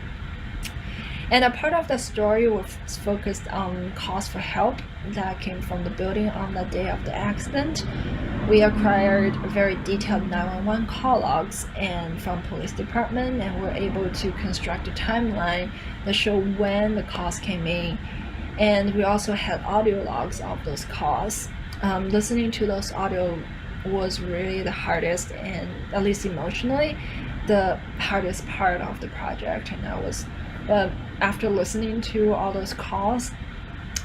And a part of the story was focused on calls for help that came from the building on the day of the accident. We acquired very detailed 911 call logs and from police department, and were able to construct a timeline that showed when the calls came in. And we also had audio logs of those calls. Listening to those audio was really the hardest, and at least emotionally, the hardest part of the project. And that was after listening to all those calls,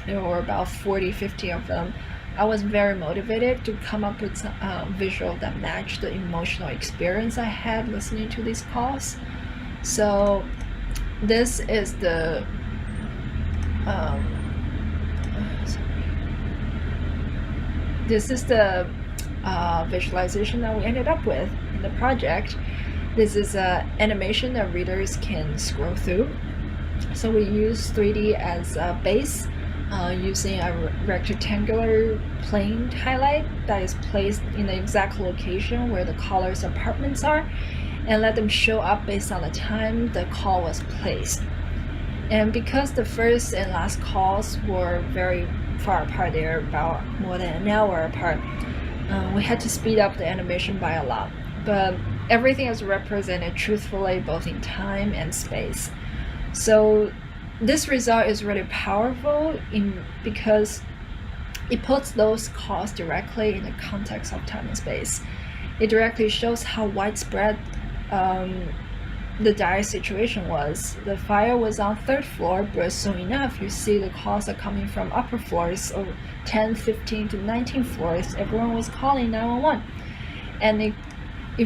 there were about 40-50 of them, I was very motivated to come up with a visual that matched the emotional experience I had listening to these calls. So this is the visualization that we ended up with in the project. This is an animation that readers can scroll through. So we use 3D as a base, using a rectangular plane highlight that is placed in the exact location where the caller's apartments are, and let them show up based on the time the call was placed. And because the first and last calls were very far apart, they're about more than an hour apart, we had to speed up the animation by a lot. But everything is represented truthfully both in time and space. So this result is really powerful because it puts those calls directly in the context of time and space. It directly shows how widespread the dire situation was. The fire was on 3rd floor, but soon enough, you see the calls are coming from upper floors, or 10, 15 to 19 floors. Everyone was calling 911. And it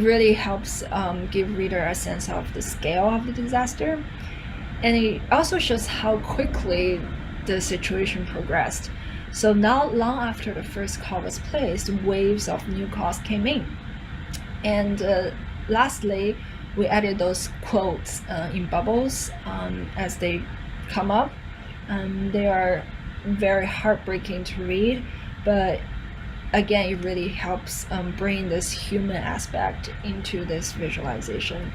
really helps give reader a sense of the scale of the disaster. And it also shows how quickly the situation progressed. So not long after the first call was placed, waves of new calls came in. And lastly, we added those quotes in bubbles as they come up. They are very heartbreaking to read, but again, it really helps bring this human aspect into this visualization.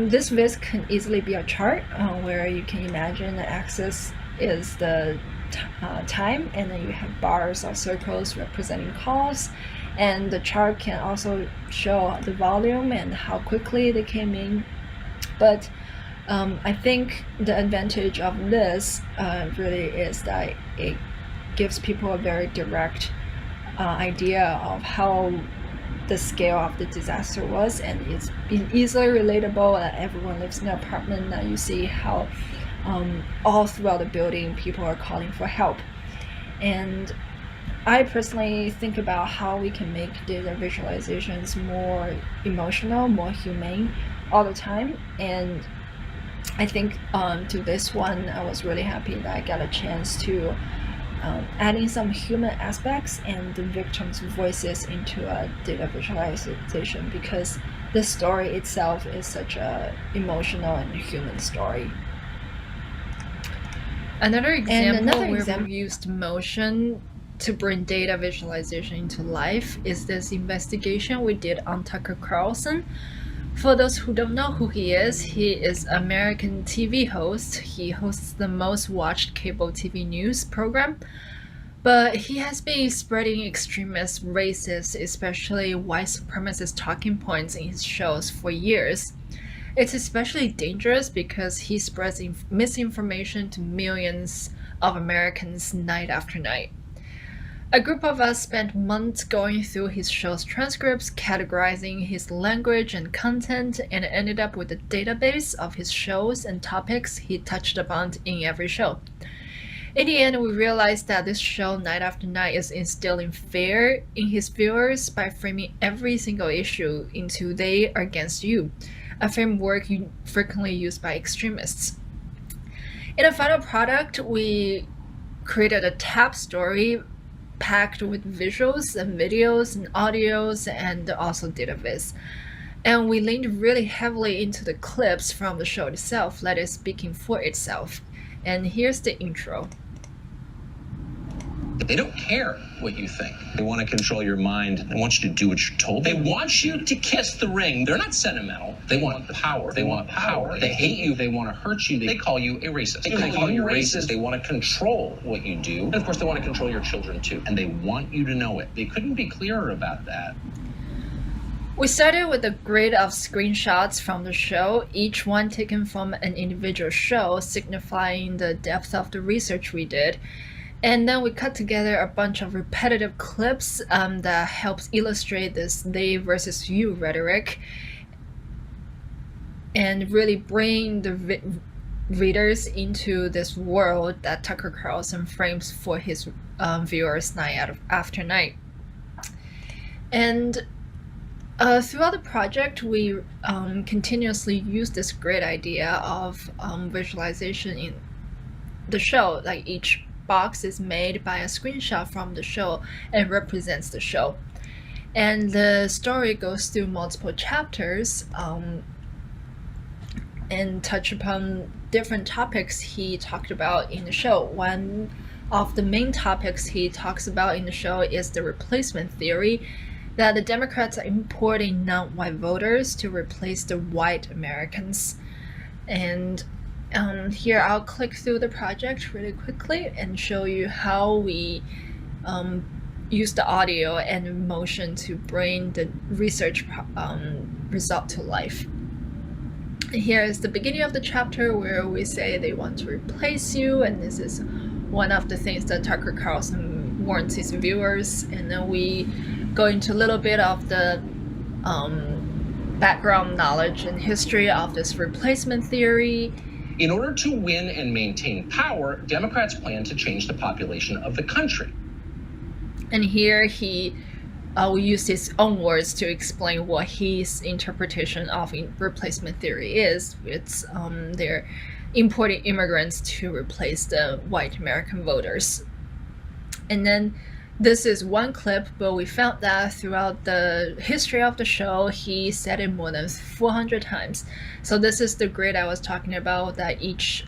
This viz can easily be a chart where you can imagine the axis is the time, and then you have bars or circles representing calls, and the chart can also show the volume and how quickly they came in. But I think the advantage of this really is that it gives people a very direct idea of how the scale of the disaster was, and it's been easily relatable. Everyone lives in an apartment, that you see how all throughout the building people are calling for help. And I personally think about how we can make data visualizations more emotional, more humane all the time. And I think to this one, I was really happy that I got a chance to adding some human aspects and the victims' voices into a data visualization, because the story itself is such a emotional and human story. Another example where we used motion to bring data visualization into life is this investigation we did on Tucker Carlson. For those who don't know who he is an American TV host. He hosts the most watched cable TV news program, but he has been spreading extremist, racist, especially white supremacist talking points in his shows for years. It's especially dangerous because he spreads misinformation to millions of Americans night after night. A group of us spent months going through his show's transcripts, categorizing his language and content, and ended up with a database of his shows and topics he touched upon in every show. In the end, we realized that this show, Night After Night, is instilling fear in his viewers by framing every single issue into they are against you, a framework frequently used by extremists. In the final product, we created a tab story packed with visuals and videos and audios and also Dataviz. And we leaned really heavily into the clips from the show itself, that is speaking for itself. And here's the intro. They don't care what you think. They want to control your mind. They want you to do what you're told. They want you to kiss the ring. They're not sentimental. They want power. They want power. They hate you. They want to hurt you. They call you a racist. They call you racist. They want to control what you do. And of course, they want to control your children too. And they want you to know it. They couldn't be clearer about that. We started with a grid of screenshots from the show, each one taken from an individual show, signifying the depth of the research we did. And then we cut together a bunch of repetitive clips that helps illustrate this they versus you rhetoric and really bring the readers into this world that Tucker Carlson frames for his viewers night after night. And throughout the project, we continuously use this great idea of visualization in the show. Like each box is made by a screenshot from the show and represents the show. And the story goes through multiple chapters and touch upon different topics he talked about in the show. One of the main topics he talks about in the show is the replacement theory, that the Democrats are importing non-white voters to replace the white Americans. And here I'll click through the project really quickly and show you how we use the audio and motion to bring the research result to life. Here is the beginning of the chapter where we say they want to replace you, and this is one of the things that Tucker Carlson warns his viewers. And then we go into a little bit of the background knowledge and history of this replacement theory. In order to win and maintain power, Democrats plan to change the population of the country. And here he will use his own words to explain what his interpretation of replacement theory is. It's they're importing immigrants to replace the white American voters. And then this is one clip, but we found that throughout the history of the show, he said it more than 400 times. So this is the grid I was talking about, that each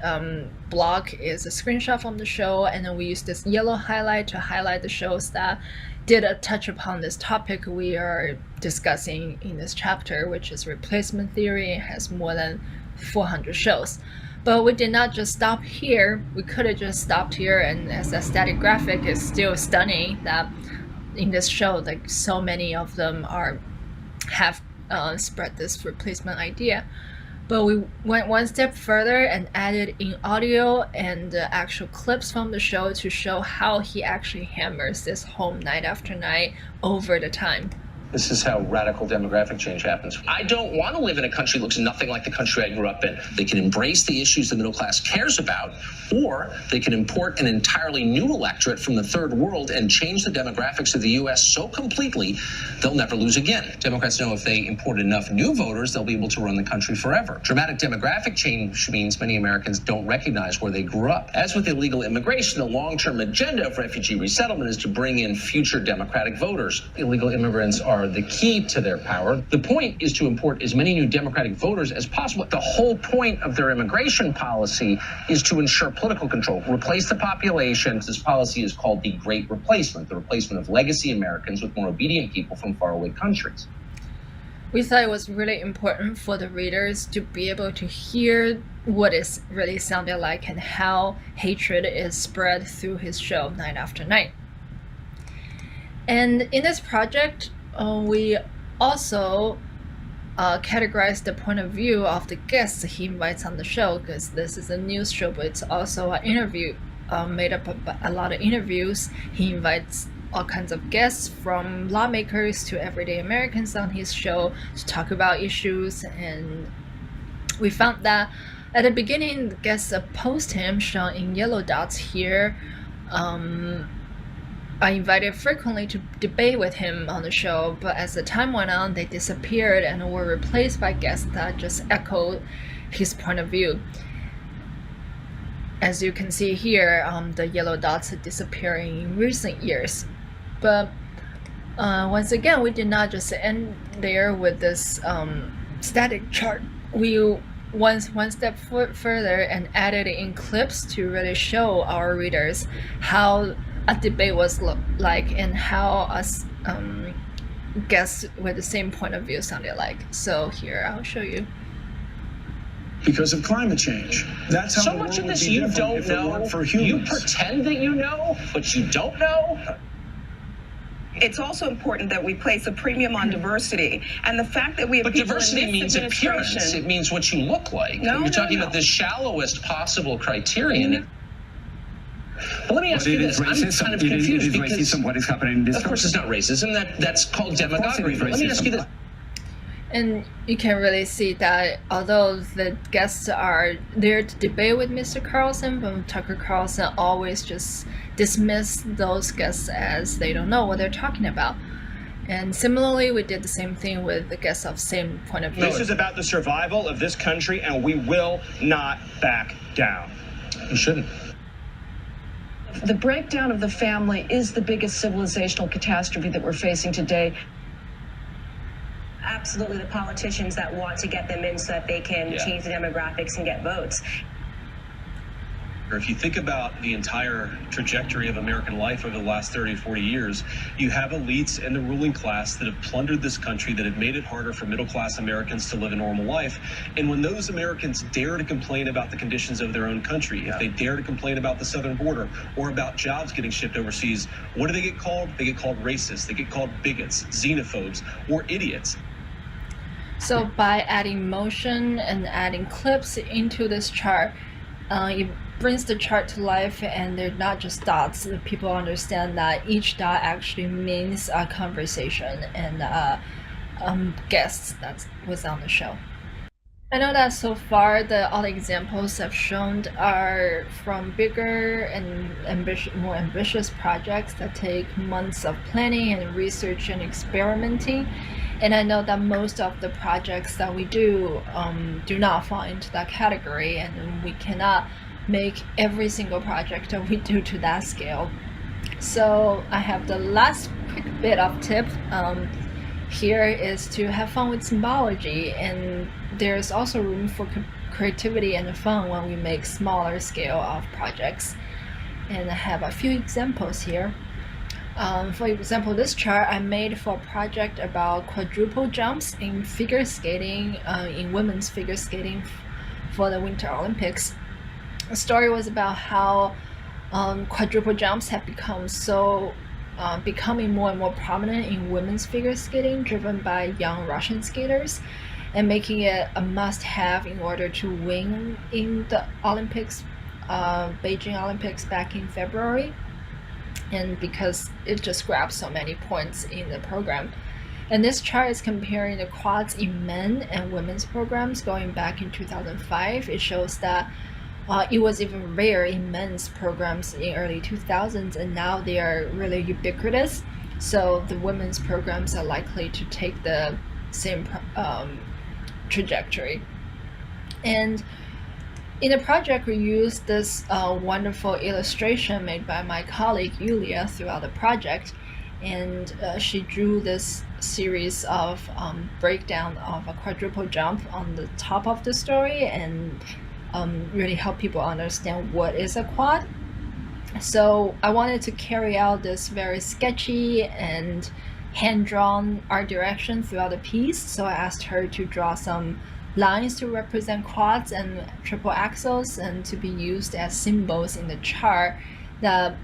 block is a screenshot from the show, and then we use this yellow highlight to highlight the shows that did touch upon this topic we are discussing in this chapter, which is replacement theory. It has more than 400 shows. But we did not just stop here. We could have just stopped here, and as a static graphic, it's still stunning that in this show, like so many of them have spread this replacement idea. But we went one step further and added in audio and actual clips from the show to show how he actually hammers this home night after night over the time. This is how radical demographic change happens. I don't want to live in a country that looks nothing like the country I grew up in. They can embrace the issues the middle class cares about, or they can import an entirely new electorate from the third world and change the demographics of the U.S. so completely they'll never lose again. Democrats know if they import enough new voters, they'll be able to run the country forever. Dramatic demographic change means many Americans don't recognize where they grew up. As with illegal immigration, the long-term agenda of refugee resettlement is to bring in future Democratic voters. Illegal immigrants are the key to their power. The point is to import as many new Democratic voters as possible. The whole point of their immigration policy is to ensure political control, replace the population. This policy is called the Great Replacement, the replacement of legacy Americans with more obedient people from faraway countries. We thought it was really important for the readers to be able to hear what it really sounded like and how hatred is spread through his show night after night. And in this project, we also categorize the point of view of the guests he invites on the show, because this is a news show, but it's also an interview made up of a lot of interviews. He invites all kinds of guests, from lawmakers to everyday Americans, on his show to talk about issues. And we found that at the beginning, the guests opposed him, shown in yellow dots here. I invited frequently to debate with him on the show, but as the time went on, they disappeared and were replaced by guests that just echoed his point of view. As you can see here, the yellow dots are disappearing in recent years. But once again, we did not just end there with this static chart. We went one step further and added in clips to really show our readers how a debate was like and how us guests with the same point of view sounded like. So here, I'll show you. Because of climate change. That's how so much of this you don't know. You pretend that you know, but you don't know. It's also important that we place a premium on diversity, and the fact that we have but people diversity in this means appearance. It means what you look like. You're talking about the shallowest possible criterion. But let me ask you this. I'm kind of confused because racism, what is happening in this of course it's not racism. That's called demagoguery. Let me ask you this. And you can really see that although the guests are there to debate with Mr. Carlson, but Tucker Carlson always just dismiss those guests as they don't know what they're talking about. And similarly, we did the same thing with the guests of same point of view. This is about the survival of this country, and we will not back down. You shouldn't. The breakdown of the family is the biggest civilizational catastrophe that we're facing today. Absolutely, the politicians that want to get them in so that they can change the demographics and get votes. If you think about the entire trajectory of American life over the last 30 or 40 years, you have elites and the ruling class that have plundered this country, that have made it harder for middle-class Americans to live a normal life. And when those Americans dare to complain about the conditions of their own country, if they dare to complain about the southern border or about jobs getting shipped overseas, what do they get called? They get called racists, they get called bigots, xenophobes, or idiots. So by adding motion and adding clips into this chart, it brings the chart to life, and they're not just dots. People understand that each dot actually means a conversation, and guests that was on the show. I know that so far all the examples I've shown are from bigger and more ambitious projects that take months of planning and research and experimenting. And I know that most of the projects that we do not fall into that category, and we cannot make every single project that we do to that scale. So I have the last quick bit of tip here is to have fun with symbology, and there's also room for creativity and fun when we make smaller scale of projects. And I have a few examples here. For example, this chart I made for a project about quadruple jumps in figure skating, in women's figure skating for the Winter Olympics. The story was about how quadruple jumps have become becoming more and more prominent in women's figure skating, driven by young Russian skaters, and making it a must-have in order to win in the Olympics, Beijing Olympics back in February, and because it just grabs so many points in the program. And this chart is comparing the quads in men and women's programs going back in 2005. It shows that it was even rare in men's programs in early 2000s, and now they are really ubiquitous. So the women's programs are likely to take the same trajectory. And in the project, we used this wonderful illustration made by my colleague Yulia throughout the project, and she drew this series of breakdown of a quadruple jump on the top of the story, and really help people understand what is a quad. So I wanted to carry out this very sketchy and hand-drawn art direction throughout the piece. So I asked her to draw some lines to represent quads and triple axles, and to be used as symbols in the chart that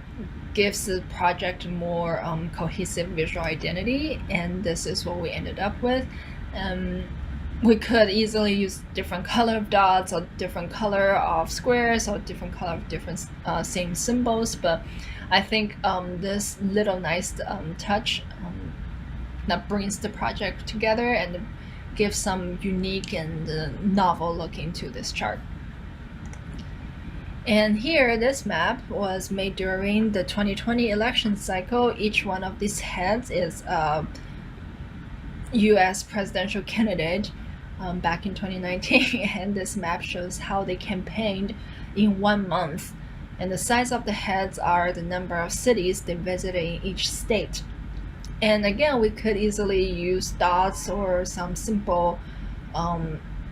gives the project more cohesive visual identity. And this is what we ended up with. We could easily use different color of dots, or different color of squares, or different color of different same symbols, but I think this little nice touch that brings the project together and gives some unique and novel look into this chart. And here, this map was made during the 2020 election cycle. Each one of these heads is a US presidential candidate back in 2019, and this map shows how they campaigned in 1 month. And the size of the heads are the number of cities they visited in each state. And again, we could easily use dots or some simple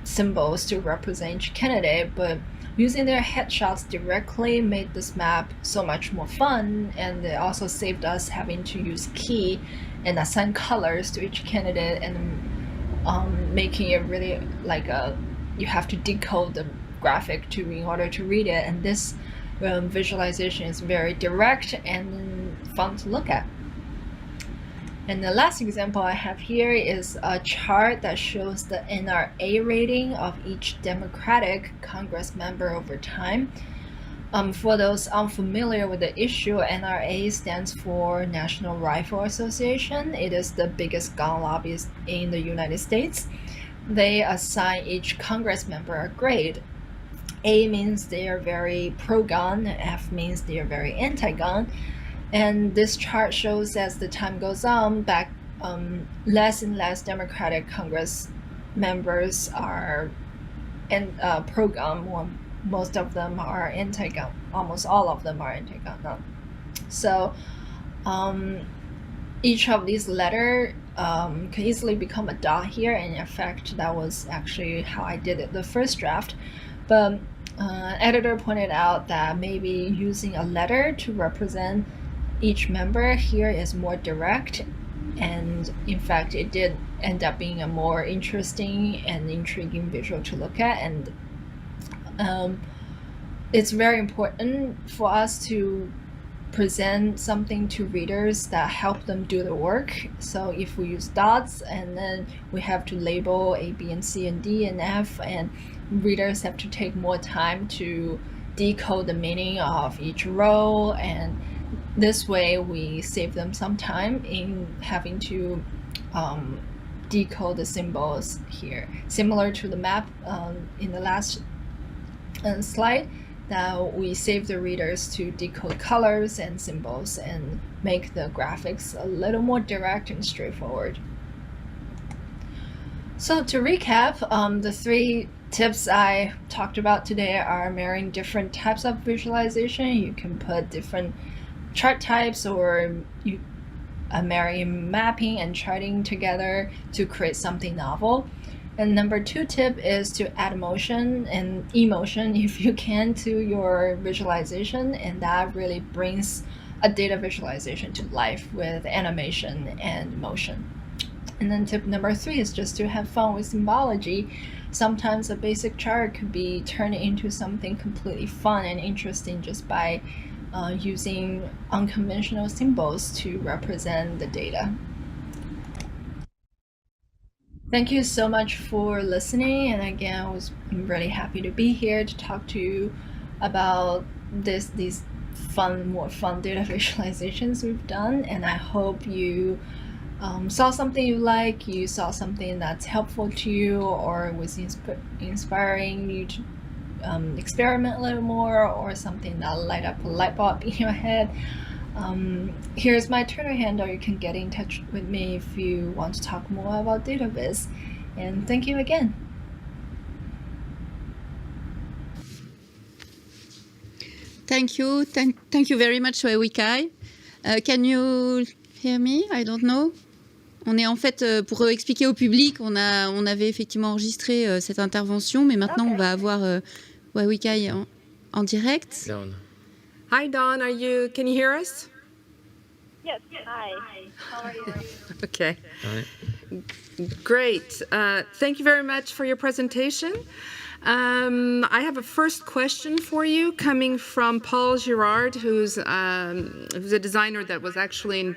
symbols to represent each candidate, but using their headshots directly made this map so much more fun, and it also saved us having to use key and assign colors to each candidate, and making it really like you have to decode the graphic in order to read it. And this visualization is very direct and fun to look at. And the last example I have here is a chart that shows the NRA rating of each Democratic Congress member over time. For those unfamiliar with the issue, NRA stands for National Rifle Association. It is the biggest gun lobbyist in the United States. They assign each Congress member a grade. A means they are very pro-gun, F means they are very anti-gun. And this chart shows as the time goes on, less and less Democratic Congress members are pro-gun. Most of them are anti-gun. Almost all of them are anti-gun now. So each of these letters can easily become a dot here, and in fact that was actually how I did it the first draft. But editor pointed out that maybe using a letter to represent each member here is more direct, and in fact it did end up being a more interesting and intriguing visual to look at. And it's very important for us to present something to readers that help them do the work. So if we use dots and then we have to label A, B, and C, and D, and F, and readers have to take more time to decode the meaning of each row, and this way we save them some time in having to decode the symbols here. Similar to the map in the last slide, now we save the readers to decode colors and symbols and make the graphics a little more direct and straightforward. So to recap, the 3 tips I talked about today are marrying different types of visualization. You can put different chart types, or you marry mapping and charting together to create something novel. And number 2 tip is to add motion and emotion if you can to your visualization, and that really brings a data visualization to life with animation and motion. And then tip number 3 is just to have fun with symbology. Sometimes a basic chart could be turned into something completely fun and interesting just by using unconventional symbols to represent the data. Thank you so much for listening, and again, I'm really happy to be here to talk to you about these more fun data visualizations we've done, and I hope you saw something you like, you saw something that's helpful to you, or was inspiring you to experiment a little more, or something that light up a light bulb in your head. Here's my Twitter handle. You can get in touch with me if you want to talk more about Dataviz. And thank you again. Thank you. Thank you very much, Weiyi Cai. Can you hear me? I don't know. On est en fait, pour expliquer au public, on avait effectivement enregistré cette intervention, mais maintenant on va avoir Weiyi Cai en direct. Dawn. Hi, Dawn. Can you hear us? Yes. Hi. How are you? Okay. Great. Thank you very much for your presentation. I have a first question for you coming from Paul Girard, who's a designer that was actually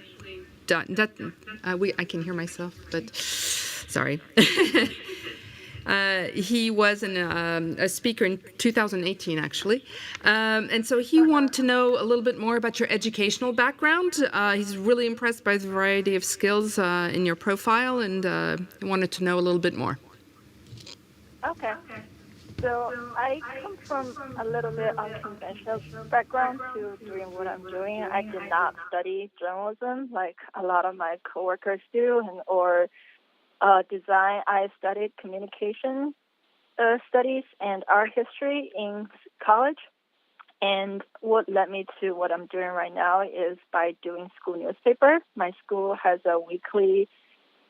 I can hear myself, but sorry. He was a speaker in 2018, actually. And so he wanted to know a little bit more about your educational background. He's really impressed by the variety of skills in your profile, and he wanted to know a little bit more. Okay. So I come from a little bit unconventional background to doing what I'm doing. I did not study journalism like a lot of my coworkers do, or design. I studied communication studies and art history in college. And what led me to what I'm doing right now is by doing school newspaper. My school has a weekly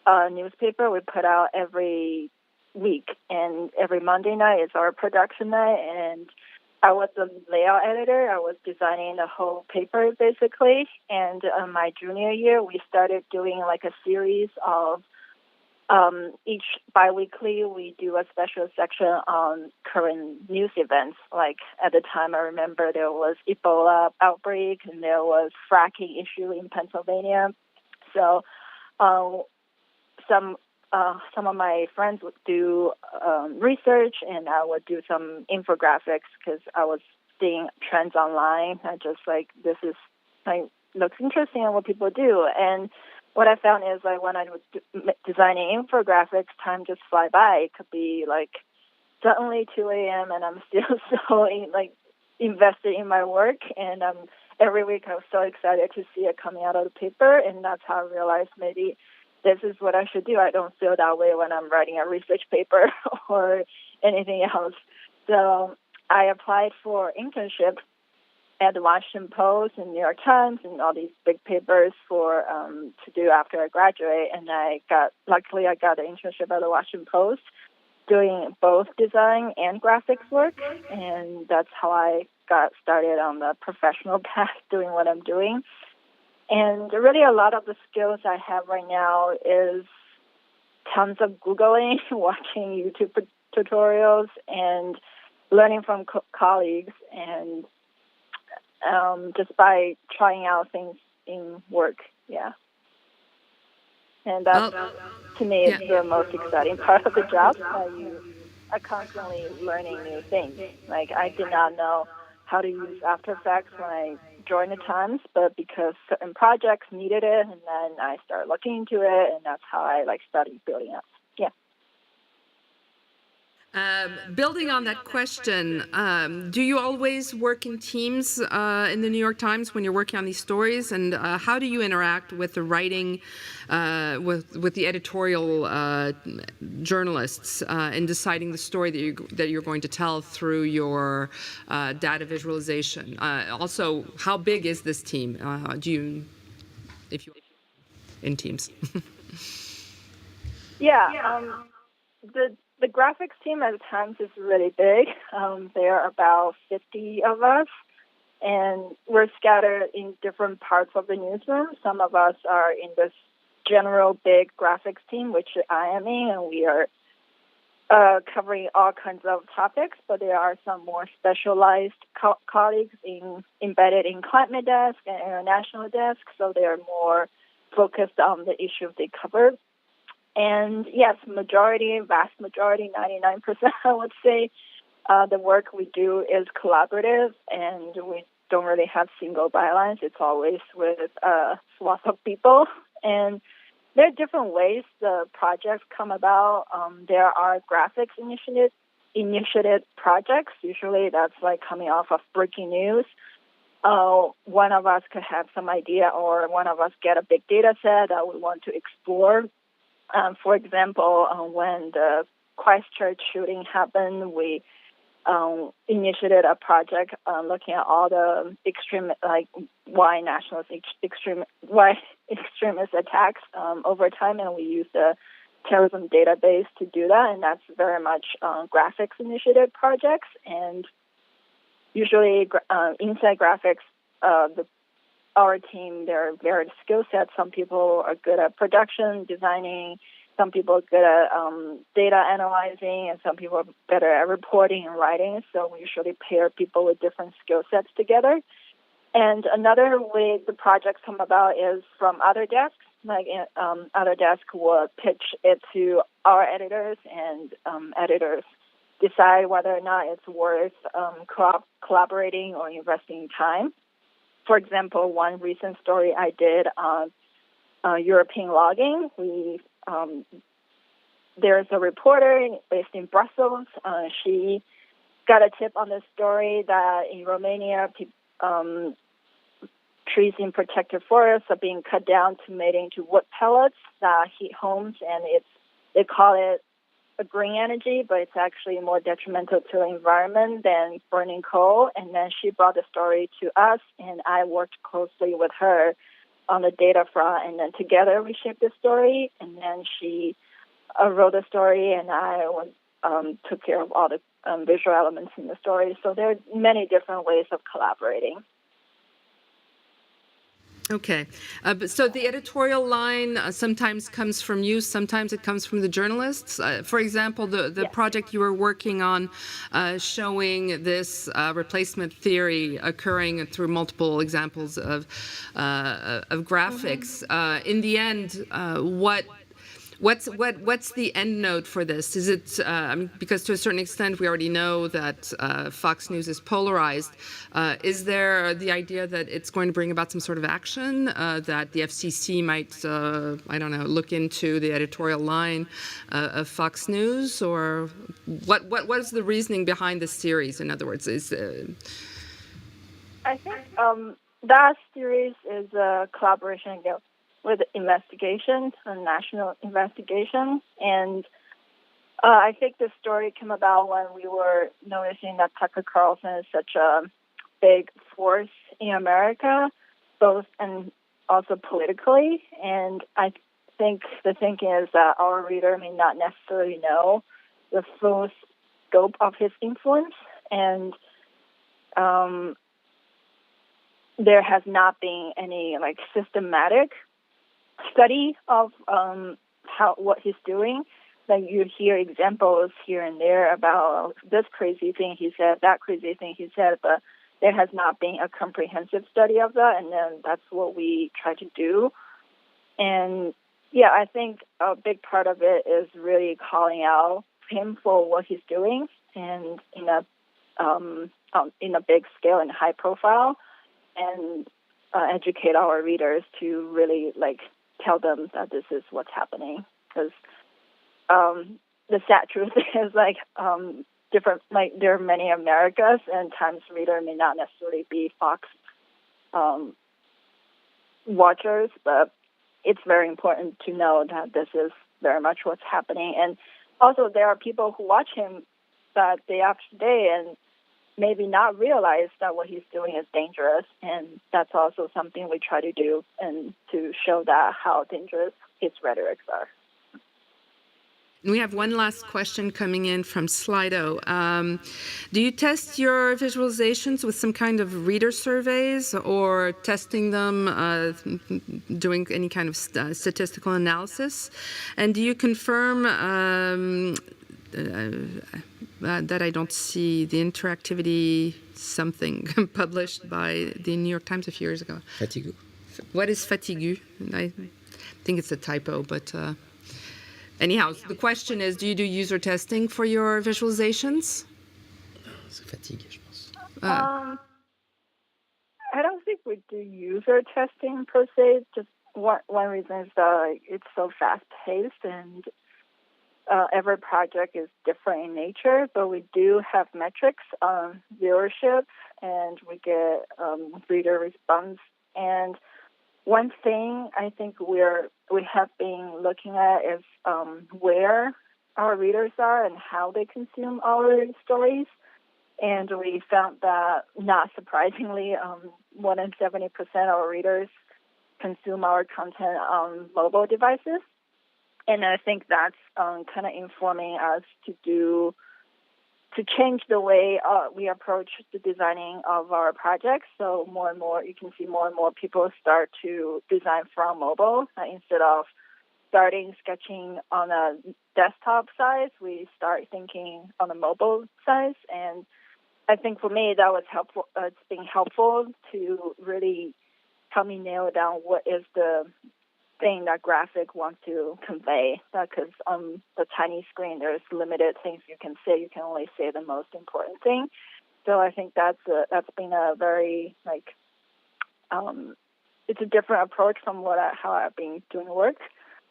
newspaper we put out every week, and every Monday night is our production night, and I was the layout editor. I was designing the whole paper, basically. And my junior year, we started doing like a series of each biweekly, we do a special section on current news events. Like at the time, I remember there was Ebola outbreak and there was fracking issue in Pennsylvania. So some of my friends would do research, and I would do some infographics because I was seeing trends online. I just like, this is like looks interesting and what people do. And what I found is like when I was designing infographics, time just fly by. It could be like suddenly 2 a.m. and I'm still so invested in my work. And every week I was so excited to see it coming out of the paper. And that's how I realized maybe this is what I should do. I don't feel that way when I'm writing a research paper or anything else. So I applied for internship at the Washington Post and New York Times and all these big papers for to do after I graduate. And luckily I got an internship at the Washington Post doing both design and graphics work. And that's how I got started on the professional path doing what I'm doing. And really a lot of the skills I have right now is tons of Googling, watching YouTube tutorials, and learning from colleagues, and just by trying out things in work, yeah. And that, to me, is the most exciting part of the job. You are constantly learning new things. Like, I did not know how to use After Effects when I join the Times, but because certain projects needed it, and then I started looking into it, and that's how I started building up. Yeah. Building on that question, do you always work in teams in the New York Times when you're working on these stories? And how do you interact with the writing, with the editorial journalists in deciding the story that you're going to tell through your data visualization? Also, how big is this team? If you in teams? The graphics team at the Times is really big. There are about 50 of us, and we're scattered in different parts of the newsroom. Some of us are in this general big graphics team, which I am in, and we are covering all kinds of topics, but there are some more specialized colleagues embedded in climate desk and international desk, so they are more focused on the issues they cover. And yes, vast majority, 99%, I would say, the work we do is collaborative, and we don't really have single bylines. It's always with a swath of people. And there are different ways the projects come about. There are graphics initiated projects. Usually that's coming off of breaking news. One of us could have some idea, or one of us get a big data set that we want to explore. For example, when the Christchurch shooting happened, we initiated a project looking at all the why extremist attacks over time, and we used the terrorism database to do that, and that's very much graphics initiative projects. And usually inside graphics, our team, there are various skill sets. Some people are good at production, designing. Some people are good at data analyzing, and some people are better at reporting and writing. So we usually pair people with different skill sets together. And another way the projects come about is from other desks. Other desks will pitch it to our editors, and editors decide whether or not it's worth collaborating or investing time. For example, one recent story I did on European logging, there's a reporter based in Brussels. She got a tip on the story that in Romania, trees in protected forests are being cut down to made into wood pellets that heat homes, and they call it a green energy, but it's actually more detrimental to the environment than burning coal. And then she brought the story to us, and I worked closely with her on the data front, and then together we shaped the story. And then she wrote the story, and I took care of all the visual elements in the story. So there are many different ways of collaborating. Okay. So the editorial line sometimes comes from you, sometimes it comes from the journalists. For example, the project you were working on showing this replacement theory occurring through multiple examples of graphics. In the end, What's the end note for this? Is it because to a certain extent we already know that Fox News is polarized? Is there the idea that it's going to bring about some sort of action, that the FCC might, look into the editorial line of Fox News, or what is the reasoning behind this series? In other words, I think that series is a collaboration with investigation, a national investigation. And I think the story came about when we were noticing that Tucker Carlson is such a big force in America, both and also politically. And I think the thinking is that our reader may not necessarily know the full scope of his influence. And there has not been any systematic study of what he's doing. You hear examples here and there about this crazy thing he said, that crazy thing he said, but there has not been a comprehensive study of that, and then that's what we try to do. And I think a big part of it is really calling out him for what he's doing, and in a big scale and high profile. and educate our readers to really tell them that this is what's happening. Because the sad truth is different. There are many Americas, and Times reader may not necessarily be Fox watchers, but it's very important to know that this is very much what's happening. And also, there are people who watch him day after day and maybe not realize that what he's doing is dangerous. And that's also something we try to do, and to show that how dangerous his rhetorics are. We have one last question coming in from Slido. Do you test your visualizations with some kind of reader surveys, or testing them, doing any kind of statistical analysis? And do you confirm that I don't see the interactivity something published by the New York Times a few years ago? Fatigue. What is fatigue? I think it's a typo, but... Anyhow, the question is, do you do user testing for your visualizations? C'est fatigue, je pense. I don't think we do user testing per se. Just one reason is that it's so fast-paced, and every project is different in nature. But we do have metrics on viewership, and we get reader response. And one thing I think we have been looking at is where our readers are and how they consume our stories. And we found that, not surprisingly, more than 70% of our readers consume our content on mobile devices. And I think that's kind of informing us to change the way we approach the designing of our projects. So more and more, you can see more and more people start to design from mobile. Instead of starting sketching on a desktop size, we start thinking on a mobile size. And I think for me, that was helpful. It's been helpful to really help me nail down what is the thing that graphic wants to convey, because on the tiny screen there's limited things you can say. You can only say the most important thing. So I think that's been a very it's a different approach from how I've been doing work,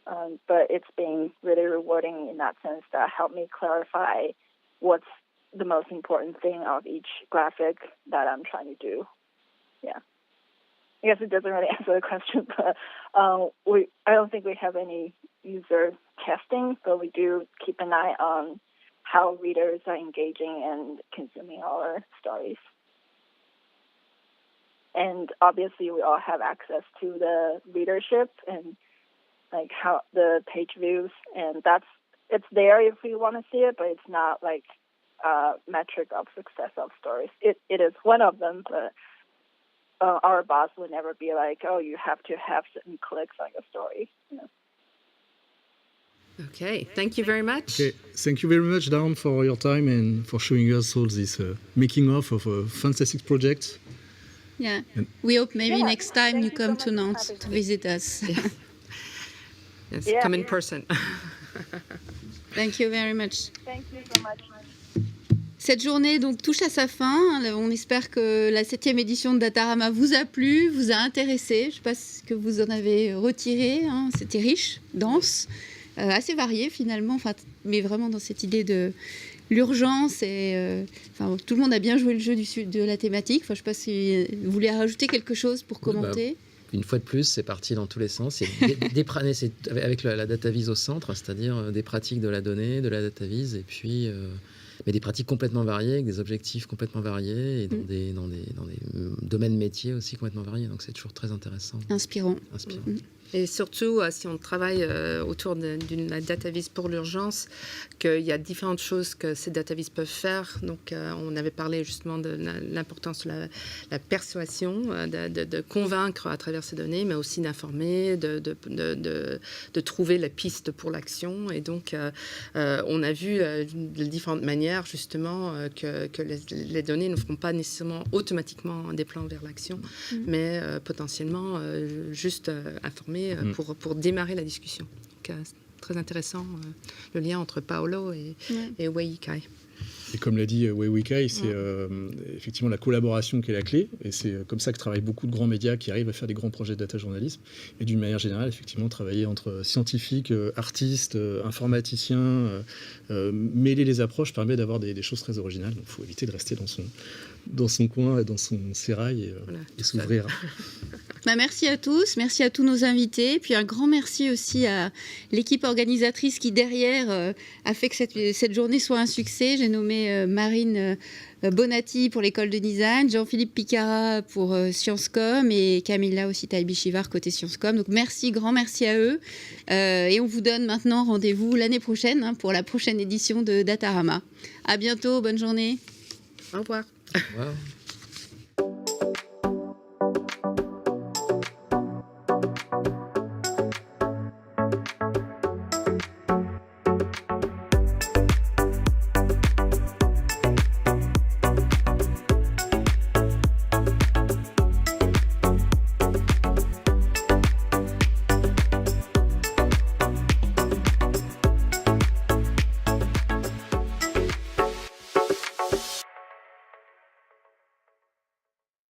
but it's been really rewarding in that sense. That helped me clarify what's the most important thing of each graphic that I'm trying to do. Yeah. I guess it doesn't really answer the question, but I don't think we have any user testing, but we do keep an eye on how readers are engaging and consuming our stories. And obviously, we all have access to the readership and how the page views, and it's there if we want to see it, but it's not a metric of success of stories. It is one of them, but our boss would never be like, oh, you have to have certain clicks on your story. Yeah. Okay, thank you very much. Okay, thank you very much, Dawn, for your time and for showing us all this making of a fantastic project. Yeah, we hope maybe next time you come to Nantes to visit us. Yes, come in person. Thank you very much. Thank you so much. Cette journée donc touche à sa fin. On espère que la 7e édition de Datarama vous a plu, vous a intéressé. Je ne sais pas ce que vous en avez retiré. C'était riche, dense, assez varié finalement, mais vraiment dans cette idée de l'urgence. Et tout le monde a bien joué le jeu de la thématique. Je ne sais pas si vous voulez rajouter quelque chose pour commenter. Une fois de plus, c'est parti dans tous les sens. C'est avec la Dataviz au centre, c'est-à-dire des pratiques de la donnée, de la Dataviz, et puis... mais des pratiques complètement variées, avec des objectifs complètement variés, et dans des domaines métiers aussi complètement variés. Donc c'est toujours très intéressant. Inspirant. Et surtout, si on travaille autour d'une Dataviz pour l'urgence, qu'il y a différentes choses que ces Dataviz peuvent faire. Donc, on avait parlé justement de l'importance de la persuasion, de convaincre à travers ces données, mais aussi d'informer, de trouver la piste pour l'action. Et donc, on a vu de différentes manières, justement, que les données ne feront pas nécessairement automatiquement des plans vers l'action, mais potentiellement juste informer pour démarrer la discussion. Donc, très intéressant le lien entre Paolo et Weiyi Cai. Et comme l'a dit Weiyi Cai, c'est effectivement la collaboration qui est la clé. Et c'est comme ça que travaillent beaucoup de grands médias qui arrivent à faire des grands projets de data journalisme. Et d'une manière générale, effectivement, travailler entre scientifiques, artistes, informaticiens, mêler les approches permet d'avoir des choses très originales. Donc il faut éviter de rester dans son coin, dans son sérail et s'ouvrir. Merci à tous, merci à tous nos invités. Puis un grand merci aussi à l'équipe organisatrice qui, derrière, a fait que cette journée soit un succès. J'ai nommé Marine Bonatti pour l'école de design, Jean-Philippe Picara pour Sciencescom et Camilla aussi Taïbi-Chivard côté Sciencescom. Donc grand merci à eux. Et on vous donne maintenant rendez-vous l'année prochaine pour la prochaine édition de Datarama. À bientôt, bonne journée. Au revoir. Wow.